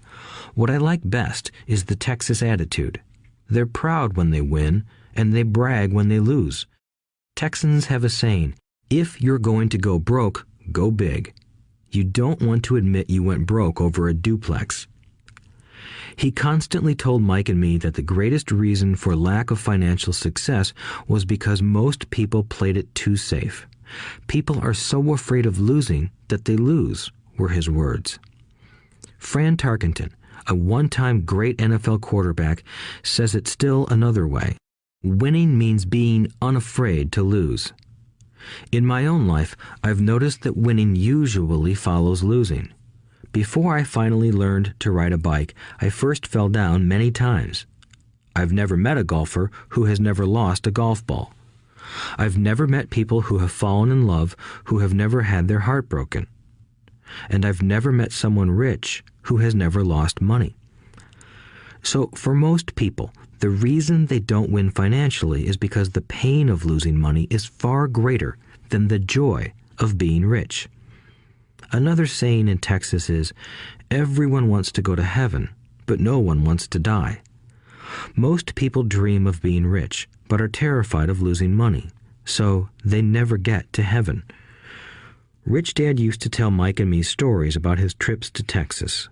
"What I like best is the Texas attitude. They're proud when they win, and they brag when they lose. Texans have a saying, if you're going to go broke, go big. You don't want to admit you went broke over a duplex." He constantly told Mike and me that the greatest reason for lack of financial success was because most people played it too safe. People are so afraid of losing that they lose, were his words. Fran Tarkenton, a one-time great NFL quarterback, says it still another way. Winning means being unafraid to lose. In my own life, I've noticed that winning usually follows losing. Before I finally learned to ride a bike, I first fell down many times. I've never met a golfer who has never lost a golf ball. I've never met people who have fallen in love who have never had their heart broken. And I've never met someone rich who has never lost money. So for most people, the reason they don't win financially is because the pain of losing money is far greater than the joy of being rich. Another saying in Texas is, everyone wants to go to heaven, but no one wants to die. Most people dream of being rich, but are terrified of losing money, so they never get to heaven. Rich Dad used to tell Mike and me stories about his trips to Texas.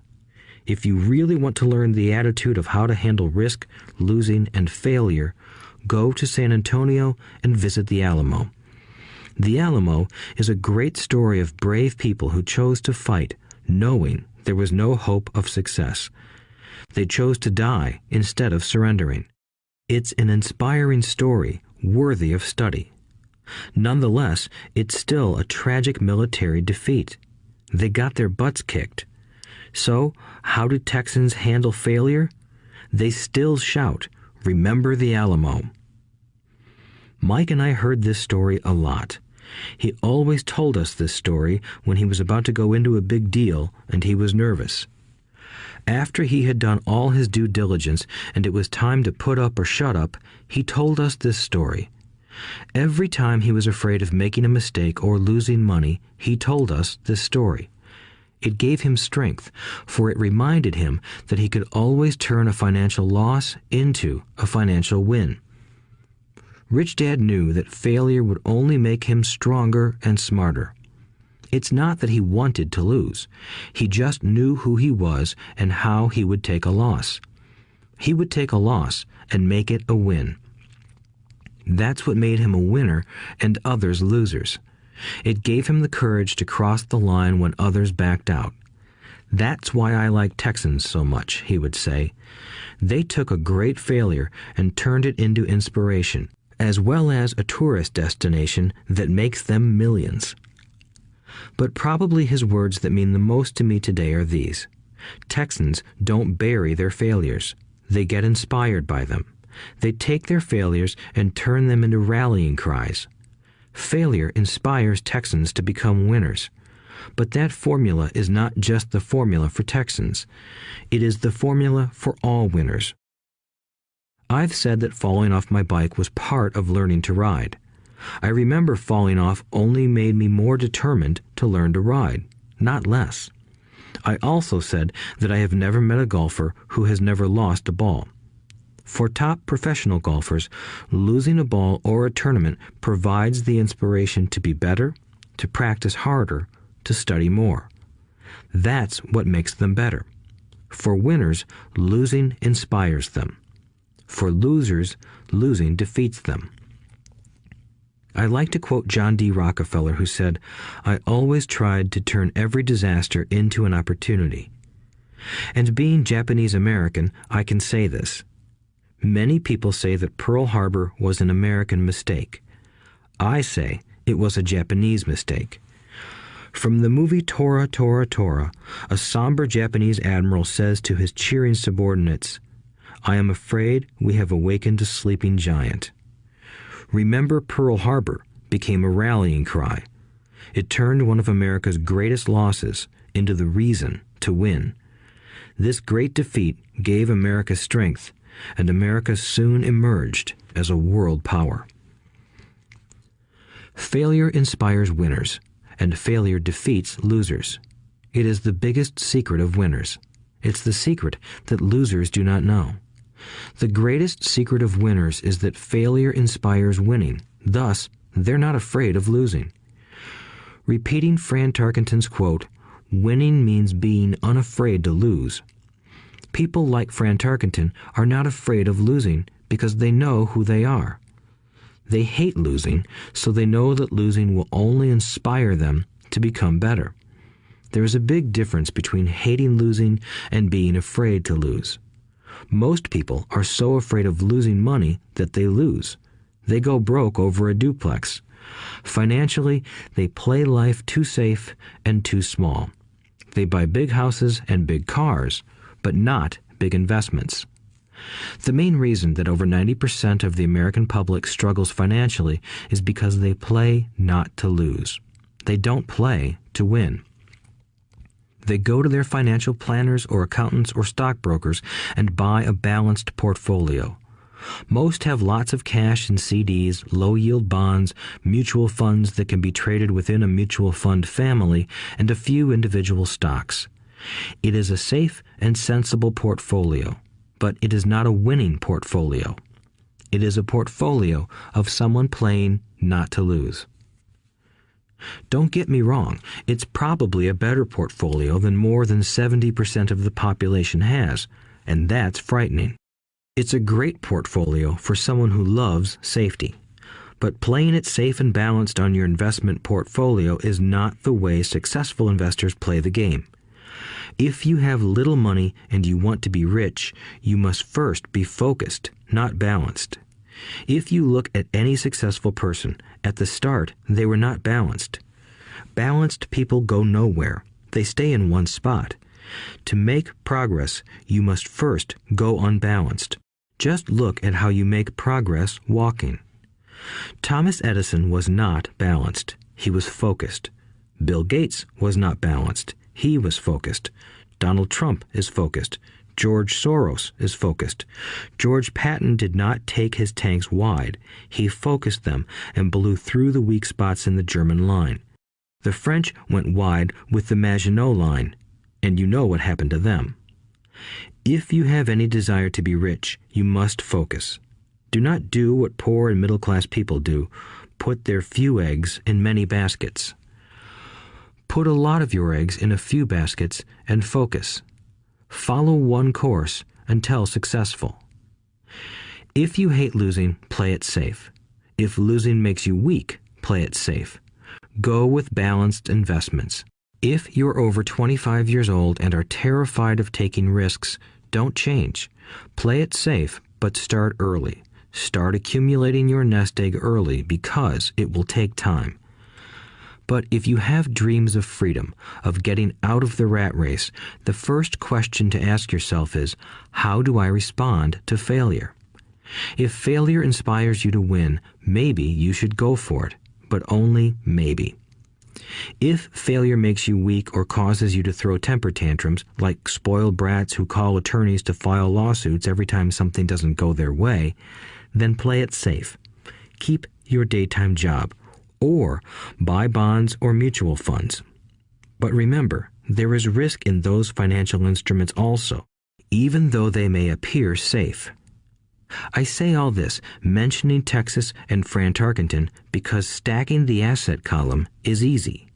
If you really want to learn the attitude of how to handle risk, losing, and failure, go to San Antonio and visit the Alamo. The Alamo is a great story of brave people who chose to fight, knowing there was no hope of success. They chose to die instead of surrendering. It's an inspiring story worthy of study. Nonetheless, it's still a tragic military defeat. They got their butts kicked. So, how do Texans handle failure? They still shout, "Remember the Alamo." Mike and I heard this story a lot. He always told us this story when he was about to go into a big deal and he was nervous. After he had done all his due diligence and it was time to put up or shut up, he told us this story. Every time he was afraid of making a mistake or losing money, he told us this story. It gave him strength, for it reminded him that he could always turn a financial loss into a financial win. Rich Dad knew that failure would only make him stronger and smarter. It's not that he wanted to lose. He just knew who he was and how he would take a loss. He would take a loss and make it a win. That's what made him a winner and others losers. It gave him the courage to cross the line when others backed out. That's why I like Texans so much, he would say. They took a great failure and turned it into inspiration, as well as a tourist destination that makes them millions. But probably his words that mean the most to me today are these. Texans don't bury their failures. They get inspired by them. They take their failures and turn them into rallying cries. Failure inspires Texans to become winners. But that formula is not just the formula for Texans. It is the formula for all winners. I've said that falling off my bike was part of learning to ride. I remember falling off only made me more determined to learn to ride, not less. I also said that I have never met a golfer who has never lost a ball. For top professional golfers, losing a ball or a tournament provides the inspiration to be better, to practice harder, to study more. That's what makes them better. For winners, losing inspires them. For losers, losing defeats them. I like to quote John D. Rockefeller, who said, "I always tried to turn every disaster into an opportunity." And being Japanese American, I can say this. Many people say that Pearl Harbor was an American mistake. I say it was a Japanese mistake. From the movie Tora, Tora, Tora, a somber Japanese admiral says to his cheering subordinates, "I am afraid we have awakened a sleeping giant." Remember Pearl Harbor became a rallying cry. It turned one of America's greatest losses into the reason to win. This great defeat gave America strength, and America soon emerged as a world power. Failure inspires winners, and failure defeats losers. It is the biggest secret of winners. It's the secret that losers do not know. The greatest secret of winners is that failure inspires winning. Thus, they're not afraid of losing. Repeating Fran Tarkenton's quote, "Winning means being unafraid to lose." People like Fran Tarkenton are not afraid of losing because they know who they are. They hate losing, so they know that losing will only inspire them to become better. There is a big difference between hating losing and being afraid to lose. Most people are so afraid of losing money that they lose. They go broke over a duplex. Financially, they play life too safe and too small. They buy big houses and big cars, but not big investments. The main reason that over 90% of the American public struggles financially is because they play not to lose. They don't play to win. They go to their financial planners or accountants or stockbrokers and buy a balanced portfolio. Most have lots of cash in CDs, low-yield bonds, mutual funds that can be traded within a mutual fund family, and a few individual stocks. It is a safe and sensible portfolio, but it is not a winning portfolio. It is a portfolio of someone playing not to lose. Don't get me wrong, it's probably a better portfolio than more than 70% of the population has, and that's frightening. It's a great portfolio for someone who loves safety. But playing it safe and balanced on your investment portfolio is not the way successful investors play the game. If you have little money and you want to be rich, you must first be focused, not balanced. If you look at any successful person, at the start, they were not balanced. Balanced people go nowhere. They stay in one spot. To make progress, you must first go unbalanced. Just look at how you make progress walking. Thomas Edison was not balanced. He was focused. Bill Gates was not balanced. He was focused. Donald Trump is focused. George Soros is focused. George Patton did not take his tanks wide. He focused them and blew through the weak spots in the German line. The French went wide with the Maginot Line, and you know what happened to them. If you have any desire to be rich, you must focus. Do not do what poor and middle-class people do, put their few eggs in many baskets. Put a lot of your eggs in a few baskets and focus. Follow one course until successful. If you hate losing, play it safe. If losing makes you weak, play it safe. Go with balanced investments. If you're over 25 years old and are terrified of taking risks, don't change. Play it safe, but start early. Start accumulating your nest egg early because it will take time. But if you have dreams of freedom, of getting out of the rat race, the first question to ask yourself is, how do I respond to failure? If failure inspires you to win, maybe you should go for it, but only maybe. If failure makes you weak or causes you to throw temper tantrums, like spoiled brats who call attorneys to file lawsuits every time something doesn't go their way, then play it safe. Keep your daytime job, or buy bonds or mutual funds. But remember, there is risk in those financial instruments also, even though they may appear safe. I say all this, mentioning Texas and Fran Tarkenton, because stacking the asset column is easy.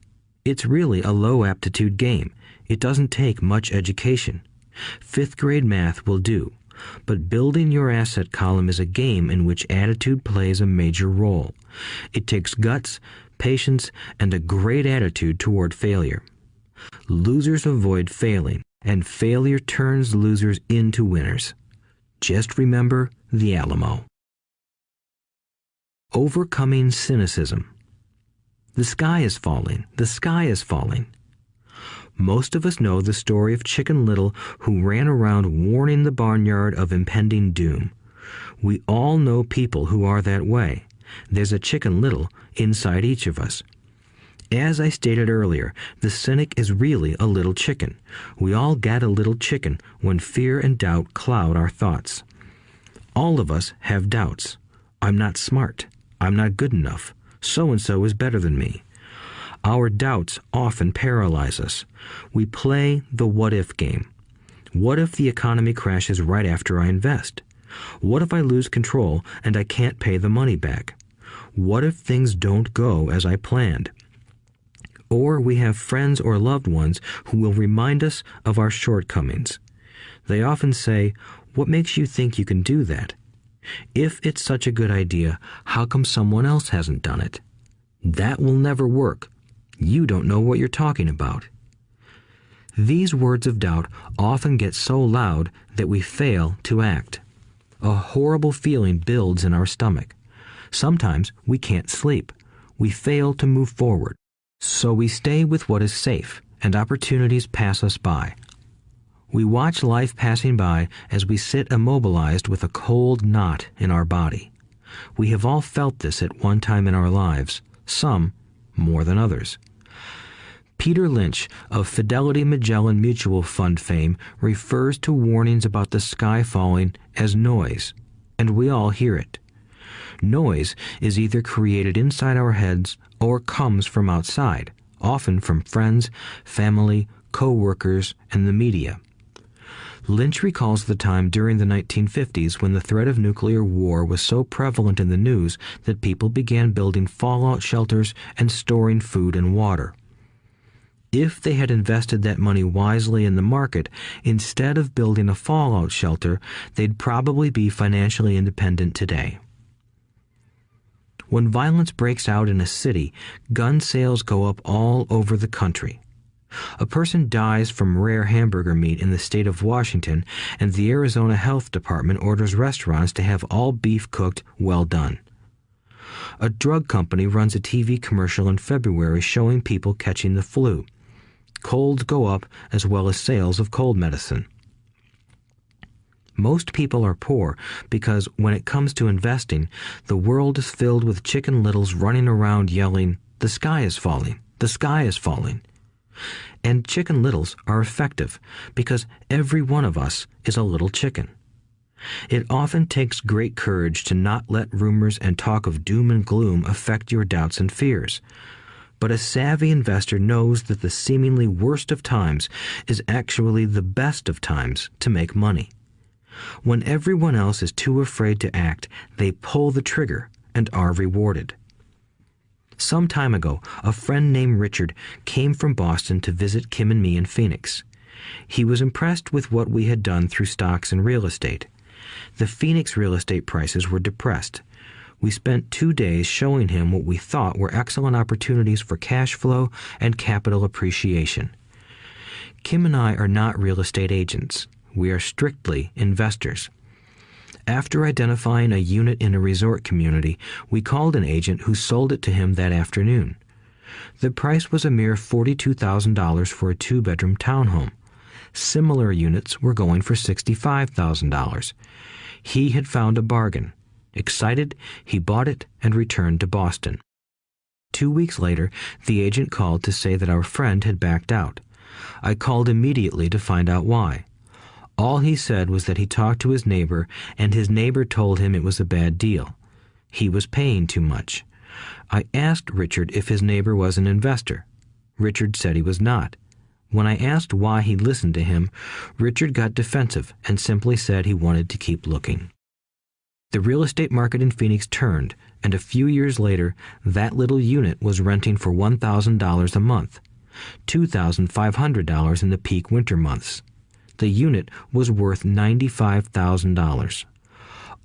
It's really a low-aptitude game. It doesn't take much education. Fifth-grade math will do. But building your asset column is a game in which attitude plays a major role. It takes guts, patience, and a great attitude toward failure. Losers avoid failing, and failure turns losers into winners. Just remember the Alamo. Overcoming cynicism. The sky is falling. The sky is falling. Most of us know the story of Chicken Little, who ran around warning the barnyard of impending doom. We all know people who are that way. There's a Chicken Little inside each of us. As I stated earlier, the cynic is really a little chicken. We all get a little chicken when fear and doubt cloud our thoughts. All of us have doubts. I'm not smart. I'm not good enough. So-and-so is better than me. Our doubts often paralyze us. We play the what-if game. What if the economy crashes right after I invest? What if I lose control and I can't pay the money back? What if things don't go as I planned? Or we have friends or loved ones who will remind us of our shortcomings. They often say, "What makes you think you can do that? If it's such a good idea, how come someone else hasn't done it? That will never work. You don't know what you're talking about." These words of doubt often get so loud that we fail to act. A horrible feeling builds in our stomach. Sometimes we can't sleep. We fail to move forward. So we stay with what is safe, and opportunities pass us by. We watch life passing by as we sit immobilized with a cold knot in our body. We have all felt this at one time in our lives, some more than others. Peter Lynch of Fidelity Magellan Mutual Fund fame refers to warnings about the sky falling as noise, and we all hear it. Noise is either created inside our heads or comes from outside, often from friends, family, co-workers, and the media. Lynch recalls the time during the 1950s when the threat of nuclear war was so prevalent in the news that people began building fallout shelters and storing food and water. If they had invested that money wisely in the market, instead of building a fallout shelter, they'd probably be financially independent today. When violence breaks out in a city, gun sales go up all over the country. A person dies from rare hamburger meat in the state of Washington, and the Arizona Health Department orders restaurants to have all beef cooked well done. A drug company runs a TV commercial in February showing people catching the flu. Colds go up as well as sales of cold medicine. Most people are poor because when it comes to investing, the world is filled with Chicken Littles running around yelling, "The sky is falling, the sky is falling." And Chicken Littles are effective because every one of us is a little chicken. It often takes great courage to not let rumors and talk of doom and gloom affect your doubts and fears. But a savvy investor knows that the seemingly worst of times is actually the best of times to make money. When everyone else is too afraid to act, they pull the trigger and are rewarded. Some time ago, a friend named Richard came from Boston to visit Kim and me in Phoenix. He was impressed with what we had done through stocks and real estate. The Phoenix real estate prices were depressed. We spent 2 days showing him what we thought were excellent opportunities for cash flow and capital appreciation. Kim and I are not real estate agents. We are strictly investors. After identifying a unit in a resort community, we called an agent who sold it to him that afternoon. The price was a mere $42,000 for a 2-bedroom townhome. Similar units were going for $65,000. He had found a bargain. Excited, he bought it and returned to Boston. 2 weeks later, the agent called to say that our friend had backed out. I called immediately to find out why. All he said was that he talked to his neighbor, and his neighbor told him it was a bad deal. He was paying too much. I asked Richard if his neighbor was an investor. Richard said he was not. When I asked why he listened to him, Richard got defensive and simply said he wanted to keep looking. The real estate market in Phoenix turned, and a few years later, that little unit was renting for $1,000 a month, $2,500 in the peak winter months. The unit was worth $95,000.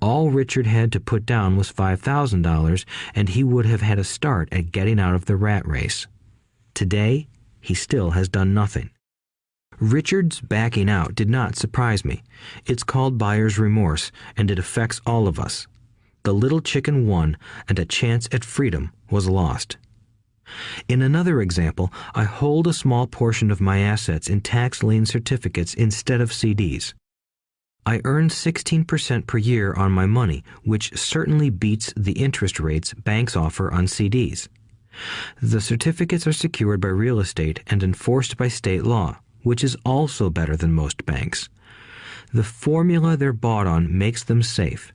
All Richard had to put down was $5,000, and he would have had a start at getting out of the rat race. Today, he still has done nothing. Richard's backing out did not surprise me. It's called buyer's remorse, and it affects all of us. The little chicken won, and a chance at freedom was lost. In another example, I hold a small portion of my assets in tax lien certificates instead of CDs. I earn 16% per year on my money, which certainly beats the interest rates banks offer on CDs. The certificates are secured by real estate and enforced by state law, which is also better than most banks. The formula they're bought on makes them safe.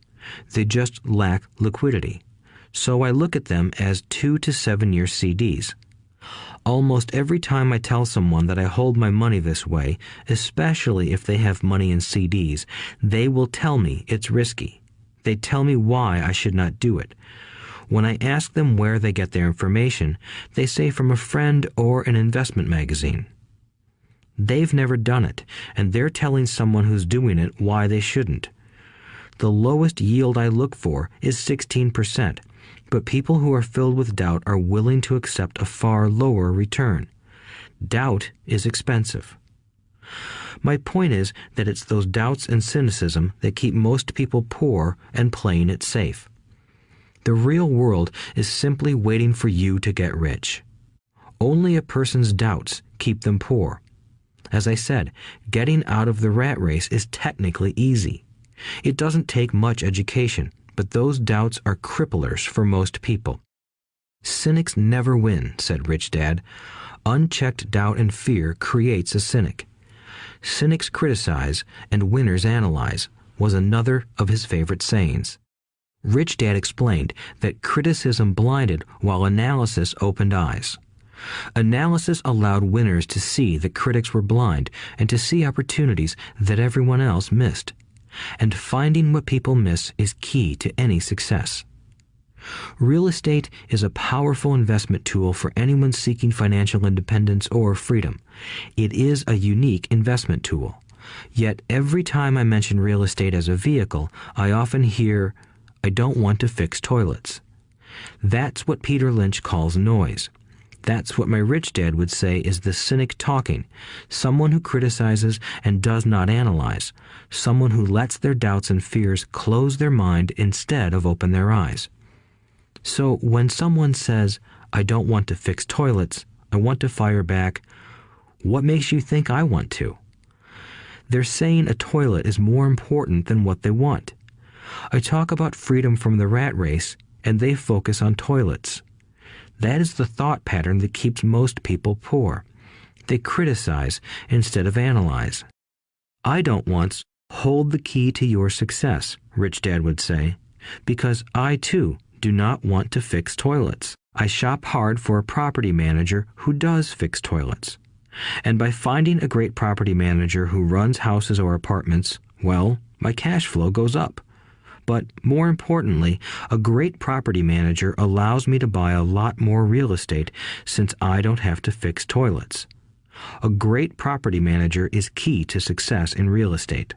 They just lack liquidity. So I look at them as 2 to 7 year CDs. Almost every time I tell someone that I hold my money this way, especially if they have money in CDs, they will tell me it's risky. They tell me why I should not do it. When I ask them where they get their information, they say from a friend or an investment magazine. They've never done it, and they're telling someone who's doing it why they shouldn't. The lowest yield I look for is 16%, but people who are filled with doubt are willing to accept a far lower return. Doubt is expensive. My point is that it's those doubts and cynicism that keep most people poor and playing it safe. The real world is simply waiting for you to get rich. Only a person's doubts keep them poor. As I said, getting out of the rat race is technically easy. It doesn't take much education, but those doubts are cripplers for most people. Cynics never win, said Rich Dad. Unchecked doubt and fear creates a cynic. Cynics criticize and winners analyze was another of his favorite sayings. Rich Dad explained that criticism blinded while analysis opened eyes. Analysis allowed winners to see that critics were blind and to see opportunities that everyone else missed. And finding what people miss is key to any success. Real estate is a powerful investment tool for anyone seeking financial independence or freedom. It is a unique investment tool. Yet every time I mention real estate as a vehicle, I often hear, "I don't want to fix toilets." That's what Peter Lynch calls noise. That's what my rich dad would say is the cynic talking, someone who criticizes and does not analyze, someone who lets their doubts and fears close their mind instead of open their eyes. So when someone says, "I don't want to fix toilets, I want to fire back," what makes you think I want to? They're saying a toilet is more important than what they want. I talk about freedom from the rat race, and they focus on toilets. That is the thought pattern that keeps most people poor. They criticize instead of analyze. I don't once hold the key to your success, Rich Dad would say, because I too do not want to fix toilets. I shop hard for a property manager who does fix toilets. And by finding a great property manager who runs houses or apartments, well, my cash flow goes up. But more importantly, a great property manager allows me to buy a lot more real estate since I don't have to fix toilets. A great property manager is key to success in real estate.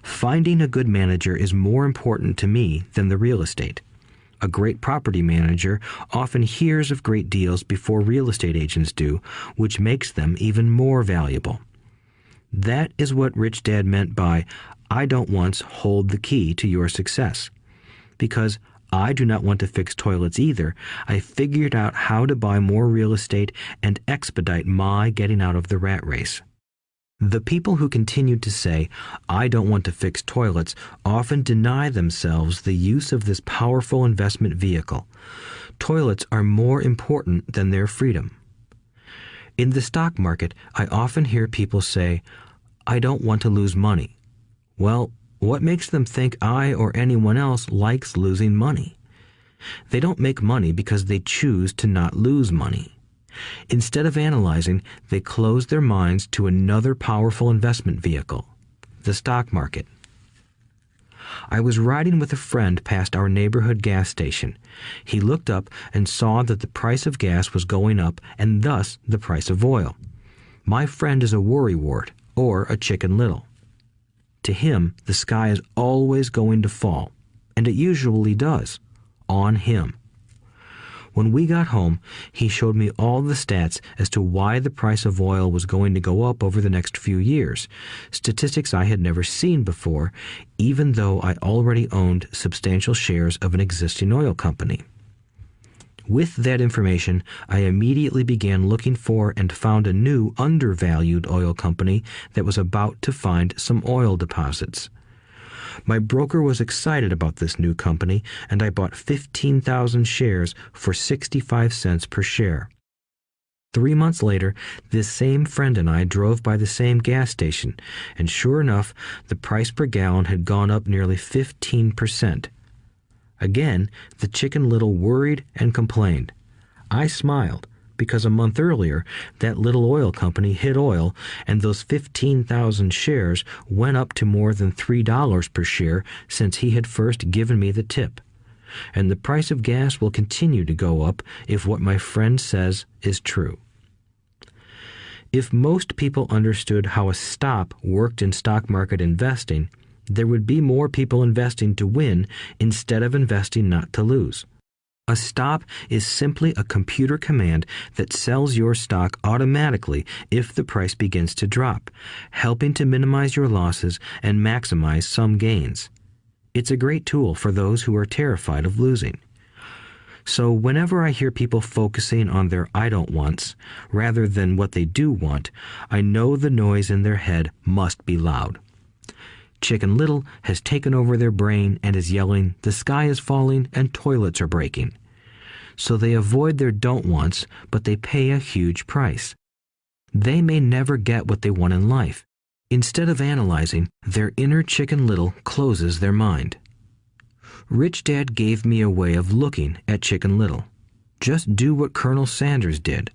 Finding a good manager is more important to me than the real estate. A great property manager often hears of great deals before real estate agents do, which makes them even more valuable. That is what Rich Dad meant by, I don't once hold the key to your success. Because I do not want to fix toilets either, I figured out how to buy more real estate and expedite my getting out of the rat race. The people who continue to say, I don't want to fix toilets, often deny themselves the use of this powerful investment vehicle. Toilets are more important than their freedom. In the stock market, I often hear people say, I don't want to lose money. Well, what makes them think I or anyone else likes losing money? They don't make money because they choose to not lose money. Instead of analyzing, they close their minds to another powerful investment vehicle, the stock market. I was riding with a friend past our neighborhood gas station. He looked up and saw that the price of gas was going up and thus the price of oil. My friend is a worrywart, or a Chicken Little. To him, the sky is always going to fall, and it usually does, on him. When we got home, he showed me all the stats as to why the price of oil was going to go up over the next few years, statistics I had never seen before, even though I already owned substantial shares of an existing oil company. With that information, I immediately began looking for and found a new undervalued oil company that was about to find some oil deposits. My broker was excited about this new company, and I bought 15,000 shares for 65 cents per share. 3 months later, this same friend and I drove by the same gas station, and sure enough, the price per gallon had gone up nearly 15%. Again, the Chicken Little worried and complained. I smiled, because a month earlier, that little oil company hit oil, and those 15,000 shares went up to more than $3 per share since he had first given me the tip. And the price of gas will continue to go up if what my friend says is true. If most people understood how a stop worked in stock market investing, there would be more people investing to win instead of investing not to lose. A stop is simply a computer command that sells your stock automatically if the price begins to drop, helping to minimize your losses and maximize some gains. It's a great tool for those who are terrified of losing. So whenever I hear people focusing on their I don't wants rather than what they do want, I know the noise in their head must be loud. Chicken Little has taken over their brain and is yelling, the sky is falling and toilets are breaking. So they avoid their don't wants, but they pay a huge price. They may never get what they want in life. Instead of analyzing, their inner Chicken Little closes their mind. Rich Dad gave me a way of looking at Chicken Little. Just do what Colonel Sanders did.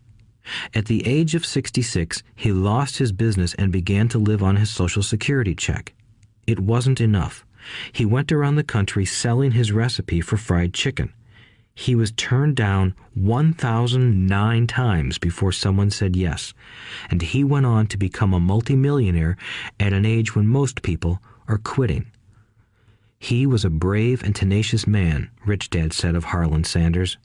At the age of 66, he lost his business and began to live on his Social Security check. It wasn't enough. He went around the country selling his recipe for fried chicken. He was turned down 1,009 times before someone said yes, and he went on to become a multimillionaire at an age when most people are quitting. He was a brave and tenacious man, Rich Dad said of Harlan Sanders.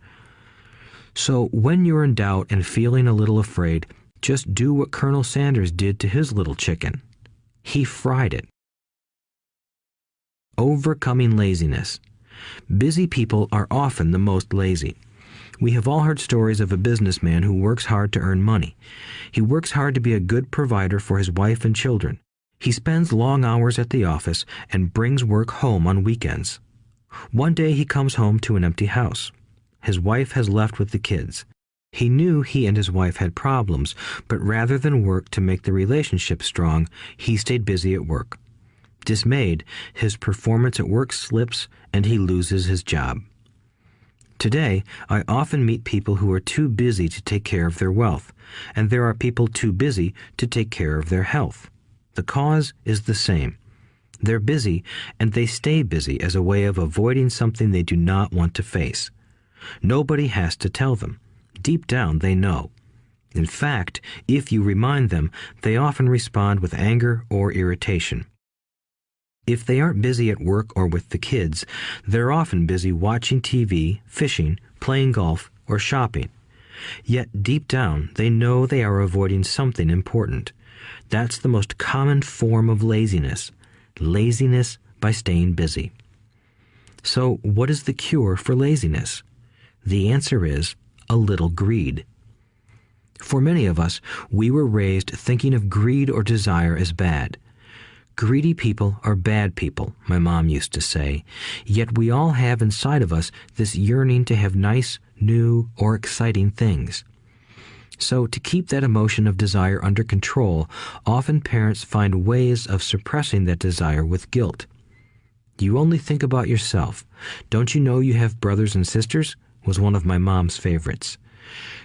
So when you're in doubt and feeling a little afraid, just do what Colonel Sanders did to his little chicken. He fried it. Overcoming laziness. Busy people are often the most lazy. We have all heard stories of a businessman who works hard to earn money. He works hard to be a good provider for his wife and children. He spends long hours at the office and brings work home on weekends. One day he comes home to an empty house. His wife has left with the kids. He knew he and his wife had problems, but rather than work to make the relationship strong, he stayed busy at work. Dismayed, his performance at work slips and he loses his job. Today, I often meet people who are too busy to take care of their wealth, and there are people too busy to take care of their health. The cause is the same. They're busy, and they stay busy as a way of avoiding something they do not want to face. Nobody has to tell them. Deep down, they know. In fact, if you remind them, they often respond with anger or irritation. If they aren't busy at work or with the kids, they're often busy watching TV, fishing, playing golf, or shopping. Yet deep down, they know they are avoiding something important. That's the most common form of laziness. Laziness by staying busy. So, what is the cure for laziness? The answer is a little greed. For many of us, we were raised thinking of greed or desire as bad. Greedy people are bad people, my mom used to say, yet we all have inside of us this yearning to have nice, new, or exciting things. So, to keep that emotion of desire under control, often parents find ways of suppressing that desire with guilt. You only think about yourself. Don't you know you have brothers and sisters? Was one of my mom's favorites.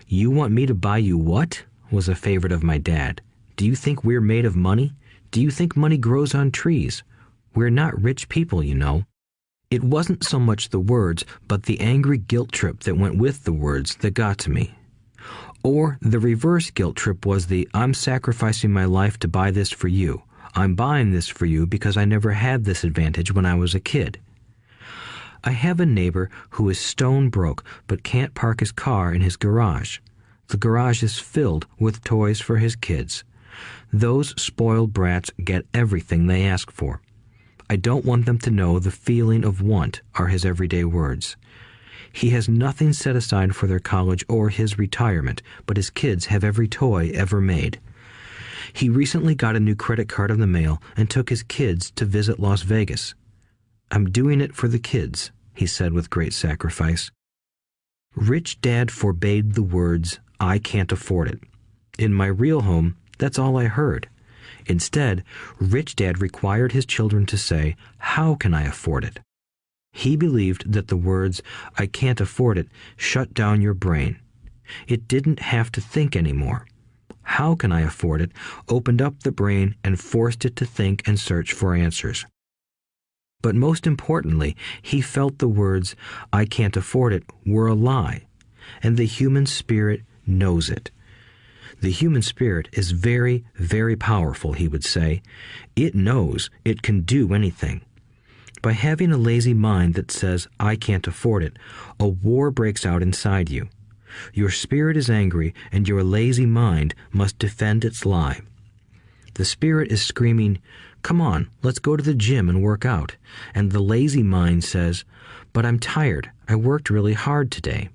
You want me to buy you what? Was a favorite of my dad. Do you think we're made of money? Do you think money grows on trees? We're not rich people, you know. It wasn't so much the words, but the angry guilt trip that went with the words that got to me. Or the reverse guilt trip was the, I'm sacrificing my life to buy this for you. I'm buying this for you because I never had this advantage when I was a kid. I have a neighbor who is stone broke but can't park his car in his garage. The garage is filled with toys for his kids. Those spoiled brats get everything they ask for. I don't want them to know the feeling of want are his everyday words. He has nothing set aside for their college or his retirement, but his kids have every toy ever made. He recently got a new credit card in the mail and took his kids to visit Las Vegas. I'm doing it for the kids, he said with great sacrifice. Rich Dad forbade the words, I can't afford it. In my real home, that's all I heard. Instead, Rich Dad required his children to say, how can I afford it? He believed that the words, I can't afford it, shut down your brain. It didn't have to think anymore. How can I afford it opened up the brain and forced it to think and search for answers. But most importantly, he felt the words, I can't afford it, were a lie, and the human spirit knows it. The human spirit is very, very powerful, he would say. It knows it can do anything. By having a lazy mind that says, I can't afford it, a war breaks out inside you. Your spirit is angry, and your lazy mind must defend its lie. The spirit is screaming, come on, let's go to the gym and work out. And the lazy mind says, but I'm tired. I worked really hard today.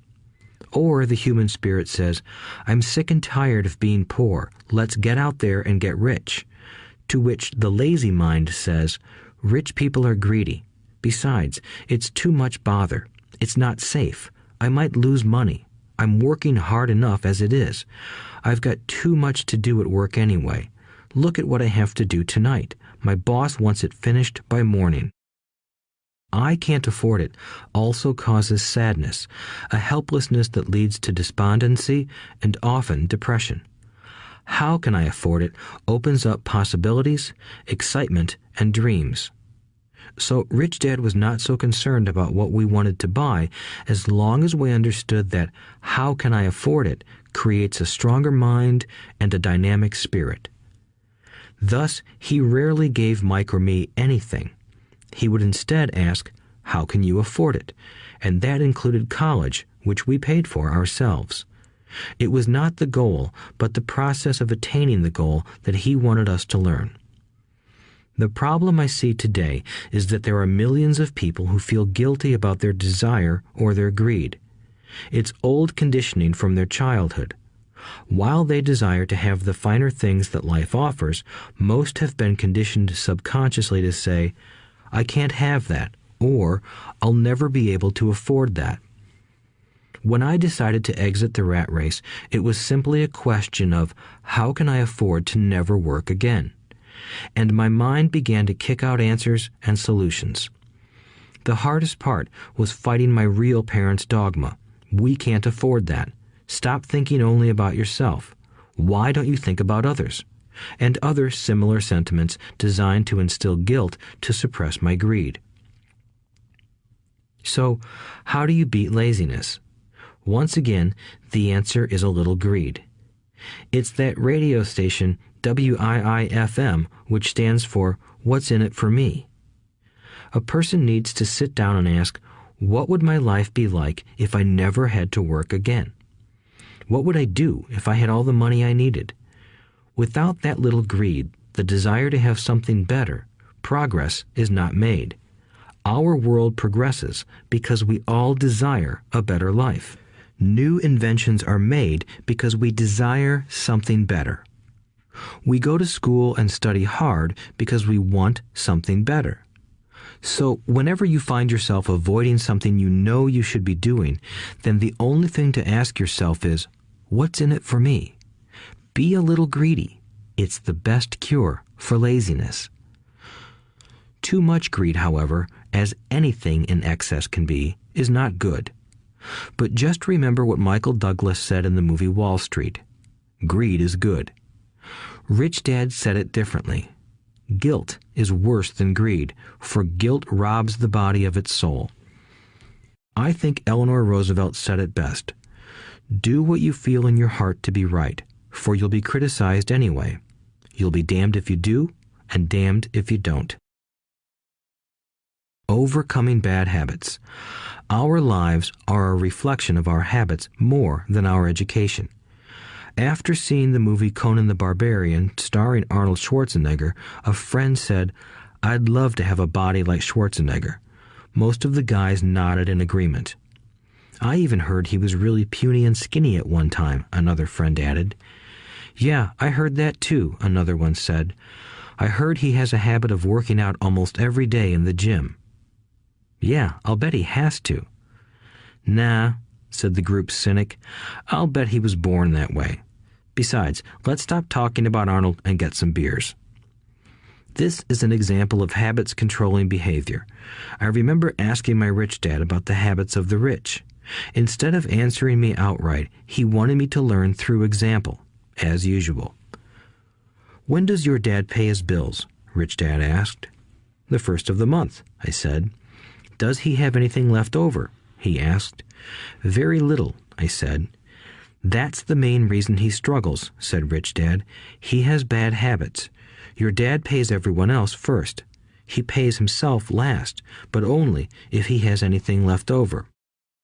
Or the human spirit says, I'm sick and tired of being poor. Let's get out there and get rich. To which the lazy mind says, rich people are greedy. Besides, it's too much bother. It's not safe. I might lose money. I'm working hard enough as it is. I've got too much to do at work anyway. Look at what I have to do tonight. My boss wants it finished by morning. I can't afford it also causes sadness, a helplessness that leads to despondency and often depression. How can I afford it opens up possibilities, excitement, and dreams. So Rich Dad was not so concerned about what we wanted to buy as long as we understood that how can I afford it creates a stronger mind and a dynamic spirit. Thus, he rarely gave Mike or me anything. He would instead ask, how can you afford it? And that included college, which we paid for ourselves. It was not the goal, but the process of attaining the goal that he wanted us to learn. The problem I see today is that there are millions of people who feel guilty about their desire or their greed. It's old conditioning from their childhood. While they desire to have the finer things that life offers, most have been conditioned subconsciously to say, I can't have that, or I'll never be able to afford that. When I decided to exit the rat race, it was simply a question of how can I afford to never work again? And my mind began to kick out answers and solutions. The hardest part was fighting my real parents' dogma. We can't afford that. Stop thinking only about yourself. Why don't you think about others? And other similar sentiments designed to instill guilt to suppress my greed. So, how do you beat laziness? Once again, the answer is a little greed. It's that radio station WIIFM, which stands for What's in it for me? A person needs to sit down and ask, what would my life be like if I never had to work again? What would I do if I had all the money I needed? Without that little greed, the desire to have something better, progress is not made. Our world progresses because we all desire a better life. New inventions are made because we desire something better. We go to school and study hard because we want something better. So whenever you find yourself avoiding something you know you should be doing, then the only thing to ask yourself is, what's in it for me? Be a little greedy. It's the best cure for laziness. Too much greed, however, as anything in excess can be, is not good. But just remember what Michael Douglas said in the movie Wall Street. Greed is good. Rich Dad said it differently. Guilt is worse than greed, for guilt robs the body of its soul. I think Eleanor Roosevelt said it best. Do what you feel in your heart to be right, for you'll be criticized anyway. You'll be damned if you do, and damned if you don't. Overcoming bad habits. Our lives are a reflection of our habits more than our education. After seeing the movie Conan the Barbarian, starring Arnold Schwarzenegger, a friend said, "I'd love to have a body like Schwarzenegger." Most of the guys nodded in agreement. "I even heard he was really puny and skinny at one time," another friend added. "Yeah, I heard that too," another one said. "I heard he has a habit of working out almost every day in the gym." "Yeah, I'll bet he has to." "Nah," said the group's cynic. "I'll bet he was born that way. Besides, let's stop talking about Arnold and get some beers." This is an example of habits controlling behavior. I remember asking my rich dad about the habits of the rich. Instead of answering me outright, he wanted me to learn through example, as usual. "When does your dad pay his bills?" Rich Dad asked. "The first of the month," I said. "Does he have anything left over?" he asked. "Very little," I said. "That's the main reason he struggles," said Rich Dad. "He has bad habits. Your dad pays everyone else first. He pays himself last, but only if he has anything left over."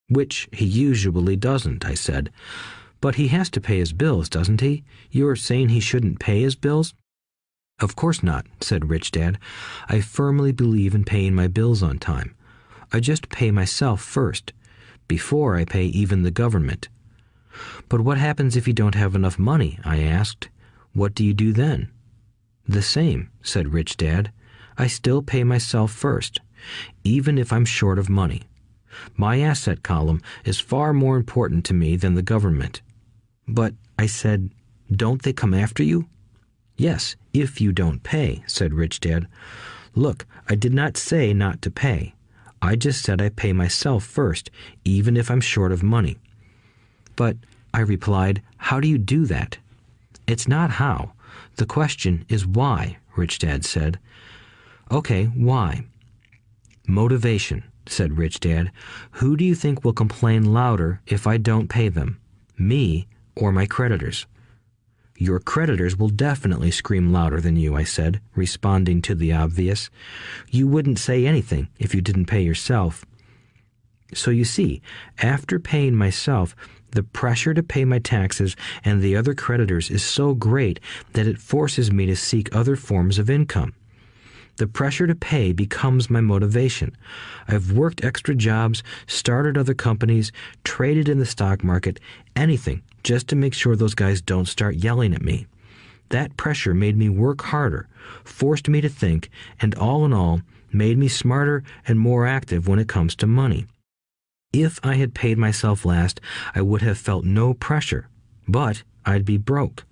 "Which he usually doesn't," I said. "But he has to pay his bills, doesn't he? You're saying he shouldn't pay his bills?" "Of course not," said Rich Dad. "I firmly believe in paying my bills on time. I just pay myself first, before I pay even the government." "But what happens if you don't have enough money?" I asked. "What do you do then?" "The same," said Rich Dad. "I still pay myself first, even if I'm short of money. My asset column is far more important to me than the government." "But," I said, "don't they come after you?" "Yes, if you don't pay," said Rich Dad. "Look, I did not say not to pay. I just said I pay myself first, even if I'm short of money." "But," I replied, "how do you do that?" "It's not how. The question is why," Rich Dad said. "Okay, why?" "Motivation," said Rich Dad. "Who do you think will complain louder if I don't pay them? Me or my creditors?" "Your creditors will definitely scream louder than you," I said, responding to the obvious. "You wouldn't say anything if you didn't pay yourself." So you see, after paying myself, the pressure to pay my taxes and the other creditors is so great that it forces me to seek other forms of income. The pressure to pay becomes my motivation. I've worked extra jobs, started other companies, traded in the stock market, anything, just to make sure those guys don't start yelling at me. That pressure made me work harder, forced me to think, and all in all, made me smarter and more active when it comes to money. If I had paid myself last, I would have felt no pressure, but I'd be broke.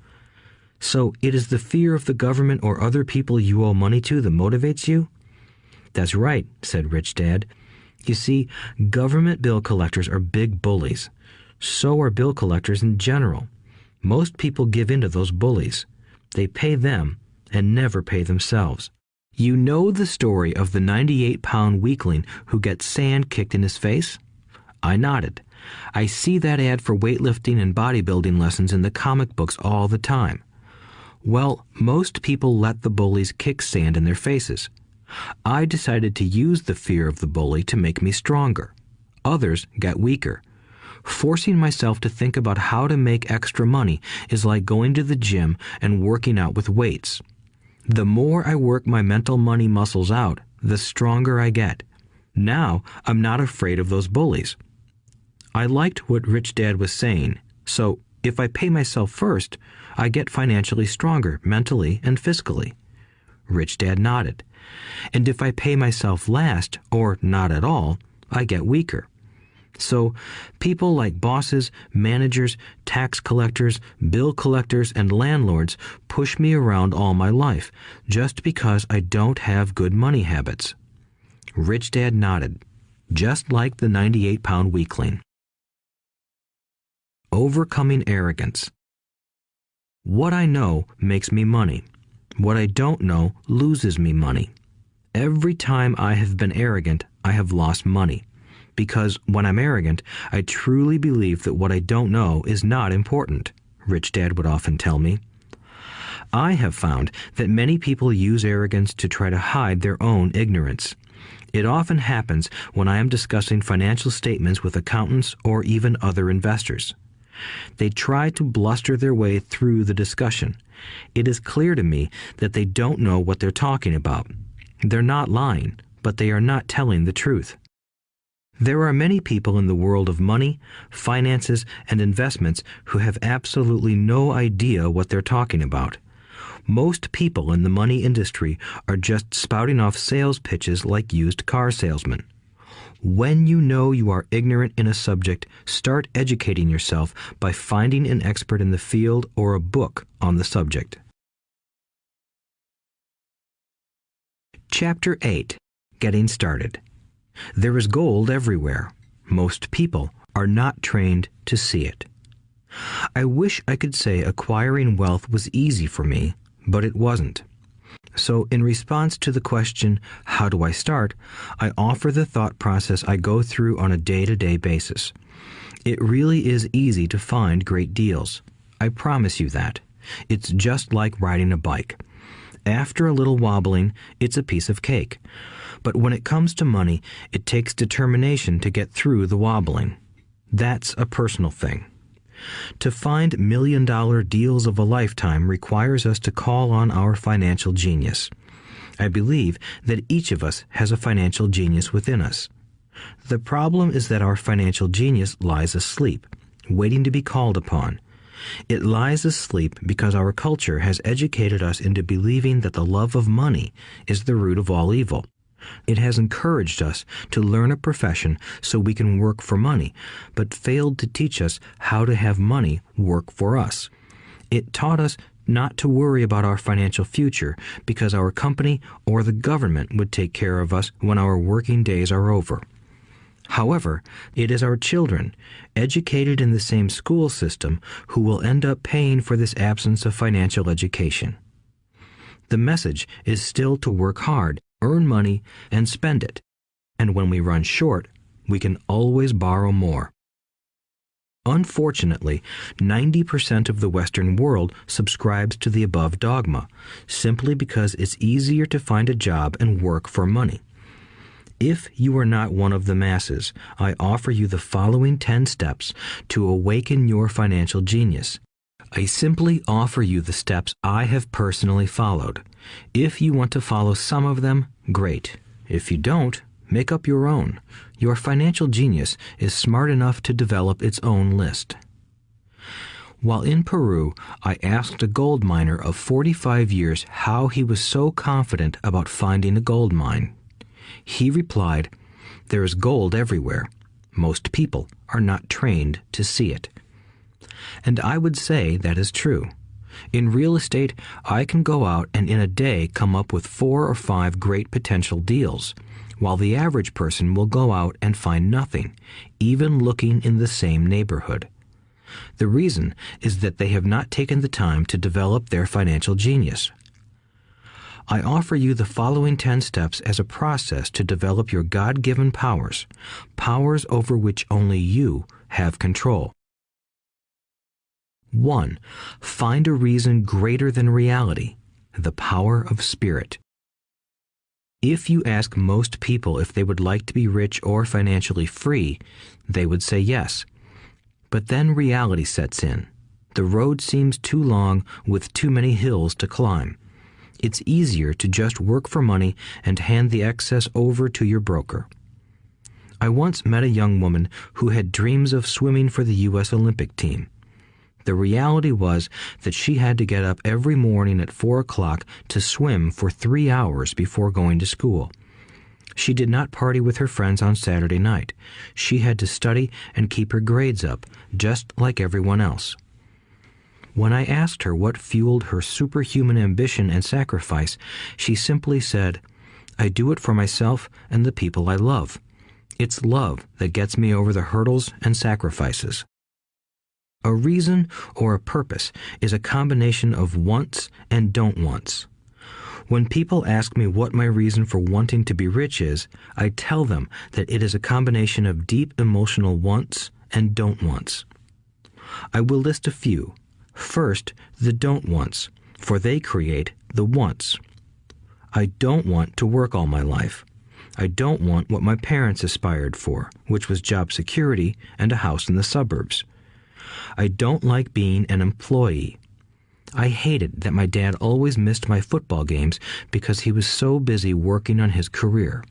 So it is the fear of the government or other people you owe money to that motivates you? "That's right," said Rich Dad. You see, government bill collectors are big bullies. So are bill collectors in general. Most people give in to those bullies. They pay them and never pay themselves. You know the story of the 98-pound weakling who gets sand kicked in his face? I nodded. I see that ad for weightlifting and bodybuilding lessons in the comic books all the time. Well, most people let the bullies kick sand in their faces. I decided to use the fear of the bully to make me stronger. Others got weaker. Forcing myself to think about how to make extra money is like going to the gym and working out with weights. The more I work my mental money muscles out, the stronger I get. Now I'm not afraid of those bullies. I liked what Rich Dad was saying, so if I pay myself first, I get financially stronger mentally and fiscally. Rich Dad nodded. And if I pay myself last, or not at all, I get weaker. So people like bosses, managers, tax collectors, bill collectors, and landlords push me around all my life just because I don't have good money habits. Rich Dad nodded, just like the 98-pound weakling. Overcoming arrogance. What I know makes me money. What I don't know loses me money. Every time I have been arrogant, I have lost money. Because when I'm arrogant, I truly believe that what I don't know is not important, Rich Dad would often tell me. I have found that many people use arrogance to try to hide their own ignorance. It often happens when I am discussing financial statements with accountants or even other investors. They try to bluster their way through the discussion. It is clear to me that they don't know what they're talking about. They're not lying, but they are not telling the truth. There are many people in the world of money, finances, and investments who have absolutely no idea what they're talking about. Most people in the money industry are just spouting off sales pitches like used car salesmen. When you know you are ignorant in a subject, start educating yourself by finding an expert in the field or a book on the subject. Chapter 8. Getting Started. There is gold everywhere. Most people are not trained to see it. I wish I could say acquiring wealth was easy for me, but it wasn't. So in response to the question, how do I start, I offer the thought process I go through on a day-to-day basis. It really is easy to find great deals. I promise you that. It's just like riding a bike. After a little wobbling, it's a piece of cake. But when it comes to money, it takes determination to get through the wobbling. That's a personal thing. To find million-dollar deals of a lifetime requires us to call on our financial genius. I believe that each of us has a financial genius within us. The problem is that our financial genius lies asleep, waiting to be called upon. It lies asleep because our culture has educated us into believing that the love of money is the root of all evil. It has encouraged us to learn a profession so we can work for money, but failed to teach us how to have money work for us. It taught us not to worry about our financial future because our company or the government would take care of us when our working days are over. However, it is our children, educated in the same school system, who will end up paying for this absence of financial education. The message is still to work hard, earn money, and spend it. And when we run short, we can always borrow more. Unfortunately, 90% of the Western world subscribes to the above dogma, simply because it's easier to find a job and work for money. If you are not one of the masses, I offer you the following 10 steps to awaken your financial genius. I simply offer you the steps I have personally followed. If you want to follow some of them, great. If you don't, make up your own. Your financial genius is smart enough to develop its own list. While in Peru, I asked a gold miner of 45 years how he was so confident about finding a gold mine. He replied, "There is gold everywhere. Most people are not trained to see it." And I would say that is true. In real estate, I can go out and in a day come up with 4 or 5 great potential deals. while the average person will go out and find nothing, even looking in the same neighborhood. The reason is that they have not taken the time to develop their financial genius. I offer you the following 10 steps as a process to develop your God-given powers, powers over which only you have control. 1. Find a reason greater than reality, the power of spirit. If you ask most people if they would like to be rich or financially free, they would say yes. But then reality sets in. The road seems too long with too many hills to climb. It's easier to just work for money and hand the excess over to your broker. I once met a young woman who had dreams of swimming for the U.S. Olympic team. The reality was that she had to get up every morning at 4 o'clock to swim for 3 hours before going to school. She did not party with her friends on Saturday night. She had to study and keep her grades up, just like everyone else. When I asked her what fueled her superhuman ambition and sacrifice, she simply said, "I do it for myself and the people I love. It's love that gets me over the hurdles and sacrifices." A reason or a purpose is a combination of wants and don't wants. When people ask me what my reason for wanting to be rich is, I tell them that it is a combination of deep emotional wants and don't wants. I will list a few. First, the don't wants, for they create the wants. I don't want to work all my life. I don't want what my parents aspired for, which was job security and a house in the suburbs. I don't like being an employee. I hated that my dad always missed my football games because he was so busy working on his career.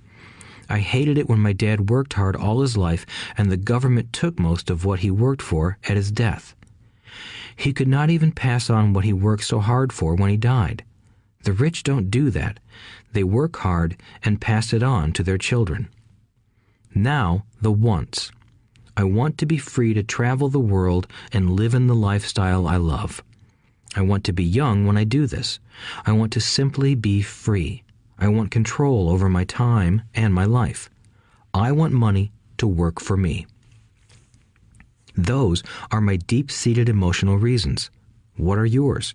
I hated it when my dad worked hard all his life and the government took most of what he worked for at his death. He could not even pass on what he worked so hard for when he died. The rich don't do that. They work hard and pass it on to their children. Now, the wants. I want to be free to travel the world and live in the lifestyle I love. I want to be young when I do this. I want to simply be free. I want control over my time and my life. I want money to work for me. Those are my deep-seated emotional reasons. What are yours?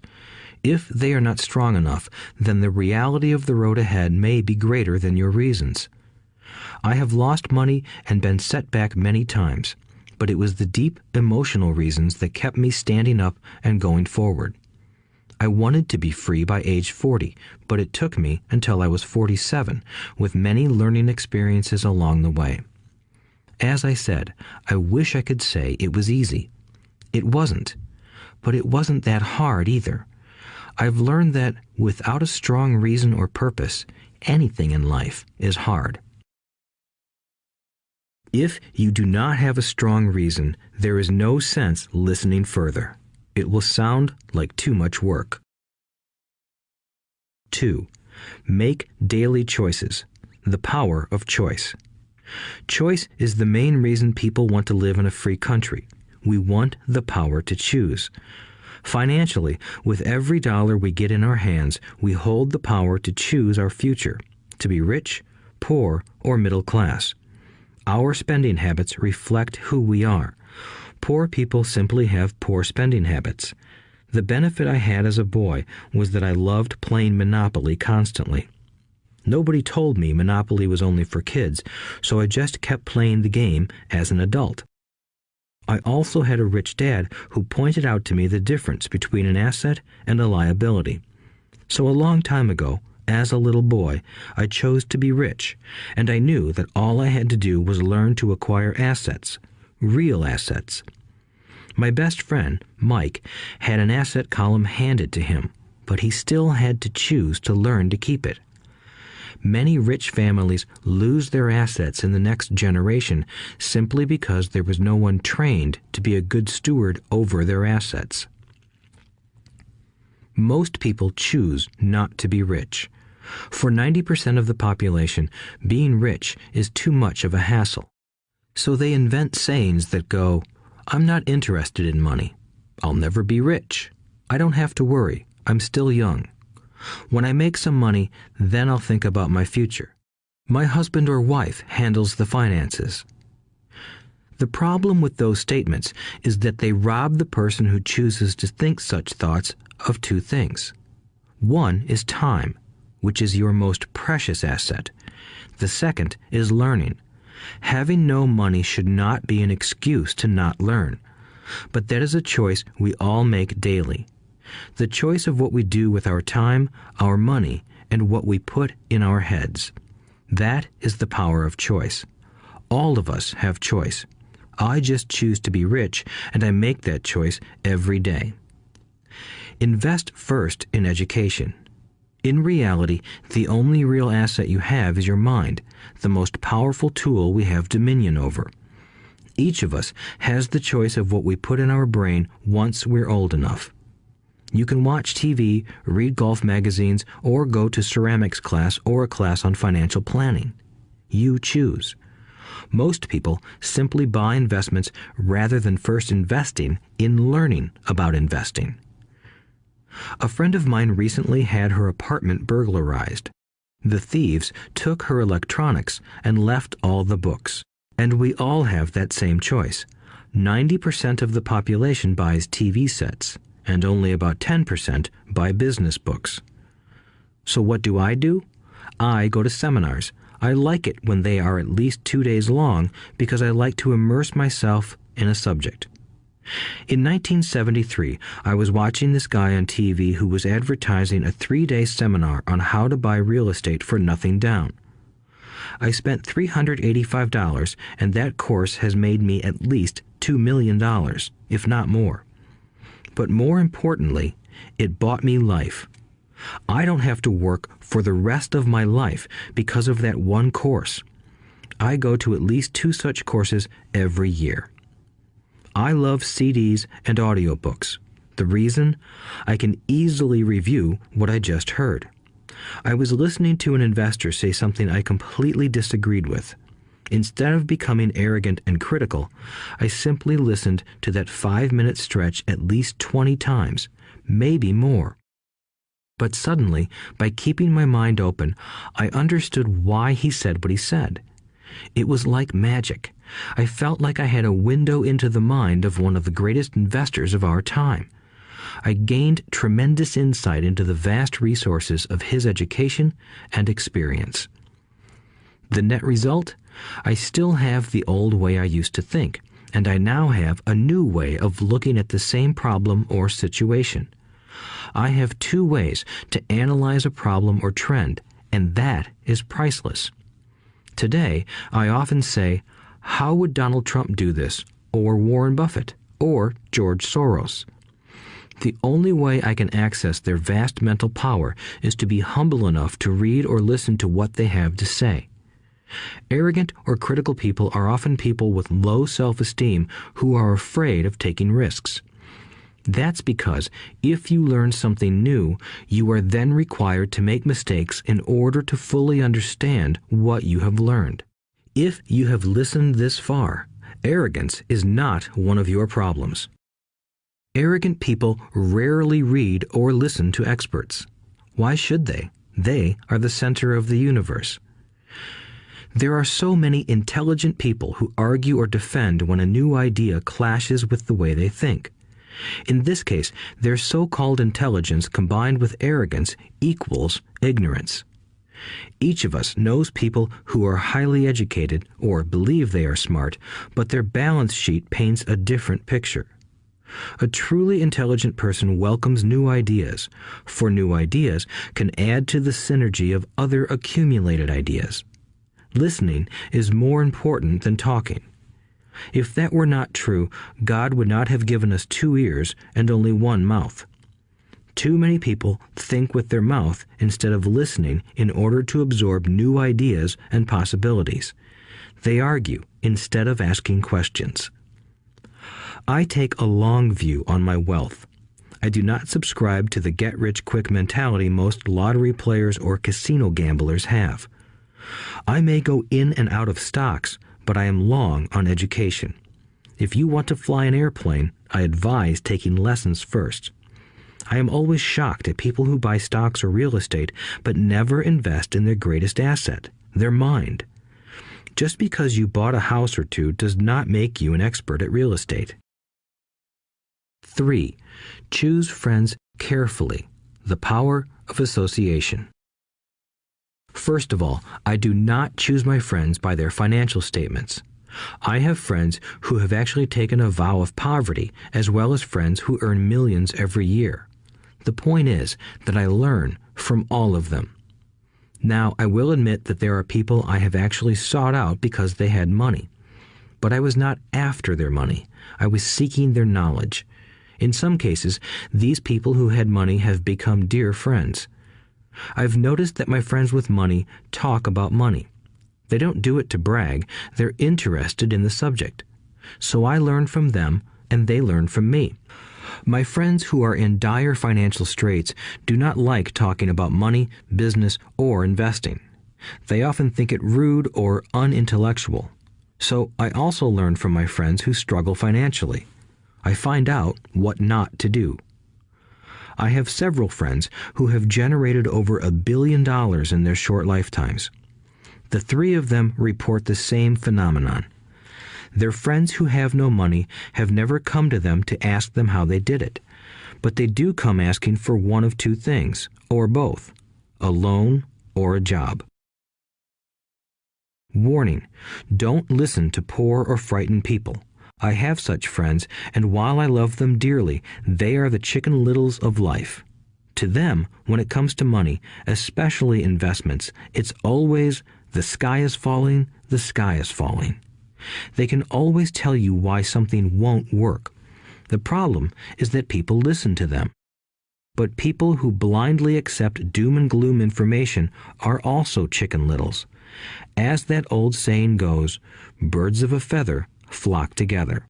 If they are not strong enough, then the reality of the road ahead may be greater than your reasons. I have lost money and been set back many times, but it was the deep emotional reasons that kept me standing up and going forward. I wanted to be free by age 40, but it took me until I was 47, with many learning experiences along the way. As I said, I wish I could say it was easy. It wasn't, but it wasn't that hard either. I've learned that without a strong reason or purpose, anything in life is hard. If you do not have a strong reason, there is no sense listening further. It will sound like too much work. 2. Make daily choices. The power of choice. Choice is the main reason people want to live in a free country. We want the power to choose. Financially, with every dollar we get in our hands, we hold the power to choose our future, to be rich, poor, or middle class. Our spending habits reflect who we are. Poor people simply have poor spending habits. The benefit I had as a boy was that I loved playing Monopoly constantly. Nobody told me Monopoly was only for kids, so I just kept playing the game as an adult. I also had a rich dad who pointed out to me the difference between an asset and a liability. So a long time ago, as a little boy, I chose to be rich, and I knew that all I had to do was learn to acquire assets, real assets. My best friend, Mike, had an asset column handed to him, but he still had to choose to learn to keep it. Many rich families lose their assets in the next generation simply because there was no one trained to be a good steward over their assets. Most people choose not to be rich. For 90% of the population, being rich is too much of a hassle. So they invent sayings that go, "I'm not interested in money. I'll never be rich. I don't have to worry. I'm still young. When I make some money, then I'll think about my future." My husband or wife handles the finances. The problem with those statements is that they rob the person who chooses to think such thoughts of two things. One is time, which is your most precious asset. The second is learning. Having no money should not be an excuse to not learn, but that is a choice we all make daily. The choice of what we do with our time, our money, and what we put in our heads. That is the power of choice. All of us have choice. I just choose to be rich, and I make that choice every day. Invest first in education. In reality, the only real asset you have is your mind, the most powerful tool we have dominion over. Each of us has the choice of what we put in our brain once we're old enough. You can watch TV, read golf magazines, or go to ceramics class or a class on financial planning. You choose. Most people simply buy investments rather than first investing in learning about investing. A friend of mine recently had her apartment burglarized. The thieves took her electronics and left all the books. And we all have that same choice. 90% of the population buys TV sets, and only about 10% buy business books. So what do? I go to seminars. I like it when they are at least 2 days long because I like to immerse myself in a subject. In 1973, I was watching this guy on TV who was advertising a 3-day seminar on how to buy real estate for nothing down. I spent $385, and that course has made me at least $2 million, if not more. But more importantly, it bought me life. I don't have to work for the rest of my life because of that one course. I go to at least 2 such courses every year. I love CDs and audiobooks. The reason? I can easily review what I just heard. I was listening to an investor say something I completely disagreed with. Instead of becoming arrogant and critical, I simply listened to that 5-minute stretch at least 20 times, maybe more. But suddenly, by keeping my mind open, I understood why he said what he said. It was like magic. I felt like I had a window into the mind of one of the greatest investors of our time. I gained tremendous insight into the vast resources of his education and experience. The net result? I still have the old way I used to think, and I now have a new way of looking at the same problem or situation. I have 2 ways to analyze a problem or trend, and that is priceless. Today, I often say, how would Donald Trump do this, or Warren Buffett, or George Soros? The only way I can access their vast mental power is to be humble enough to read or listen to what they have to say. Arrogant or critical people are often people with low self-esteem who are afraid of taking risks. That's because if you learn something new, you are then required to make mistakes in order to fully understand what you have learned. If you have listened this far, arrogance is not one of your problems. Arrogant people rarely read or listen to experts. Why should they? They are the center of the universe. There are so many intelligent people who argue or defend when a new idea clashes with the way they think. In this case, their so-called intelligence combined with arrogance equals ignorance. Each of us knows people who are highly educated or believe they are smart, but their balance sheet paints a different picture. A truly intelligent person welcomes new ideas, for new ideas can add to the synergy of other accumulated ideas. Listening is more important than talking. If that were not true, God would not have given us 2 ears and only 1 mouth. Too many people think with their mouth instead of listening in order to absorb new ideas and possibilities. They argue instead of asking questions. I take a long view on my wealth. I do not subscribe to the get-rich-quick mentality most lottery players or casino gamblers have. I may go in and out of stocks, but I am long on education. If you want to fly an airplane, I advise taking lessons first. I am always shocked at people who buy stocks or real estate but never invest in their greatest asset, their mind. Just because you bought a house or two does not make you an expert at real estate. 3. Choose friends carefully. The power of association. First of all, I do not choose my friends by their financial statements. I have friends who have actually taken a vow of poverty, as well as friends who earn millions every year. The point is that I learn from all of them. Now, I will admit that there are people I have actually sought out because they had money. But I was not after their money. I was seeking their knowledge. In some cases, these people who had money have become dear friends. I've noticed that my friends with money talk about money. They don't do it to brag. They're interested in the subject. So I learn from them, and they learn from me. My friends who are in dire financial straits do not like talking about money, business, or investing. They often think it rude or unintellectual. So I also learn from my friends who struggle financially. I find out what not to do. I have several friends who have generated over $1 billion in their short lifetimes. The 3 of them report the same phenomenon. Their friends who have no money have never come to them to ask them how they did it, but they do come asking for one of 2 things, or both, a loan or a job. Warning: don't listen to poor or frightened people. I have such friends, and while I love them dearly, they are the Chicken Littles of life. To them, when it comes to money, especially investments, it's always, the sky is falling, the sky is falling. They can always tell you why something won't work. The problem is that people listen to them. But people who blindly accept doom and gloom information are also Chicken Littles. As that old saying goes, birds of a feather flock together.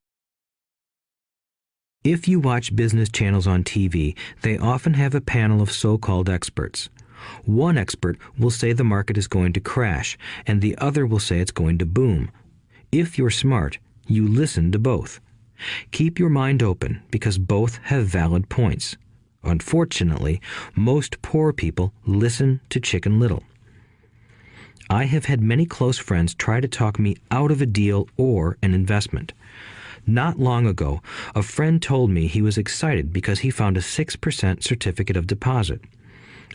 If you watch business channels on TV, they often have a panel of so-called experts. One expert will say the market is going to crash, and the other will say it's going to boom. If you're smart, you listen to both. Keep your mind open, because both have valid points. Unfortunately, most poor people listen to Chicken Little. I have had many close friends try to talk me out of a deal or an investment. Not long ago, a friend told me he was excited because he found a 6% certificate of deposit.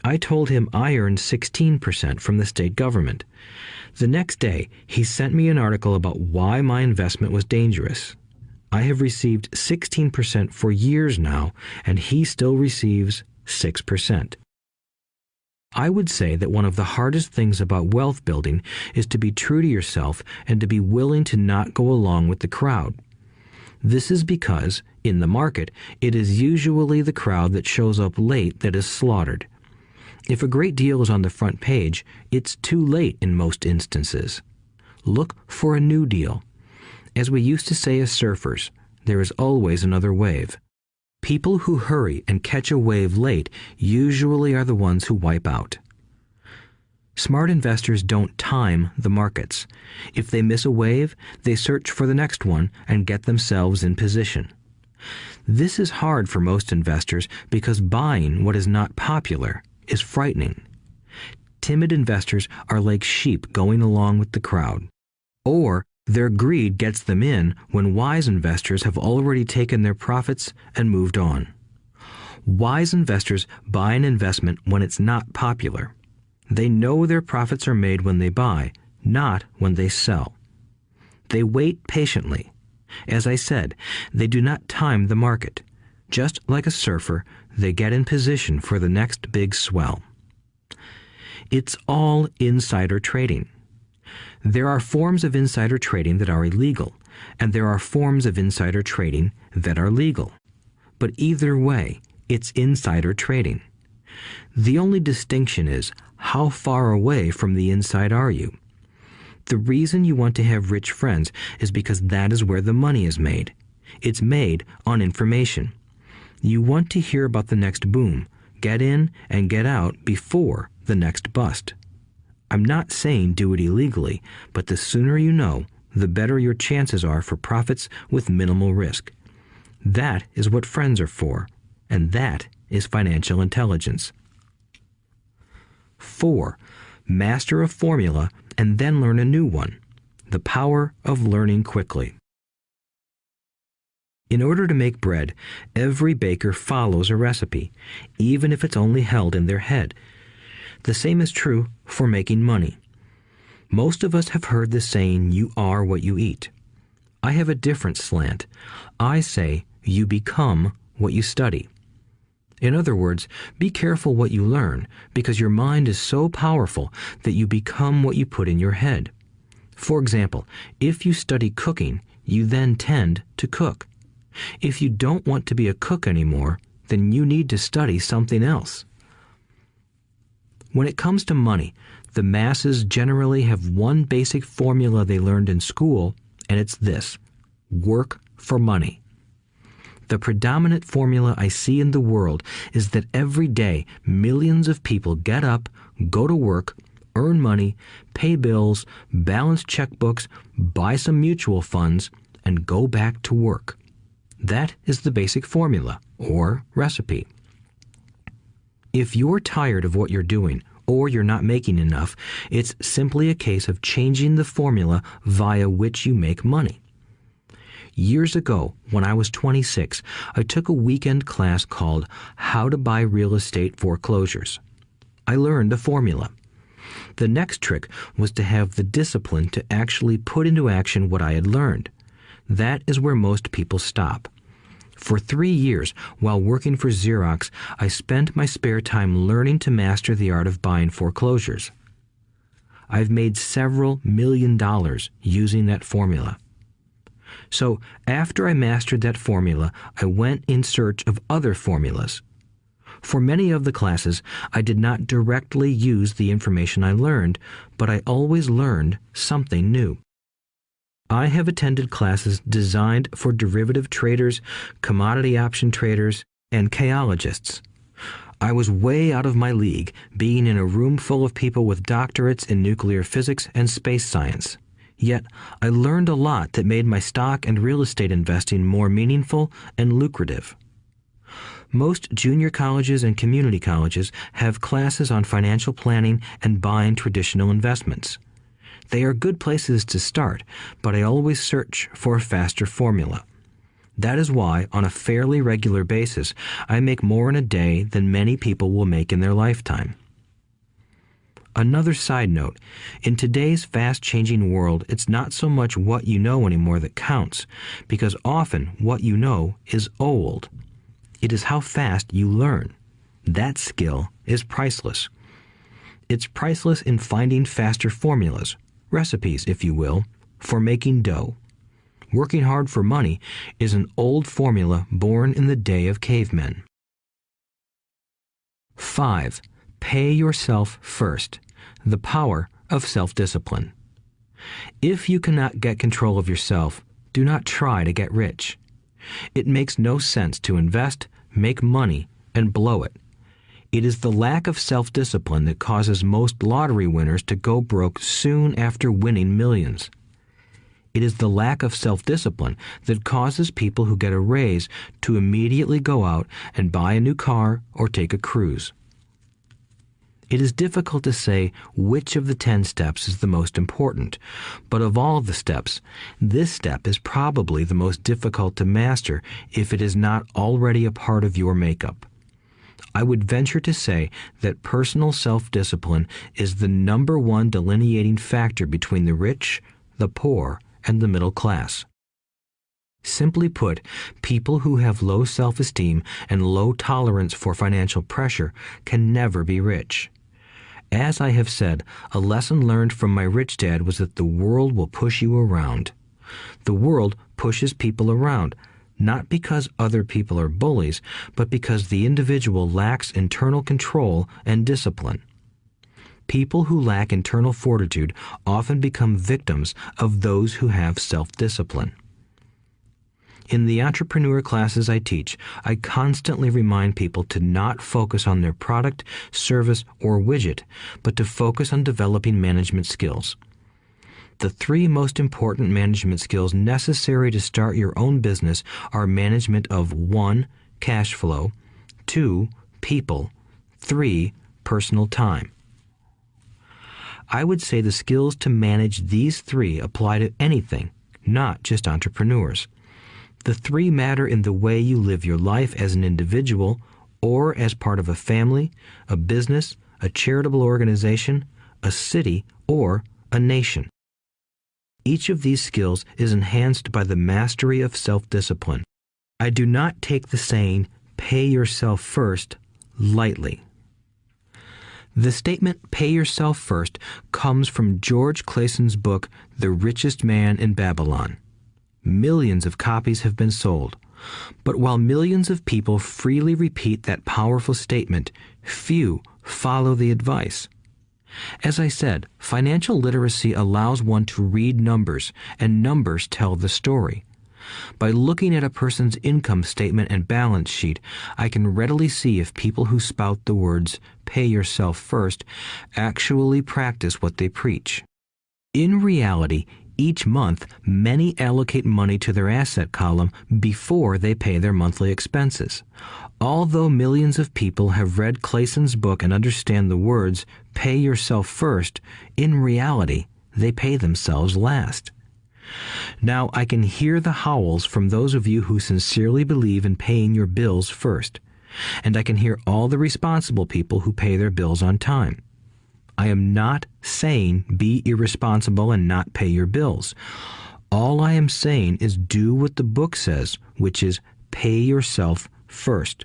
I told him I earned 16% from the state government. The next day, he sent me an article about why my investment was dangerous. I have received 16% for years now, and he still receives 6%. I would say that one of the hardest things about wealth building is to be true to yourself and to be willing to not go along with the crowd. This is because, in the market, it is usually the crowd that shows up late that is slaughtered. If a great deal is on the front page, it's too late in most instances. Look for a new deal. As we used to say as surfers, there is always another wave. People who hurry and catch a wave late usually are the ones who wipe out. Smart investors don't time the markets. If they miss a wave, they search for the next one and get themselves in position. This is hard for most investors because buying what is not popular is frightening. Timid investors are like sheep going along with the crowd. Or their greed gets them in when wise investors have already taken their profits and moved on. Wise investors buy an investment when it's not popular. They know their profits are made when they buy, not when they sell. They wait patiently. As I said, they do not time the market. Just like a surfer, they get in position for the next big swell. It's all insider trading. There are forms of insider trading that are illegal, and there are forms of insider trading that are legal. But either way, it's insider trading. The only distinction is, how far away from the inside are you? The reason you want to have rich friends is because that is where the money is made. It's made on information. You want to hear about the next boom, get in and get out before the next bust. I'm not saying do it illegally, but the sooner you know, the better your chances are for profits with minimal risk. That is what friends are for, and that is financial intelligence. 4. Master a formula and then learn a new one. The power of learning quickly. In order to make bread, every baker follows a recipe, even if it's only held in their head. The same is true for making money. Most of us have heard the saying, "You are what you eat." I have a different slant. I say, "You become what you study." In other words, be careful what you learn, because your mind is so powerful that you become what you put in your head. For example, if you study cooking, you then tend to cook. If you don't want to be a cook anymore, then you need to study something else. When it comes to money, the masses generally have one basic formula they learned in school, and it's this: work for money. The predominant formula I see in the world is that every day millions of people get up, go to work, earn money, pay bills, balance checkbooks, buy some mutual funds, and go back to work. That is the basic formula, or recipe. If you're tired of what you're doing, or you're not making enough, it's simply a case of changing the formula via which you make money. Years ago, when I was 26, I took a weekend class called How to Buy Real Estate Foreclosures. I learned a formula. The next trick was to have the discipline to actually put into action what I had learned. That is where most people stop. For 3 years, while working for Xerox, I spent my spare time learning to master the art of buying foreclosures. I've made several $million using that formula. So after I mastered that formula, I went in search of other formulas. For many of the classes, I did not directly use the information I learned, but I always learned something new. I have attended classes designed for derivative traders, commodity option traders, and chaologists. I was way out of my league, being in a room full of people with doctorates in nuclear physics and space science. Yet, I learned a lot that made my stock and real estate investing more meaningful and lucrative. Most junior colleges and community colleges have classes on financial planning and buying traditional investments. They are good places to start, but I always search for a faster formula. That is why, on a fairly regular basis, I make more in a day than many people will make in their lifetime. Another side note, in today's fast-changing world, it's not so much what you know anymore that counts, because often what you know is old. It is how fast you learn. That skill is priceless. It's priceless in finding faster formulas, recipes, if you will, for making dough. Working hard for money is an old formula born in the day of cavemen. 5. Pay yourself first. The power of self-discipline. If you cannot get control of yourself, do not try to get rich. It makes no sense to invest, make money, and blow it. It is the lack of self-discipline that causes most lottery winners to go broke soon after winning millions. It is the lack of self-discipline that causes people who get a raise to immediately go out and buy a new car or take a cruise. It is difficult to say which of the 10 steps is the most important, but of all the steps, this step is probably the most difficult to master if it is not already a part of your makeup. I would venture to say that personal self-discipline is the number one delineating factor between the rich, the poor, and the middle class. Simply put, people who have low self-esteem and low tolerance for financial pressure can never be rich. As I have said, a lesson learned from my rich dad was that the world will push you around. The world pushes people around, not because other people are bullies, but because the individual lacks internal control and discipline. People who lack internal fortitude often become victims of those who have self-discipline. In the entrepreneur classes I teach, I constantly remind people to not focus on their product, service, or widget, but to focus on developing management skills. The 3 most important management skills necessary to start your own business are management of 1. Cash flow, 2. People, 3. Personal time. I would say the skills to manage these three apply to anything, not just entrepreneurs. The three matter in the way you live your life as an individual or as part of a family, a business, a charitable organization, a city, or a nation. Each of these skills is enhanced by the mastery of self-discipline. I do not take the saying, "pay yourself first," lightly. The statement, "pay yourself first," comes from George Clayson's book, The Richest Man in Babylon. Millions of copies have been sold. But while millions of people freely repeat that powerful statement, few follow the advice. As I said, financial literacy allows one to read numbers, and numbers tell the story. By looking at a person's income statement and balance sheet, I can readily see if people who spout the words, "pay yourself first," actually practice what they preach. In reality, each month, many allocate money to their asset column before they pay their monthly expenses. Although millions of people have read Clayson's book and understand the words, "pay yourself first," in reality, they pay themselves last. Now, I can hear the howls from those of you who sincerely believe in paying your bills first, and I can hear all the responsible people who pay their bills on time. I am not saying be irresponsible and not pay your bills. All I am saying is do what the book says, which is pay yourself first.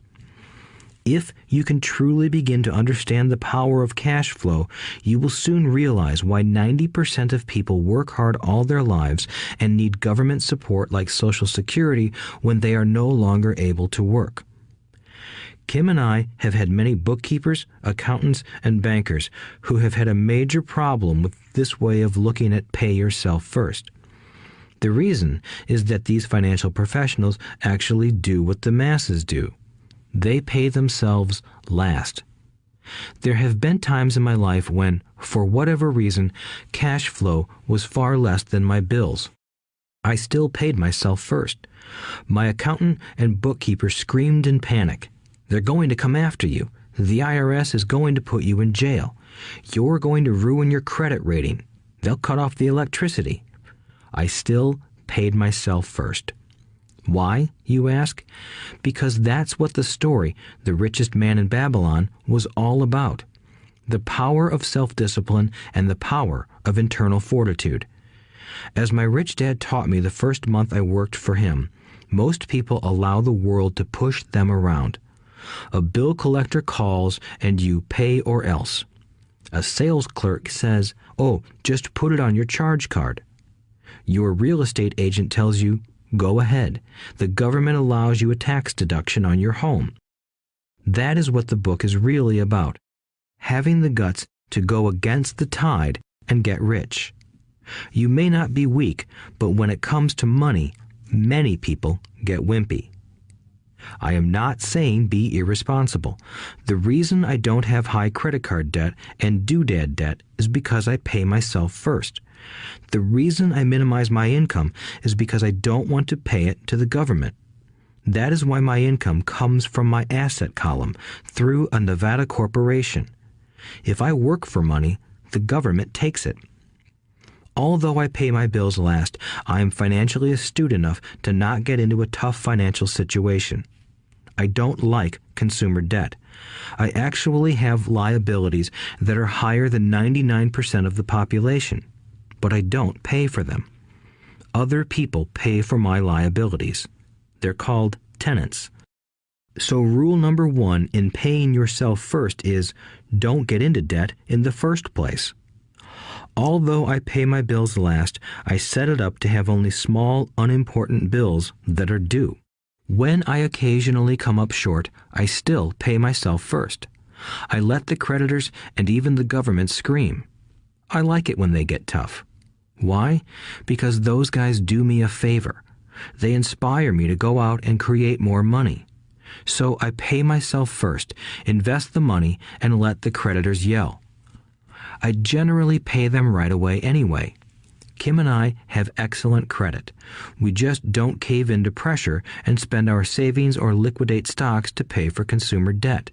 If you can truly begin to understand the power of cash flow, you will soon realize why 90% of people work hard all their lives and need government support like Social Security when they are no longer able to work. Kim and I have had many bookkeepers, accountants, and bankers who have had a major problem with this way of looking at pay yourself first. The reason is that these financial professionals actually do what the masses do. They pay themselves last. There have been times in my life when, for whatever reason, cash flow was far less than my bills. I still paid myself first. My accountant and bookkeeper screamed in panic. "They're going to come after you. The IRS is going to put you in jail. You're going to ruin your credit rating. They'll cut off the electricity." I still paid myself first. Why, you ask? Because that's what the story, The Richest Man in Babylon, was all about. The power of self-discipline and the power of internal fortitude. As my rich dad taught me the first month I worked for him, most people allow the world to push them around. A bill collector calls and you pay or else. A sales clerk says, "Oh, just put it on your charge card." Your real estate agent tells you, "Go ahead. The government allows you a tax deduction on your home." That is what the book is really about. Having the guts to go against the tide and get rich. You may not be weak, but when it comes to money, many people get wimpy. I am not saying be irresponsible. The reason I don't have high credit card debt and doodad debt is because I pay myself first. The reason I minimize my income is because I don't want to pay it to the government. That is why my income comes from my asset column through a Nevada corporation. If I work for money, the government takes it. Although I pay my bills last, I am financially astute enough to not get into a tough financial situation. I don't like consumer debt. I actually have liabilities that are higher than 99% of the population, but I don't pay for them. Other people pay for my liabilities. They're called tenants. So rule number 1 in paying yourself first is don't get into debt in the first place. Although I pay my bills last, I set it up to have only small, unimportant bills that are due. When I occasionally come up short, I still pay myself first. I let the creditors and even the government scream. I like it when they get tough. Why? Because those guys do me a favor. They inspire me to go out and create more money. So I pay myself first, invest the money, and let the creditors yell. I generally pay them right away anyway. Kim and I have excellent credit. We just don't cave into pressure and spend our savings or liquidate stocks to pay for consumer debt.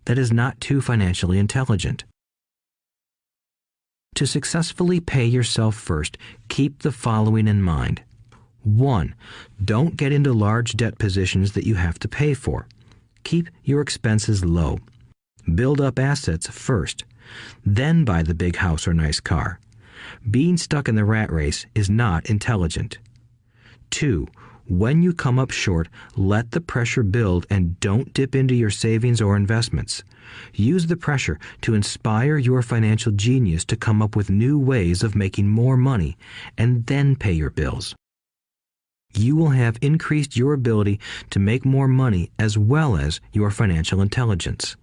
That is not too financially intelligent. To successfully pay yourself first, keep the following in mind. 1. Don't get into large debt positions that you have to pay for. Keep your expenses low. Build up assets first. Then buy the big house or nice car. Being stuck in the rat race is not intelligent. 2. When you come up short, let the pressure build and don't dip into your savings or investments. Use the pressure to inspire your financial genius to come up with new ways of making more money and then pay your bills. You will have increased your ability to make more money as well as your financial intelligence.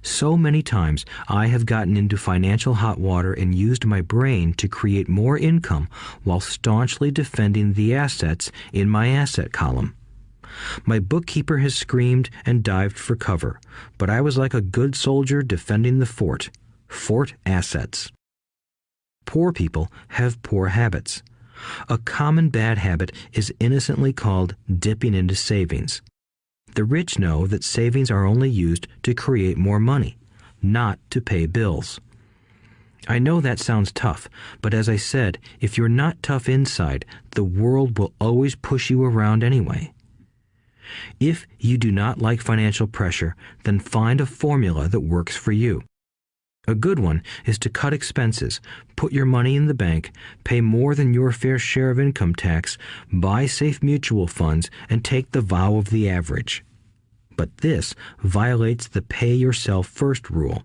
So many times I have gotten into financial hot water and used my brain to create more income while staunchly defending the assets in my asset column. My bookkeeper has screamed and dived for cover, but I was like a good soldier defending the fort. Fort assets. Poor people have poor habits. A common bad habit is innocently called dipping into savings. The rich know that savings are only used to create more money, not to pay bills. I know that sounds tough, but as I said, if you're not tough inside, the world will always push you around anyway. If you do not like financial pressure, then find a formula that works for you. A good one is to cut expenses, put your money in the bank, pay more than your fair share of income tax, buy safe mutual funds, and take the vow of the average. But this violates the pay yourself first rule.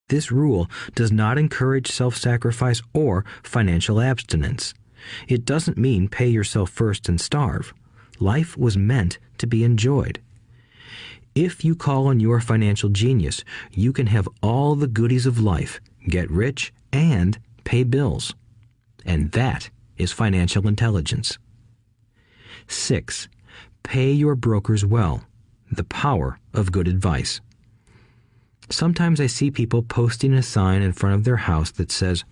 This rule does not encourage self-sacrifice or financial abstinence. It doesn't mean pay yourself first and starve. Life was meant to be enjoyed. If you call on your financial genius, you can have all the goodies of life, get rich, and pay bills. And that is financial intelligence. 6. Pay your brokers well. The power of good advice. Sometimes I see people posting a sign in front of their house that says,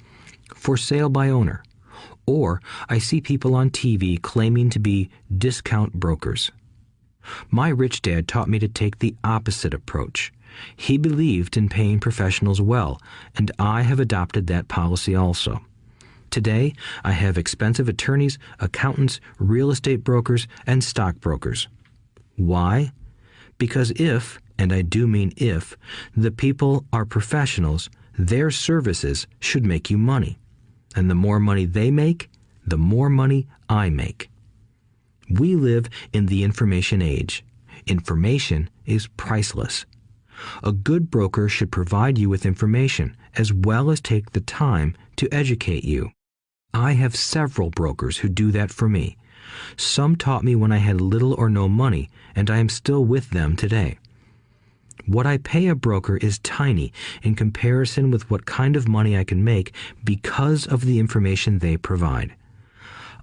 "For sale by owner." Or I see people on TV claiming to be discount brokers. My rich dad taught me to take the opposite approach. He believed in paying professionals well, and I have adopted that policy also. Today, I have expensive attorneys, accountants, real estate brokers, and stockbrokers. Why? Because if, and I do mean if, the people are professionals, their services should make you money. And the more money they make, the more money I make. We live in the information age. Information is priceless. A good broker should provide you with information as well as take the time to educate you. I have several brokers who do that for me. Some taught me when I had little or no money, and I am still with them today. What I pay a broker is tiny in comparison with what kind of money I can make because of the information they provide.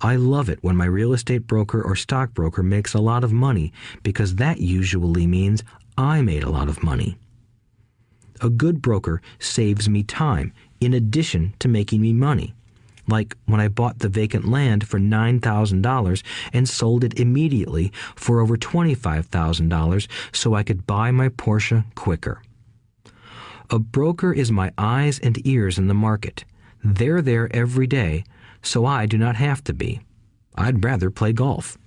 I love it when my real estate broker or stockbroker makes a lot of money because that usually means I made a lot of money. A good broker saves me time in addition to making me money. Like when I bought the vacant land for $9,000 and sold it immediately for over $25,000 so I could buy my Porsche quicker. A broker is my eyes and ears in the market. They're there every day, so I do not have to be. I'd rather play golf.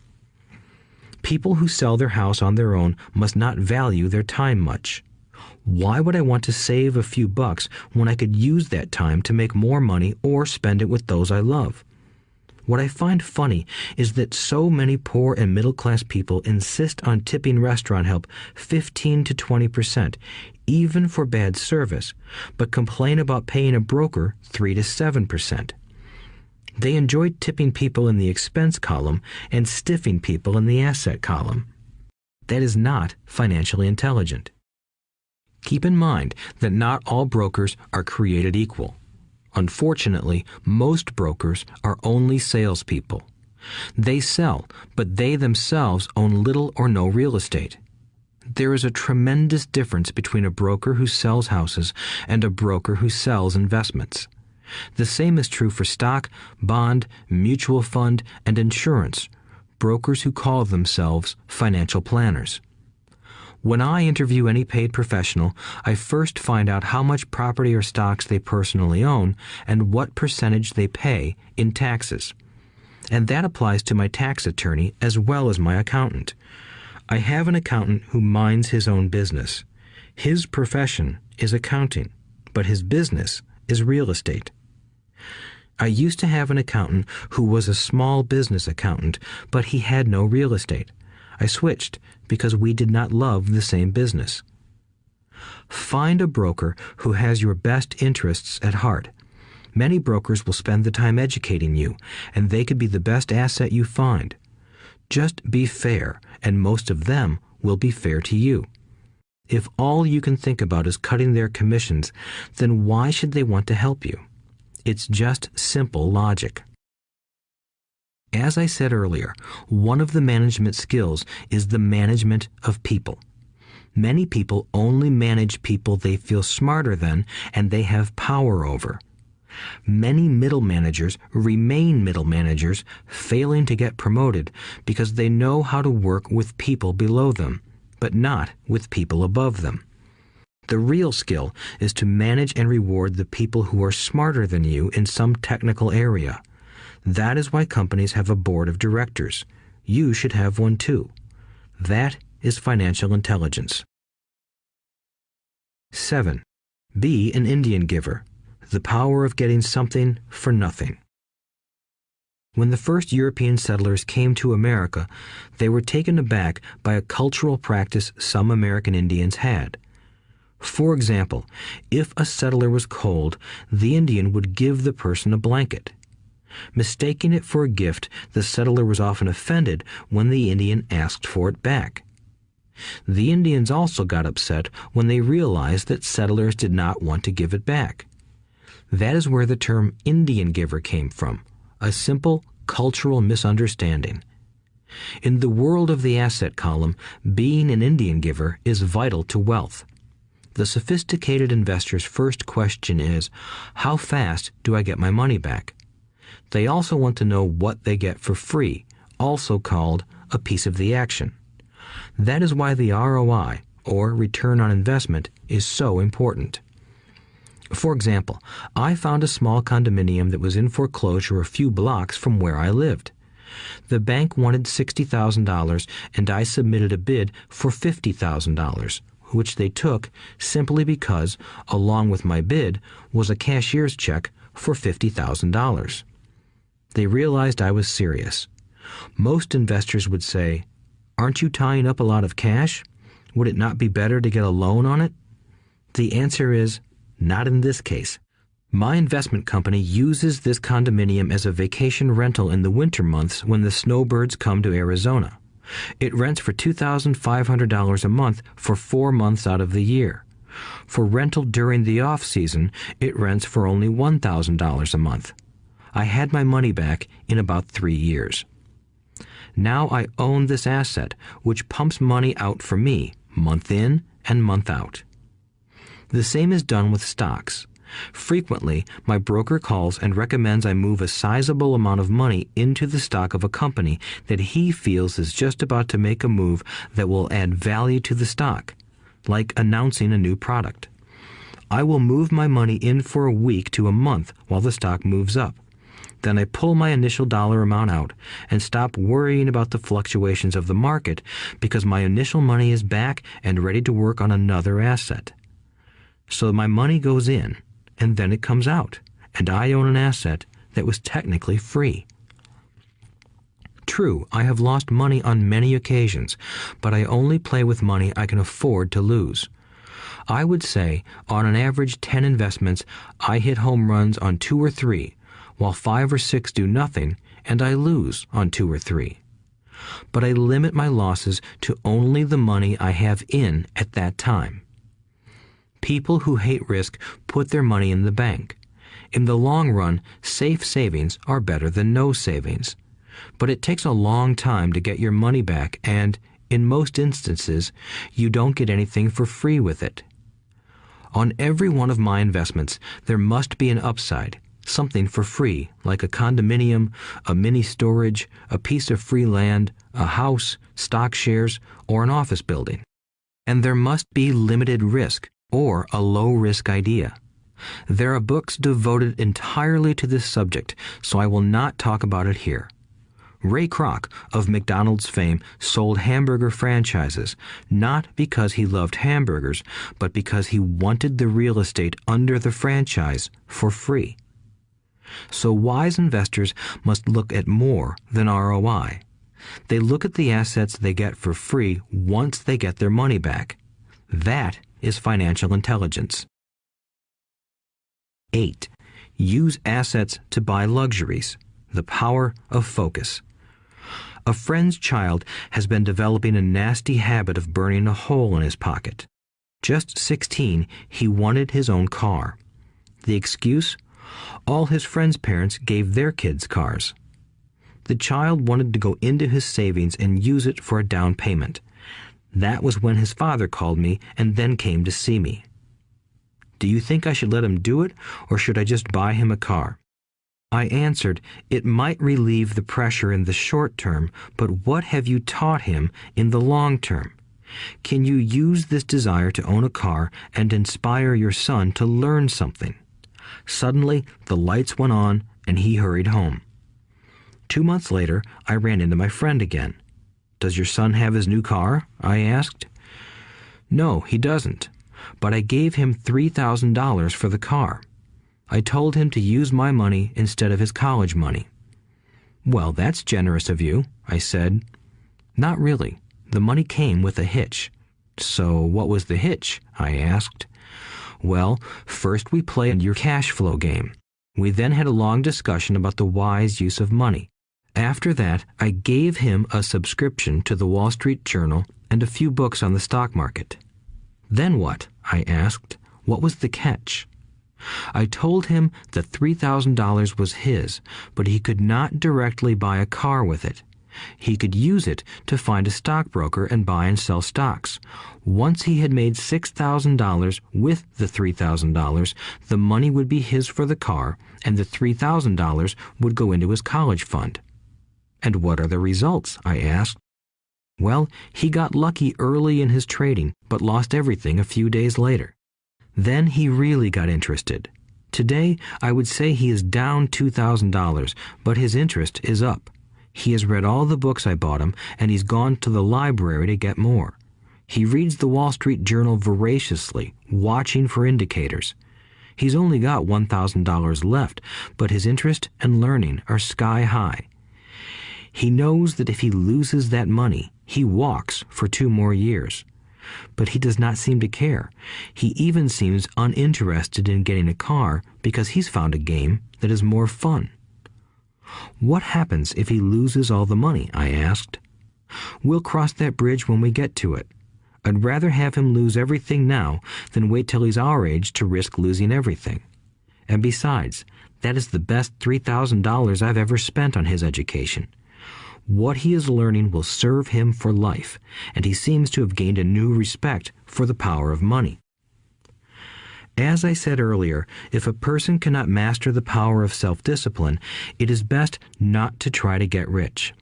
People who sell their house on their own must not value their time much. Why would I want to save a few bucks when I could use that time to make more money or spend it with those I love? What I find funny is that so many poor and middle-class people insist on tipping restaurant help 15 to 20%, even for bad service, but complain about paying a broker 3 to 7%. They enjoy tipping people in the expense column and stiffing people in the asset column. That is not financially intelligent. Keep in mind that not all brokers are created equal. Unfortunately, most brokers are only salespeople. They sell, but they themselves own little or no real estate. There is a tremendous difference between a broker who sells houses and a broker who sells investments. The same is true for stock, bond, mutual fund, and insurance, brokers who call themselves financial planners. When I interview any paid professional, I first find out how much property or stocks they personally own and what percentage they pay in taxes. And that applies to my tax attorney as well as my accountant. I have an accountant who minds his own business. His profession is accounting, but his business is real estate. I used to have an accountant who was a small business accountant, but he had no real estate. I switched because we did not love the same business. Find a broker who has your best interests at heart. Many brokers will spend the time educating you, and they could be the best asset you find. Just be fair, and most of them will be fair to you. If all you can think about is cutting their commissions, then why should they want to help you? It's just simple logic. As I said earlier, one of the management skills is the management of people. Many people only manage people they feel smarter than and they have power over. Many middle managers remain middle managers, failing to get promoted because they know how to work with people below them, but not with people above them. The real skill is to manage and reward the people who are smarter than you in some technical area. That is why companies have a board of directors. You should have one too. That is financial intelligence. 7. Be an Indian giver. The power of getting something for nothing. When the first European settlers came to America, they were taken aback by a cultural practice some American Indians had. For example, if a settler was cold, the Indian would give the person a blanket. Mistaking it for a gift, the settler was often offended when the Indian asked for it back. The Indians also got upset when they realized that settlers did not want to give it back. That is where the term Indian giver came from, a simple cultural misunderstanding. In the world of the asset column, being an Indian giver is vital to wealth. The sophisticated investor's first question is, how fast do I get my money back? They also want to know what they get for free, also called a piece of the action. That is why the ROI, or return on investment, is so important. For example, I found a small condominium that was in foreclosure a few blocks from where I lived. The bank wanted $60,000 and I submitted a bid for $50,000, which they took simply because, along with my bid, was a cashier's check for $50,000. They realized I was serious. Most investors would say, "Aren't you tying up a lot of cash? Would it not be better to get a loan on it?" The answer is, not in this case. My investment company uses this condominium as a vacation rental in the winter months when the snowbirds come to Arizona. It rents for $2,500 a month for 4 months out of the year. For rental during the off-season, it rents for only $1,000 a month. I had my money back in about 3 years. Now I own this asset, which pumps money out for me, month in and month out. The same is done with stocks. Frequently, my broker calls and recommends I move a sizable amount of money into the stock of a company that he feels is just about to make a move that will add value to the stock, like announcing a new product. I will move my money in for a week to a month while the stock moves up. Then I pull my initial dollar amount out and stop worrying about the fluctuations of the market because my initial money is back and ready to work on another asset. So my money goes in, and then it comes out, and I own an asset that was technically free. True, I have lost money on many occasions, but I only play with money I can afford to lose. I would say, on an average 10 investments, I hit home runs on 2 or 3, while 5 or 6 do nothing, and I lose on 2 or 3. But I limit my losses to only the money I have in at that time. People who hate risk put their money in the bank. In the long run, safe savings are better than no savings. But it takes a long time to get your money back, and, in most instances, you don't get anything for free with it. On every one of my investments, there must be an upside, something for free, like a condominium, a mini storage, a piece of free land, a house, stock shares, or an office building. and there must be limited risk or a low-risk idea. There are books devoted entirely to this subject, so I will not talk about it here. Ray Kroc, of McDonald's fame, sold hamburger franchises, not because he loved hamburgers, but because he wanted the real estate under the franchise for free. So wise investors must look at more than ROI. They look at the assets they get for free once they get their money back. That is financial intelligence. 8. Use assets to buy luxuries. The power of focus. A friend's child has been developing a nasty habit of burning a hole in his pocket. Just 16, he wanted his own car. The excuse? All his friends' parents gave their kids cars. The child wanted to go into his savings and use it for a down payment. That was when his father called me and then came to see me. Do you think I should let him do it, or should I just buy him a car? I answered, it might relieve the pressure in the short term, but what have you taught him in the long term? Can you use this desire to own a car and inspire your son to learn something? Suddenly, the lights went on and he hurried home. 2 months later, I ran into my friend again. Does your son have his new car? I asked. No, he doesn't, but I gave him $3,000 for the car. I told him to use my money instead of his college money. Well, that's generous of you, I said. Not really. The money came with a hitch. So what was the hitch? I asked. Well, first we played your cash flow game. We then had a long discussion about the wise use of money. After that, I gave him a subscription to the Wall Street Journal and a few books on the stock market. Then what? I asked. What was the catch? I told him that $3,000 was his, but he could not directly buy a car with it. He could use it to find a stockbroker and buy and sell stocks. Once he had made $6,000 with the $3,000, the money would be his for the car, and the $3,000 would go into his college fund. And what are the results? I asked. Well, he got lucky early in his trading, but lost everything a few days later. Then he really got interested. Today, I would say he is down $2,000, but his interest is up. He has read all the books I bought him, and he's gone to the library to get more. He reads the Wall Street Journal voraciously, watching for indicators. He's only got $1,000 left, but his interest and learning are sky high. He knows that if he loses that money, he walks for 2 more years. But he does not seem to care. He even seems uninterested in getting a car because he's found a game that is more fun. What happens if he loses all the money? I asked. We'll cross that bridge when we get to it. I'd rather have him lose everything now than wait till he's our age to risk losing everything. And besides, that is the best $3,000 I've ever spent on his education. What he is learning will serve him for life, and he seems to have gained a new respect for the power of money. As I said earlier, if a person cannot master the power of self-discipline, it is best not to try to get rich.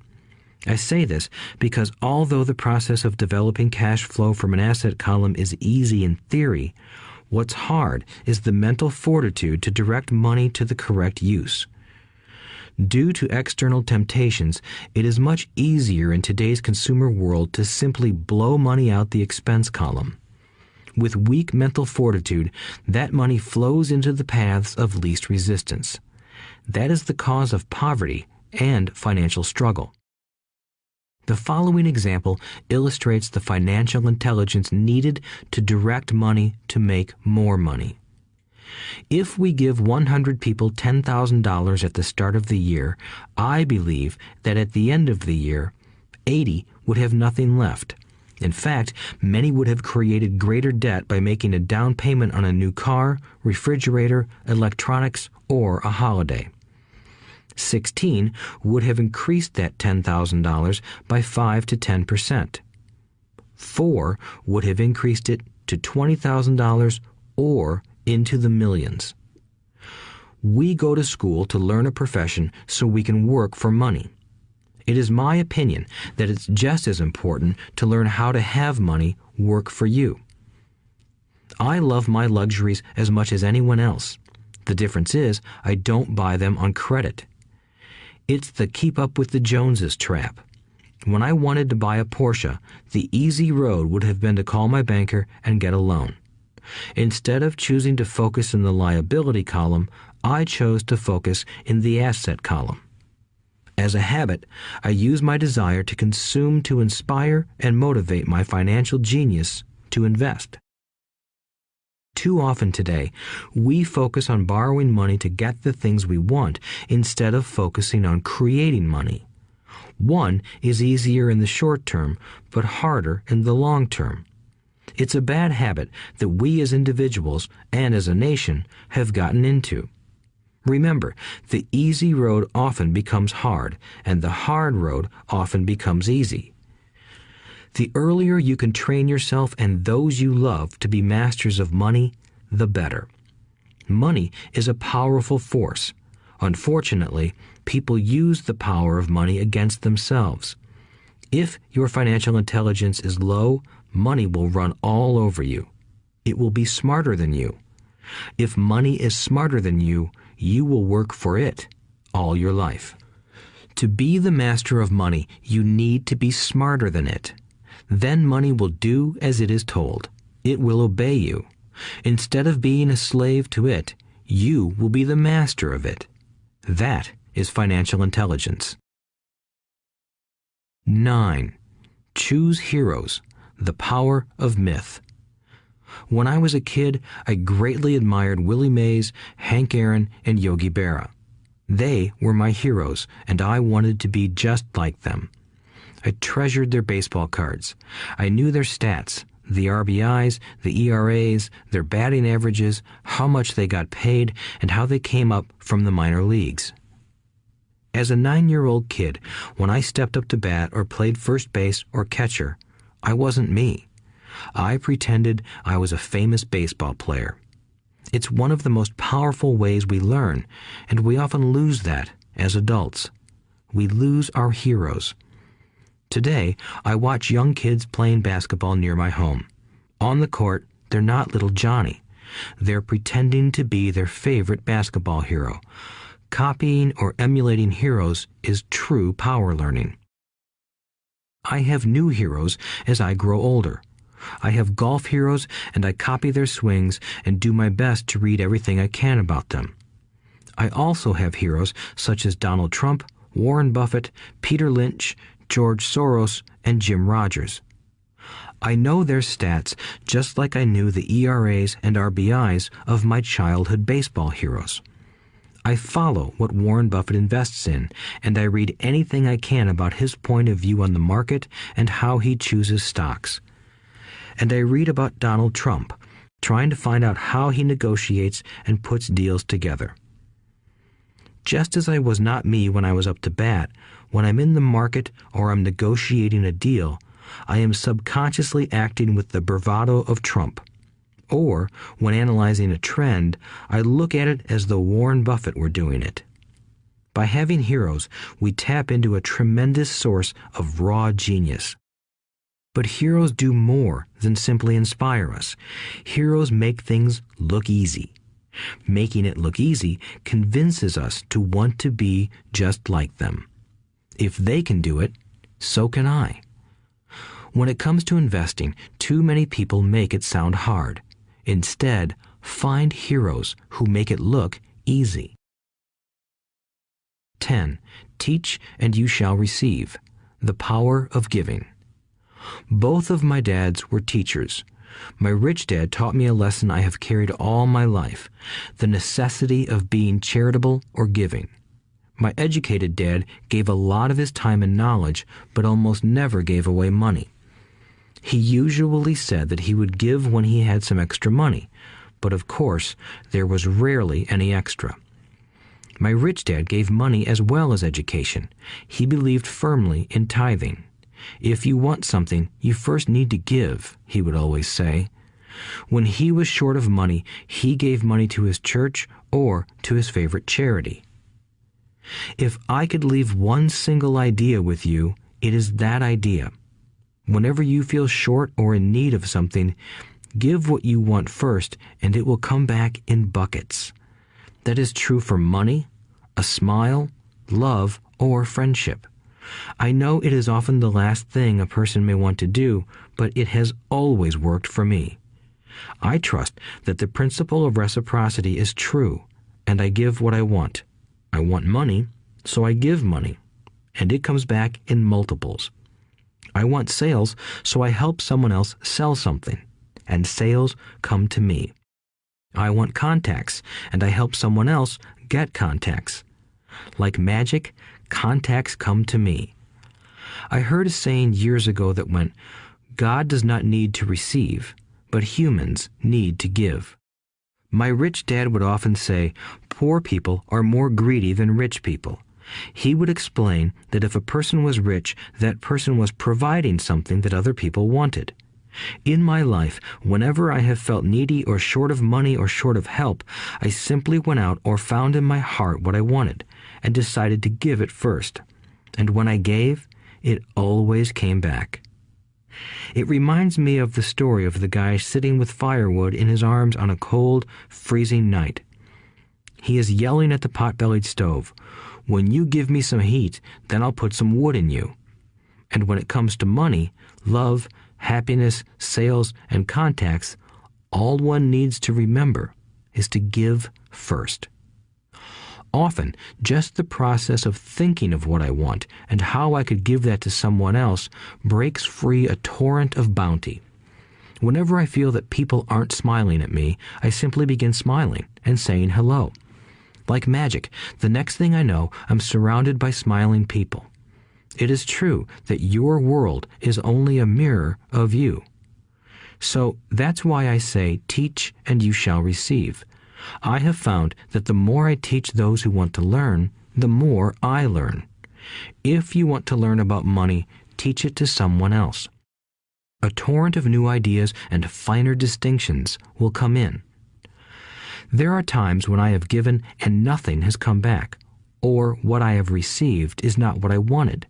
I say this because although the process of developing cash flow from an asset column is easy in theory, what's hard is the mental fortitude to direct money to the correct use. Due to external temptations, it is much easier in today's consumer world to simply blow money out the expense column. With weak mental fortitude, that money flows into the paths of least resistance. That is the cause of poverty and financial struggle. The following example illustrates the financial intelligence needed to direct money to make more money. If we give 100 people $10,000 at the start of the year, I believe that at the end of the year, 80 would have nothing left. In fact, many would have created greater debt by making a down payment on a new car, refrigerator, electronics, or a holiday. 16 would have increased that $10,000 by 5 to 10%. 4 would have increased it to $20,000 or into the millions. We go to school to learn a profession so we can work for money. It is my opinion that it's just as important to learn how to have money work for you. I love my luxuries as much as anyone else. The difference is I don't buy them on credit. It's the keep up with the Joneses trap. When I wanted to buy a Porsche, the easy road would have been to call my banker and get a loan. Instead of choosing to focus in the liability column, I chose to focus in the asset column. As a habit, I use my desire to consume to inspire and motivate my financial genius to invest. Too often today, we focus on borrowing money to get the things we want instead of focusing on creating money. One is easier in the short term, but harder in the long term. It's a bad habit that we as individuals and as a nation have gotten into. Remember, the easy road often becomes hard, and the hard road often becomes easy. The earlier you can train yourself and those you love to be masters of money, the better. Money is a powerful force. Unfortunately, people use the power of money against themselves. If your financial intelligence is low, money will run all over you. It will be smarter than you. If money is smarter than you will work for it all your life. To be the master of money, you need to be smarter than it. Then money will do as it is told. It will obey you. Instead of being a slave to it, you will be the master of it. That is financial intelligence. 9. Choose heroes. The power of myth. When I was a kid, I greatly admired Willie Mays, Hank Aaron, and Yogi Berra. They were my heroes, and I wanted to be just like them. I treasured their baseball cards. I knew their stats, the RBIs, the ERAs, their batting averages, how much they got paid, and how they came up from the minor leagues. As a 9-year-old kid, when I stepped up to bat or played first base or catcher, I wasn't me. I pretended I was a famous baseball player. It's one of the most powerful ways we learn, and we often lose that as adults. We lose our heroes. Today, I watch young kids playing basketball near my home. On the court, they're not little Johnny. They're pretending to be their favorite basketball hero. Copying or emulating heroes is true power learning. I have new heroes as I grow older. I have golf heroes, and I copy their swings and do my best to read everything I can about them. I also have heroes such as Donald Trump, Warren Buffett, Peter Lynch, George Soros, and Jim Rogers. I know their stats just like I knew the ERAs and RBIs of my childhood baseball heroes. I follow what Warren Buffett invests in, and I read anything I can about his point of view on the market and how he chooses stocks. And I read about Donald Trump, trying to find out how he negotiates and puts deals together. Just as I was not me when I was up to bat, when I'm in the market or I'm negotiating a deal, I am subconsciously acting with the bravado of Trump. Or, when analyzing a trend, I look at it as though Warren Buffett were doing it. By having heroes, we tap into a tremendous source of raw genius. But heroes do more than simply inspire us. Heroes make things look easy. Making it look easy convinces us to want to be just like them. If they can do it, so can I. When it comes to investing, too many people make it sound hard. Instead, find heroes who make it look easy. 10. Teach and you shall receive. The power of giving. Both of my dads were teachers. My rich dad taught me a lesson I have carried all my life, the necessity of being charitable or giving. My educated dad gave a lot of his time and knowledge, but almost never gave away money. He usually said that he would give when he had some extra money, but of course, there was rarely any extra. My rich dad gave money as well as education. He believed firmly in tithing. If you want something, you first need to give, he would always say. When he was short of money, he gave money to his church or to his favorite charity. If I could leave one single idea with you, it is that idea. Whenever you feel short or in need of something, give what you want first, and it will come back in buckets. That is true for money, a smile, love, or friendship. I know it is often the last thing a person may want to do, but it has always worked for me. I trust that the principle of reciprocity is true, and I give what I want. I want money, so I give money, and it comes back in multiples. I want sales, so I help someone else sell something, and sales come to me. I want contacts, and I help someone else get contacts. Like magic, contacts come to me. I heard a saying years ago that went, "God does not need to receive, but humans need to give." My rich dad would often say, poor people are more greedy than rich people. He would explain that if a person was rich, that person was providing something that other people wanted. In my life, whenever I have felt needy or short of money or short of help, I simply went out or found in my heart what I wanted and decided to give it first. And when I gave, it always came back. It reminds me of the story of the guy sitting with firewood in his arms on a cold, freezing night. He is yelling at the pot-bellied stove, "When you give me some heat, then I'll put some wood in you." And when it comes to money, love, happiness, sales, and contacts, all one needs to remember is to give first. Often, just the process of thinking of what I want and how I could give that to someone else breaks free a torrent of bounty. Whenever I feel that people aren't smiling at me, I simply begin smiling and saying hello. Like magic, the next thing I know, I'm surrounded by smiling people. It is true that your world is only a mirror of you. So that's why I say, teach and you shall receive. I have found that the more I teach those who want to learn, the more I learn. If you want to learn about money, teach it to someone else. A torrent of new ideas and finer distinctions will come in. There are times when I have given and nothing has come back, or what I have received is not what I wanted.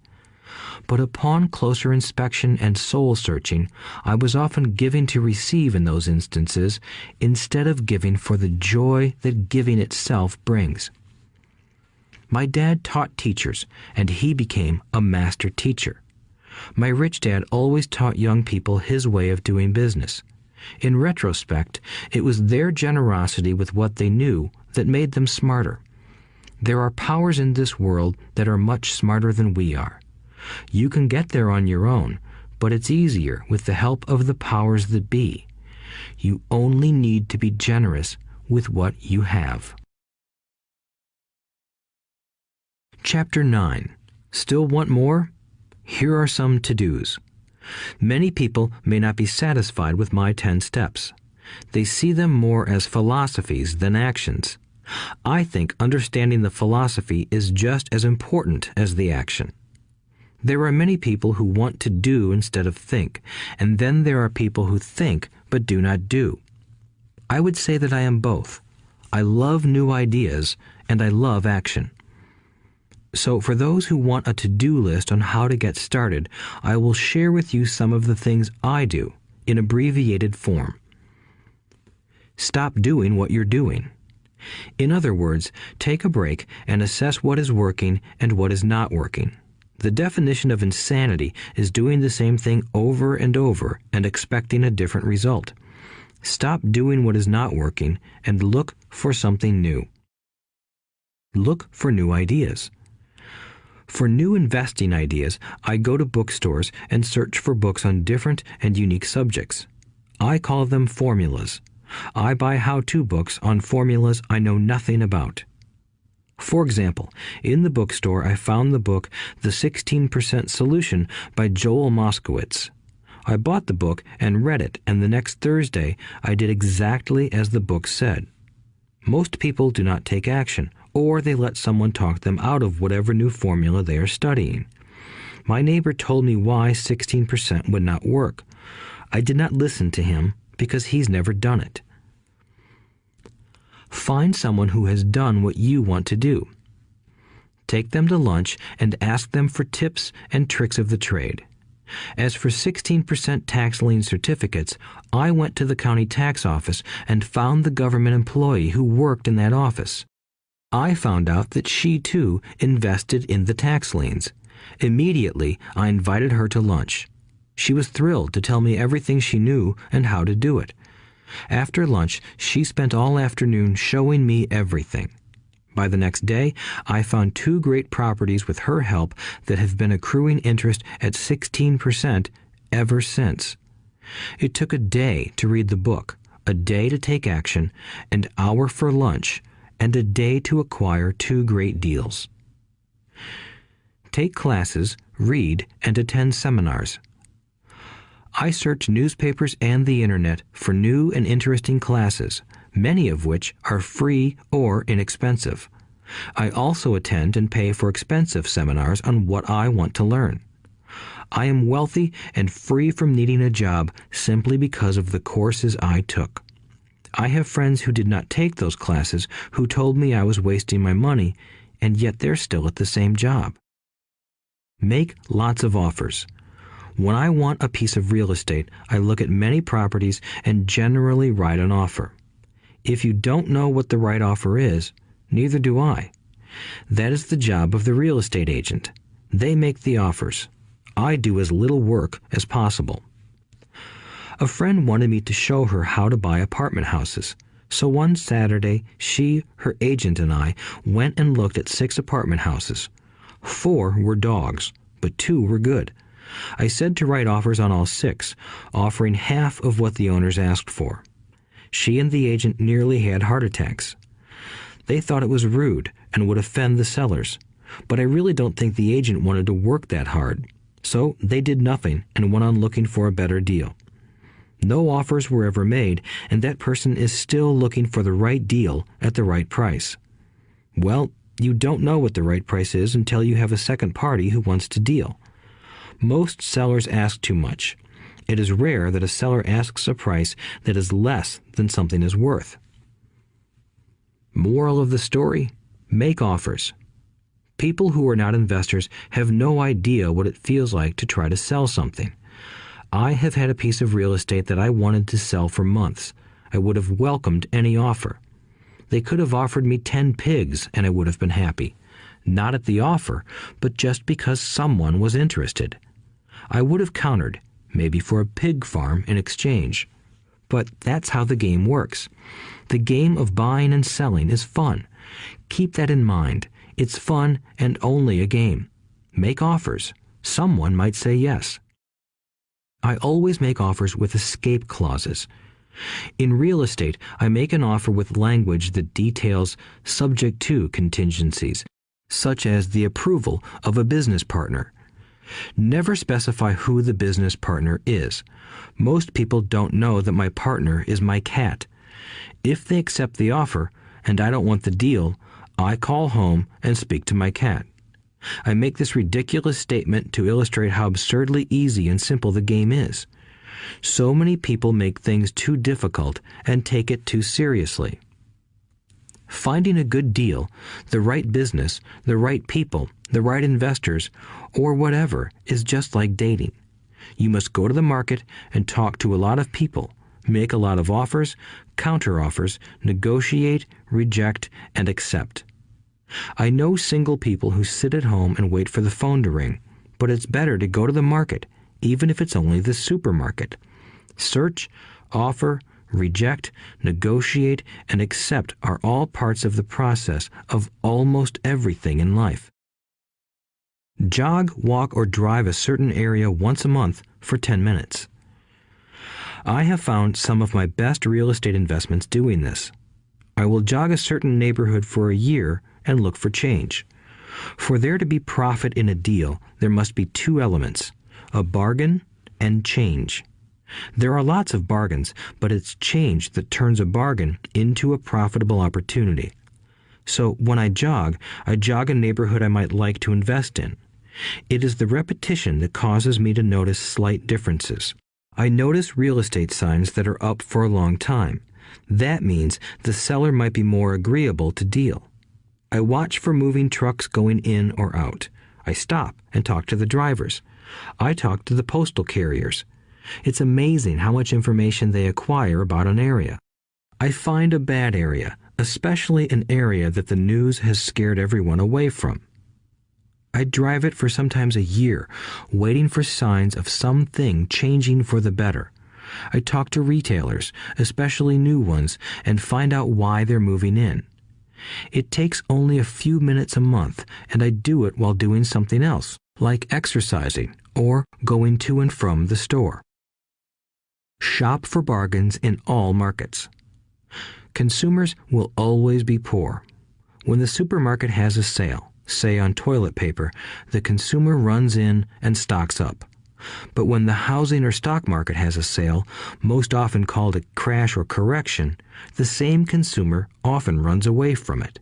But upon closer inspection and soul-searching, I was often giving to receive in those instances, instead of giving for the joy that giving itself brings. My dad taught teachers, and he became a master teacher. My rich dad always taught young people his way of doing business. In retrospect, it was their generosity with what they knew that made them smarter. There are powers in this world that are much smarter than we are. You can get there on your own, but it's easier with the help of the powers that be. You only need to be generous with what you have. Chapter 9. Still want more? Here are some to-dos. Many people may not be satisfied with my 10 steps. They see them more as philosophies than actions. I think understanding the philosophy is just as important as the action. There are many people who want to do instead of think, and then there are people who think but do not do. I would say that I am both. I love new ideas, and I love action. So for those who want a to-do list on how to get started, I will share with you some of the things I do in abbreviated form. Stop doing what you're doing. In other words, take a break and assess what is working and what is not working. The definition of insanity is doing the same thing over and over and expecting a different result. Stop doing what is not working and look for something new. Look for new ideas. For new investing ideas, I go to bookstores and search for books on different and unique subjects. I call them formulas. I buy how-to books on formulas I know nothing about. For example, in the bookstore I found the book The 16% Solution by Joel Moskowitz. I bought the book and read it, and the next Thursday I did exactly as the book said. Most people do not take action, or they let someone talk them out of whatever new formula they are studying. My neighbor told me why 16% would not work. I did not listen to him because he's never done it. Find someone who has done what you want to do. take them to lunch, and ask them for tips and tricks of the trade. As for 16% tax lien certificates, I went to the county tax office and found the government employee who worked in that office. I found out that she, too, invested in the tax liens. Immediately, I invited her to lunch. She was thrilled to tell me everything she knew and how to do it. After lunch, she spent all afternoon showing me everything. By the next day, I found 2 great properties with her help that have been accruing interest at 16% ever since. It took a day to read the book, a day to take action, an hour for lunch, and a day to acquire 2 great deals. Take classes, read, and attend seminars. I search newspapers and the internet for new and interesting classes, many of which are free or inexpensive. I also attend and pay for expensive seminars on what I want to learn. I am wealthy and free from needing a job simply because of the courses I took. I have friends who did not take those classes who told me I was wasting my money, and yet they're still at the same job. Make lots of offers. When I want a piece of real estate, I look at many properties and generally write an offer. If you don't know what the right offer is, neither do I. That is the job of the real estate agent. They make the offers. I do as little work as possible. A friend wanted me to show her how to buy apartment houses. So one Saturday, she, her agent, and I went and looked at 6 apartment houses. 4 were dogs, but 2 were good. I said to write offers on all 6, offering half of what the owners asked for. She and the agent nearly had heart attacks. They thought it was rude and would offend the sellers, but I really don't think the agent wanted to work that hard. So they did nothing and went on looking for a better deal. No offers were ever made, and that person is still looking for the right deal at the right price. Well, you don't know what the right price is until you have a second party who wants to deal. Most sellers ask too much. It is rare that a seller asks a price that is less than something is worth. Moral of the story: make offers. People who are not investors have no idea what it feels like to try to sell something. I have had a piece of real estate that I wanted to sell for months. I would have welcomed any offer. They could have offered me 10 pigs and I would have been happy. Not at the offer, but just because someone was interested. I would have countered, maybe for a pig farm in exchange. But that's how the game works. The game of buying and selling is fun. Keep that in mind. It's fun and only a game. Make offers. Someone might say yes. I always make offers with escape clauses. In real estate, I make an offer with language that details subject to contingencies, such as the approval of a business partner. Never specify who the business partner is. Most people don't know that my partner is my cat. If they accept the offer and I don't want the deal, I call home and speak to my cat. I make this ridiculous statement to illustrate how absurdly easy and simple the game is. So many people make things too difficult and take it too seriously. Finding a good deal, the right business, the right people, the right investors, or whatever is just like dating. You must go to the market and talk to a lot of people, make a lot of offers, counter-offers, negotiate, reject, and accept. I know single people who sit at home and wait for the phone to ring, but it's better to go to the market, even if it's only the supermarket. Search, offer, reject, negotiate, and accept are all parts of the process of almost everything in life. Jog, walk, or drive a certain area once a month for 10 minutes. I have found some of my best real estate investments doing this. I will jog a certain neighborhood for a year and look for change. For there to be profit in a deal, there must be 2 elements, a bargain and change. There are lots of bargains, but it's change that turns a bargain into a profitable opportunity. So when I jog a neighborhood I might like to invest in. It is the repetition that causes me to notice slight differences. I notice real estate signs that are up for a long time. That means the seller might be more agreeable to deal. I watch for moving trucks going in or out. I stop and talk to the drivers. I talk to the postal carriers. It's amazing how much information they acquire about an area. I find a bad area, especially an area that the news has scared everyone away from. I drive it for sometimes a year, waiting for signs of something changing for the better. I talk to retailers, especially new ones, and find out why they're moving in. It takes only a few minutes a month, and I do it while doing something else, like exercising or going to and from the store. Shop for bargains in all markets. Consumers will always be poor. When the supermarket has a sale, say on toilet paper, the consumer runs in and stocks up. But when the housing or stock market has a sale, most often called a crash or correction, the same consumer often runs away from it.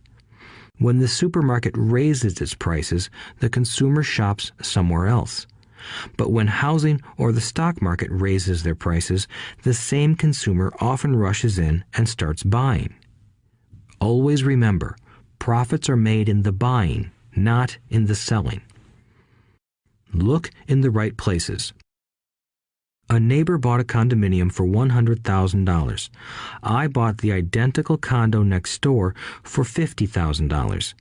When the supermarket raises its prices, the consumer shops somewhere else. But when housing or the stock market raises their prices, the same consumer often rushes in and starts buying. Always remember, profits are made in the buying, not in the selling. Look in the right places. A neighbor bought a condominium for $100,000. I bought the identical condo next door for $50,000.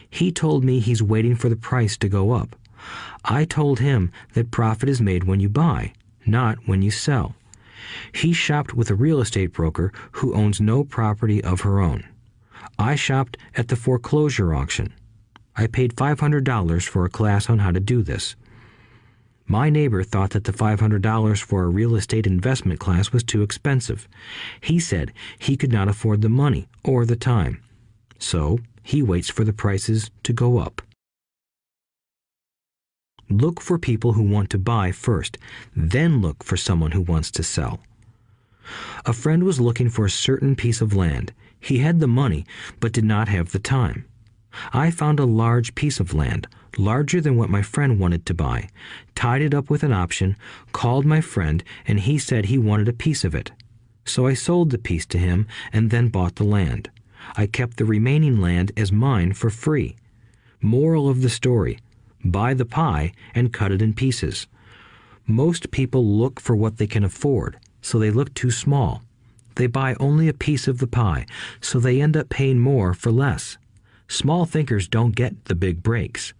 He told me he's waiting for the price to go up. I told him that profit is made when you buy, not when you sell. He shopped with a real estate broker who owns no property of her own. I shopped at the foreclosure auction. I paid $500 for a class on how to do this. My neighbor thought that the $500 for a real estate investment class was too expensive. He said he could not afford the money or the time. So he waits for the prices to go up. Look for people who want to buy first, then look for someone who wants to sell. A friend was looking for a certain piece of land. He had the money, but did not have the time. I found a large piece of land, larger than what my friend wanted to buy, tied it up with an option, called my friend, and he said he wanted a piece of it. So I sold the piece to him and then bought the land. I kept the remaining land as mine for free. Moral of the story: buy the pie and cut it in pieces. Most people look for what they can afford, so they look too small. They buy only a piece of the pie, so they end up paying more for less. Small thinkers don't get the big breaks.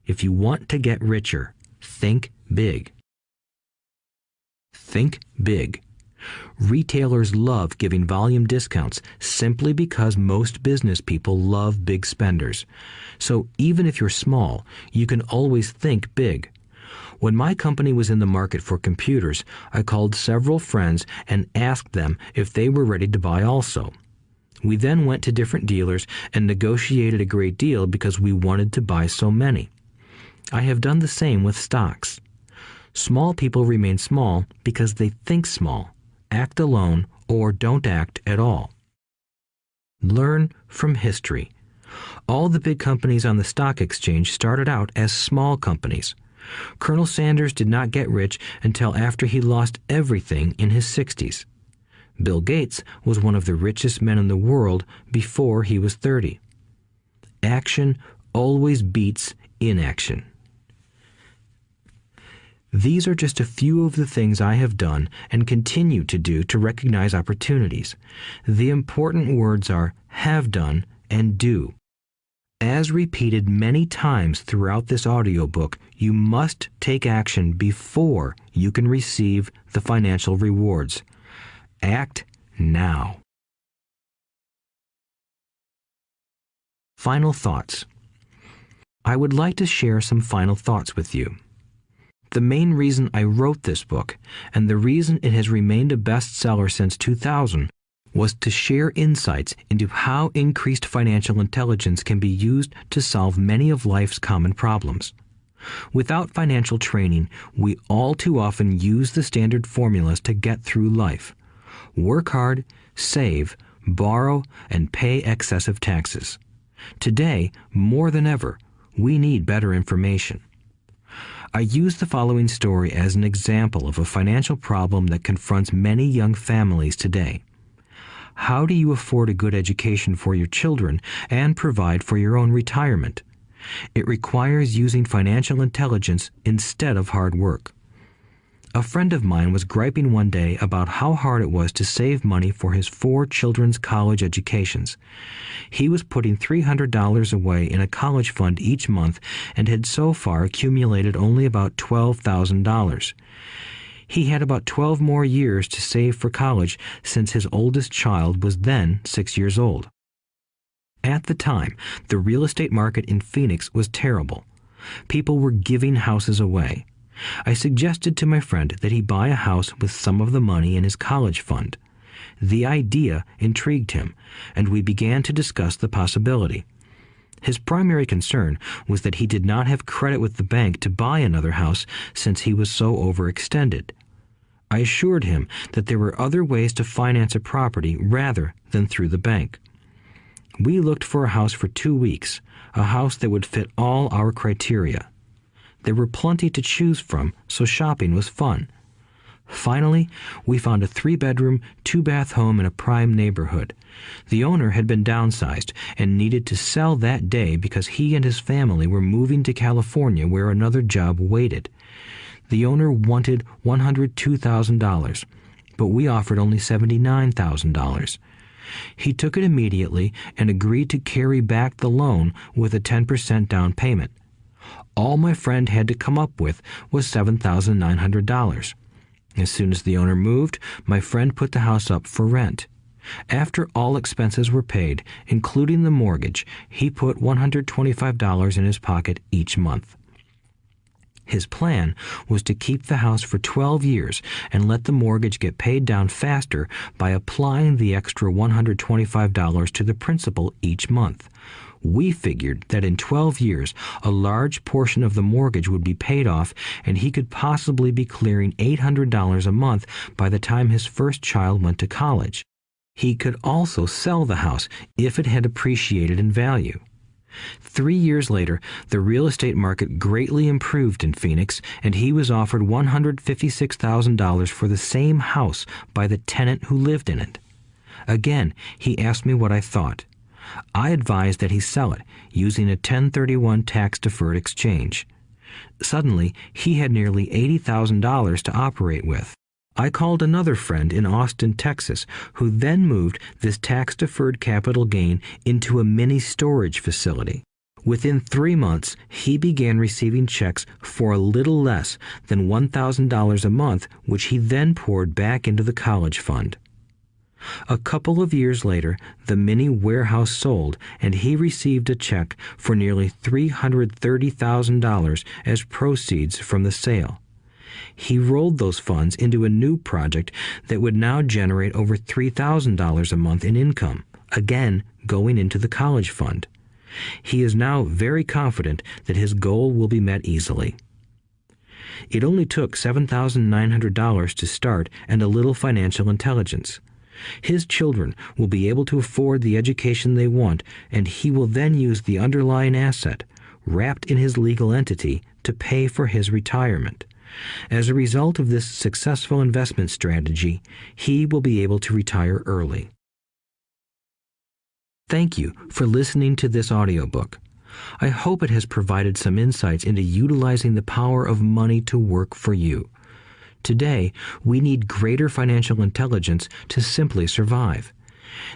If you want to get richer, think big. Think big. Retailers love giving volume discounts simply because most business people love big spenders. So even if you're small, you can always think big. When my company was in the market for computers, I called several friends and asked them if they were ready to buy also. We then went to different dealers and negotiated a great deal because we wanted to buy so many. I have done the same with stocks. Small people remain small because they think small, act alone, or don't act at all. Learn from history. All the big companies on the stock exchange started out as small companies. Colonel Sanders did not get rich until after he lost everything in his 60s. Bill Gates was one of the richest men in the world before he was 30. Action always beats inaction. These are just a few of the things I have done and continue to do to recognize opportunities. The important words are have done and do. As repeated many times throughout this audiobook, you must take action before you can receive the financial rewards. Act now. Final thoughts. I would like to share some final thoughts with you. The main reason I wrote this book, and the reason it has remained a bestseller since 2000, was to share insights into how increased financial intelligence can be used to solve many of life's common problems. Without financial training, we all too often use the standard formulas to get through life. Work hard, save, borrow, and pay excessive taxes. Today, more than ever, we need better information. I use the following story as an example of a financial problem that confronts many young families today. How do you afford a good education for your children and provide for your own retirement? It requires using financial intelligence instead of hard work. A friend of mine was griping one day about how hard it was to save money for his 4 children's college educations. He was putting $300 away in a college fund each month and had so far accumulated only about $12,000. He had about 12 more years to save for college since his oldest child was then 6 years old. At the time, the real estate market in Phoenix was terrible. People were giving houses away. I suggested to my friend that he buy a house with some of the money in his college fund. The idea intrigued him, and we began to discuss the possibility. His primary concern was that he did not have credit with the bank to buy another house since he was so overextended. I assured him that there were other ways to finance a property rather than through the bank. We looked for a house for 2 weeks, a house that would fit all our criteria. There were plenty to choose from, so shopping was fun. Finally, we found a 3-bedroom, 2-bath home in a prime neighborhood. The owner had been downsized and needed to sell that day because he and his family were moving to California where another job waited. The owner wanted $102,000, but we offered only $79,000. He took it immediately and agreed to carry back the loan with a 10% down payment. All my friend had to come up with was $7,900. As soon as the owner moved, my friend put the house up for rent. After all expenses were paid, including the mortgage, he put $125 in his pocket each month. His plan was to keep the house for 12 years and let the mortgage get paid down faster by applying the extra $125 to the principal each month. We figured that in 12 years, a large portion of the mortgage would be paid off and he could possibly be clearing $800 a month by the time his first child went to college. He could also sell the house if it had appreciated in value. 3 years later, the real estate market greatly improved in Phoenix, and he was offered $156,000 for the same house by the tenant who lived in it. Again, he asked me what I thought. I advised that he sell it, using a 1031 tax-deferred exchange. Suddenly, he had nearly $80,000 to operate with. I called another friend in Austin, Texas, who then moved this tax-deferred capital gain into a mini storage facility. Within 3 months, he began receiving checks for a little less than $1,000 a month, which he then poured back into the college fund. A couple of years later, the mini warehouse sold, and he received a check for nearly $330,000 as proceeds from the sale. He rolled those funds into a new project that would now generate over $3,000 a month in income, again going into the college fund. He is now very confident that his goal will be met easily. It only took $7,900 to start and a little financial intelligence. His children will be able to afford the education they want, and he will then use the underlying asset, wrapped in his legal entity, to pay for his retirement. As a result of this successful investment strategy, he will be able to retire early. Thank you for listening to this audiobook. I hope it has provided some insights into utilizing the power of money to work for you. Today, we need greater financial intelligence to simply survive.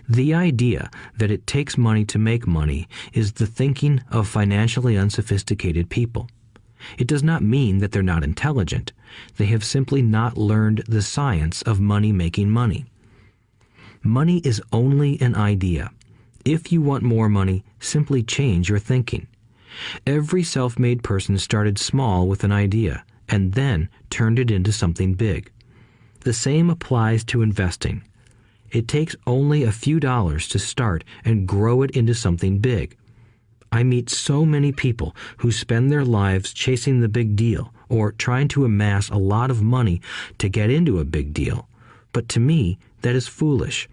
The idea that it takes money to make money is the thinking of financially unsophisticated people. It does not mean that they're not intelligent. They have simply not learned the science of making money. Money is only an idea. If you want more money, simply change your thinking. Every self-made person started small with an idea and then turned it into something big. The same applies to investing. It takes only a few dollars to start and grow it into something big. I meet so many people who spend their lives chasing the big deal or trying to amass a lot of money to get into a big deal. But to me, that is foolish.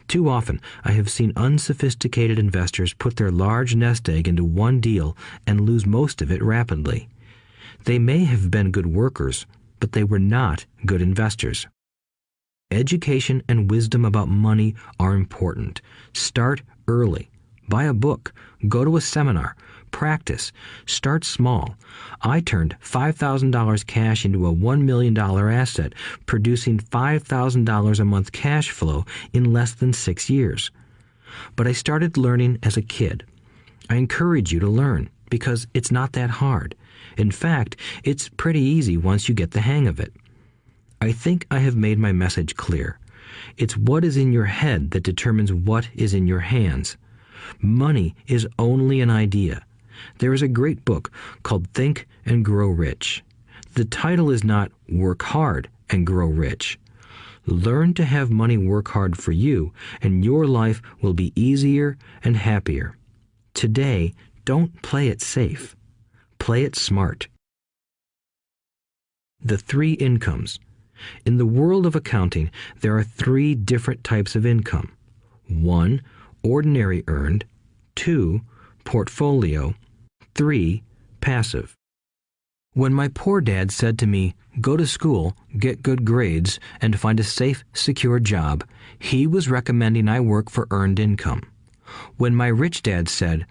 Too often, I have seen unsophisticated investors put their large nest egg into one deal and lose most of it rapidly. They may have been good workers, but they were not good investors. Education and wisdom about money are important. Start early. Buy a book. Go to a seminar. Practice. Start small. I turned $5,000 cash into a $1 million asset, producing $5,000 a month cash flow in less than 6 years. But I started learning as a kid. I encourage you to learn because it's not that hard. In fact, it's pretty easy once you get the hang of it. I think I have made my message clear. It's what is in your head that determines what is in your hands. Money is only an idea. There is a great book called Think and Grow Rich. The title is not Work Hard and Grow Rich. Learn to have money work hard for you, and your life will be easier and happier. Today, don't play it safe. Play it smart. The 3 incomes. In the world of accounting, there are 3 different types of income. 1. Ordinary earned. 2. Portfolio. 3. Passive. When my poor dad said to me, "Go to school, get good grades, and find a safe, secure job," he was recommending I work for earned income. When my rich dad said,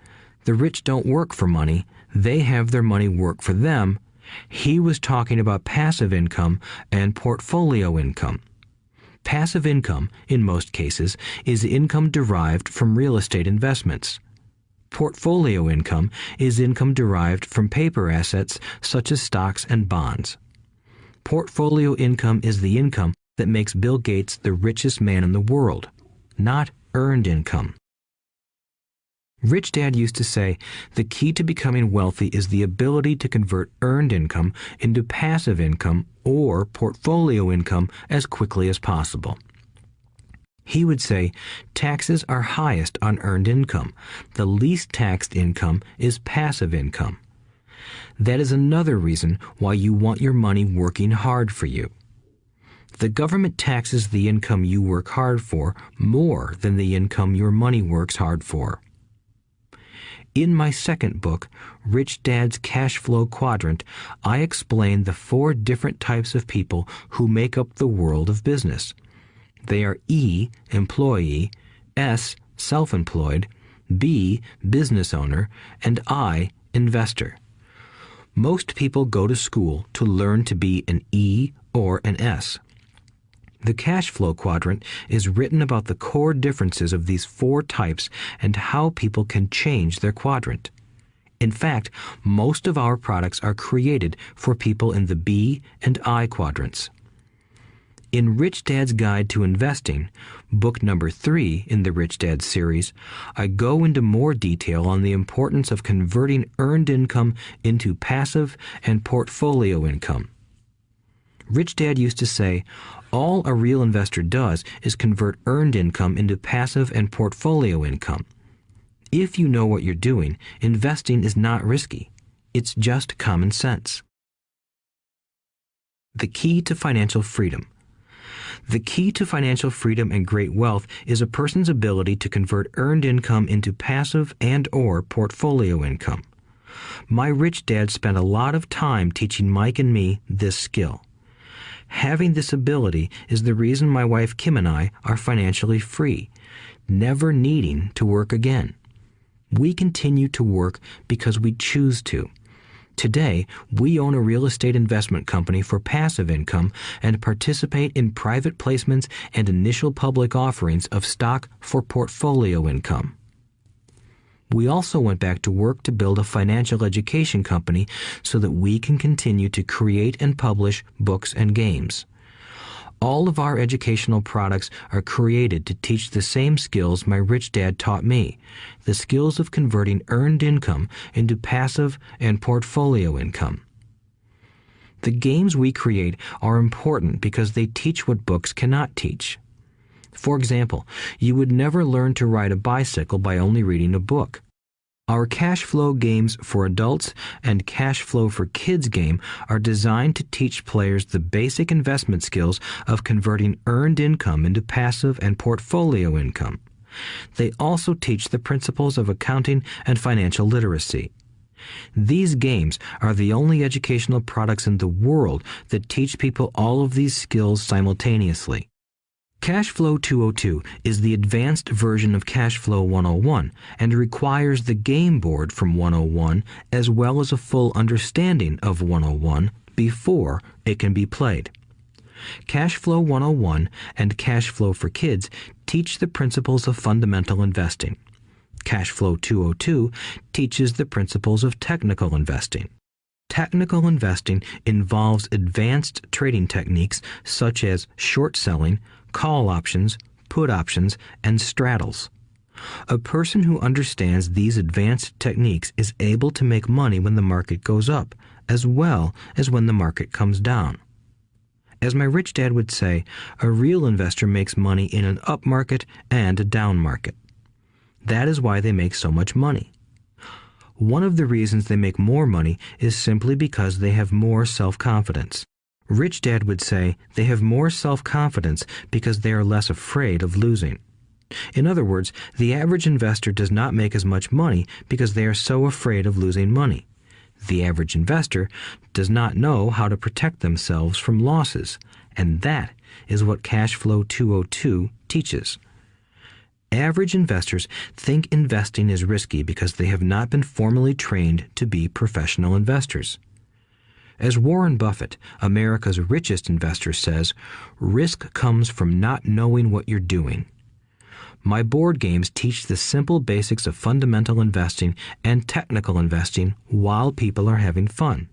"The rich don't work for money, they have their money work for them," he was talking about passive income and portfolio income. Passive income, in most cases, is income derived from real estate investments. Portfolio income is income derived from paper assets such as stocks and bonds. Portfolio income is the income that makes Bill Gates the richest man in the world, not earned income. Rich Dad used to say, the key to becoming wealthy is the ability to convert earned income into passive income or portfolio income as quickly as possible. He would say, taxes are highest on earned income. The least taxed income is passive income. That is another reason why you want your money working hard for you. The government taxes the income you work hard for more than the income your money works hard for. In my second book, Rich Dad's Cash Flow Quadrant, I explain the 4 different types of people who make up the world of business. They are E, employee, S, self-employed, B, business owner, and I, investor. Most people go to school to learn to be an E or an S. The cash flow quadrant is written about the core differences of these 4 types and how people can change their quadrant. In fact, most of our products are created for people in the B and I quadrants. In Rich Dad's Guide to Investing, book number 3 in the Rich Dad series, I go into more detail on the importance of converting earned income into passive and portfolio income. Rich Dad used to say, all a real investor does is convert earned income into passive and portfolio income. If you know what you're doing, investing is not risky. It's just common sense. The key to financial freedom. The key to financial freedom and great wealth is a person's ability to convert earned income into passive and/or portfolio income. My rich dad spent a lot of time teaching Mike and me this skill. Having this ability is the reason my wife Kim and I are financially free, never needing to work again. We continue to work because we choose to. Today, we own a real estate investment company for passive income and participate in private placements and initial public offerings of stock for portfolio income. We also went back to work to build a financial education company so that we can continue to create and publish books and games. All of our educational products are created to teach the same skills my rich dad taught me, the skills of converting earned income into passive and portfolio income. The games we create are important because they teach what books cannot teach. For example, you would never learn to ride a bicycle by only reading a book. Our cash flow games for adults and cash flow for kids game are designed to teach players the basic investment skills of converting earned income into passive and portfolio income. They also teach the principles of accounting and financial literacy. These games are the only educational products in the world that teach people all of these skills simultaneously. Cash Flow 202 is the advanced version of Cash Flow 101 and requires the game board from 101 as well as a full understanding of 101 before it can be played. Cash Flow 101 and Cash Flow for Kids teach the principles of fundamental investing. Cash Flow 202 teaches the principles of technical investing. Technical investing involves advanced trading techniques such as short selling, call options, put options, and straddles. A person who understands these advanced techniques is able to make money when the market goes up, as well as when the market comes down. As my rich dad would say, a real investor makes money in an up market and a down market. That is why they make so much money. One of the reasons they make more money is simply because they have more self-confidence. Rich Dad would say they have more self-confidence because they are less afraid of losing. In other words, the average investor does not make as much money because they are so afraid of losing money. The average investor does not know how to protect themselves from losses, and that is what Cash Flow 202 teaches. Average investors think investing is risky because they have not been formally trained to be professional investors. As Warren Buffett, America's richest investor, says, risk comes from not knowing what you're doing. My board games teach the simple basics of fundamental investing and technical investing while people are having fun.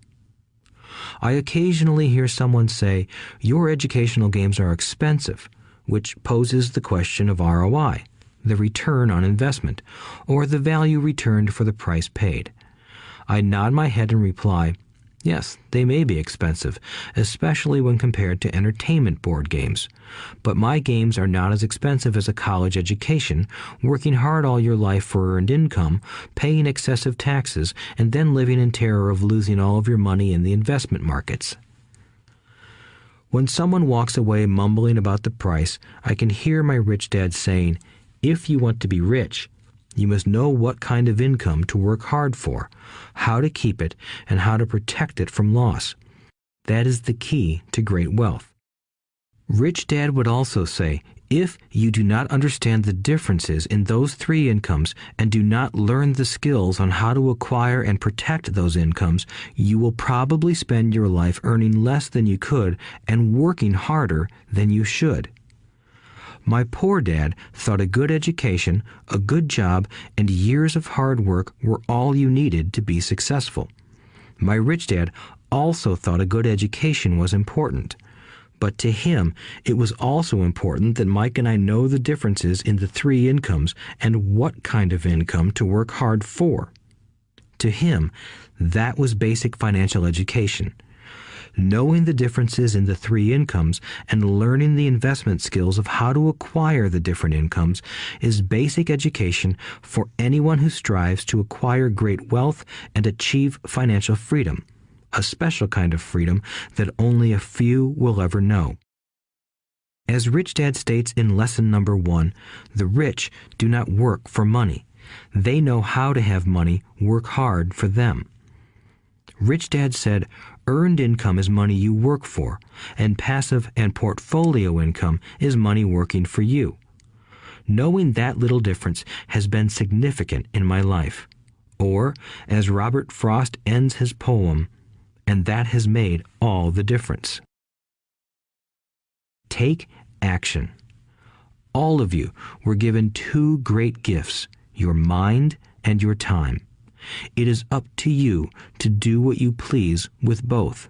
I occasionally hear someone say, your educational games are expensive, which poses the question of ROI, the return on investment, or the value returned for the price paid. I nod my head and reply, yes, they may be expensive, especially when compared to entertainment board games. But my games are not as expensive as a college education, working hard all your life for earned income, paying excessive taxes, and then living in terror of losing all of your money in the investment markets. When someone walks away mumbling about the price, I can hear my rich dad saying, if you want to be rich, you must know what kind of income to work hard for, how to keep it, and how to protect it from loss. That is the key to great wealth. Rich Dad would also say, if you do not understand the differences in those three incomes and do not learn the skills on how to acquire and protect those incomes, you will probably spend your life earning less than you could and working harder than you should. My poor dad thought a good education, a good job, and years of hard work were all you needed to be successful. My rich dad also thought a good education was important. But to him, it was also important that Mike and I know the differences in the three incomes and what kind of income to work hard for. To him, that was basic financial education. Knowing the differences in the three incomes and learning the investment skills of how to acquire the different incomes is basic education for anyone who strives to acquire great wealth and achieve financial freedom, a special kind of freedom that only a few will ever know. As Rich Dad states in lesson number 1, the rich do not work for money. They know how to have money work hard for them. Rich Dad said, earned income is money you work for, and passive and portfolio income is money working for you. Knowing that little difference has been significant in my life. Or, as Robert Frost ends his poem, and that has made all the difference. Take action. All of you were given two great gifts, your mind and your time. It is up to you to do what you please with both.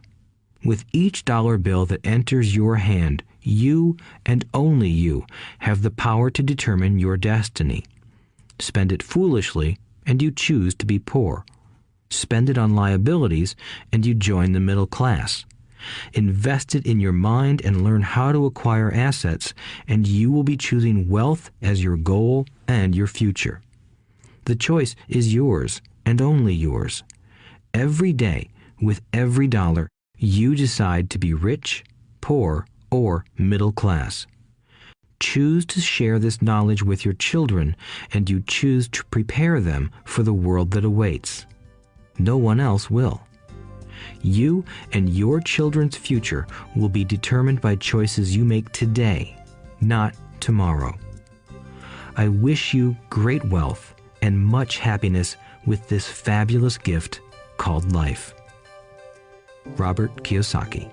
With each dollar bill that enters your hand, you and only you have the power to determine your destiny. Spend it foolishly, and you choose to be poor. Spend it on liabilities, and you join the middle class. Invest it in your mind and learn how to acquire assets, and you will be choosing wealth as your goal and your future. The choice is yours and only yours. Every day, with every dollar, you decide to be rich, poor, or middle class. Choose to share this knowledge with your children, and you choose to prepare them for the world that awaits. No one else will. You and your children's future will be determined by choices you make today, not tomorrow. I wish you great wealth and much happiness with this fabulous gift called life. Robert Kiyosaki.